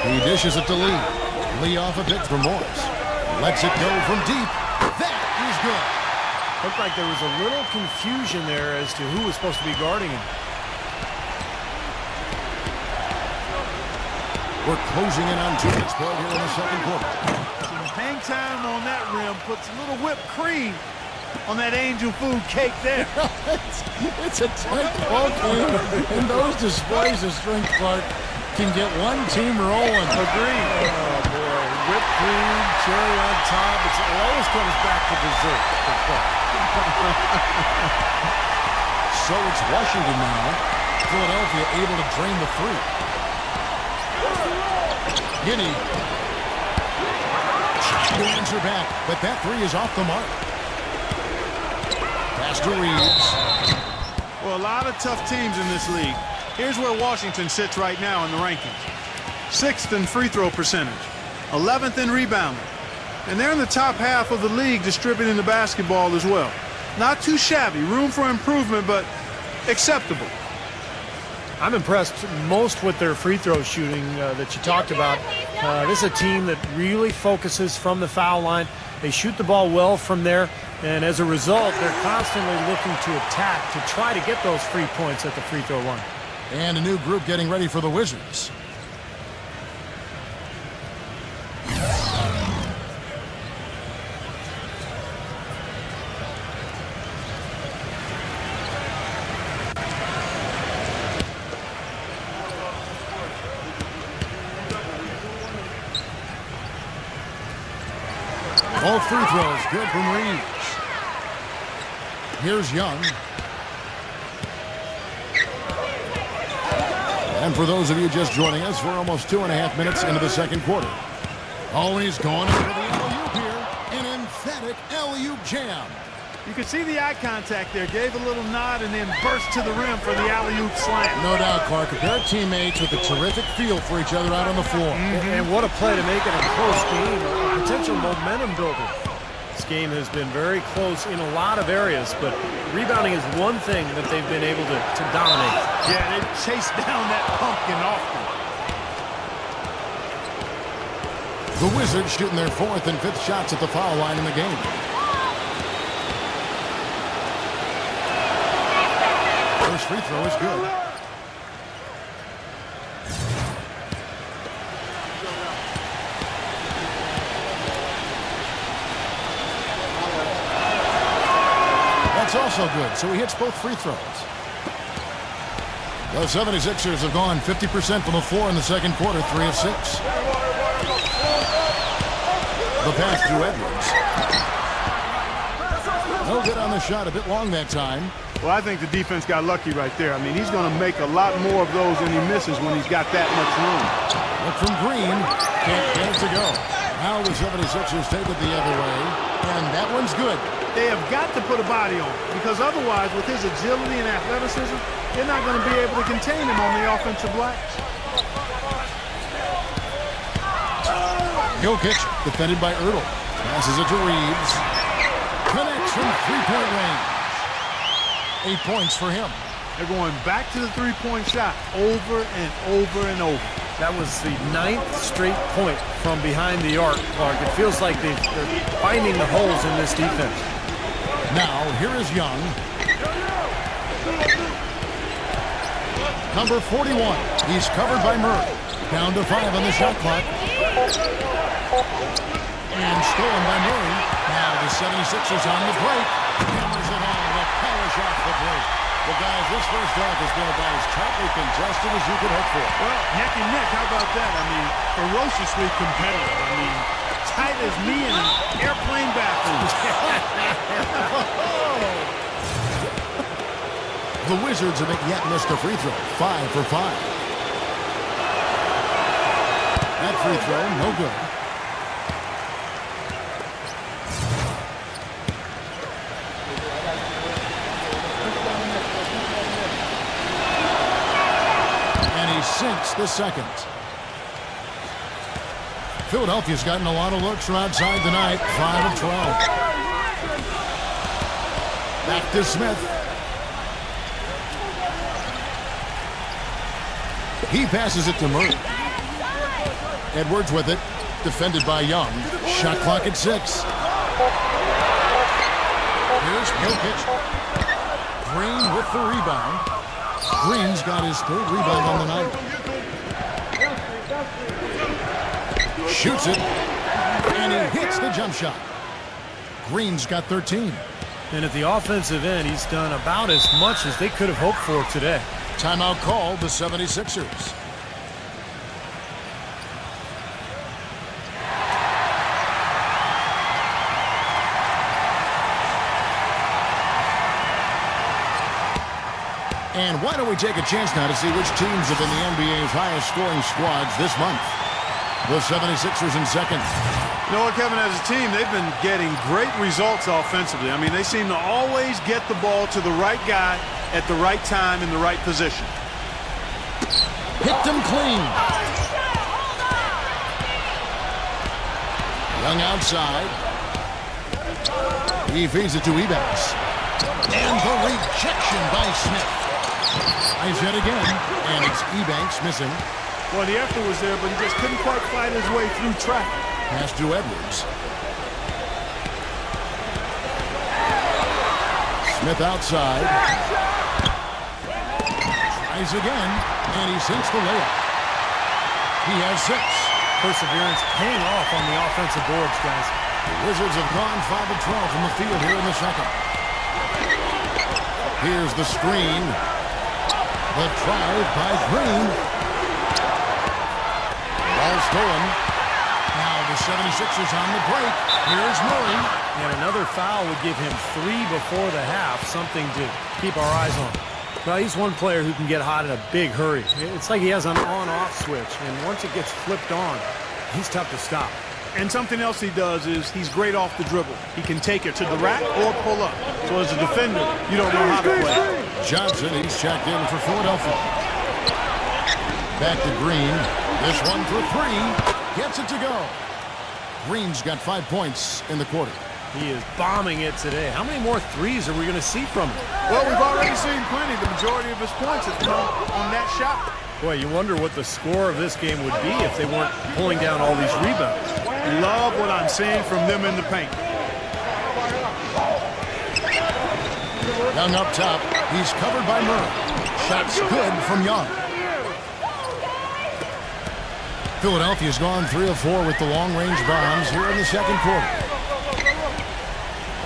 He dishes it to Lee. Lee off a pick for Morris. Lets it go from deep. That is good. Looked like there was a little confusion there as to who was supposed to be guarding him. We're closing in on 2 minutes play here in the second quarter. Some hang time on that rim puts a little whipped cream on that angel food cake there. It's a tight ball game, and those displays of strength, Clark, can get one team rolling. Agreed. Oh, boy. Whipped cream, cherry on top. It always comes back to dessert. So it's Washington now. Philadelphia able to drain the 3. Giddy. Trying to answer back, but that 3 is off the mark. Pass to Reeves. Well, a lot of tough teams in this league. Here's where Washington sits right now in the rankings. 6th in free throw percentage. 11th in rebounding. And they're in the top half of the league distributing the basketball as well. Not too shabby. Room for improvement, but acceptable. I'm impressed most with their free throw shooting that you talked about. This is a team that really focuses from the foul line. They shoot the ball well from there, and as a result, they're constantly looking to attack to try to get those free points at the free throw line. And a new group getting ready for the Wizards. All free throws good from Reeves. Here's Young. And for those of you just joining us, we're almost 2.5 minutes into the second quarter. Always going for the alley-oop here. An emphatic alley-oop jam. You can see the eye contact there. Gave a little nod and then burst to the rim for the alley-oop slam. No doubt, Clark. A pair of teammates with a terrific feel for each other out on the floor. And what a play to make it a close game, a potential momentum builder. This game has been very close in a lot of areas, but rebounding is one thing that they've been able to dominate. Yeah, they chased down that pumpkin often. The Wizards shooting their 4th and 5th shots at the foul line in the game. First free throw is good. That's also good, so he hits both free throws. The 76ers have gone 50% from the floor in the second quarter, 3 of 6. The pass to Edwards. No good on the shot, a bit long that time. Well, I think the defense got lucky right there. I mean, he's going to make a lot more of those than he misses when he's got that much room. Look from Green. Can't get it to go. Now the 76ers take it the other way, and that one's good. They have got to put a body on him, because otherwise, with his agility and athleticism, they're not going to be able to contain him on the offensive glass. Jokic, defended by Ertl. Passes it to Reeves. Connects from three-point range. 8 points for him. They're going back to the three-point shot over and over and over. That was the 9th straight point from behind the arc, Clark. It feels like they're finding the holes in this defense. Now, here is Young. Number 41. He's covered by Murray. Down to 5 on the shot clock. And stolen by Murray. Now the 76ers on the break. Hammers it on. The polish off the break. Well, guys, this first half has been about as tightly contested as you could hope for. Well, neck and neck, how about that? I mean, ferociously competitive. I mean, tight as me in an airplane bathroom. The Wizards have yet missed a free throw. 5 for 5. That free throw, no good. And he sinks the second. Philadelphia's gotten a lot of looks from outside tonight. 5 of 12. Back to Smith. He passes it to Murray. Edwards with it. Defended by Young. Shot clock at 6. Here's Jokic. Green with the rebound. Green's got his 3rd rebound on the night. Shoots it. And he hits the jump shot. Green's got 13. And at the offensive end, he's done about as much as they could have hoped for today. Timeout called the 76ers. And why don't we take a chance now to see which teams have been the NBA's highest scoring squads this month. The 76ers in second. You know what, Kevin, as a team, they've been getting great results offensively. I mean, they seem to always get the ball to the right guy at the right time in the right position. Picked him clean. Young outside. He feeds it to Ebanks. And the rejection by Smith. Nice hit again. And it's Ebanks missing. Well, the effort was there, but he just couldn't quite fight his way through traffic. Pass to Edwards. Smith outside. Tries again, and he sinks the layup. He has 6. Perseverance paying off on the offensive boards, guys. The Wizards have gone 5 of 12 from the field here in the second. Here's the screen. The drive by Green. Ball stolen. Now the 76ers on the break. Here's Murray. And another foul would give him 3 before the half, something to keep our eyes on. Well, he's one player who can get hot in a big hurry. It's like he has an on-off switch, and once it gets flipped on, he's tough to stop. And something else he does is he's great off the dribble. He can take it to the rack or pull up. So as a defender, you don't know how to play. Johnson, he's checked in for Philadelphia. Back to Green. This one for 3. Gets it to go. Green's got 5 points in the quarter. He is bombing it today. How many more threes are we going to see from him? Well, we've already seen plenty. The majority of his points have come on that shot. Boy, you wonder what the score of this game would be if they weren't pulling down all these rebounds. Love what I'm seeing from them in the paint. Young up top. He's covered by Murray. Shot's good from Young. Philadelphia's gone 3 of 4 with the long-range bombs here in the second quarter.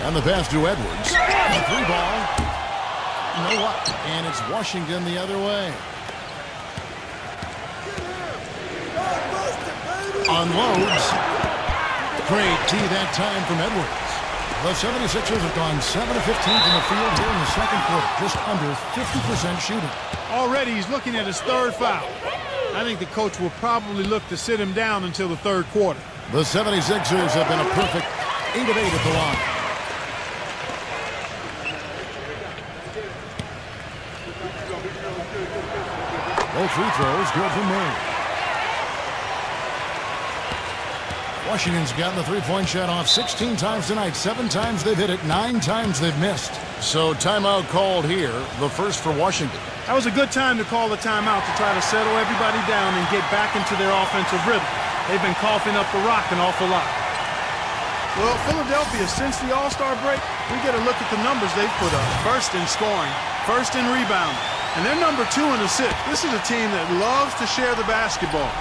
And the pass to Edwards. The 3-ball. You know what? And it's Washington the other way. Unloads. Great tee that time from Edwards. The 76ers have gone 7 of 15 from the field here in the second quarter. Just under 50% shooting. Already he's looking at his 3rd foul. I think the coach will probably look to sit him down until the 3rd quarter. The 76ers have been a perfect 8 of 8 at the line. Both free throws good for Murray. Washington's gotten the 3-point shot off 16 times tonight. 7 times they've hit it, 9 times they've missed. So timeout called here, the first for Washington. That was a good time to call the timeout to try to settle everybody down and get back into their offensive rhythm. They've been coughing up the rock an awful lot. Well, Philadelphia, since the All-Star break, we get a look at the numbers they've put up. First in scoring, first in rebounding, and they're number 2 in assists. This is a team that loves to share the basketball.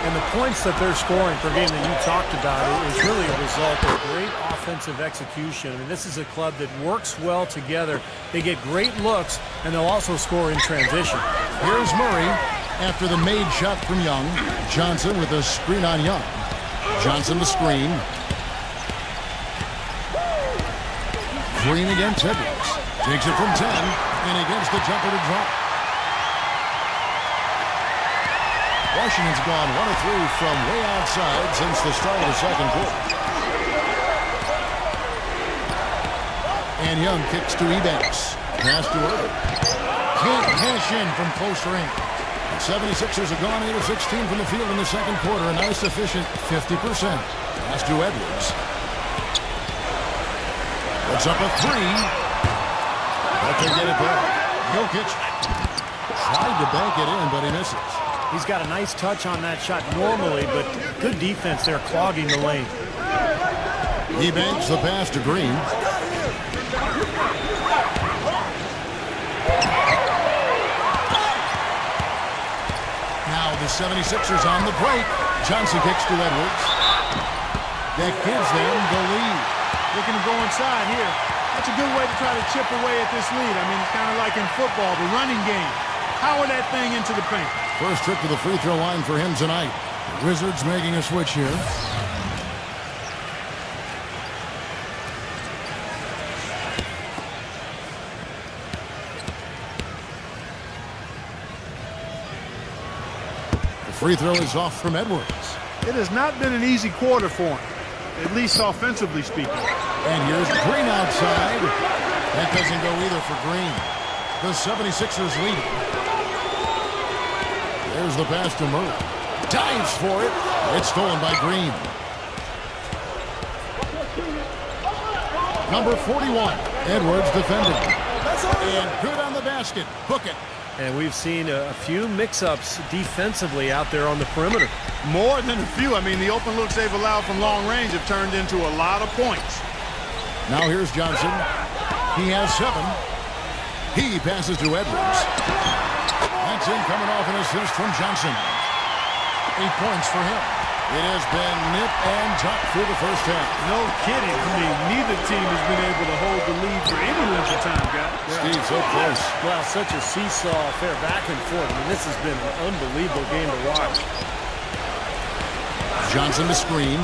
And the points that they're scoring per game that you talked about is really a result of great offensive execution. I mean, this is a club that works well together. They get great looks, and they'll also score in transition. Here's Murray after the made shot from Young. Johnson with a screen on Young. Johnson the screen. Green against Edwards. Takes it from 10, and he gives the jumper to drop. Washington's gone 1 of 3 from way outside since the start of the second quarter. And Young kicks to EMMAN. Pass to Irving. Can't cash in from close range. The 76ers have gone 8 of 16 from the field in the second quarter. A nice efficient 50%. Pass to Edwards. Puts up a 3. But they get it back. Jokic tried to bank it in, but he misses. He's got a nice touch on that shot normally, but good defense there clogging the lane. He banks the pass to Green. Now the 76ers on the break. Johnson kicks to Edwards. That gives them the lead. Looking to go inside here. That's a good way to try to chip away at this lead. I mean, it's kind of like in football, the running game. Power that thing into the paint. First trip to the free throw line for him tonight. The Wizards making a switch here. The free throw is off from Edwards. It has not been an easy quarter for him, at least offensively speaking. And here's Green outside. That doesn't go either for Green. The 76ers lead. There's the pass to Murray. Dives for it. It's stolen by Green. Number 41. Edwards defending. And good on the basket. Hook it. And we've seen a few mix-ups defensively out there on the perimeter. More than a few. I mean, the open looks they've allowed from long range have turned into a lot of points. Now here's Johnson. He has 7. He passes to Edwards. That's in coming off an assist from Johnson. 8 points for him. It has been nip and tuck through the first half. No kidding. I mean, neither team has been able to hold the lead for any length of time, guys. Steve, so close. Well, such a seesaw affair back and forth. I mean, this has been an unbelievable game to watch. Johnson the screen.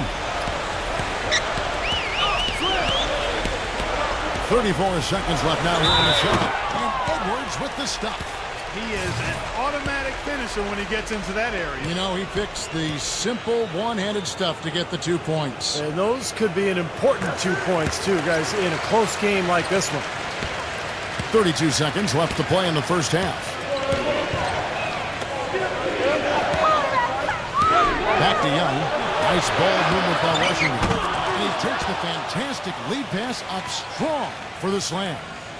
34 seconds left now here in the shot. And Edwards with the stuff. He is an automatic finisher when he gets into that area. You know, he picks the simple one-handed stuff to get the 2 points. And those could be an important 2 points, too, guys, in a close game like this one. 32 seconds left to play in the first half. Back to Young. Nice ball movement by Washington. And he takes the fantastic lead pass up strong for the slam.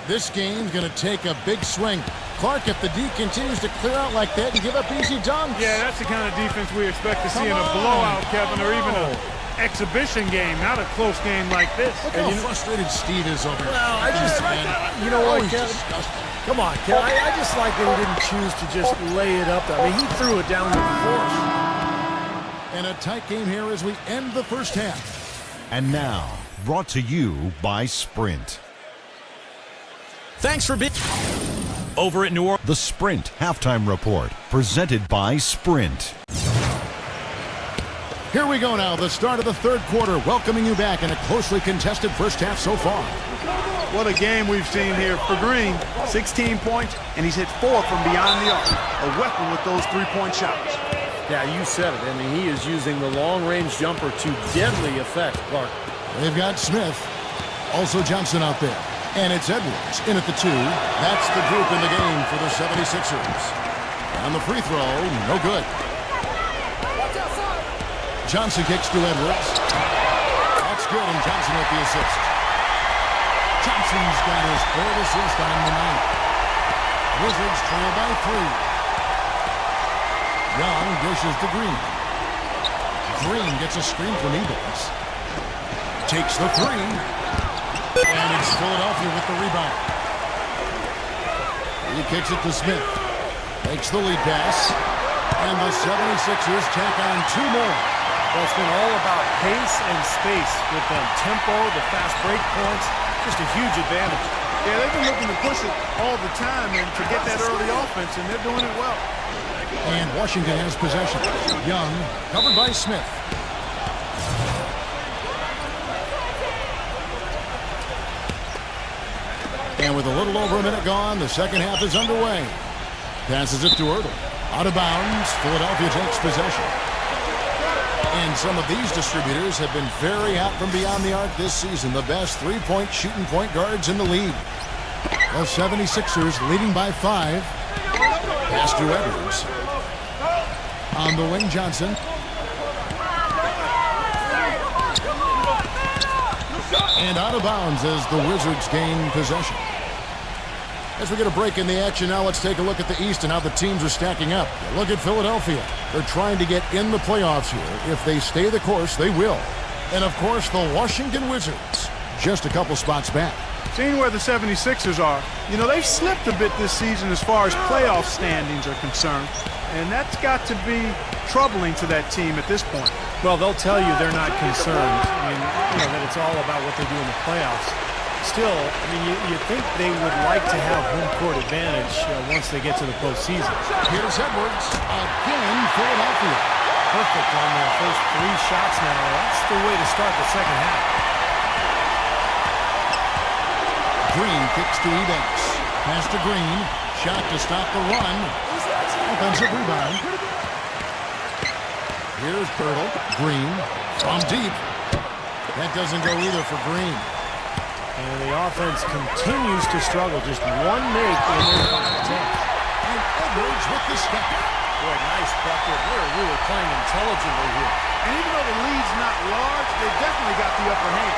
This game's going to take a big swing. Clark, if the D continues to clear out like that and give up easy dunks. Yeah, that's the kind of defense we expect to see in a blowout, Kevin, or even an exhibition game, not a close game like this. Look how frustrated Steve is over here. Well, I just, you know what, Kevin? Come on, Kevin. I just like that he didn't choose to just lay it up. I mean, he threw it down with force. And a tight game here as we end the first half. And now, brought to you by Sprint. Thanks for being over at New Orleans. The Sprint Halftime Report, presented by Sprint. Here we go now, the start of the third quarter, welcoming you back in a closely contested first half so far. What a game we've seen here for Green. 16 points, and he's hit 4 from beyond the arc. A weapon with those three-point shots. Yeah, you said it. I mean, he is using the long-range jumper to deadly effect, Clark. They've got Smith, also Johnson out there. And it's Edwards in at the 2. That's the group in the game for the 76ers. On the free throw, no good. Johnson kicks to Edwards. That's good, and Johnson with the assist. Johnson's got his 3rd assist on the night. Wizards trail by 3. Young dishes to Green. Green gets a screen from Evans. Takes the 3. And it's Philadelphia with the rebound. He kicks it to Smith. Makes the lead pass. And the 76ers tack on 2 more. Well, it's been all about pace and space with them. Tempo, the fast break points, just a huge advantage. Yeah, they've been looking to push it all the time and to get that early offense, and they're doing it well. And Washington has possession. Young, covered by Smith. And with a little over a minute gone, the second half is underway. Passes it to Ertl. Out of bounds, Philadelphia takes possession. And some of these distributors have been very hot from beyond the arc this season. The best three-point shooting point guards in the league. The 76ers leading by 5. Pass to Edwards. On the wing, Johnson. And out of bounds as the Wizards gain possession. As we get a break in the action now, let's take a look at the East and how the teams are stacking up. Look at Philadelphia. They're trying to get in the playoffs here. If they stay the course, they will. And, of course, the Washington Wizards, just a couple spots back. Seeing where the 76ers are, you know, they've slipped a bit this season as far as playoff standings are concerned. And that's got to be troubling to that team at this point. Well, they'll tell you they're not concerned. I mean, you know, that it's all about what they do in the playoffs. Still, I mean, you think they would like to have home court advantage once they get to the postseason. Here's Edwards. Again, Philadelphia. Perfect on their first 3 shots now. That's the way to start the second half. Green kicks to Ebanks. Pass to Green. Shot to stop the run. Offensive rebound. Here's Ertl. Green from deep. That doesn't go either for Green. And the offense continues to struggle. Just one make in their 5 attempts. And Edwards with the step. Boy, nice bucket. They're really playing intelligently here. And even though the lead's not large, they've definitely got the upper hand.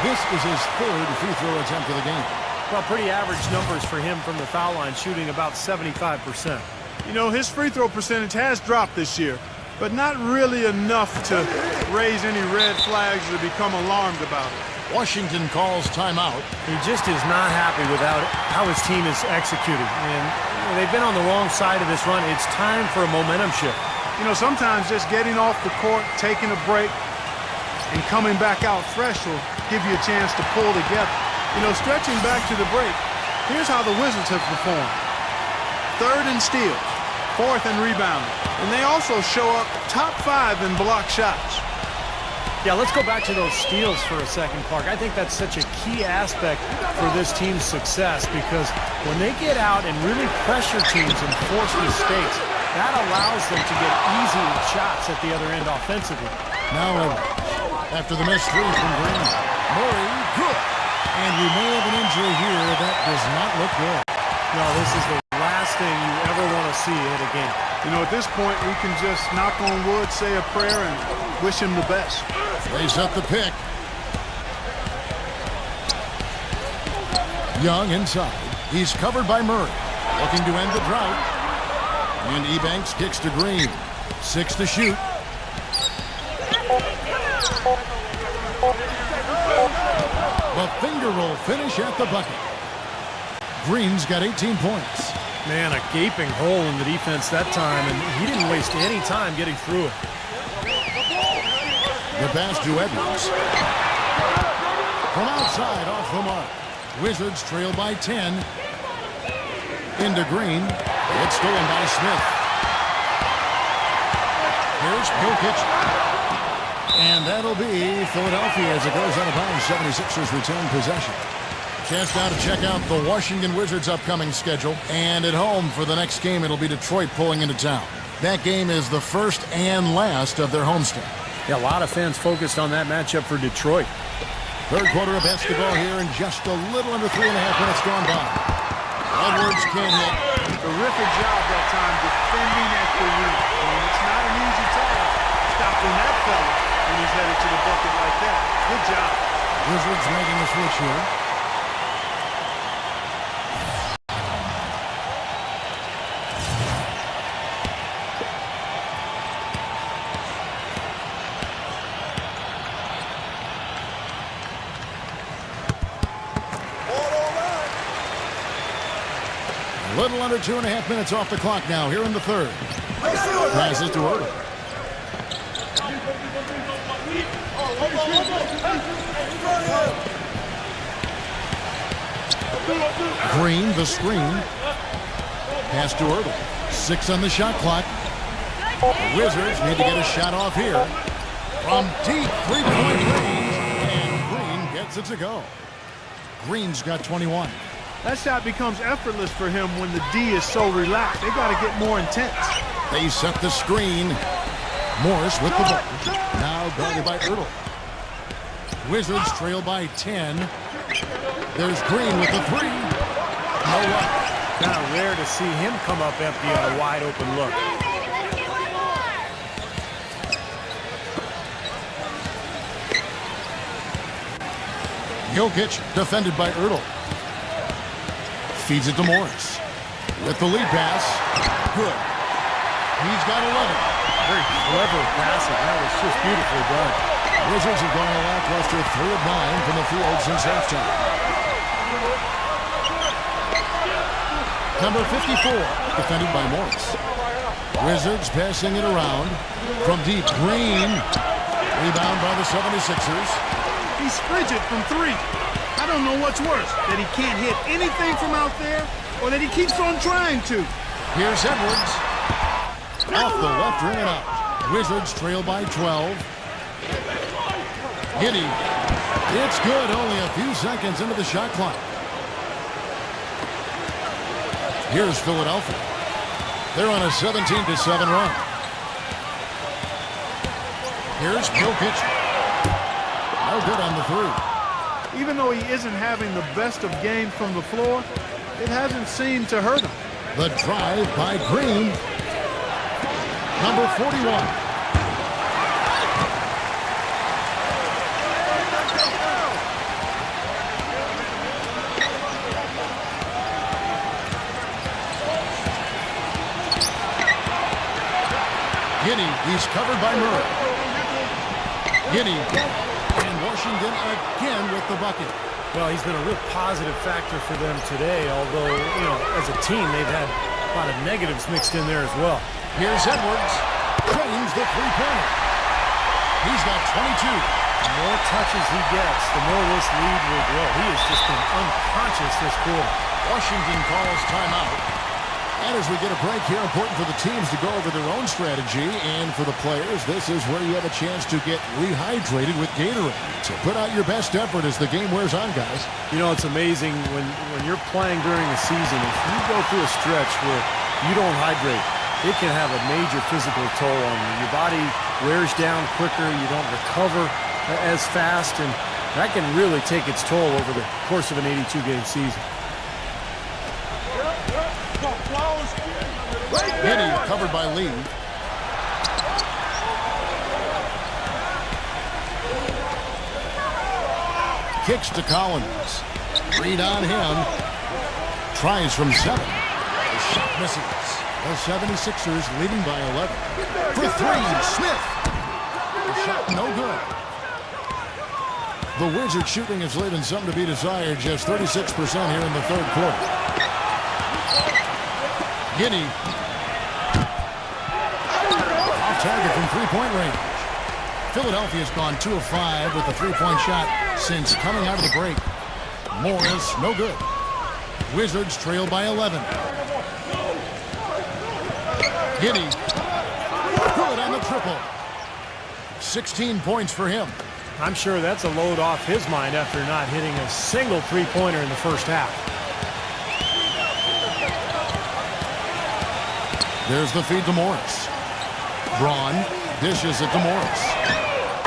This is his 3rd free throw attempt of the game. Well, pretty average numbers for him from the foul line, shooting about 75%. You know, his free throw percentage has dropped this year, but not really enough to raise any red flags or become alarmed about it. Washington calls timeout. He just is not happy with how his team is executing. And they've been on the wrong side of this run. It's time for a momentum shift. You know, sometimes just getting off the court, taking a break, and coming back out fresh will give you a chance to pull together. You know, stretching back to the break, here's how the Wizards have performed. 3rd in steals, 4th in rebounding. And they also show up top 5 in block shots. Yeah, let's go back to those steals for a second, Clark. I think that's such a key aspect for this team's success because when they get out and really pressure teams and force mistakes, that allows them to get easy shots at the other end offensively. Now Edwards, after the missed 3 from Green. Murray, good. And we may have an injury here that does not look good. No, this is the last thing you ever want to see in a game. You know, at this point, we can just knock on wood, say a prayer, and wish him the best. Lays up the pick. Young inside. He's covered by Murray. Looking to end the drought. And Ebanks kicks to Green. 6 to shoot. The finger roll finish at the bucket. Green's got 18 points. Man, a gaping hole in the defense that time, and he didn't waste any time getting through it. The pass to Edwards. From outside, off the mark. Wizards trail by 10. Into Green. It's stolen by Smith. Here's Jokic. And that'll be Philadelphia as it goes out of bounds. 76ers return possession. Chance now to check out the Washington Wizards' upcoming schedule. And at home for the next game, it'll be Detroit pulling into town. That game is the first and last of their homestand. Yeah, a lot of fans focused on that matchup for Detroit. 3rd quarter of basketball here in just a little under 3.5 minutes gone by. Edwards can't hit. Terrific job that time defending at the rim. I mean, it's not an easy task stopping that fella when he's headed to the bucket like that. Good job. Wizards making a switch here. A little under 2.5 minutes off the clock now here in the 3rd. Passes to Ertl. Green, the screen. Pass to Ertl. 6 on the shot clock. The Wizards need to get a shot off here. From deep 3-point range. And Green gets it to go. Green's got 21. That shot becomes effortless for him when the D is so relaxed. They got to get more intense. They set the screen. Morris with the ball. Now guarded by Ertl. Wizards trail by 10. There's Green with the three. No luck. Kind of rare to see him come up empty on a wide open look. Jokic defended by Ertl. Feeds it to Morris. With the lead pass. Good. He's got 11. Very clever passing. That was just beautifully done. Wizards have gone a lackluster 3 of 9 from the field since halftime. Number 54, defended by Morris. Wizards passing it around. From deep, Green. Rebound by the 76ers. He's frigid from 3. I don't know what's worse, that he can't hit anything from out there or that he keeps on trying to. Here's Edwards. Off the left rim and out. Wizards trail by 12. Giddey. It's good, only a few seconds into the shot clock. Here's Philadelphia. They're on a 17-7 run. Here's Jokic. No good on the 3. Even though he isn't having the best of games from the floor, it hasn't seemed to hurt him. The drive by Green. Number 41. Giddey, he's covered by Murray. Giddey, and Washington again with the bucket. Well, he's been a real positive factor for them today, although, you know, as a team, they've had a lot of negatives mixed in there as well. Here's Edwards. Drains the three-pointer. He's got 22. The more touches he gets, the more this lead will grow. He has just been unconscious this quarter. Washington calls timeout. And as we get a break here, important for the teams to go over their own strategy. And for the players, this is where you have a chance to get rehydrated with Gatorade. So put out your best effort as the game wears on, guys. You know, it's amazing when you're playing during the season, if you go through a stretch where you don't hydrate, it can have a major physical toll on you. Your body wears down quicker, you don't recover as fast, and that can really take its toll over the course of an 82-game season. Giddey covered by Lee. Kicks to Collins. Read on him. Tries from 7. The shot misses. The 76ers leading by 11. For 3, Smith. The shot no good. The Wizards shooting is leaving some to be desired. Just 36% here in the third quarter. Giddey. Off target from three-point range. Philadelphia's gone 2 of 5 with the three-point shot since coming out of the break. Morris, no good. Wizards trail by 11. Giddey. Good on the triple. 16 points for him. I'm sure that's a load off his mind after not hitting a single three-pointer in the first half. There's the feed to Morris. Braun dishes it to Morris.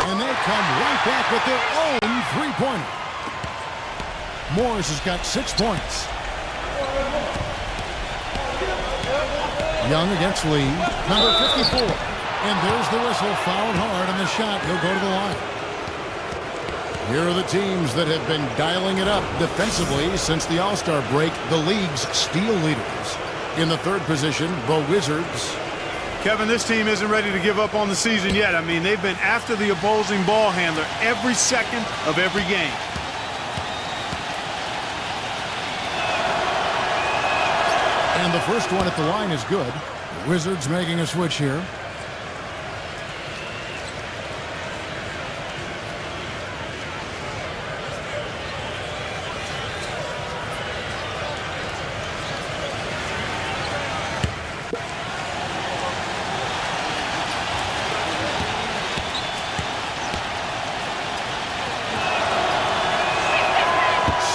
And they come right back with their own three-pointer. Morris has got 6 points. Young against Lee. Number 54. And there's the whistle. Fouled hard on the shot. He'll go to the line. Here are the teams that have been dialing it up defensively since the All-Star break. The league's steal leaders. In the third position, the Wizards. Kevin, this team isn't ready to give up on the season yet. I mean, they've been after the opposing ball handler every second of every game. And the first one at the line is good. The Wizards making a switch here.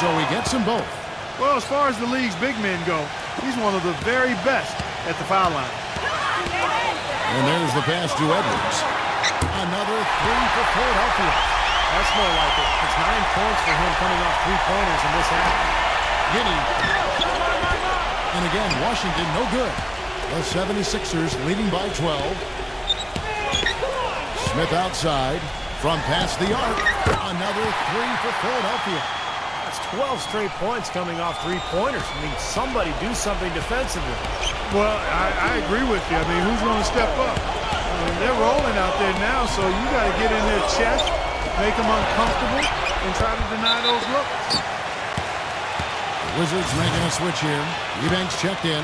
So he gets them both. Well, as far as the league's big men go, he's one of the very best at the foul line. And there's the pass to Edwards. Another three for Philadelphia. That's more like it. It's 9 points for him coming off 3-pointers in this half. Giddy. And again, Washington no good. The 76ers leading by 12. Smith outside from past the arc. Another three for Philadelphia. That's 12 straight points coming off 3-pointers. I mean, somebody do something defensively. Well, I agree with you. I mean, who's going to step up? I mean, they're rolling out there now, so you got to get in their chest, make them uncomfortable, and try to deny those looks. The Wizards making a switch here. Eubanks checked in.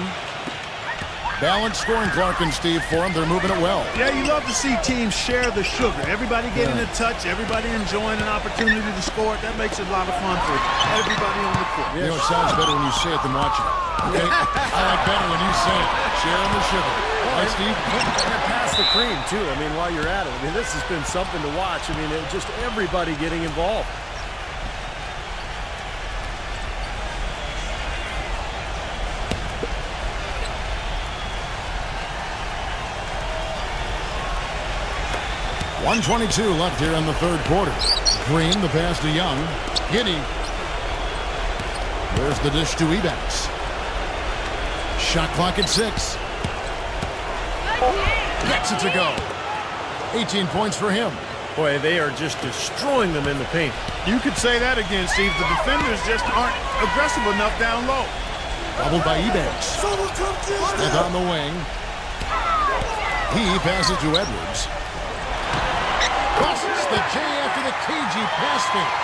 Balanced scoring, Clark and Steve, for them. They're moving it well. Yeah, you love to see teams share the sugar. Everybody getting a touch, everybody enjoying an opportunity to score. That makes it a lot of fun for everybody on the court. You know, it sounds better when you say it than watch it. Okay? I like better when you say it. Sharing the sugar. Right, Steve? And pass the cream, too. I mean, while you're at it. I mean, this has been something to watch. I mean, just everybody getting involved. .122 left here in the third quarter. Green, the pass to Young. Giddy. There's the dish to Eubanks. Shot clock at 6. Gets it to go. 18 points for him. Boy, they are just destroying them in the paint. You could say that again, Steve. The defenders just aren't aggressive enough down low. Doubled by Eubanks. Smith on the wing. He passes to Edwards. Busts the J after the cagey pass fake.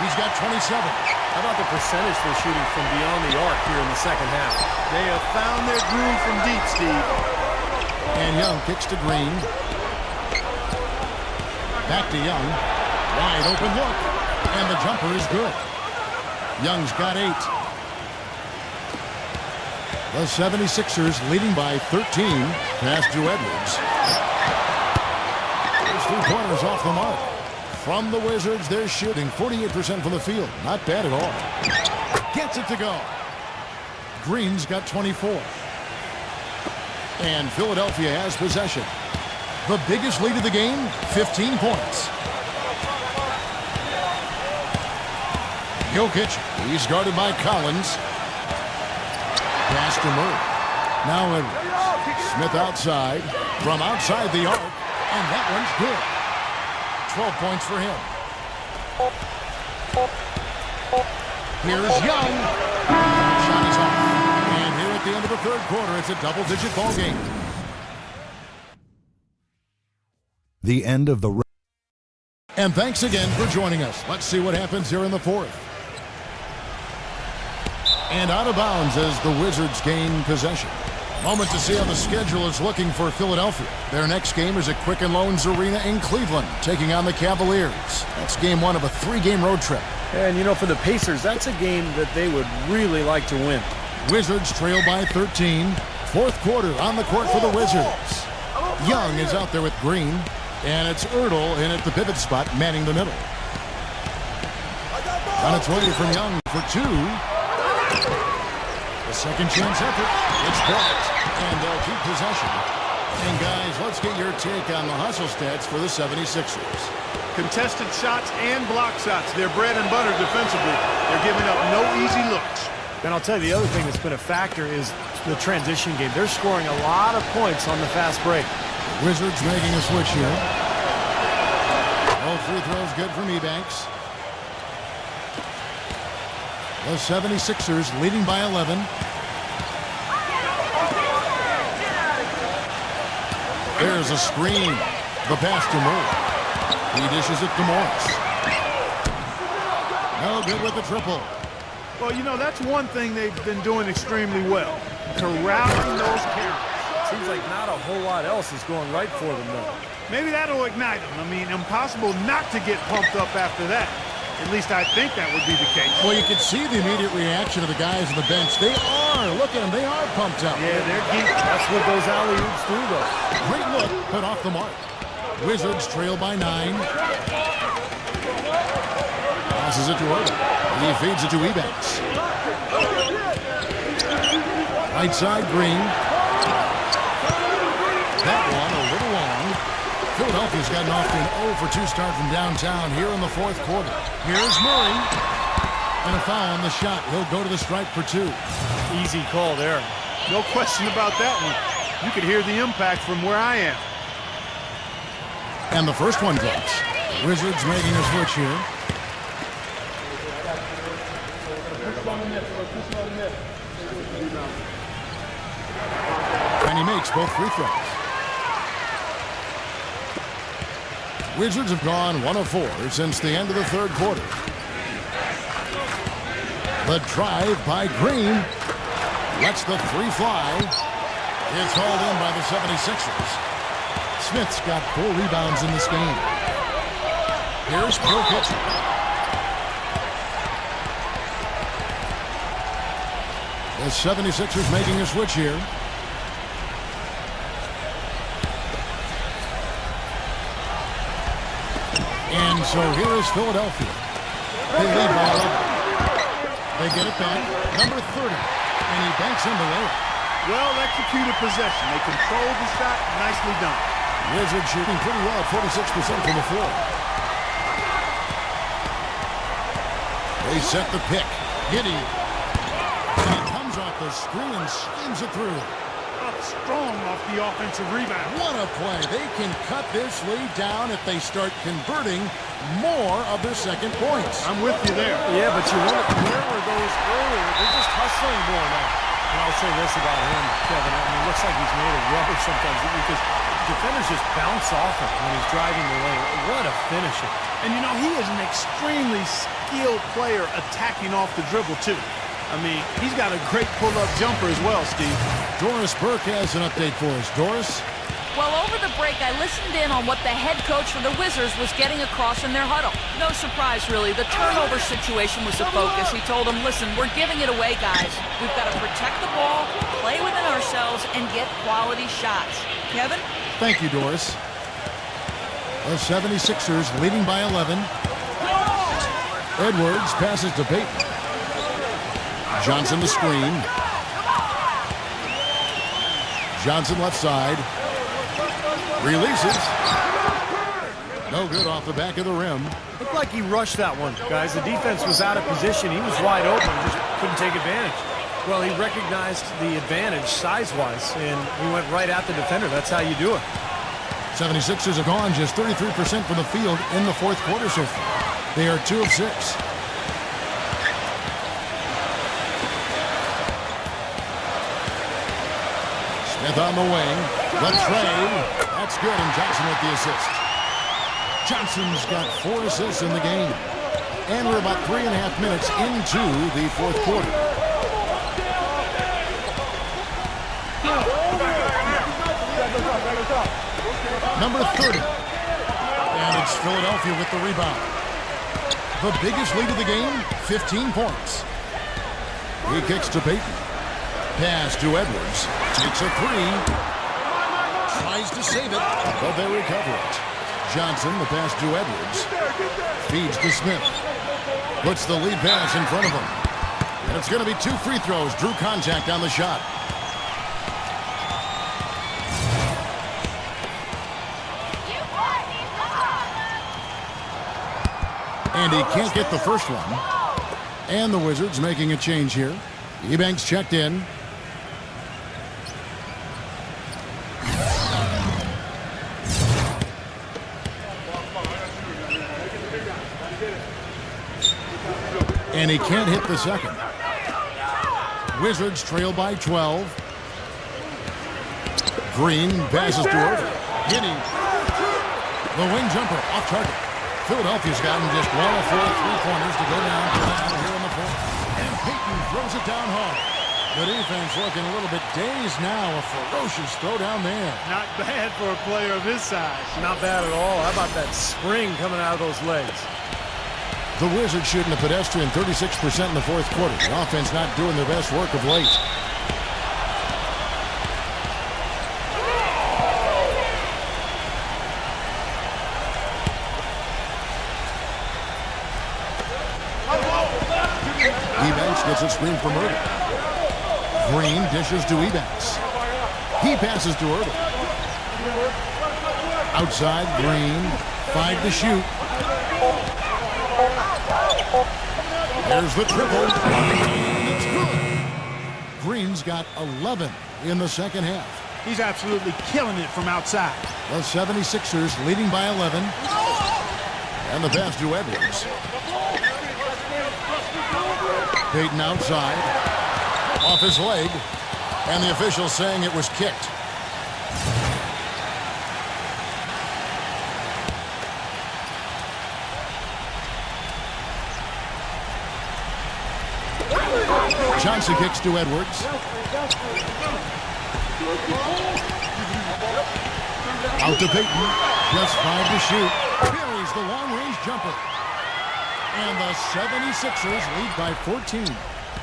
He's got 27. How about the percentage they're shooting from beyond the arc here in the second half? They have found their groove from deep, Steve. And Young kicks to Green. Back to Young. Wide open look. And the jumper is good. Young's got 8. The 76ers leading by 13. Pass to Edwards. 3-pointers off the mark. From the Wizards, they're shooting 48% from the field. Not bad at all. Gets it to go. Green's got 24. And Philadelphia has possession. The biggest lead of the game, 15 points. Jokic, he's guarded by Collins. Pass to Murray. Now Edwards. Smith outside. From outside the arc. And that one's good. 12 points for him. Here's Young. Shot is off. And here at the end of the third quarter, it's a double-digit ball game. The end of the... And thanks again for joining us. Let's see what happens here in the fourth. And out of bounds as the Wizards gain possession. Moment to see how the schedule is looking for Philadelphia. Their next game is at Quicken Loans Arena in Cleveland, taking on the Cavaliers. That's game 1 of a 3-game road trip. And, you know, for the Pacers, that's a game that they would really like to win. Wizards trail by 13. Fourth quarter on the court for the Wizards. Young is out there with Green, and it's Ertl in at the pivot spot, manning the middle. On its way from Young for 2. A second chance effort. It's blocked, and they'll keep possession. And guys, let's get your take on the hustle stats for the 76ers. Contested shots and block shots. They're bread and butter defensively. They're giving up no easy looks. And I'll tell you, the other thing that's been a factor is the transition game. They're scoring a lot of points on the fast break. Wizards making a switch here. All free throws good from Eubanks. The 76ers leading by 11. There's a screen. The pass to Murray. He dishes it to Morris. No good with the triple. Well, you know, that's one thing they've been doing extremely well. Corralling those carries. Seems like not a whole lot else is going right for them, though. Maybe that'll ignite them. I mean, impossible not to get pumped up after that. At least I think that would be the case. Well, you can see the immediate reaction of the guys on the bench. They are. Look at them. They are pumped up. Yeah, they're geeked. That's what those alley-oops do, though. Great look, but off the mark. Wizards trail by 9. Passes it to Irving. He feeds it to EMMAN. Right side, Green. That one a little long. Philadelphia's gotten off to an 0-for-2 start from downtown here in the fourth quarter. Here's Murray. And a foul on the shot. He'll go to the stripe for 2. Easy call there. No question about that one. You could hear the impact from where I am. And the first one drops. Wizards making a switch here. And he makes both free throws. Wizards have gone 1 of 4 since the end of the third quarter. The drive by Green. Lets the 3 fly. It's hauled in by the 76ers. Smith's got 4 rebounds in this game. Here's Bill Kitchen. The 76ers making a switch here. And so here is Philadelphia. They lead by 11. They get it back. Number 30. And he banks in the layup. Well executed possession. They controlled the shot. Nicely done. Wizards shooting pretty well, 46% from the floor. They set the pick. Giddy. And he comes off the screen and schemes it through. Up strong off the offensive rebound. What a play. They can cut this lead down if they start converting more of their second points. I'm with you there. Yeah, but you wonder where were those earlier? They're just hustling more now. And I'll say this about him, Kevin. I mean, it looks like he's made of rubber sometimes because defenders just bounce off him when he's driving the lane. What a finisher. And you know, he is an extremely skilled player attacking off the dribble, too. I mean, he's got a great pull-up jumper as well, Steve. Doris Burke has an update for us. Doris? Well, over the break, I listened in on what the head coach for the Wizards was getting across in their huddle. No surprise, really. The turnover situation was the focus. He told them, listen, we're giving it away, guys. We've got to protect the ball, play within ourselves, and get quality shots. Kevin? Thank you, Doris. The 76ers leading by 11. Edwards passes to Payton. Johnson the screen. Johnson left side. Releases. No good off the back of the rim. Looked like he rushed that one, guys. The defense was out of position. He was wide open, just couldn't take advantage. Well, he recognized the advantage size-wise, and he went right at the defender. That's how you do it. 76ers have gone just 33% from the field in the fourth quarter so far. They are 2 of 6. Smith on the wing. The trade. That's good, and Johnson with the assist. Johnson's got 4 assists in the game. And we're about 3.5 minutes into the fourth quarter. Number 30. And it's Philadelphia with the rebound. The biggest lead of the game, 15 points. He kicks to Payton. Pass to Edwards. Takes a 3. Tries to save it, but they recover it. Johnson, the pass to Edwards. Feeds to Smith. Puts the lead pass in front of him. And it's going to be 2 free throws. Drew contact on the shot. And he can't get the first one. And the Wizards making a change here. Eubanks checked in. And he can't hit the second. Wizards trail by 12. Green passes to Irving. Giddy. The wing jumper off target. Philadelphia's gotten just 1 of 4 3-pointers to go down here in the fourth. And Payton throws it down hard. The defense looking a little bit dazed now. A ferocious throw down there. Not bad for a player of his size. Not bad at all. How about that spring coming out of those legs? The Wizards shooting a pedestrian 36% in the fourth quarter. The offense not doing their best work of late. Ebanks gets a screen from Ertl. Green dishes to Ebanks. He passes to Ertl. Outside, Green. 5 to shoot. There's the triple. It's good. Green's got 11 in the second half. He's absolutely killing it from outside. The 76ers leading by 11. And the pass to Edwards. Payton outside. Off his leg. And the official saying it was kicked. Johnson kicks to Edwards. Out to Payton. Just 5 to shoot. Buries the long-range jumper. And the 76ers lead by 14.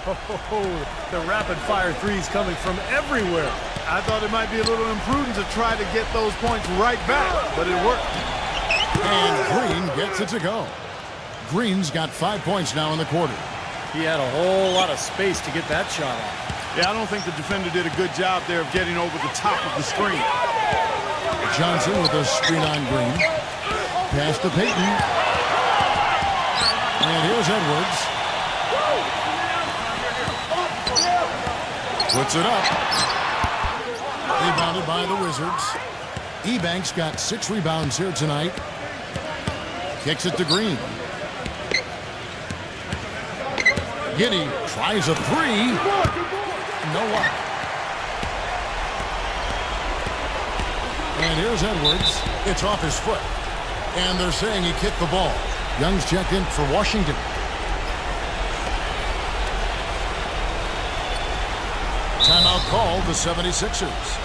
Oh, the rapid-fire threes coming from everywhere. I thought it might be a little imprudent to try to get those points right back, but it worked. And Green gets it to go. Green's got 5 points now in the quarter. He had a whole lot of space to get that shot off. Yeah, I don't think the defender did a good job there of getting over the top of the screen. Johnson with a screen on Green. Pass to Payton. And here's Edwards. Puts it up. Rebounded by the Wizards. Ebanks got 6 rebounds here tonight. Kicks it to Green. Giddey tries a 3. No luck. And here's Edwards. It's off his foot. And they're saying he kicked the ball. Young's checked in for Washington. Timeout called the 76ers.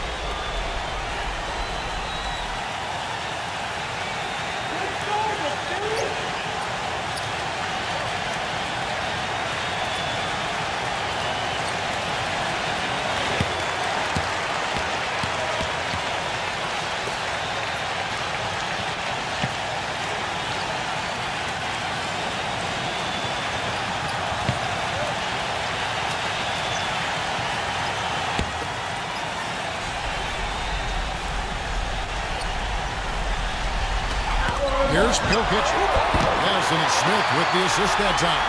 Here's Pilkic. Yes, and it's Smith with the assist that time.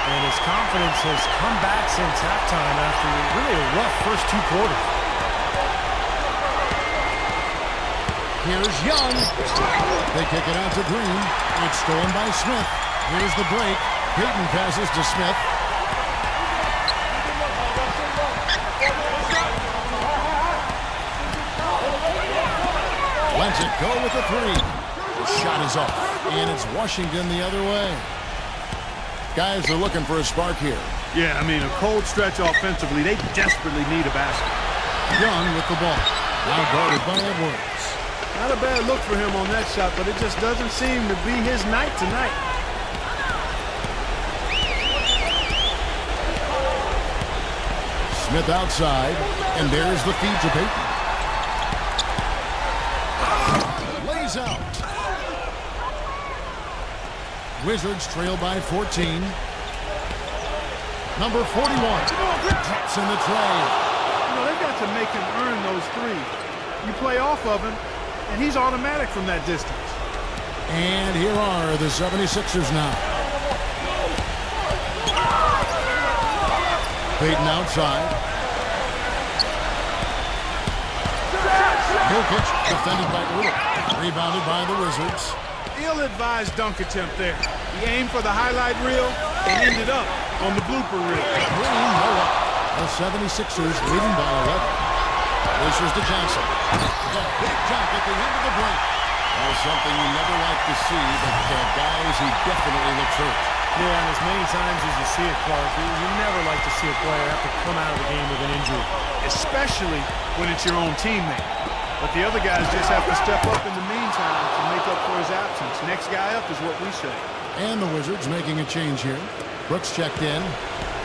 And his confidence has come back since halftime after really a rough first 2 quarters. Here's Young. They kick it out to Green. It's stolen by Smith. Here's the break. Payton passes to Smith. Lets it go with the 3. Shot is off, and it's Washington the other way. Guys are looking for a spark here. Yeah, I mean, a cold stretch offensively. They desperately need a basket. Young with the ball. Now guarded by Edwards. Not a bad look for him on that shot, but it just doesn't seem to be his night tonight. Smith outside, and there's the feed to Payton. Lays out. Wizards trail by 14. Number 41 drops in the tray. You know, they've got to make him earn those threes. You play off of him, and he's automatic from that distance. And here are the 76ers now. Payton outside. Pilkic defended by Ertl. Rebounded by the Wizards. Ill-advised dunk attempt there. He aimed for the highlight reel and ended up on the blooper reel. Green, no up. The 76ers leading by 11. Pushes to Johnson. A big jump at the end of the break. Well, something you never like to see, but guys, he definitely looks hurt. Yeah, and as many times as you see it, Clark, you never like to see a player have to come out of the game with an injury. Especially when it's your own teammate. But the other guys just have to step up in the meantime to make up for his absence. Next guy up is what we say. And the Wizards making a change here. Brooks checked in.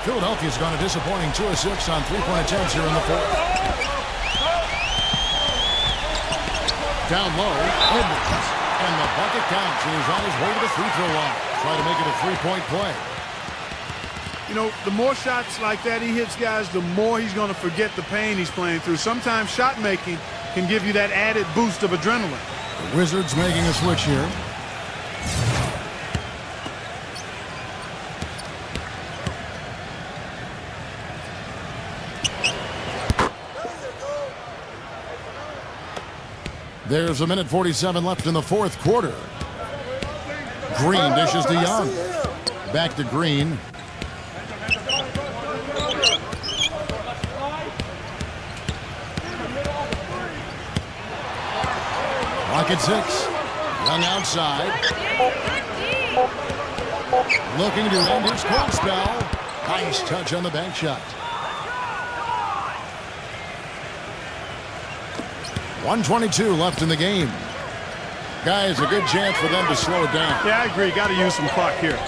Philadelphia's gone a disappointing 2 of 6 on 3-point attempts here in the 4th. Down low, Edwards. And the bucket counts. He is on his way to the free throw line. Try to make it a 3-point play. You know, the more shots like that he hits, guys, the more he's going to forget the pain he's playing through. Sometimes shot making can give you that added boost of adrenaline. The Wizards making a switch here. There's a minute 47 left in the fourth quarter. Green dishes to Young. Back to Green. Clock at 6. Young outside. Looking to end his cold spell. Nice touch on the bank shot. 1:22 left in the game. Guys, a good chance for them to slow it down. Yeah, I agree. Got to use some clock here.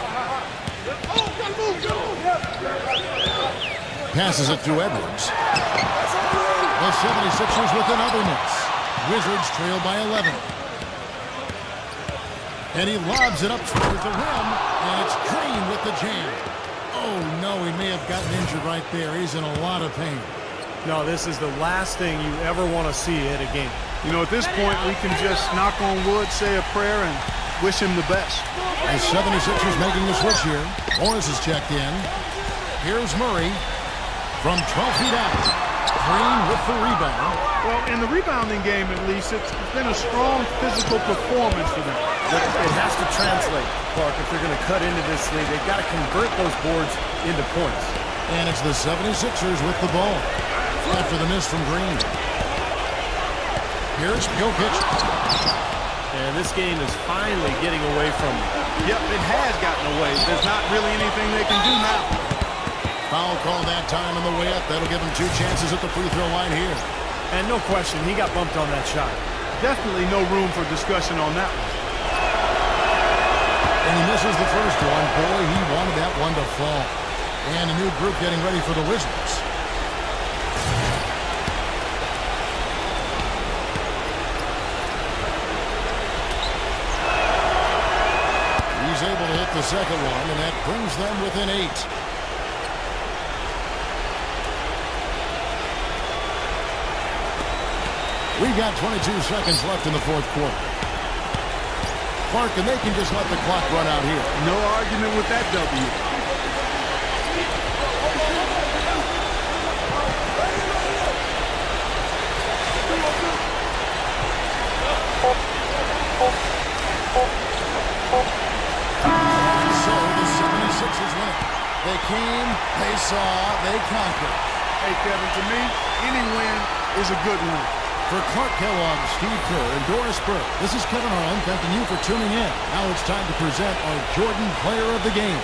Passes it to Edwards. The 76ers with another miss. Wizards trail by 11. And he lobs it up towards the rim, and it's Green with the jam. Oh, no, he may have gotten injured right there. He's in a lot of pain. No, this is the last thing you ever want to see at a game. You know, at this point, we can just knock on wood, say a prayer, and wish him the best. The 76ers making the switch here. Morris is checked in. Here's Murray from 12 feet out. Green with the rebound. Well, in the rebounding game, at least, it's been a strong physical performance for them. It has to translate, Clark, if they're going to cut into this league. They've got to convert those boards into points. And it's the 76ers with the ball after the miss from Green. Here's Jokic. And this game is finally getting away from them. Yep, it has gotten away. There's not really anything they can do now. Foul call that time on the way up. That'll give him 2 chances at the free throw line here. And no question, he got bumped on that shot. Definitely no room for discussion on that one. And he misses the first one. Boy, he wanted that one to fall. And a new group getting ready for the Wizards. He's able to hit the second one, and that brings them within 8. We got 22 seconds left in the fourth quarter. Clark, and they can just let the clock run out here. No argument with that W. So the 76ers win it. They came, they saw, they conquered. Hey, Kevin, to me, any win is a good win. For Clark Kellogg, Steve Kerr, and Doris Burke, this is Kevin Harlan thanking you for tuning in. Now it's time to present our Jordan Player of the Game.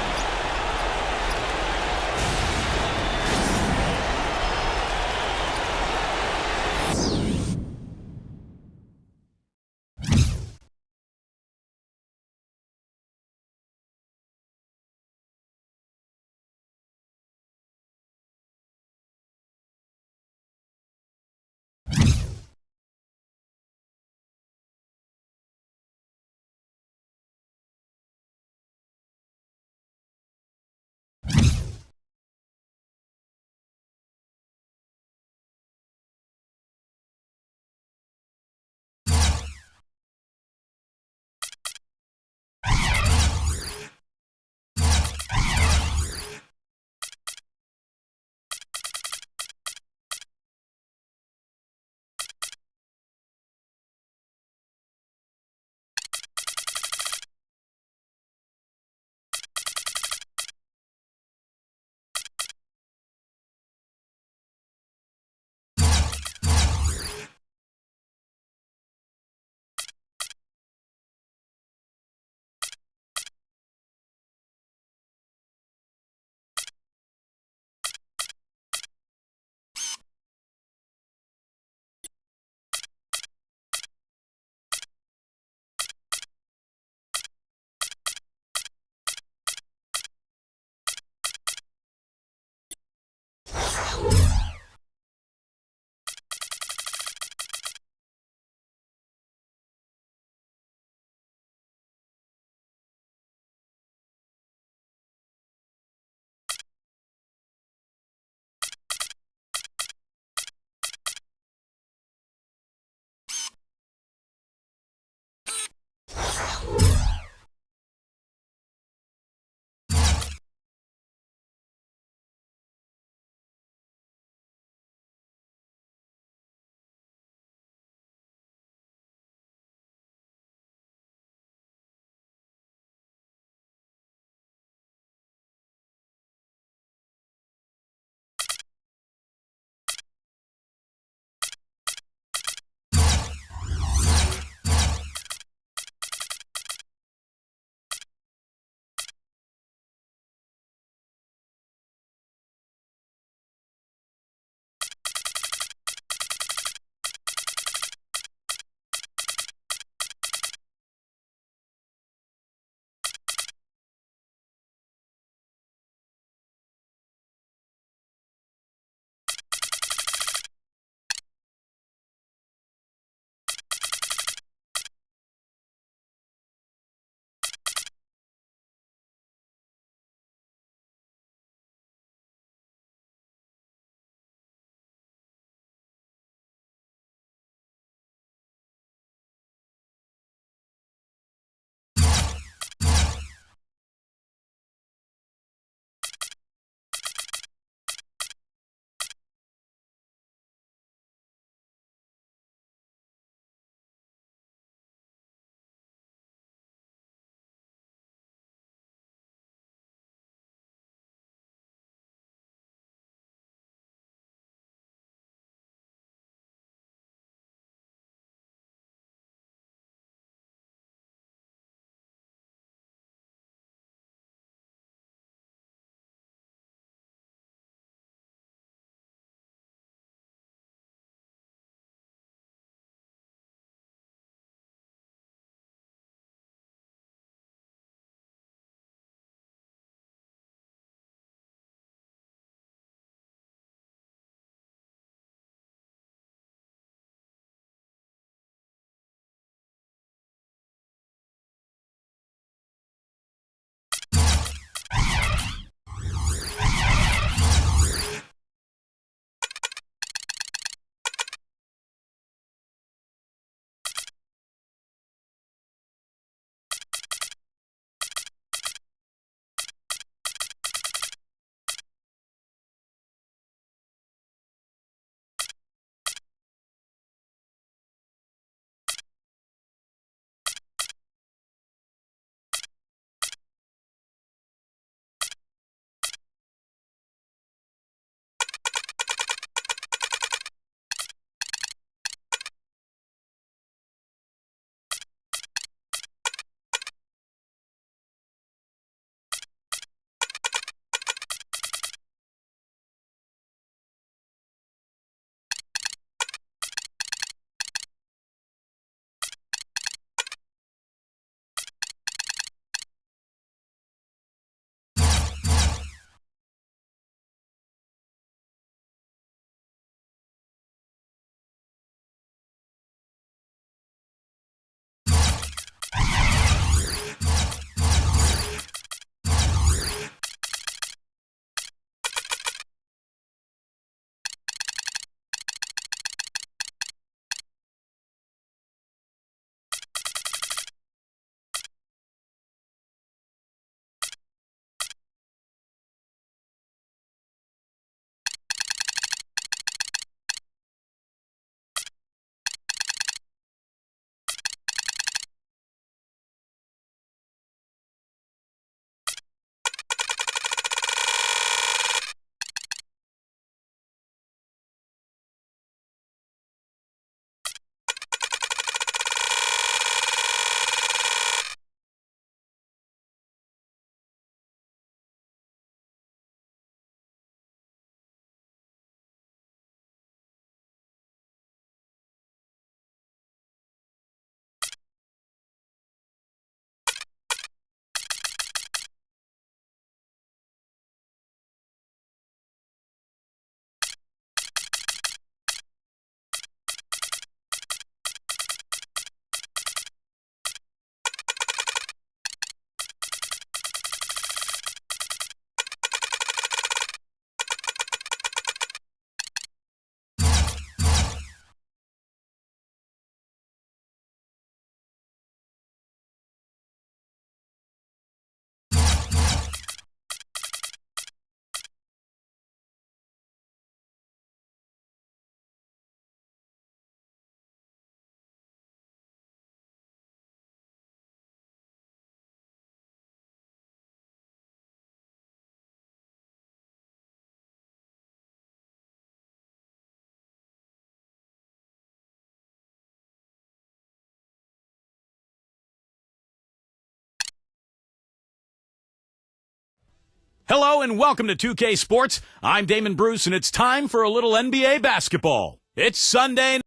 Hello and welcome to 2K Sports. I'm Damon Bruce and it's time for a little NBA basketball. It's Sunday.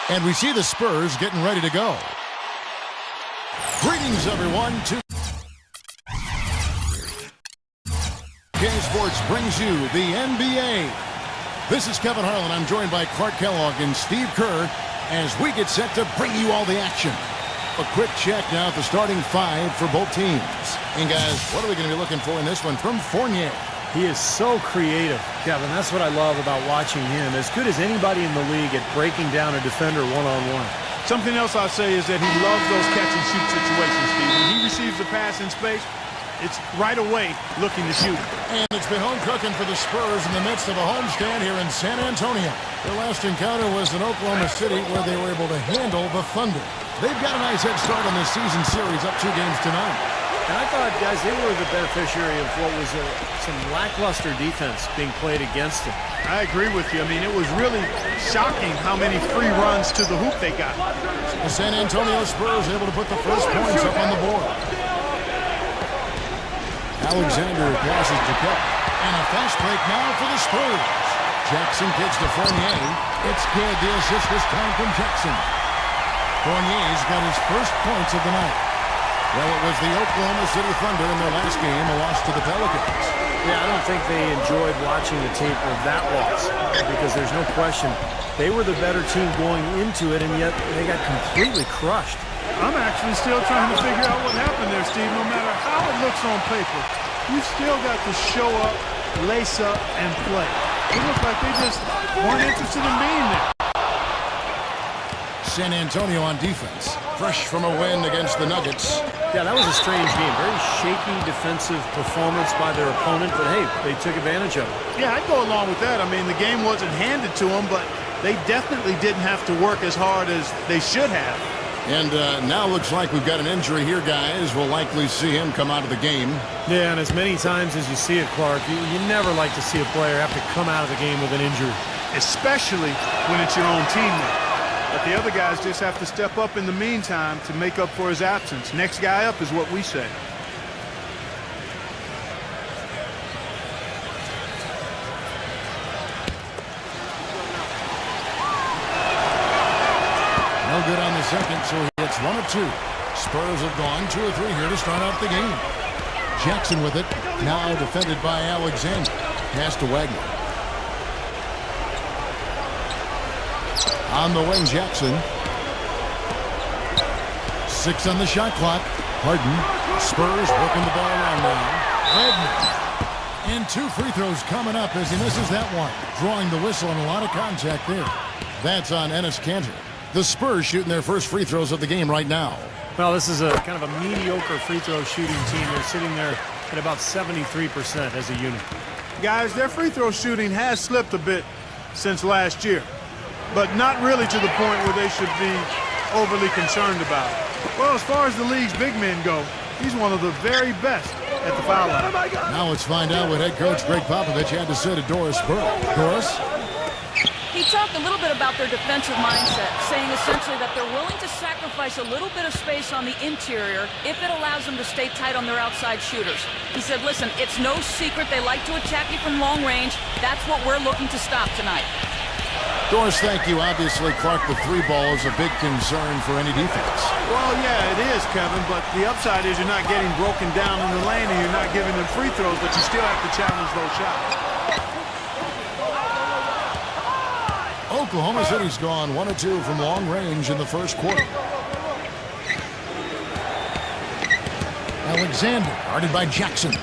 And we see the Spurs getting ready to go. Greetings, everyone. 2K Sports brings you the NBA. This is Kevin Harlan. I'm joined by Clark Kellogg and Steve Kerr as we get set to bring you all the action. A quick check now at the starting five for both teams. And guys, what are we going to be looking for in this one from Fournier? He is so creative, Kevin. That's what I love about watching him. As good as anybody in the league at breaking down a defender one-on-one. Something else I'll say is that he loves those catch-and-shoot situations, Steve. When he receives the pass in space, it's right away looking to shoot. And it's been home cooking for the Spurs in the midst of a homestand here in San Antonio. Their last encounter was in Oklahoma City where they were able to handle the Thunder. They've got a nice head start on this season series, up 2 games to 9. And I thought, guys, they were the beneficiary of what was some lackluster defense being played against them. I agree with you. I mean, it was really shocking how many free runs to the hoop they got. The San Antonio Spurs able to put the first points up on the board. Alexander passes to Cup. And a fast break now for the Spurs. Jackson kicks to Fournier. It's good. The assist this time from Jackson. Fournier's got his first points of the night. Well, it was the Oklahoma City Thunder in their last game, a loss to the Pelicans. Yeah, I don't think they enjoyed watching the tape of that loss because there's no question they were the better team going into it, and yet they got completely crushed. I'm actually still trying to figure out what happened there, Steve. No matter how it looks on paper, you still got to show up, lace up, and play. It looked like they just weren't interested in being there. San Antonio on defense, fresh from a win against the Nuggets. Yeah, that was a strange game. Very shaky defensive performance by their opponent, but hey, they took advantage of it. Yeah, I'd go along with that. I mean, the game wasn't handed to them, but they definitely didn't have to work as hard as they should have. And now looks like we've got an injury here, guys. We'll likely see him come out of the game. Yeah, and as many times as you see it, Clark, you never like to see a player have to come out of the game with an injury. Especially when it's your own teammate. But the other guys just have to step up in the meantime to make up for his absence. Next guy up is what we say. No good on the second, so he hits 1 of 2. Spurs have gone 2 of 3 here to start out the game. Jackson with it, now defended by Alexander. Pass to Wagner. On the wing, Jackson. 6 on the shot clock. Harden. Spurs working the ball around now. Wagner. And 2 free throws coming up as he misses that one. Drawing the whistle and a lot of contact there. That's on Enes Kanter. The Spurs shooting their first free throws of the game right now. Well, this is a kind of a mediocre free throw shooting team. They're sitting there at about 73% as a unit. Guys, their free throw shooting has slipped a bit since last year, but not really to the point where they should be overly concerned about it. Well, as far as the league's big men go, he's one of the very best at the foul line. Now let's find out what head coach Greg Popovich had to say to Doris Burke. Doris? He talked a little bit about their defensive mindset, saying essentially that they're willing to sacrifice a little bit of space on the interior if it allows them to stay tight on their outside shooters. He said, listen, it's no secret they like to attack you from long range. That's what we're looking to stop tonight. Doris, thank you. Obviously, Clark, the 3 ball is a big concern for any defense. Well, yeah, it is, Kevin, but the upside is you're not getting broken down in the lane and you're not giving them free throws, but you still have to challenge those shots. Oklahoma City's gone 1 of 2 from long range in the first quarter. Alexander, guarded by Jackson.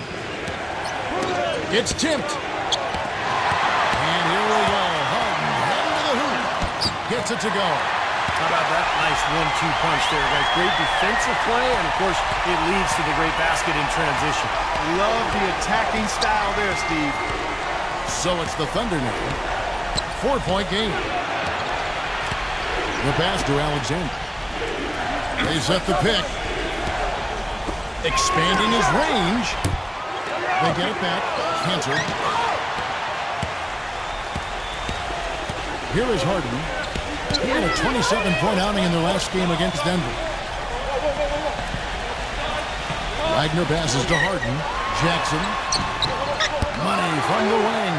It's tipped. And here we go. Harden heading to the hoop. Gets it to go. How about that nice 1-2 punch there, guys? Great defensive play, and of course, it leads to the great basket in transition. Love the attacking style there, Steve. So it's the Thunder now. 4-point game. The pass to Alexander. They set the pick. Expanding his range. They get it back. Kanter. Here is Harden. He had a 27-point outing in their last game against Denver. Wagner passes to Harden. Jackson. Money from the wing.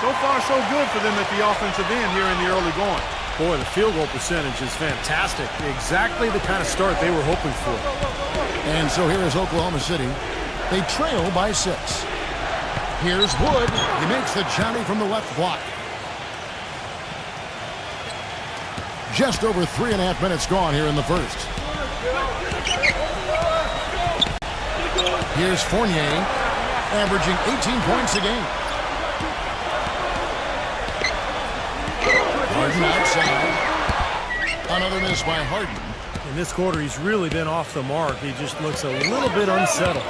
So far, so good for them at the offensive end here in the early going. Boy, the field goal percentage is fantastic. Exactly the kind of start they were hoping for. And so here is Oklahoma City. They trail by 6. Here's Wood. He makes the Johnny from the left block. Just over 3.5 minutes gone here in the first. Here's Fournier, averaging 18 points a game. Harden outside. Another miss by Harden. In this quarter, he's really been off the mark. He just looks a little bit unsettled.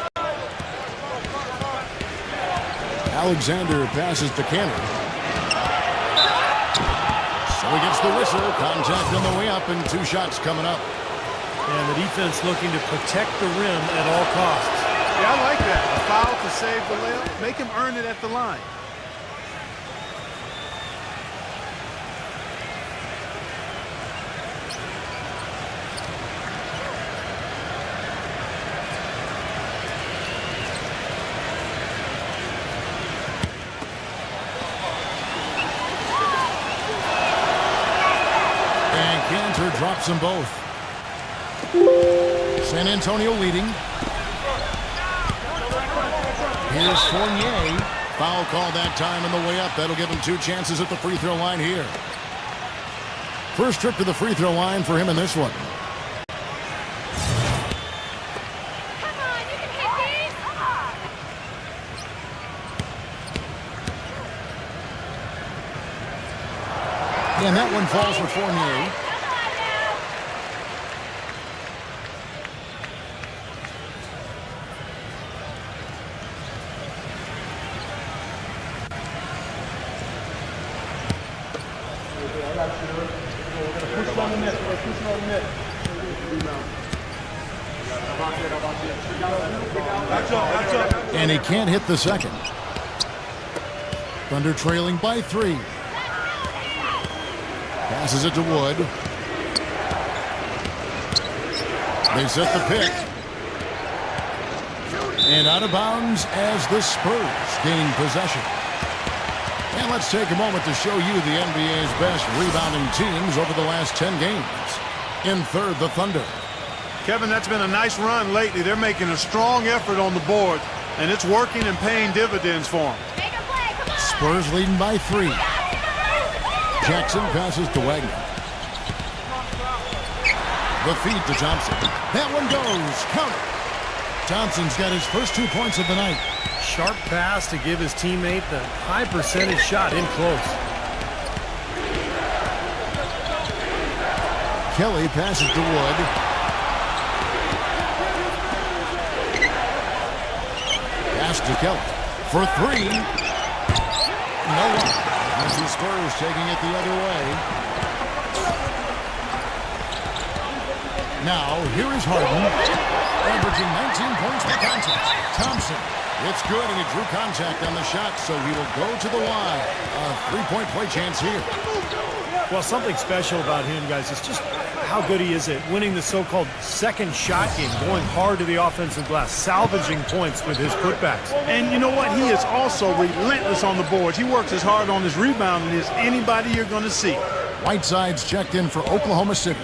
Alexander passes to Cannon. So he gets the whistle. Contact on the way up and 2 shots coming up. And the defense looking to protect the rim at all costs. Yeah, I like that. A foul to save the layup. Make him earn it at the line. And Cantor drops them both. San Antonio leading. Here's Fournier. Foul call that time on the way up. That'll give him 2 chances at the free throw line here. First trip to the free throw line for him in this one. Come on, you can hit these. And that one falls for Fournier. And he can't hit the second. Thunder trailing by 3. Passes it to Wood. They set the pick. And out of bounds as the Spurs gain possession. And let's take a moment to show you the NBA's best rebounding teams over the last 10 games. In third, the Thunder. Kevin, that's been a nice run lately. They're making a strong effort on the board, and it's working and paying dividends for them. Make a play, come on. Spurs leading by 3. Jackson passes to Wagner. The feed to Thompson. That one goes. Count it. Thompson's got his first 2 points of the night. Sharp pass to give his teammate the high percentage shot in close. Kelly passes to Wood. Pass to Kelly for 3. No one. As the Spurs taking it the other way. Now, here is Harden, averaging 19 points per contest. Thompson, it's good, and he drew contact on the shot, so he will go to the line. A 3-point play chance here. Well, something special about him, guys, is just how good he is at winning the so-called second shot game, going hard to the offensive glass, salvaging points with his putbacks. And you know what? He is also relentless on the boards. He works as hard on his rebounding as anybody you're going to see. Whiteside's checked in for Oklahoma City.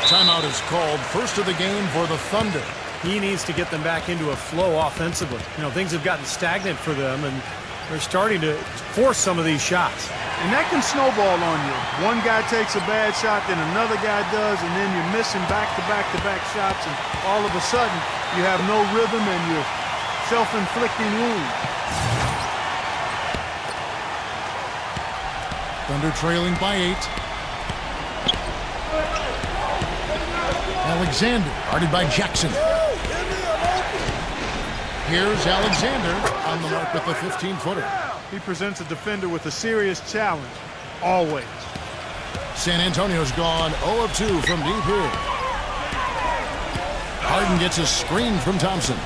Timeout is called. First of the game for the Thunder. He needs to get them back into a flow offensively. You know, things have gotten stagnant for them, and they're starting to force some of these shots. And that can snowball on you. One guy takes a bad shot, then another guy does, and then you're missing back-to-back-to-back shots, and all of a sudden you have no rhythm and you're self-inflicting wounds. Thunder trailing by 8. Alexander, guarded by Jackson. Here's Alexander on the mark with the 15-footer. He presents a defender with a serious challenge, always. San Antonio's gone 0 of 2 from deep here. Harden gets a screen from Thompson.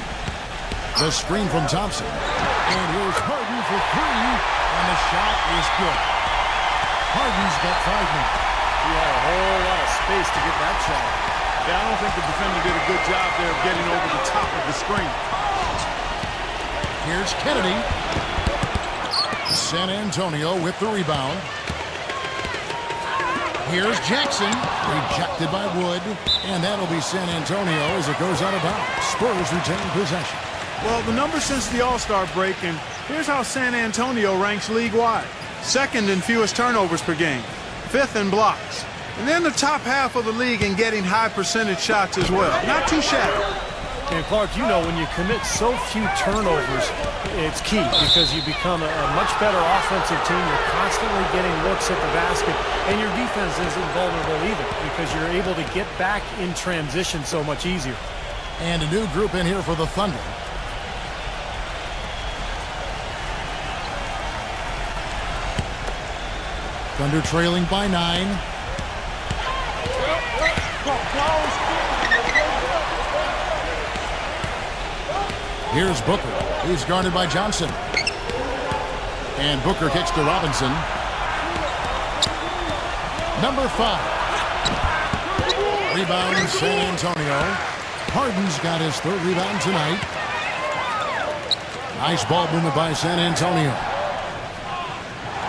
The screen from Thompson. And here's Harden for 3, and the shot is good. Harden's got 5 now. He had a whole lot of space to get that shot. Yeah, I don't think the defender did a good job there of getting over the top of the screen. Here's Kennedy. San Antonio with the rebound. Here's Jackson. Rejected by Wood. And that'll be San Antonio as it goes out of bounds. Spurs retain possession. Well, the numbers since the All-Star break, and here's how San Antonio ranks league-wide. Second in fewest turnovers per game. Fifth in blocks. And then the top half of the league in getting high percentage shots as well. Not too shabby. And Clark, you know, when you commit so few turnovers, it's key because you become a much better offensive team. You're constantly getting looks at the basket, and your defense isn't vulnerable either because you're able to get back in transition so much easier. And a new group in here for the Thunder. Thunder trailing by 9. Here's Booker. He's guarded by Johnson. And Booker kicks to Robinson. Number 5. Rebound San Antonio. Harden's got his 3rd rebound tonight. Nice ball movement by San Antonio.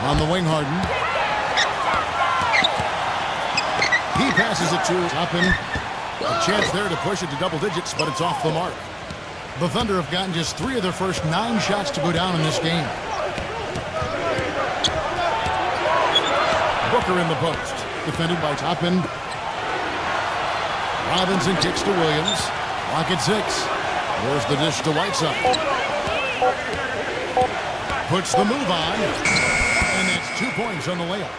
On the wing, Harden. He passes it to Toppin. A chance there to push it to double digits, but it's off the mark. The Thunder have gotten just 3 of their first 9 shots to go down in this game. Booker in the post. Defended by Toppin. Robinson kicks to Williams. Clock at 6. There's the dish to Whiteside. Puts the move on. And that's 2 points on the layup.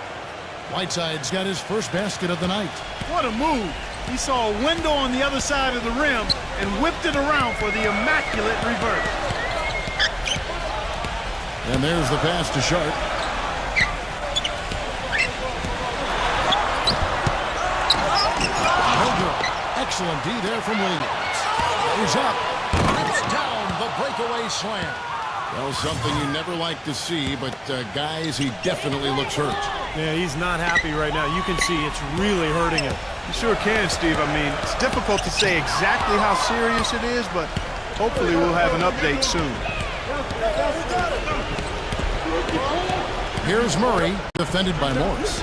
Whiteside's got his first basket of the night. What a move. He saw a window on the other side of the rim and whipped it around for the immaculate reverse. And there's the pass to Sharp. Excellent D there from Williams. He's up. It's down the breakaway slam. Well, something you never like to see, but guys, he definitely looks hurt. Yeah, he's not happy right now. You can see it's really hurting him. You sure can, Steve. I mean, it's difficult to say exactly how serious it is, but hopefully we'll have an update soon. Here's Murray, defended by Morris.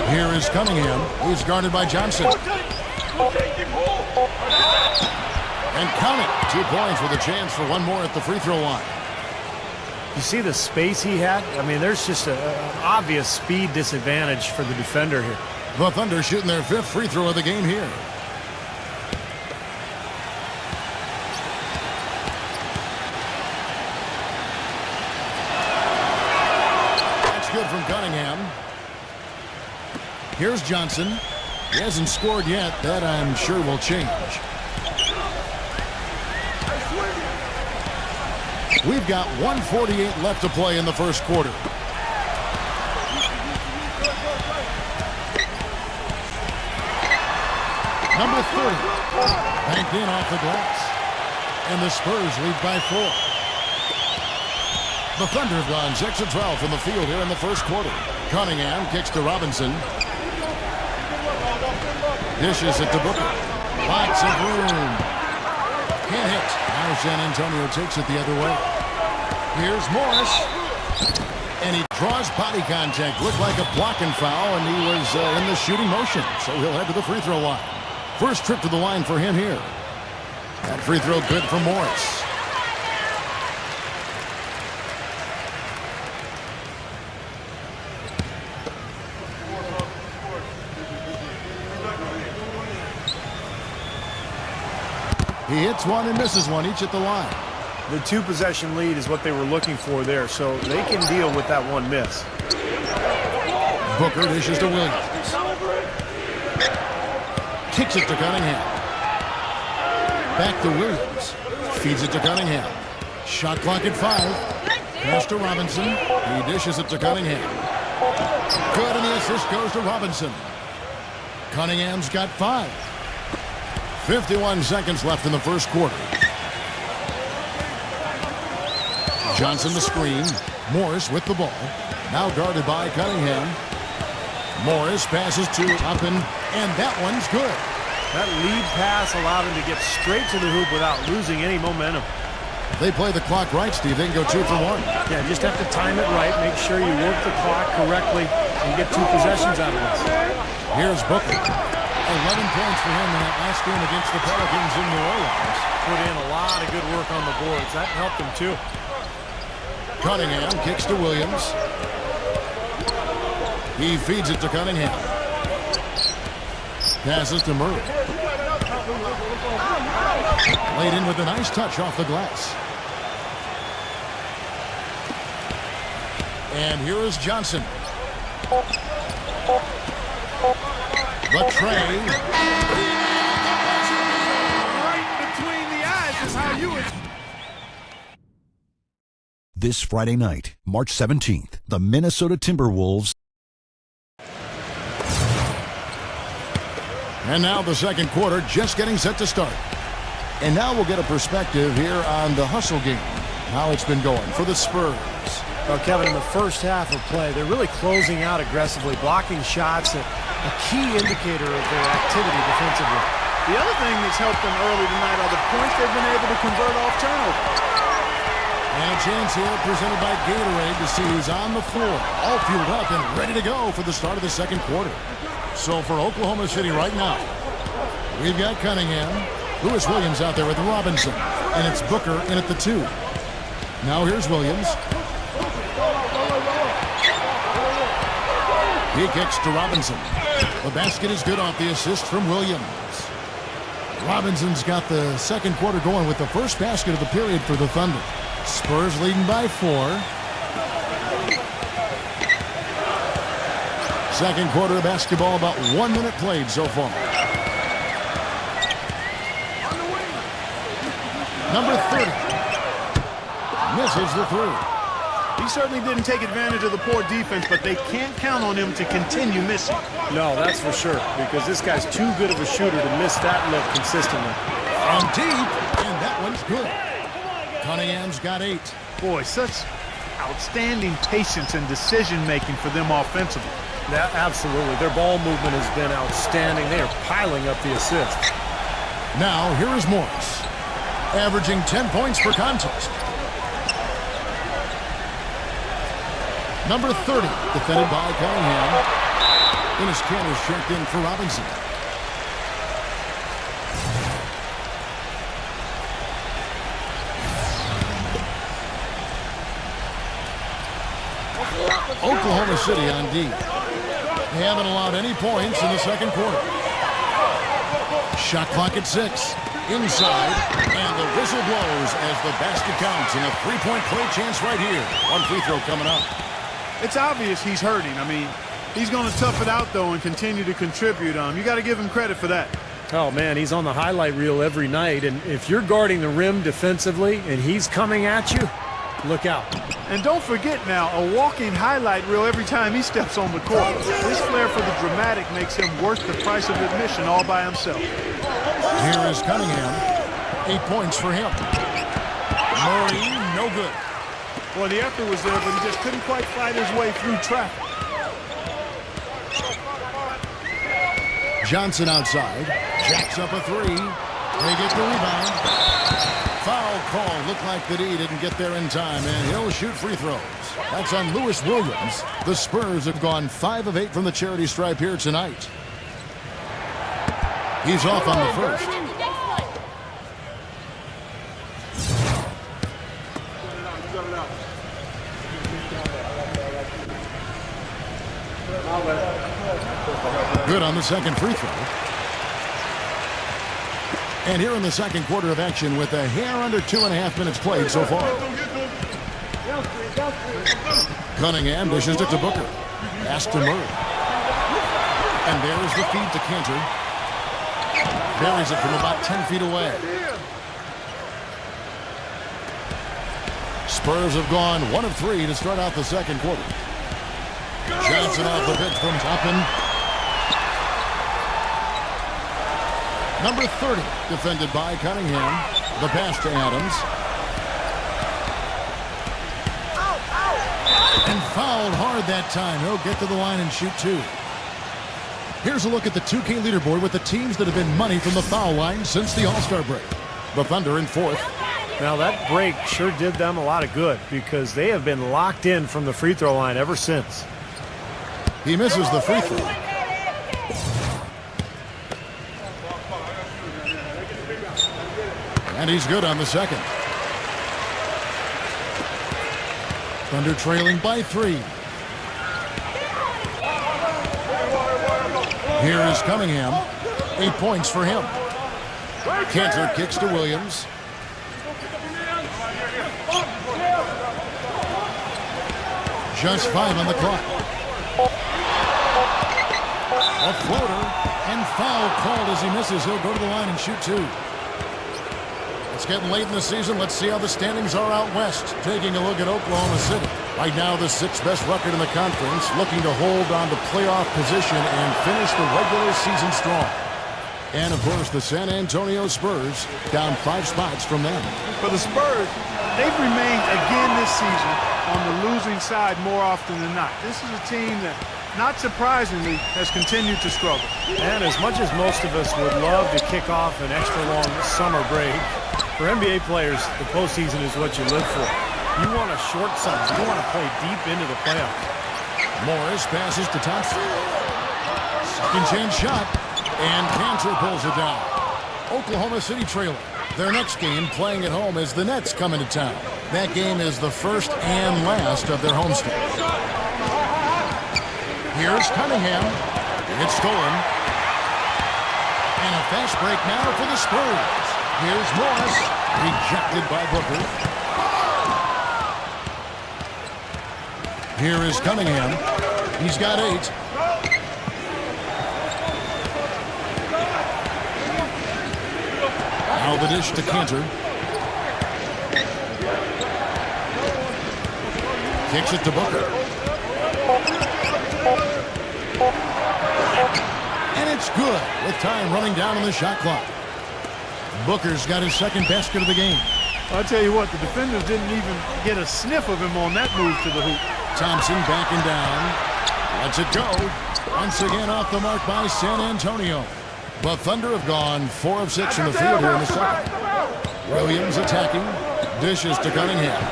Here is Cunningham. He's guarded by Johnson. And count it. 2 points with a chance for one more at the free throw line. You see the space he had? I mean, there's just an obvious speed disadvantage for the defender here. The Thunder shooting their 5th free throw of the game here. That's good from Cunningham. Here's Johnson. He hasn't scored yet. That, I'm sure, will change. We've got 1:48 left to play in the first quarter. Number 30. Banked in off the glass. And the Spurs lead by 4. The Thunder have gone 6 of 12 from the field here in the first quarter. Cunningham kicks to Robinson. Dishes it to Booker. Lots of room. Can't hit. Now San Antonio takes it the other way. Here's Morris. And he draws body contact. Looked like a blocking foul, and he was in the shooting motion. So he'll head to the free throw line. First trip to the line for him here. That free throw good for Morris. He hits one and misses one, each at the line. The 2-possession lead is what they were looking for there, so they can deal with that one miss. Booker dishes to Williams. Kicks it to Cunningham. Back to Williams. Feeds it to Cunningham. Shot clock at 5. Pass to Robinson. He dishes it to Cunningham. Good, and the assist goes to Robinson. Cunningham's got 5. 51 seconds left in the first quarter. Johnson the screen. Morris with the ball. Now guarded by Cunningham. Morris passes to Toppin, and that one's good. That lead pass allowed him to get straight to the hoop without losing any momentum. They play the clock right, Steve. They can go 2 for 1. Yeah, just have to time it right. Make sure you work the clock correctly and get 2 possessions out of this. Here's Booker. 11 points for him in that last game against the Pelicans in New Orleans. Put in a lot of good work on the boards. That helped him too. Cunningham kicks to Williams. He feeds it to Cunningham. Passes to Murray. Laid in with a nice touch off the glass. And here is Johnson. The tray. Right between the eyes is how you would. This Friday night, March 17th, the Minnesota Timberwolves. And now the second quarter just getting set to start. And now we'll get a perspective here on the hustle game. How it's been going for the Spurs. Well, Kevin, in the first half of play, they're really closing out aggressively, blocking shots, a key indicator of their activity defensively. The other thing that's helped them early tonight are the points they've been able to convert off turnovers. And a chance here presented by Gatorade to see who's on the floor. All fueled up and ready to go for the start of the second quarter. So for Oklahoma City right now, we've got Cunningham. Lewis Williams out there with Robinson. And it's Booker in at the 2. Now here's Williams. He kicks to Robinson. The basket is good off the assist from Williams. Robinson's got the second quarter going with the first basket of the period for the Thunder. Spurs leading by 4. Second quarter of basketball, about 1 minute played so far. Number 30 misses the 3. He certainly didn't take advantage of the poor defense, but they can't count on him to continue missing. No, that's for sure, because this guy's too good of a shooter to miss that look consistently. From deep, and that one's good. Cunningham's got 8. Boy, such outstanding patience and decision-making for them offensively. Yeah, absolutely. Their ball movement has been outstanding. They are piling up the assists. Now, here is Morris, averaging 10 points per contest. Number 30, defended by Cunningham. Enes Kanter's checked in for Robinson. Oklahoma City on D. They haven't allowed any points in the second quarter. Shot clock at 6. Inside, and the whistle blows as the basket counts, and a 3-point play chance right here. One free throw coming up. It's obvious he's hurting. I mean, he's going to tough it out, though, and continue to contribute. You got to give him credit for that. Oh, man, he's on the highlight reel every night, and if you're guarding the rim defensively and he's coming at you, look out. And don't forget now, a walking highlight reel every time he steps on the court. His flair for the dramatic makes him worth the price of admission all by himself. Here is Cunningham. 8 points for him. Murray, no good. Well, the effort was there, but he just couldn't quite fight his way through traffic. Johnson outside. Jacks up a 3. They get the rebound. Foul call. Looked like the D didn't get there in time, and he'll shoot free throws. That's on Lewis Williams. The Spurs have gone 5 of 8 from the charity stripe here tonight. He's off on the first. Good on the second free throw. And here in the second quarter of action with a hair under 2.5 minutes played so far. Cunningham dishes it to Booker. Pass to Murray. And there's the feed to Kanter. Buries it from about 10 feet away. Spurs have gone 1 of 3 to start out the second quarter. Johnson off the pitch from Toppin. Number 30, defended by Cunningham. The pass to Adams. And fouled hard that time. He'll get to the line and shoot 2. Here's a look at the 2K leaderboard with the teams that have been money from the foul line since the All-Star break. The Thunder in 4th. Now that break sure did them a lot of good because they have been locked in from the free throw line ever since. He misses the free throw. And he's good on the second. Thunder trailing by 3. Here is Cunningham. 8 points for him. Cantor kicks to Williams. Just 5 on the clock. A floater and foul called as he misses. He'll go to the line and shoot 2. It's getting late in the season. Let's see how the standings are out west. Taking a look at Oklahoma City. Right now, the 6th best record in the conference, looking to hold on to playoff position and finish the regular season strong. And, of course, the San Antonio Spurs down 5 spots from them. For the Spurs, they've remained again this season on the losing side more often than not. This is a team that, not surprisingly, has continued to struggle. And as much as most of us would love to kick off an extra long summer break, for NBA players, the postseason is what you live for. You want a short summer. You want to play deep into the playoffs. Morris passes to Thompson. Second chance shot. And Cantor pulls it down. Oklahoma City trailing. Their next game playing at home as the Nets come into town. That game is the first and last of their homestand. Here's Cunningham. It's stolen. And a fast break now for the Spurs. Here's Morris. Rejected by Booker. Here is Cunningham. He's got 8. Now the dish to Cantor. Kicks it to Booker. And it's good with time running down on the shot clock. Booker's got his second basket of the game. I'll tell you what, the defenders didn't even get a sniff of him on that move to the hoop. Thompson backing down. Lets it go. Once again off the mark by San Antonio. The Thunder have gone 4 of 6 in the field here in the second. Williams attacking. Dishes to Cunningham.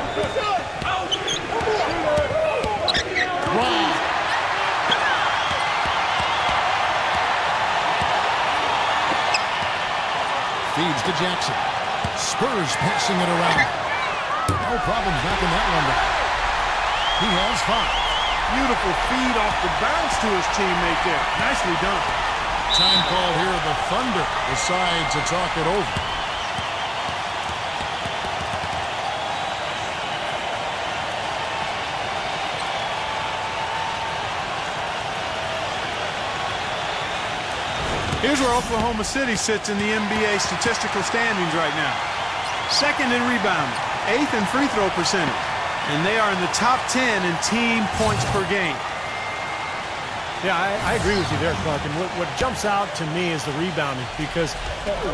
Wow. Feeds to Jackson. Spurs passing it around. No problems knocking that one down. He has 5. Beautiful feed off the bounce to his teammate there. Nicely done. Time call here. The Thunder decide to talk it over. Here's where Oklahoma City sits in the NBA statistical standings right now. 2nd in rebounding, 8th in free throw percentage, and they are in the top 10 in team points per game. Yeah, I agree with you there, Clark. And what jumps out to me is the rebounding, because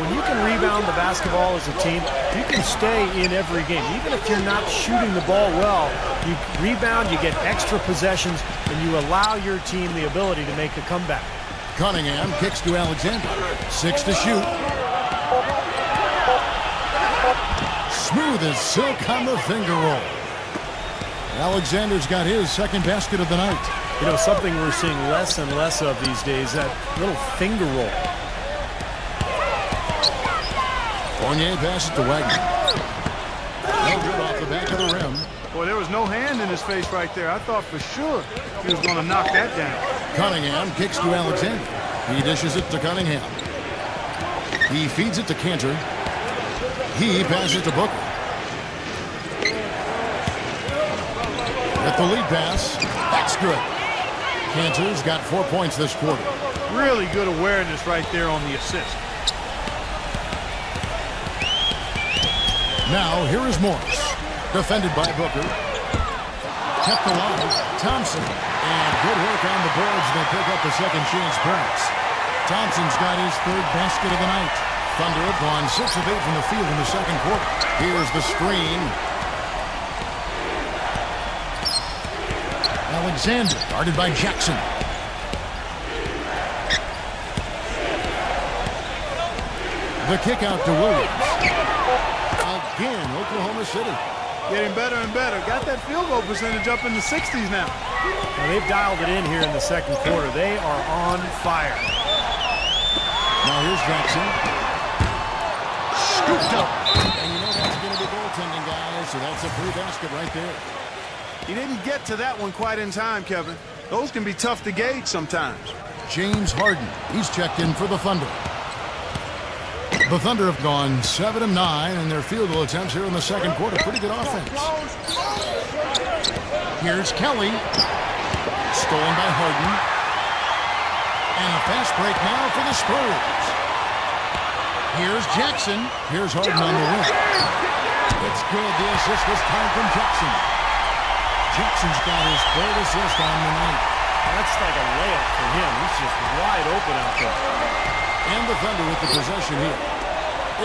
when you can rebound the basketball as a team, you can stay in every game. Even if you're not shooting the ball well, you rebound, you get extra possessions, and you allow your team the ability to make a comeback. Cunningham kicks to Alexander. 6 to shoot. Smooth as silk on the finger roll. Alexander's got his second basket of the night. You know, something we're seeing less and less of these days, that little finger roll. Fournier passes to Wagner. No good off the back of the rim. Boy, there was no hand in his face right there. I thought for sure he was going to knock that down. Cunningham kicks to Alexander. He dishes it to Cunningham. He feeds it to Cantor. He passes to Booker. With the lead pass, that's good. Cantor's got 4 points this quarter. Really good awareness right there on the assist. Now, here is Morris. Defended by Booker. Kept alive. Thompson. And good work on the boards. They pick up the second chance points. Thompson's got his 3rd basket of the night. Thunder have gone 6 of 8 from the field in the second quarter. Here's the screen. Alexander, guarded by Jackson. The kick out to Williams. Again, Oklahoma City. Getting better and better. Got that field goal percentage up in the 60s now. Now they've dialed it in here in the second quarter. They are on fire. Now here's Jackson. Scooped up. And you know that's going to be goaltending, guys, so that's a free basket right there. He didn't get to that one quite in time, Kevin. Those can be tough to gauge sometimes. James Harden. He's checked in for the Thunder. The Thunder have gone 7-9 in their field goal attempts here in the second quarter. Pretty good offense. Here's Kelly. Stolen by Harden. And a fast break now for the Spurs. Here's Jackson. Here's Harden on the wing. It's good. The assist this time from Jackson. Jackson's got his third assist on the night. That's like a layup for him. He's just wide open out there. And the Thunder with the possession here.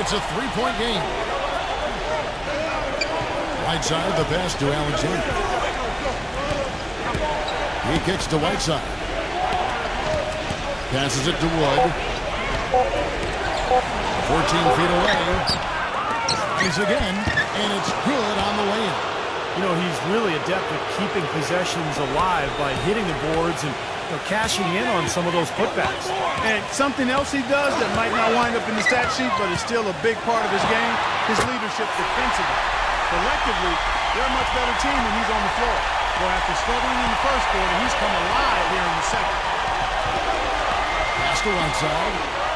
It's a three-point game. Right side, the pass to Alexander. He kicks to Whiteside. Passes it to Wood. 14 feet away. Tries again, and it's good on the layup. You know, he's really adept at keeping possessions alive by hitting the boards and cashing in on some of those putbacks. And something else he does that might not wind up in the stat sheet, but is still a big part of his game, his leadership defensively. Collectively, they're a much better team when he's on the floor. Well, after struggling in the first quarter, he's come alive here in the second. Pass to Whiteside.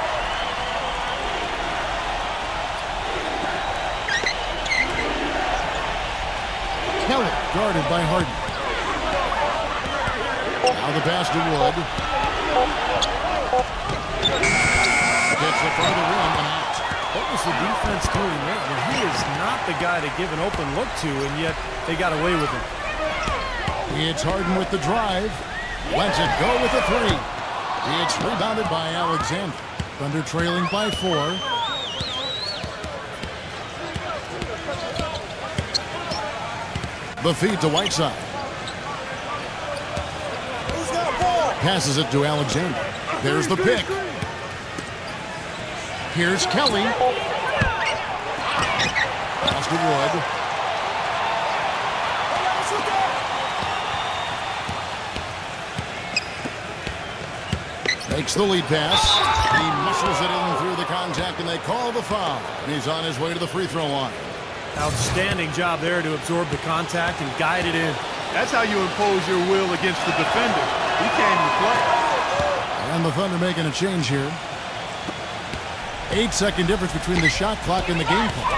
Kelly, guarded by Harden. Now the pass to Wood. Gets it from the rim and out. What was the defense doing there? Well, he is not the guy to give an open look to, and yet they got away with it. It's Harden with the drive. Lets it go with a three. It's rebounded by Alexander. Thunder trailing by 4. The feed to Whiteside. Passes it to Alexander. There's the pick. Here's Kelly. Pass to Wood. Makes the lead pass. He muscles it in through the contact, and they call the foul. He's on his way to the free throw line. Outstanding job there to absorb the contact and guide it in. That's how you impose your will against the defender. He came to play. And the Thunder making a change here. 8-second difference between the shot clock and the game clock.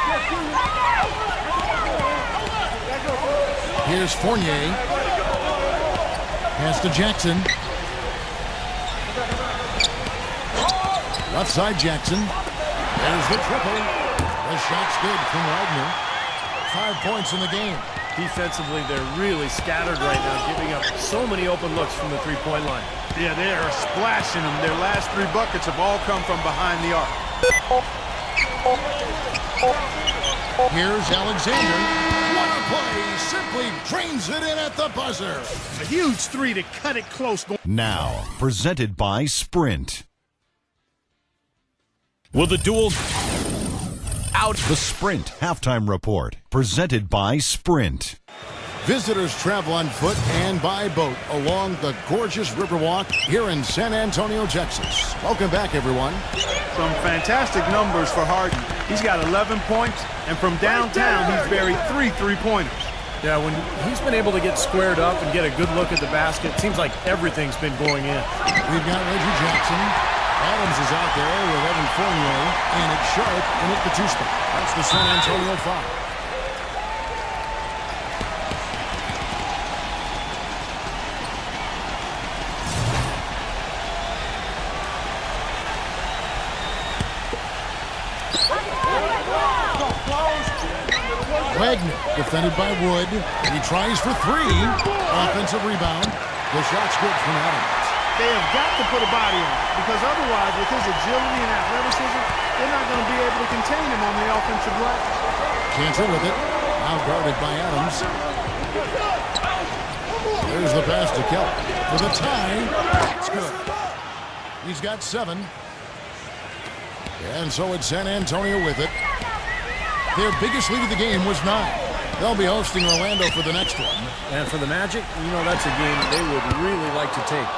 Here's Fournier. Pass to Jackson. Left side Jackson. There's the triple. The shot's good from Wagner. 5 points in the game. Defensively, they're really scattered right now, giving up so many open looks from the three-point line. Yeah, they are splashing them. Their last 3 buckets have all come from behind the arc. Here's Alexander. What a play. Simply drains it in at the buzzer. A huge 3 to cut it close. Now, presented by Sprint. Will the duel out? The Sprint Halftime Report, presented by Sprint. Visitors travel on foot and by boat along the gorgeous Riverwalk here in San Antonio, Texas. Welcome back, everyone. Some fantastic numbers for Harden. He's got 11 points, and from downtown, he's buried 3 three-pointers. Yeah, when he's been able to get squared up and get a good look at the basket, it seems like everything's been going in. We've got Reggie Jackson. Adams is out there with Evan Fournier, and it's Sharp in at the 2 spot. That's the San Antonio foul. Wagner, defended by Wood. He tries for 3. Offensive rebound. The shot's good from Adams. They have got to put a body on it, because otherwise, with his agility and athleticism, they're not going to be able to contain him on the offensive glass. Cantor with it. Now guarded by Adams. There's the pass to Kelly for the tie. It's good. He's got 7. And so it's San Antonio with it. Their biggest lead of the game was 9. They'll be hosting Orlando for the next one. And for the Magic, you know that's a game they would really like to take.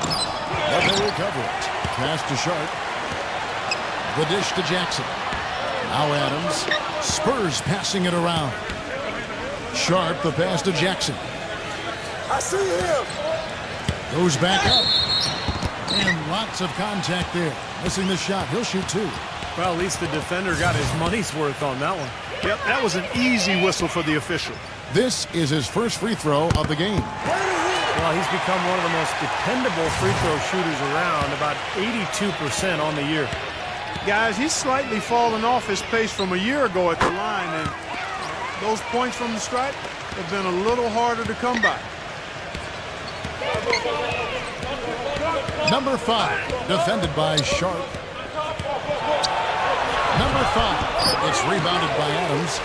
But they recover it. Pass to Sharp. The dish to Jackson. Now Adams. Spurs passing it around. Sharp, the pass to Jackson. I see him. Goes back up. And lots of contact there. Missing the shot. He'll shoot 2. Well, at least the defender got his money's worth on that one. Yep, that was an easy whistle for the official. This is his first free throw of the game. Well, he's become one of the most dependable free throw shooters around, about 82% on the year. Guys, he's slightly fallen off his pace from a year ago at the line, and those points from the stripe have been a little harder to come by. Number 5, defended by Sharp. Number 5, it's rebounded by Adams.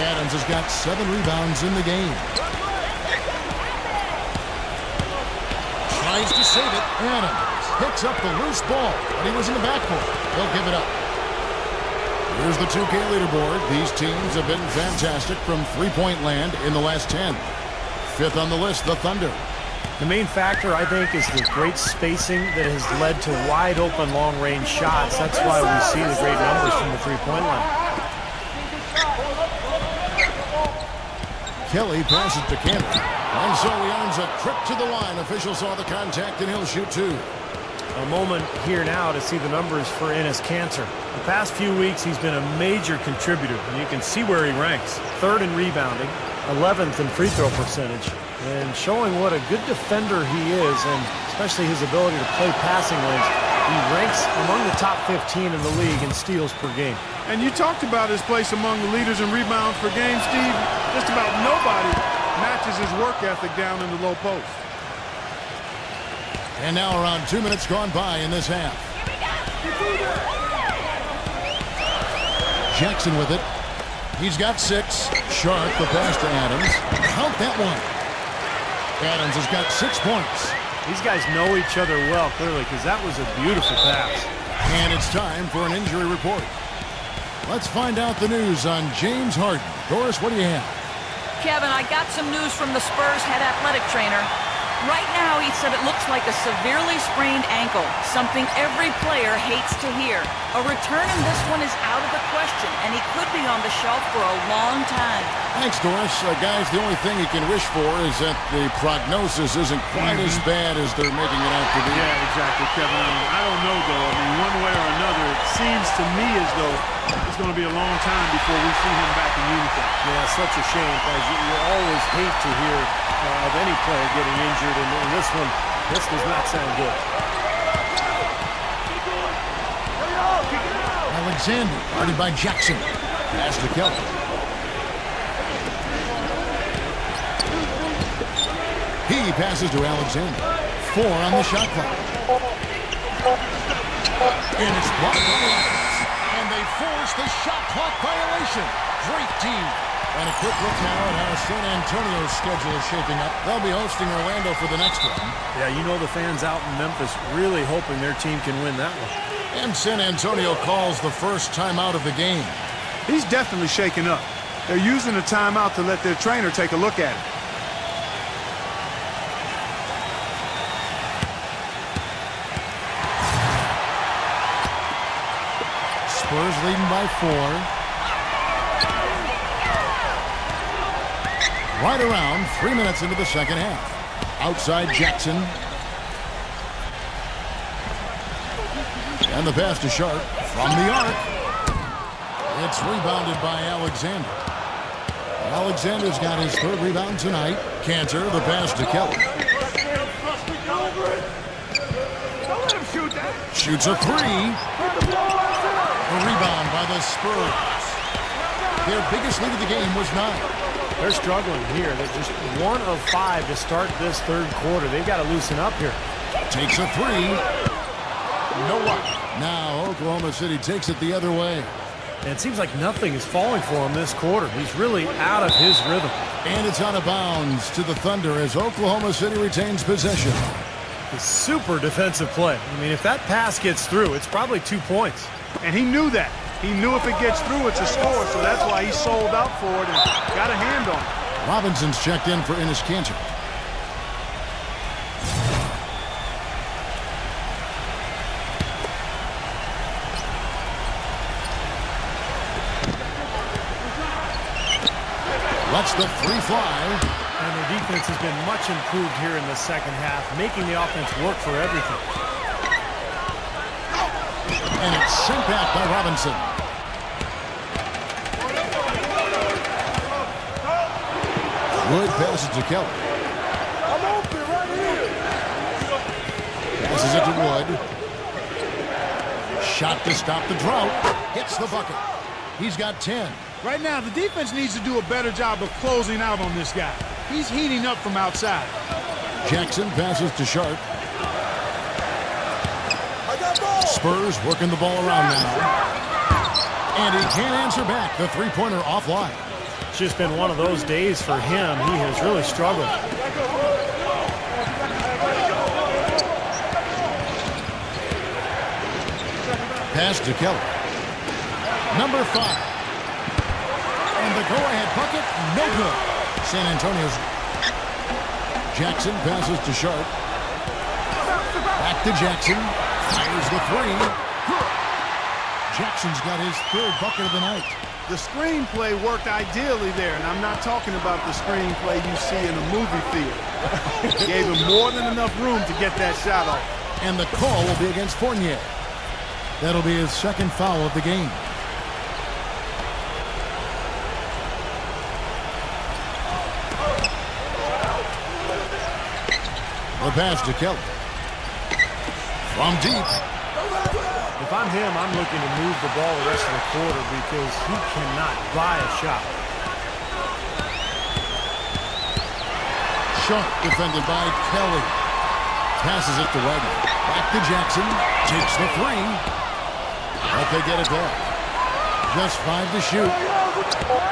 Adams has got 7 rebounds in the game. Tries to save it. Adams picks up the loose ball, but he was in the backcourt. They'll give it up. Here's the 2K leaderboard. These teams have been fantastic from three-point land in the last 10. 5th on the list, the Thunder. The main factor, I think, is the great spacing that has led to wide-open long-range shots. That's why we see the great numbers from the three-point line. Kelly passes to Cannon. And so he earns a trip to the line. Official saw the contact, and he'll shoot 2. A moment here now to see the numbers for Enes Kanter. The past few weeks, he's been a major contributor, and you can see where he ranks. 3rd in rebounding, 11th in free throw percentage, and showing what a good defender he is, and especially his ability to play passing lanes. He ranks among the top 15 in the league in steals per game. And you talked about his place among the leaders in rebounds per game, Steve. Just about nobody matches his work ethic down in the low post. And now around 2 minutes gone by in this half. Jackson with it. He's got 6. Sharp, the pass to Adams. Count that one. Adams has got 6 points. These guys know each other well, clearly, because that was a beautiful pass. And it's time for an injury report. Let's find out the news on James Harden. Doris, what do you have? Kevin, I got some news from the Spurs head athletic trainer. Right now, he said it looks like a severely sprained ankle, something every player hates to hear. A return in this one is out of the question, and he could be on the shelf for a long time. Thanks, Doris. Guys, the only thing you can wish for is that the prognosis isn't quite as bad as they're making it out to be. Yeah, exactly, Kevin. I don't know, though. I mean, one way or another, it seems to me as though it's going to be a long time before we see him back in uniform. Yeah, such a shame, because you always hate to hear of any player getting injured, and this one, this does not sound good. Alexander, guarded by Jackson. Pass to Kelly. He passes to Alexander. 4 on the shot clock. And it's blocked by Adams. And they force the shot clock violation. Great team. And a quick look now at how San Antonio's schedule is shaping up. They'll be hosting Orlando for the next one. Yeah, you know the fans out in Memphis really hoping their team can win that one. And San Antonio calls the first timeout of the game. He's definitely shaken up. They're using the timeout to let their trainer take a look at it. Spurs leading by 4. Right around 3 minutes into the second half. Outside Jackson. And the pass to Sharp from the arc. It's rebounded by Alexander. Alexander's got his 3rd rebound tonight. Kanter, the pass to Kelly. Shoots a 3. A rebound by the Spurs. Their biggest lead of the game was 9. They're struggling here. They're just 1 of 5 to start this 3rd quarter. They've got to loosen up here. Takes a 3. No luck. Now Oklahoma City takes it the other way. And it seems like nothing is falling for him this quarter. He's really out of his rhythm. And it's out of bounds to the Thunder as Oklahoma City retains possession. A super defensive play. I mean, if that pass gets through, it's probably 2 points. And he knew that. He knew if it gets through, it's a score, so that's why he sold out for it and got a hand on it. Robinson's checked in for Enes Kanter. Lets the free fly. And their defense has been much improved here in the second half, making the offense work for everything. And it's sent back by Robinson. Wood passes to Kelly. I'm open right here. Passes it to Wood. Shot to stop the drought. Hits the bucket. He's got 10. Right now, the defense needs to do a better job of closing out on this guy. He's heating up from outside. Jackson passes to Sharp. I got ball. Spurs working the ball around now. And he can't answer back. The three-pointer offline. It's just been one of those days for him. He has really struggled. Pass to Kelly. Number 5. And the go-ahead bucket, no good. San Antonio's. Jackson passes to Sharp. Back to Jackson. Fires the three. Jackson's got his 3rd bucket of the night. The screenplay worked ideally there, and I'm not talking about the screenplay you see in a movie theater. Gave him more than enough room to get that shot off. And the call will be against Fournier. That'll be his 2nd foul of the game. The pass to Kelly. From deep. If I'm him, I'm looking to move the ball the rest of the quarter because he cannot buy a shot. Sharp defended by Kelly. Passes it to Wagner. Back to Jackson. Takes the three. But they get it back. Just 5 to shoot.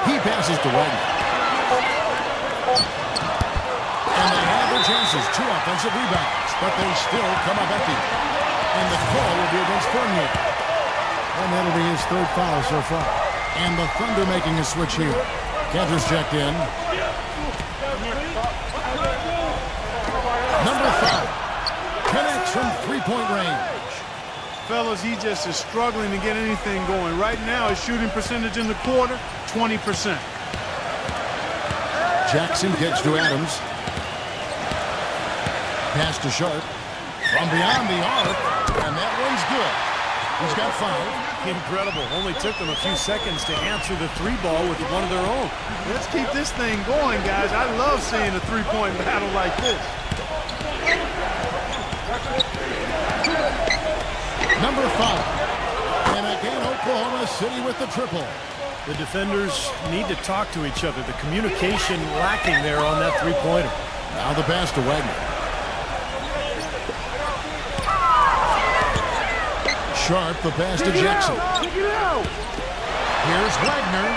He passes to Wagner. And they have their chances. 2 offensive rebounds. But they still come up empty. And the call will be against Fournier. And that'll be his 3rd foul so far. And the Thunder making a switch here. Kanter's checked in. Number 5. Connects from 3-point range. Fellas, he just is struggling to get anything going. Right now, his shooting percentage in the quarter, 20%. Jackson gets to Adams. Pass to Sharp. From beyond the arc. And that one's good. He's got 5. Incredible. Only took them a few seconds to answer the 3-ball with one of their own. Let's keep this thing going, guys. I love seeing a 3-point battle like this. Number 5. And again, Oklahoma City with the triple. The defenders need to talk to each other. The communication lacking there on that 3-pointer. Now the pass to Wagner. Sharp, the pass to Jackson. Here's Wagner.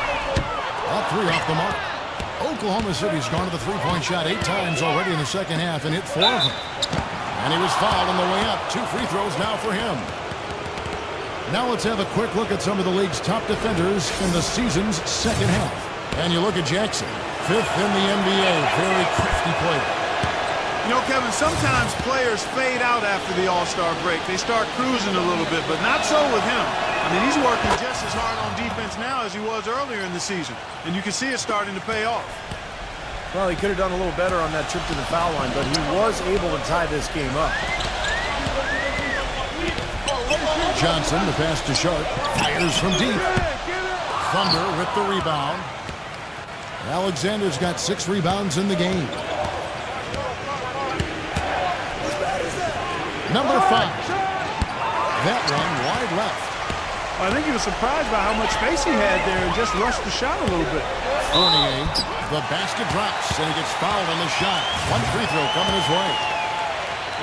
All 3 off the mark. Oklahoma City's gone to the 3-point shot 8 times already in the second half and hit 4 of them. And he was fouled on the way up. 2 free throws now for him. Now let's have a quick look at some of the league's top defenders in the season's second half. And you look at Jackson, 5th in the NBA. Very crafty player. You know, Kevin, sometimes players fade out after the All-Star break. They start cruising a little bit, but not so with him. I mean, he's working just as hard on defense now as he was earlier in the season, and you can see it starting to pay off. Well, he could have done a little better on that trip to the foul line, but he was able to tie this game up. Johnson, the pass to Sharp, fires from deep. Thunder with the rebound. Alexander's got 6 rebounds in the game. Number 5. That one wide left. I think he was surprised by how much space he had there and just rushed the shot a little bit. Fournier, the basket drops, and he gets fouled on the shot. 1 free throw coming his way.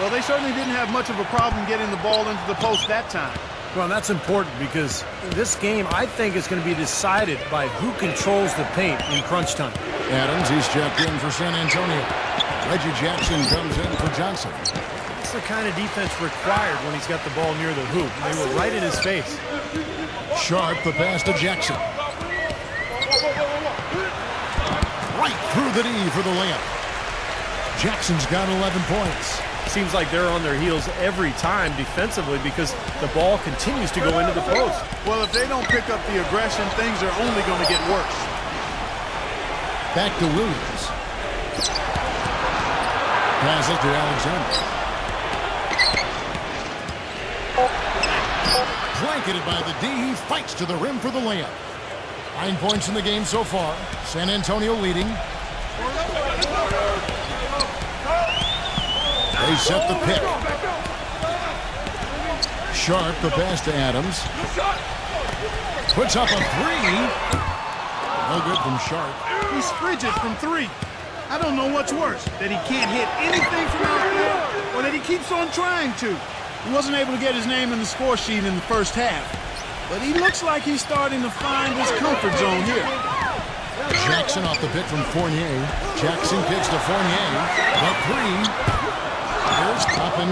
Well, they certainly didn't have much of a problem getting the ball into the post that time. Well, that's important because this game, I think, is going to be decided by who controls the paint in crunch time. Adams, he's checked in for San Antonio. Reggie Jackson comes in for Johnson. That's the kind of defense required when he's got the ball near the hoop. They were right in his face. Sharp, the pass to Jackson. Right through the knee for the layup. Jackson's got 11 points. Seems like they're on their heels every time defensively because the ball continues to go into the post. Well, if they don't pick up the aggression, things are only going to get worse. Back to Williams. Pass it to Alexander. Blanketed by the D. He fights to the rim for the layup. 9 points in the game so far. San Antonio leading. They set the pick. Sharp, the pass to Adams. Puts up a three. No good from Sharp. He's frigid from three. I don't know what's worse, that he can't hit anything from out there or that he keeps on trying to. He wasn't able to get his name in the score sheet in the first half, but he looks like he's starting to find his comfort zone here. Jackson off the pick from Fournier. Jackson kicks to Fournier. The three. Here's Toppin.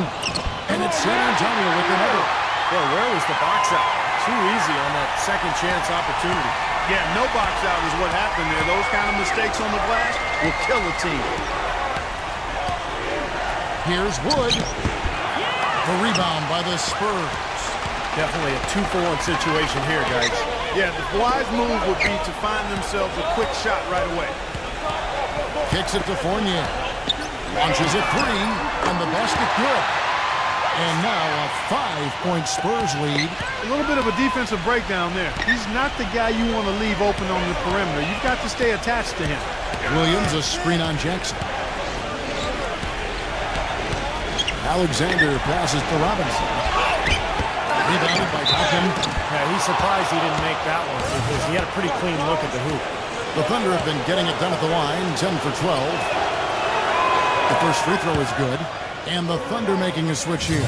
And it's San Antonio with another. Well, where was the box out? Too easy on that second chance opportunity. Yeah, no box out is what happened there. Those kind of mistakes on the glass will kill a team. Here's Wood. The rebound by the Spurs. Definitely a 2-for-1 situation here, guys. Yeah, the wise move would be to find themselves a quick shot right away. Kicks it to Fournier. Launches a three, and the basket good. And now a 5-point Spurs lead. A little bit of a defensive breakdown there. He's not the guy you want to leave open on the perimeter. You've got to stay attached to him. Williams, a screen on Jackson. Alexander passes to Robinson. Rebounded by Toppin. Yeah, he's surprised he didn't make that one because he had a pretty clean look at the hoop. The Thunder have been getting it done at the line, 10 for 12. The first free throw is good, and the Thunder making a switch here.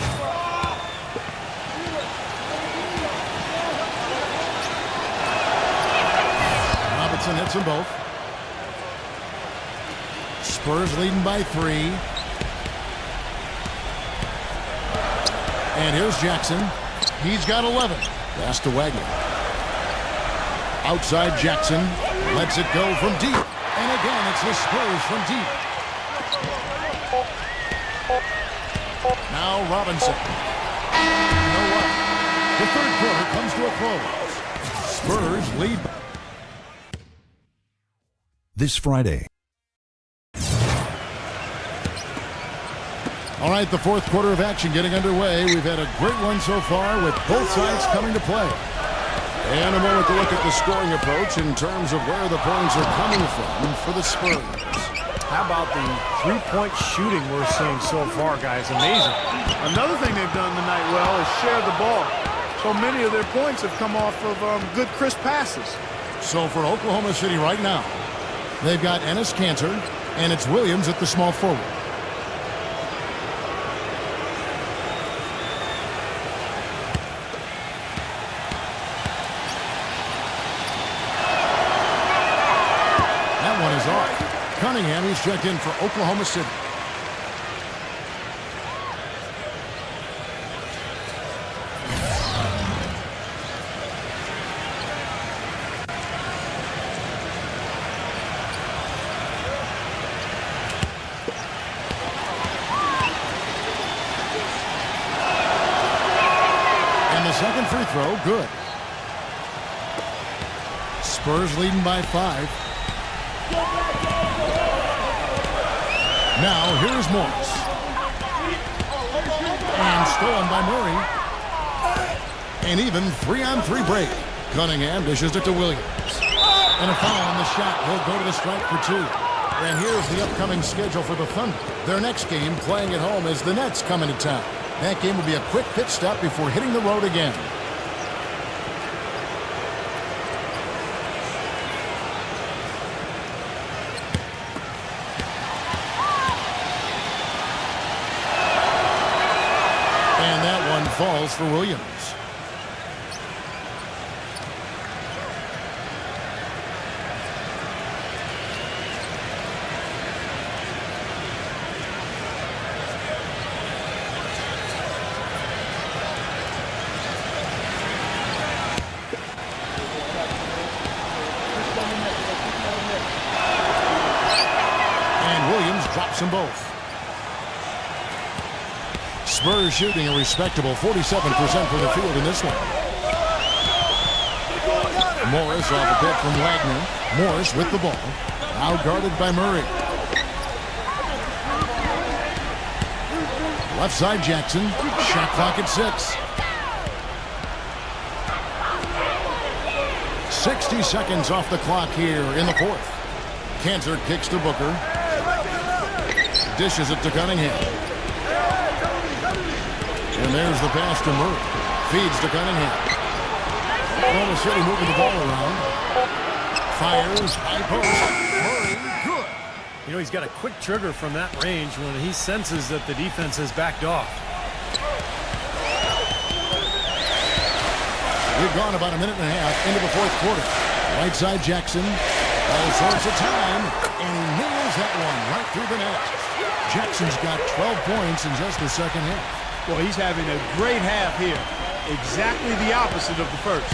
Robinson hits them both. Spurs leading by 3. And here's Jackson. He's got 11. Pass to Wagner. Outside Jackson. Lets it go from deep. And again, it's the Spurs from deep. Now Robinson. You know what? The third quarter comes to a close. Spurs lead. This Friday. All right, the fourth quarter of action getting underway. We've had a great one so far with both sides coming to play. And a moment to look at the scoring approach in terms of where the points are coming from for the Spurs. How about the three-point shooting we're seeing so far, guys? Amazing. Another thing they've done tonight well is share the ball. So many of their points have come off of good, crisp passes. So for Oklahoma City right now, they've got Enes Kanter, and it's Williams at the small forward. That one is off. Cunningham, he's checked in for Oklahoma City. And the second free throw, good. Spurs leading by 5. Now, here's Morris. And stolen by Murray. And even 3-on-3 break. Cunningham dishes it to Williams. And a foul on the shot. He'll go to the strike for 2. And here's the upcoming schedule for the Thunder. Their next game, playing at home, is the Nets coming to town. That game will be a quick pit stop before hitting the road again. And that one falls for Williams. drops them both. Spurs shooting a respectable 47% from the field in this one. Morris off a pick from Wagner. Morris with the ball. Now guarded by Murray. Left side Jackson. Shot clock at 6. 60 seconds off the clock here in the fourth. Cantor kicks to Booker. Dishes it to Cunningham. And there's the pass to Murray. Feeds to Cunningham. Oklahoma City moving the ball around. Fires. High post. Murray. Good. You know, he's got a quick trigger from that range when he senses that the defense has backed off. We've gone about a minute and a half into the fourth quarter. Right side Jackson. All sorts of time. And he nails that one right through the net. Jackson's got 12 points in just the second half. Well, he's having a great half here. Exactly the opposite of the first.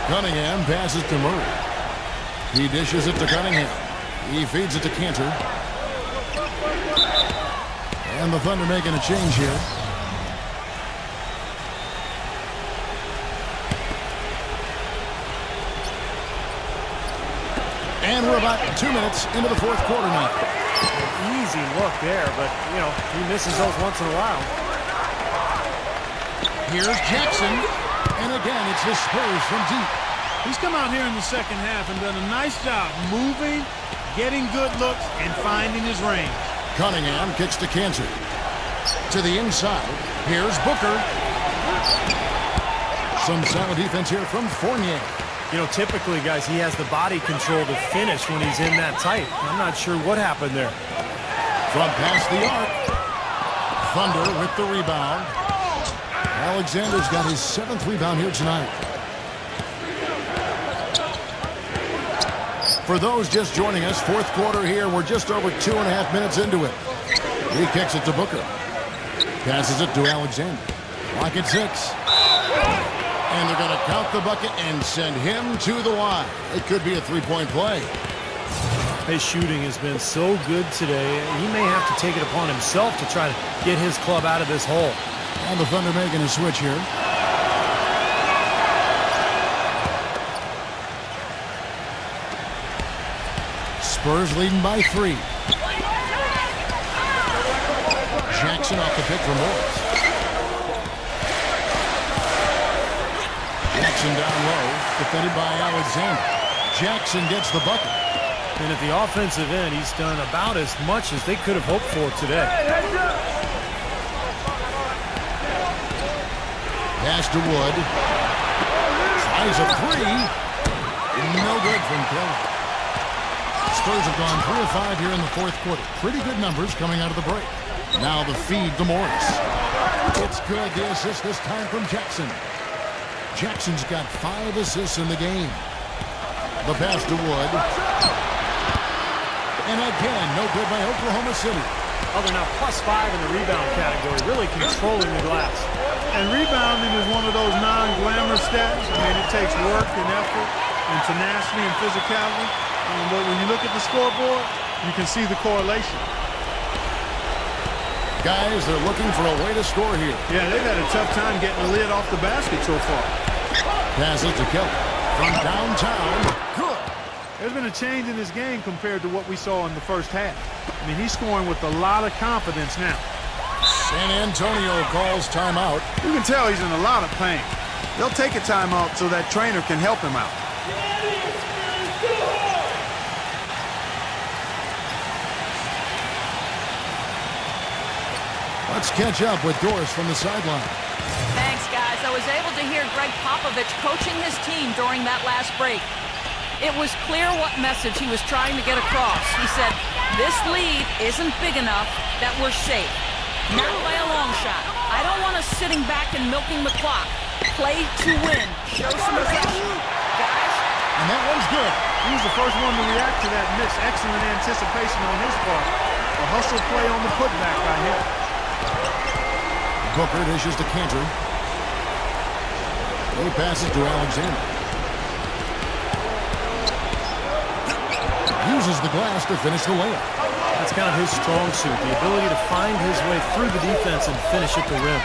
Cunningham passes to Murray. He dishes it to Cunningham. He feeds it to Cantor. And the Thunder making a change here. And we're about 2 minutes into the fourth quarter now. Easy look there, but, you know, he misses those once in a while. Here's Jackson. And again, it's the Spurs from deep. He's come out here in the second half and done a nice job moving, getting good looks, and finding his range. Cunningham kicks to Cantor. To the inside. Here's Booker. Some solid defense here from Fournier. You know, typically, guys, he has the body control to finish when he's in that tight. I'm not sure what happened there. From past the arc. Thunder with the rebound. Alexander's got his 7th rebound here tonight. For those just joining us, fourth quarter here. We're just over 2.5 minutes into it. He kicks it to Booker. Passes it to Alexander. Clock at 6. And they're going to count the bucket and send him to the line. It could be a three-point play. His shooting has been so good today. He may have to take it upon himself to try to get his club out of this hole. And the Thunder making a switch here. Spurs leading by 3. Jackson off the pick for Morris. Jackson down low, defended by Alexander. Jackson gets the bucket. And at the offensive end, he's done about as much as they could have hoped for today. Pass to Wood. Tries a 3. No good from Kelly. Spurs have gone 3 of 5 here in the fourth quarter. Pretty good numbers coming out of the break. Now the feed to Morris. It's good. The assist this time from Jackson. Jackson's got 5 assists in the game. The pass to Wood. And again, no good by Oklahoma City. Oh, they're now +5 in the rebound category, really controlling the glass. And rebounding is one of those non-glamorous stats. I mean, it takes work and effort and tenacity and physicality. But when you look at the scoreboard, you can see the correlation. Guys, they're looking for a way to score here. Yeah, they've had a tough time getting the lid off the basket so far. Pass it to Kelly. From downtown. Good. There's been a change in his game compared to what we saw in the first half. I mean, he's scoring with a lot of confidence now. San Antonio calls timeout. You can tell he's in a lot of pain. They'll take a timeout so that trainer can help him out. Let's catch up with Doris from the sideline. Thanks, guys. I was able to hear Greg Popovich coaching his team during that last break. It was clear what message he was trying to get across. He said, this lead isn't big enough that we're safe. Not by a long shot. I don't want us sitting back and milking the clock. Play to win. Show some aggression. Guys. And that one's good. He was the first one to react to that miss. Excellent anticipation on his part. A hustle play on the putback by him. Booker dishes to Cantor. He passes to Alexander. Uses the glass to finish the layup. That's kind of his strong suit, the ability to find his way through the defense and finish at the rim.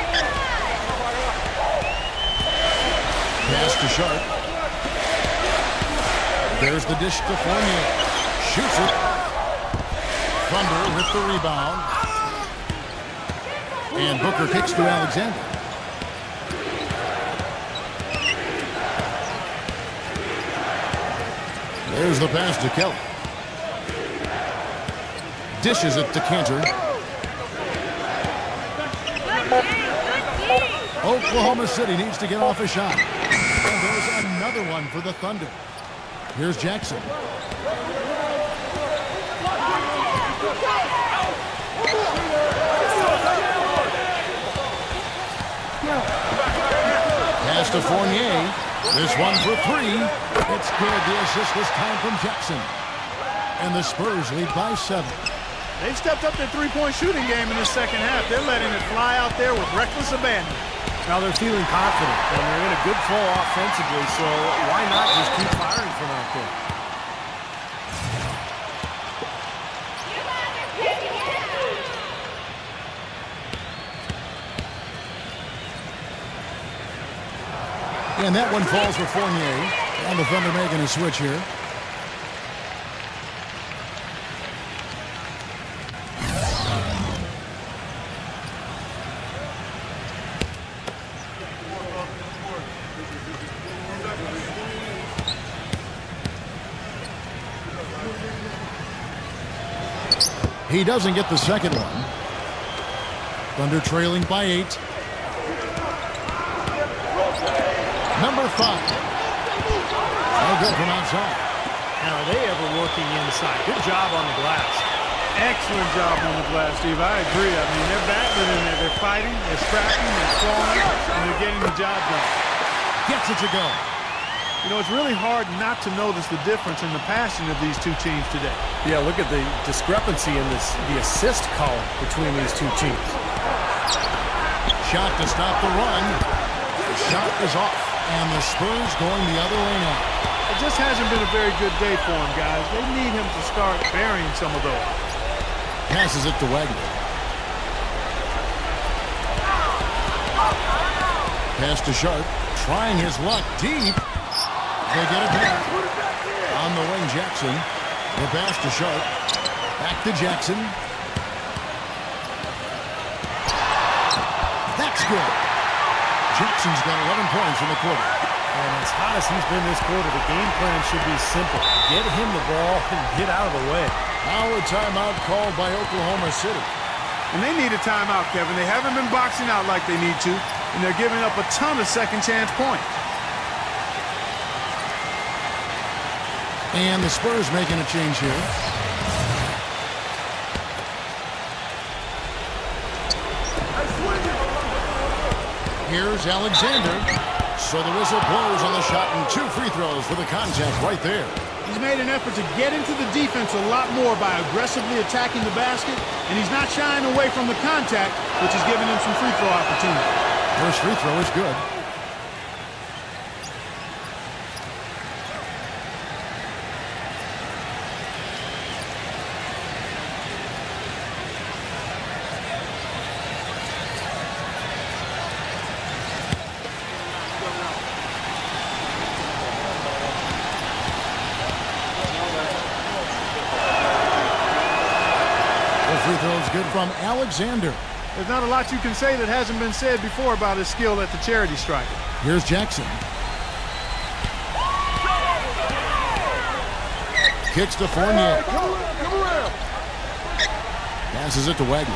Pass to Sharp. There's the dish to Fournier. Shoots it. Thunder with the rebound. And Booker kicks to Alexander. There's the pass to Kelly. Dishes it to Cantor. Oklahoma City needs to get off a shot. And there's another one for the Thunder. Here's Jackson. Pass to Fournier. This one for three. It's good. The assist this time from Jackson. And the Spurs lead by 7. They've stepped up their three-point shooting game in the second half. They're letting it fly out there with reckless abandon. Now they're feeling confident, and they're in a good flow offensively, so why not just keep firing from out there? And that one falls for Fournier. And the Thunder making a switch here. He doesn't get the second one. Thunder trailing by 8. Number 5. No good from outside. Now, are they ever working inside? Good job on the glass. Excellent job on the glass, Steve. I agree. I mean, they're battling in there. They're fighting, they're scrapping, they're clawing, and they're getting the job done. Gets it to go. You know, it's really hard not to notice the difference in the passing of these two teams today. Yeah, look at the discrepancy in the assist column between these two teams. Shot to stop the run. The shot is off, and the Spurs going the other way now. It just hasn't been a very good day for him, guys. They need him to start burying some of those. Passes it to Wagner. Pass to Sharp. Trying his luck deep. They get it back. On the wing, Jackson. The pass to Sharp. Back to Jackson. That's good. Jackson's got 11 points in the quarter. And as hot as he's been this quarter, the game plan should be simple. Get him the ball and get out of the way. Now a timeout called by Oklahoma City. And they need a timeout, Kevin. They haven't been boxing out like they need to, and they're giving up a ton of second-chance points. And the Spurs making a change here. Here's Alexander. So the whistle blows on the shot and 2 free throws for the contact right there. He's made an effort to get into the defense a lot more by aggressively attacking the basket, and he's not shying away from the contact, which is giving him some free throw opportunity. First free throw is good. Free throw is good from Alexander. There's not a lot you can say that hasn't been said before about his skill at the charity stripe. Here's Jackson. Kicks to Fournier. Come around. Passes it to Wagner.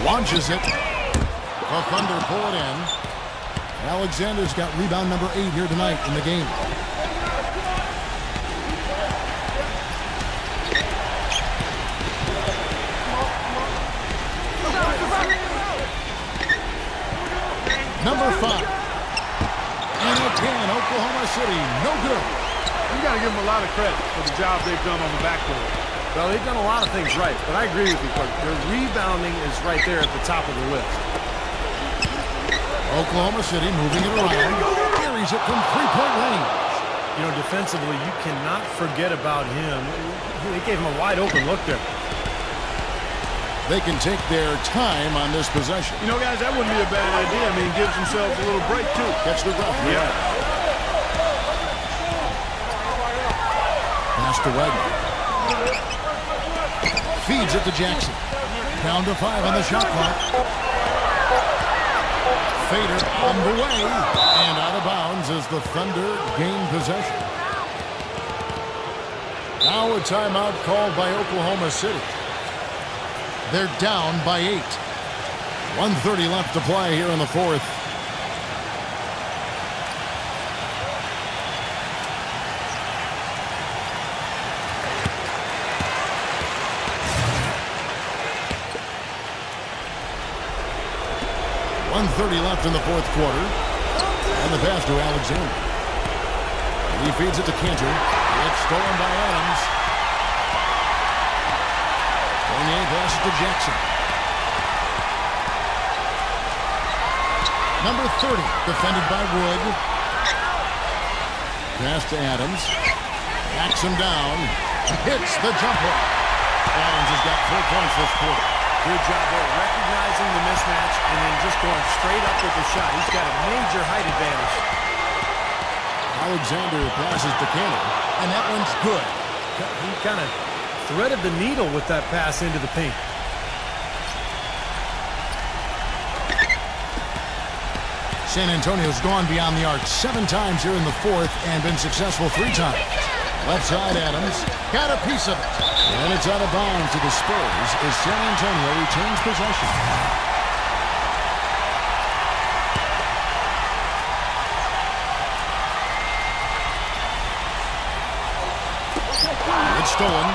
Launches it. The Thunder pull it in. Alexander's got rebound number 8 here tonight in the game. Number 5. And again, Oklahoma City, no good. You got to give them a lot of credit for the job they've done on the backboard. Well, they've done a lot of things right, but I agree with you, Clark. Their rebounding is right there at the top of the list. Oklahoma City moving it around. Carries it from 3-point range. You know, defensively, you cannot forget about him. They gave him a wide open look there. They can take their time on this possession. You know, guys, that wouldn't be a bad idea. I mean, gives themselves a little break, too. Catch the breath. Yeah. Pass to Wagner. Feeds it to Jackson. Down to 5 on the shot clock. Fader on the way. And out of bounds as the Thunder gain possession. Now a timeout called by Oklahoma City. They're down by 8. 1:30 left to play here in the fourth. .130 left in the fourth quarter. And the pass to Alexander. He feeds it to Cantor. It's stolen by Adams. Fournier passes to Jackson. Number 30, defended by Wood. Pass to Adams. Backs him down. Hits the jumper. Adams has got 4 points this quarter. Good job there, recognizing the mismatch and then just going straight up with the shot. He's got a major height advantage. Alexander passes to Cantor, and that one's good. He kind of threaded the needle with that pass into the paint. San Antonio's gone beyond the arc 7 times here in the fourth and been successful 3 times. Left side, Adams got a piece of it. And it's out of bounds to the Spurs as San Antonio retains possession. It's stolen.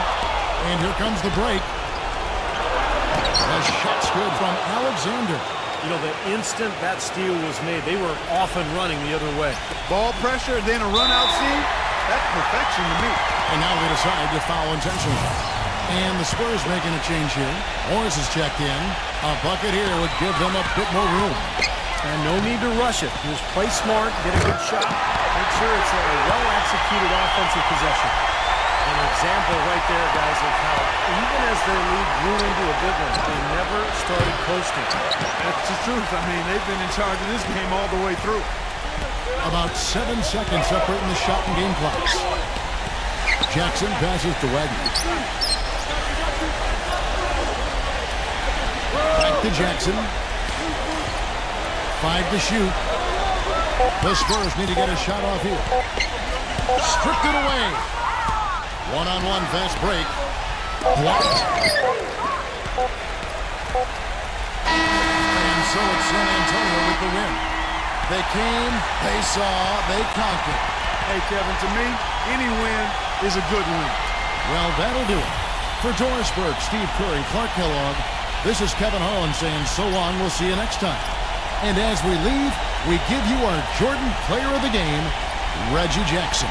And here comes the break. The shot's good from Alexander. You know, the instant that steal was made, they were off and running the other way. Ball pressure, then a run-out seam. That's perfection to me. And now they decide to foul intentionally. And the Spurs making a change here. Morris is checked in. A bucket here would give them a bit more room. And no need to rush it. Just play smart, get a good shot. Make sure it's a well-executed offensive possession. An example right there, guys, of how even as their lead grew into a big one, they never started coasting. That's the truth. I mean, they've been in charge of this game all the way through. About 7 seconds separating the shot and game clocks. Jackson passes to Wagner. Back to Jackson. 5 to shoot. The Spurs need to get a shot off here. Stripped it away. One-on-one fast break. Blocked. And so it's San Antonio with the win. They came, they saw, they conquered. Hey, Kevin, to me, any win is a good win. Well, that'll do it. For Doris Burke, Steve Curry, Clark Kellogg, this is Kevin Harlan saying so long. We'll see you next time. And as we leave, we give you our Jordan Player of the Game, Reggie Jackson.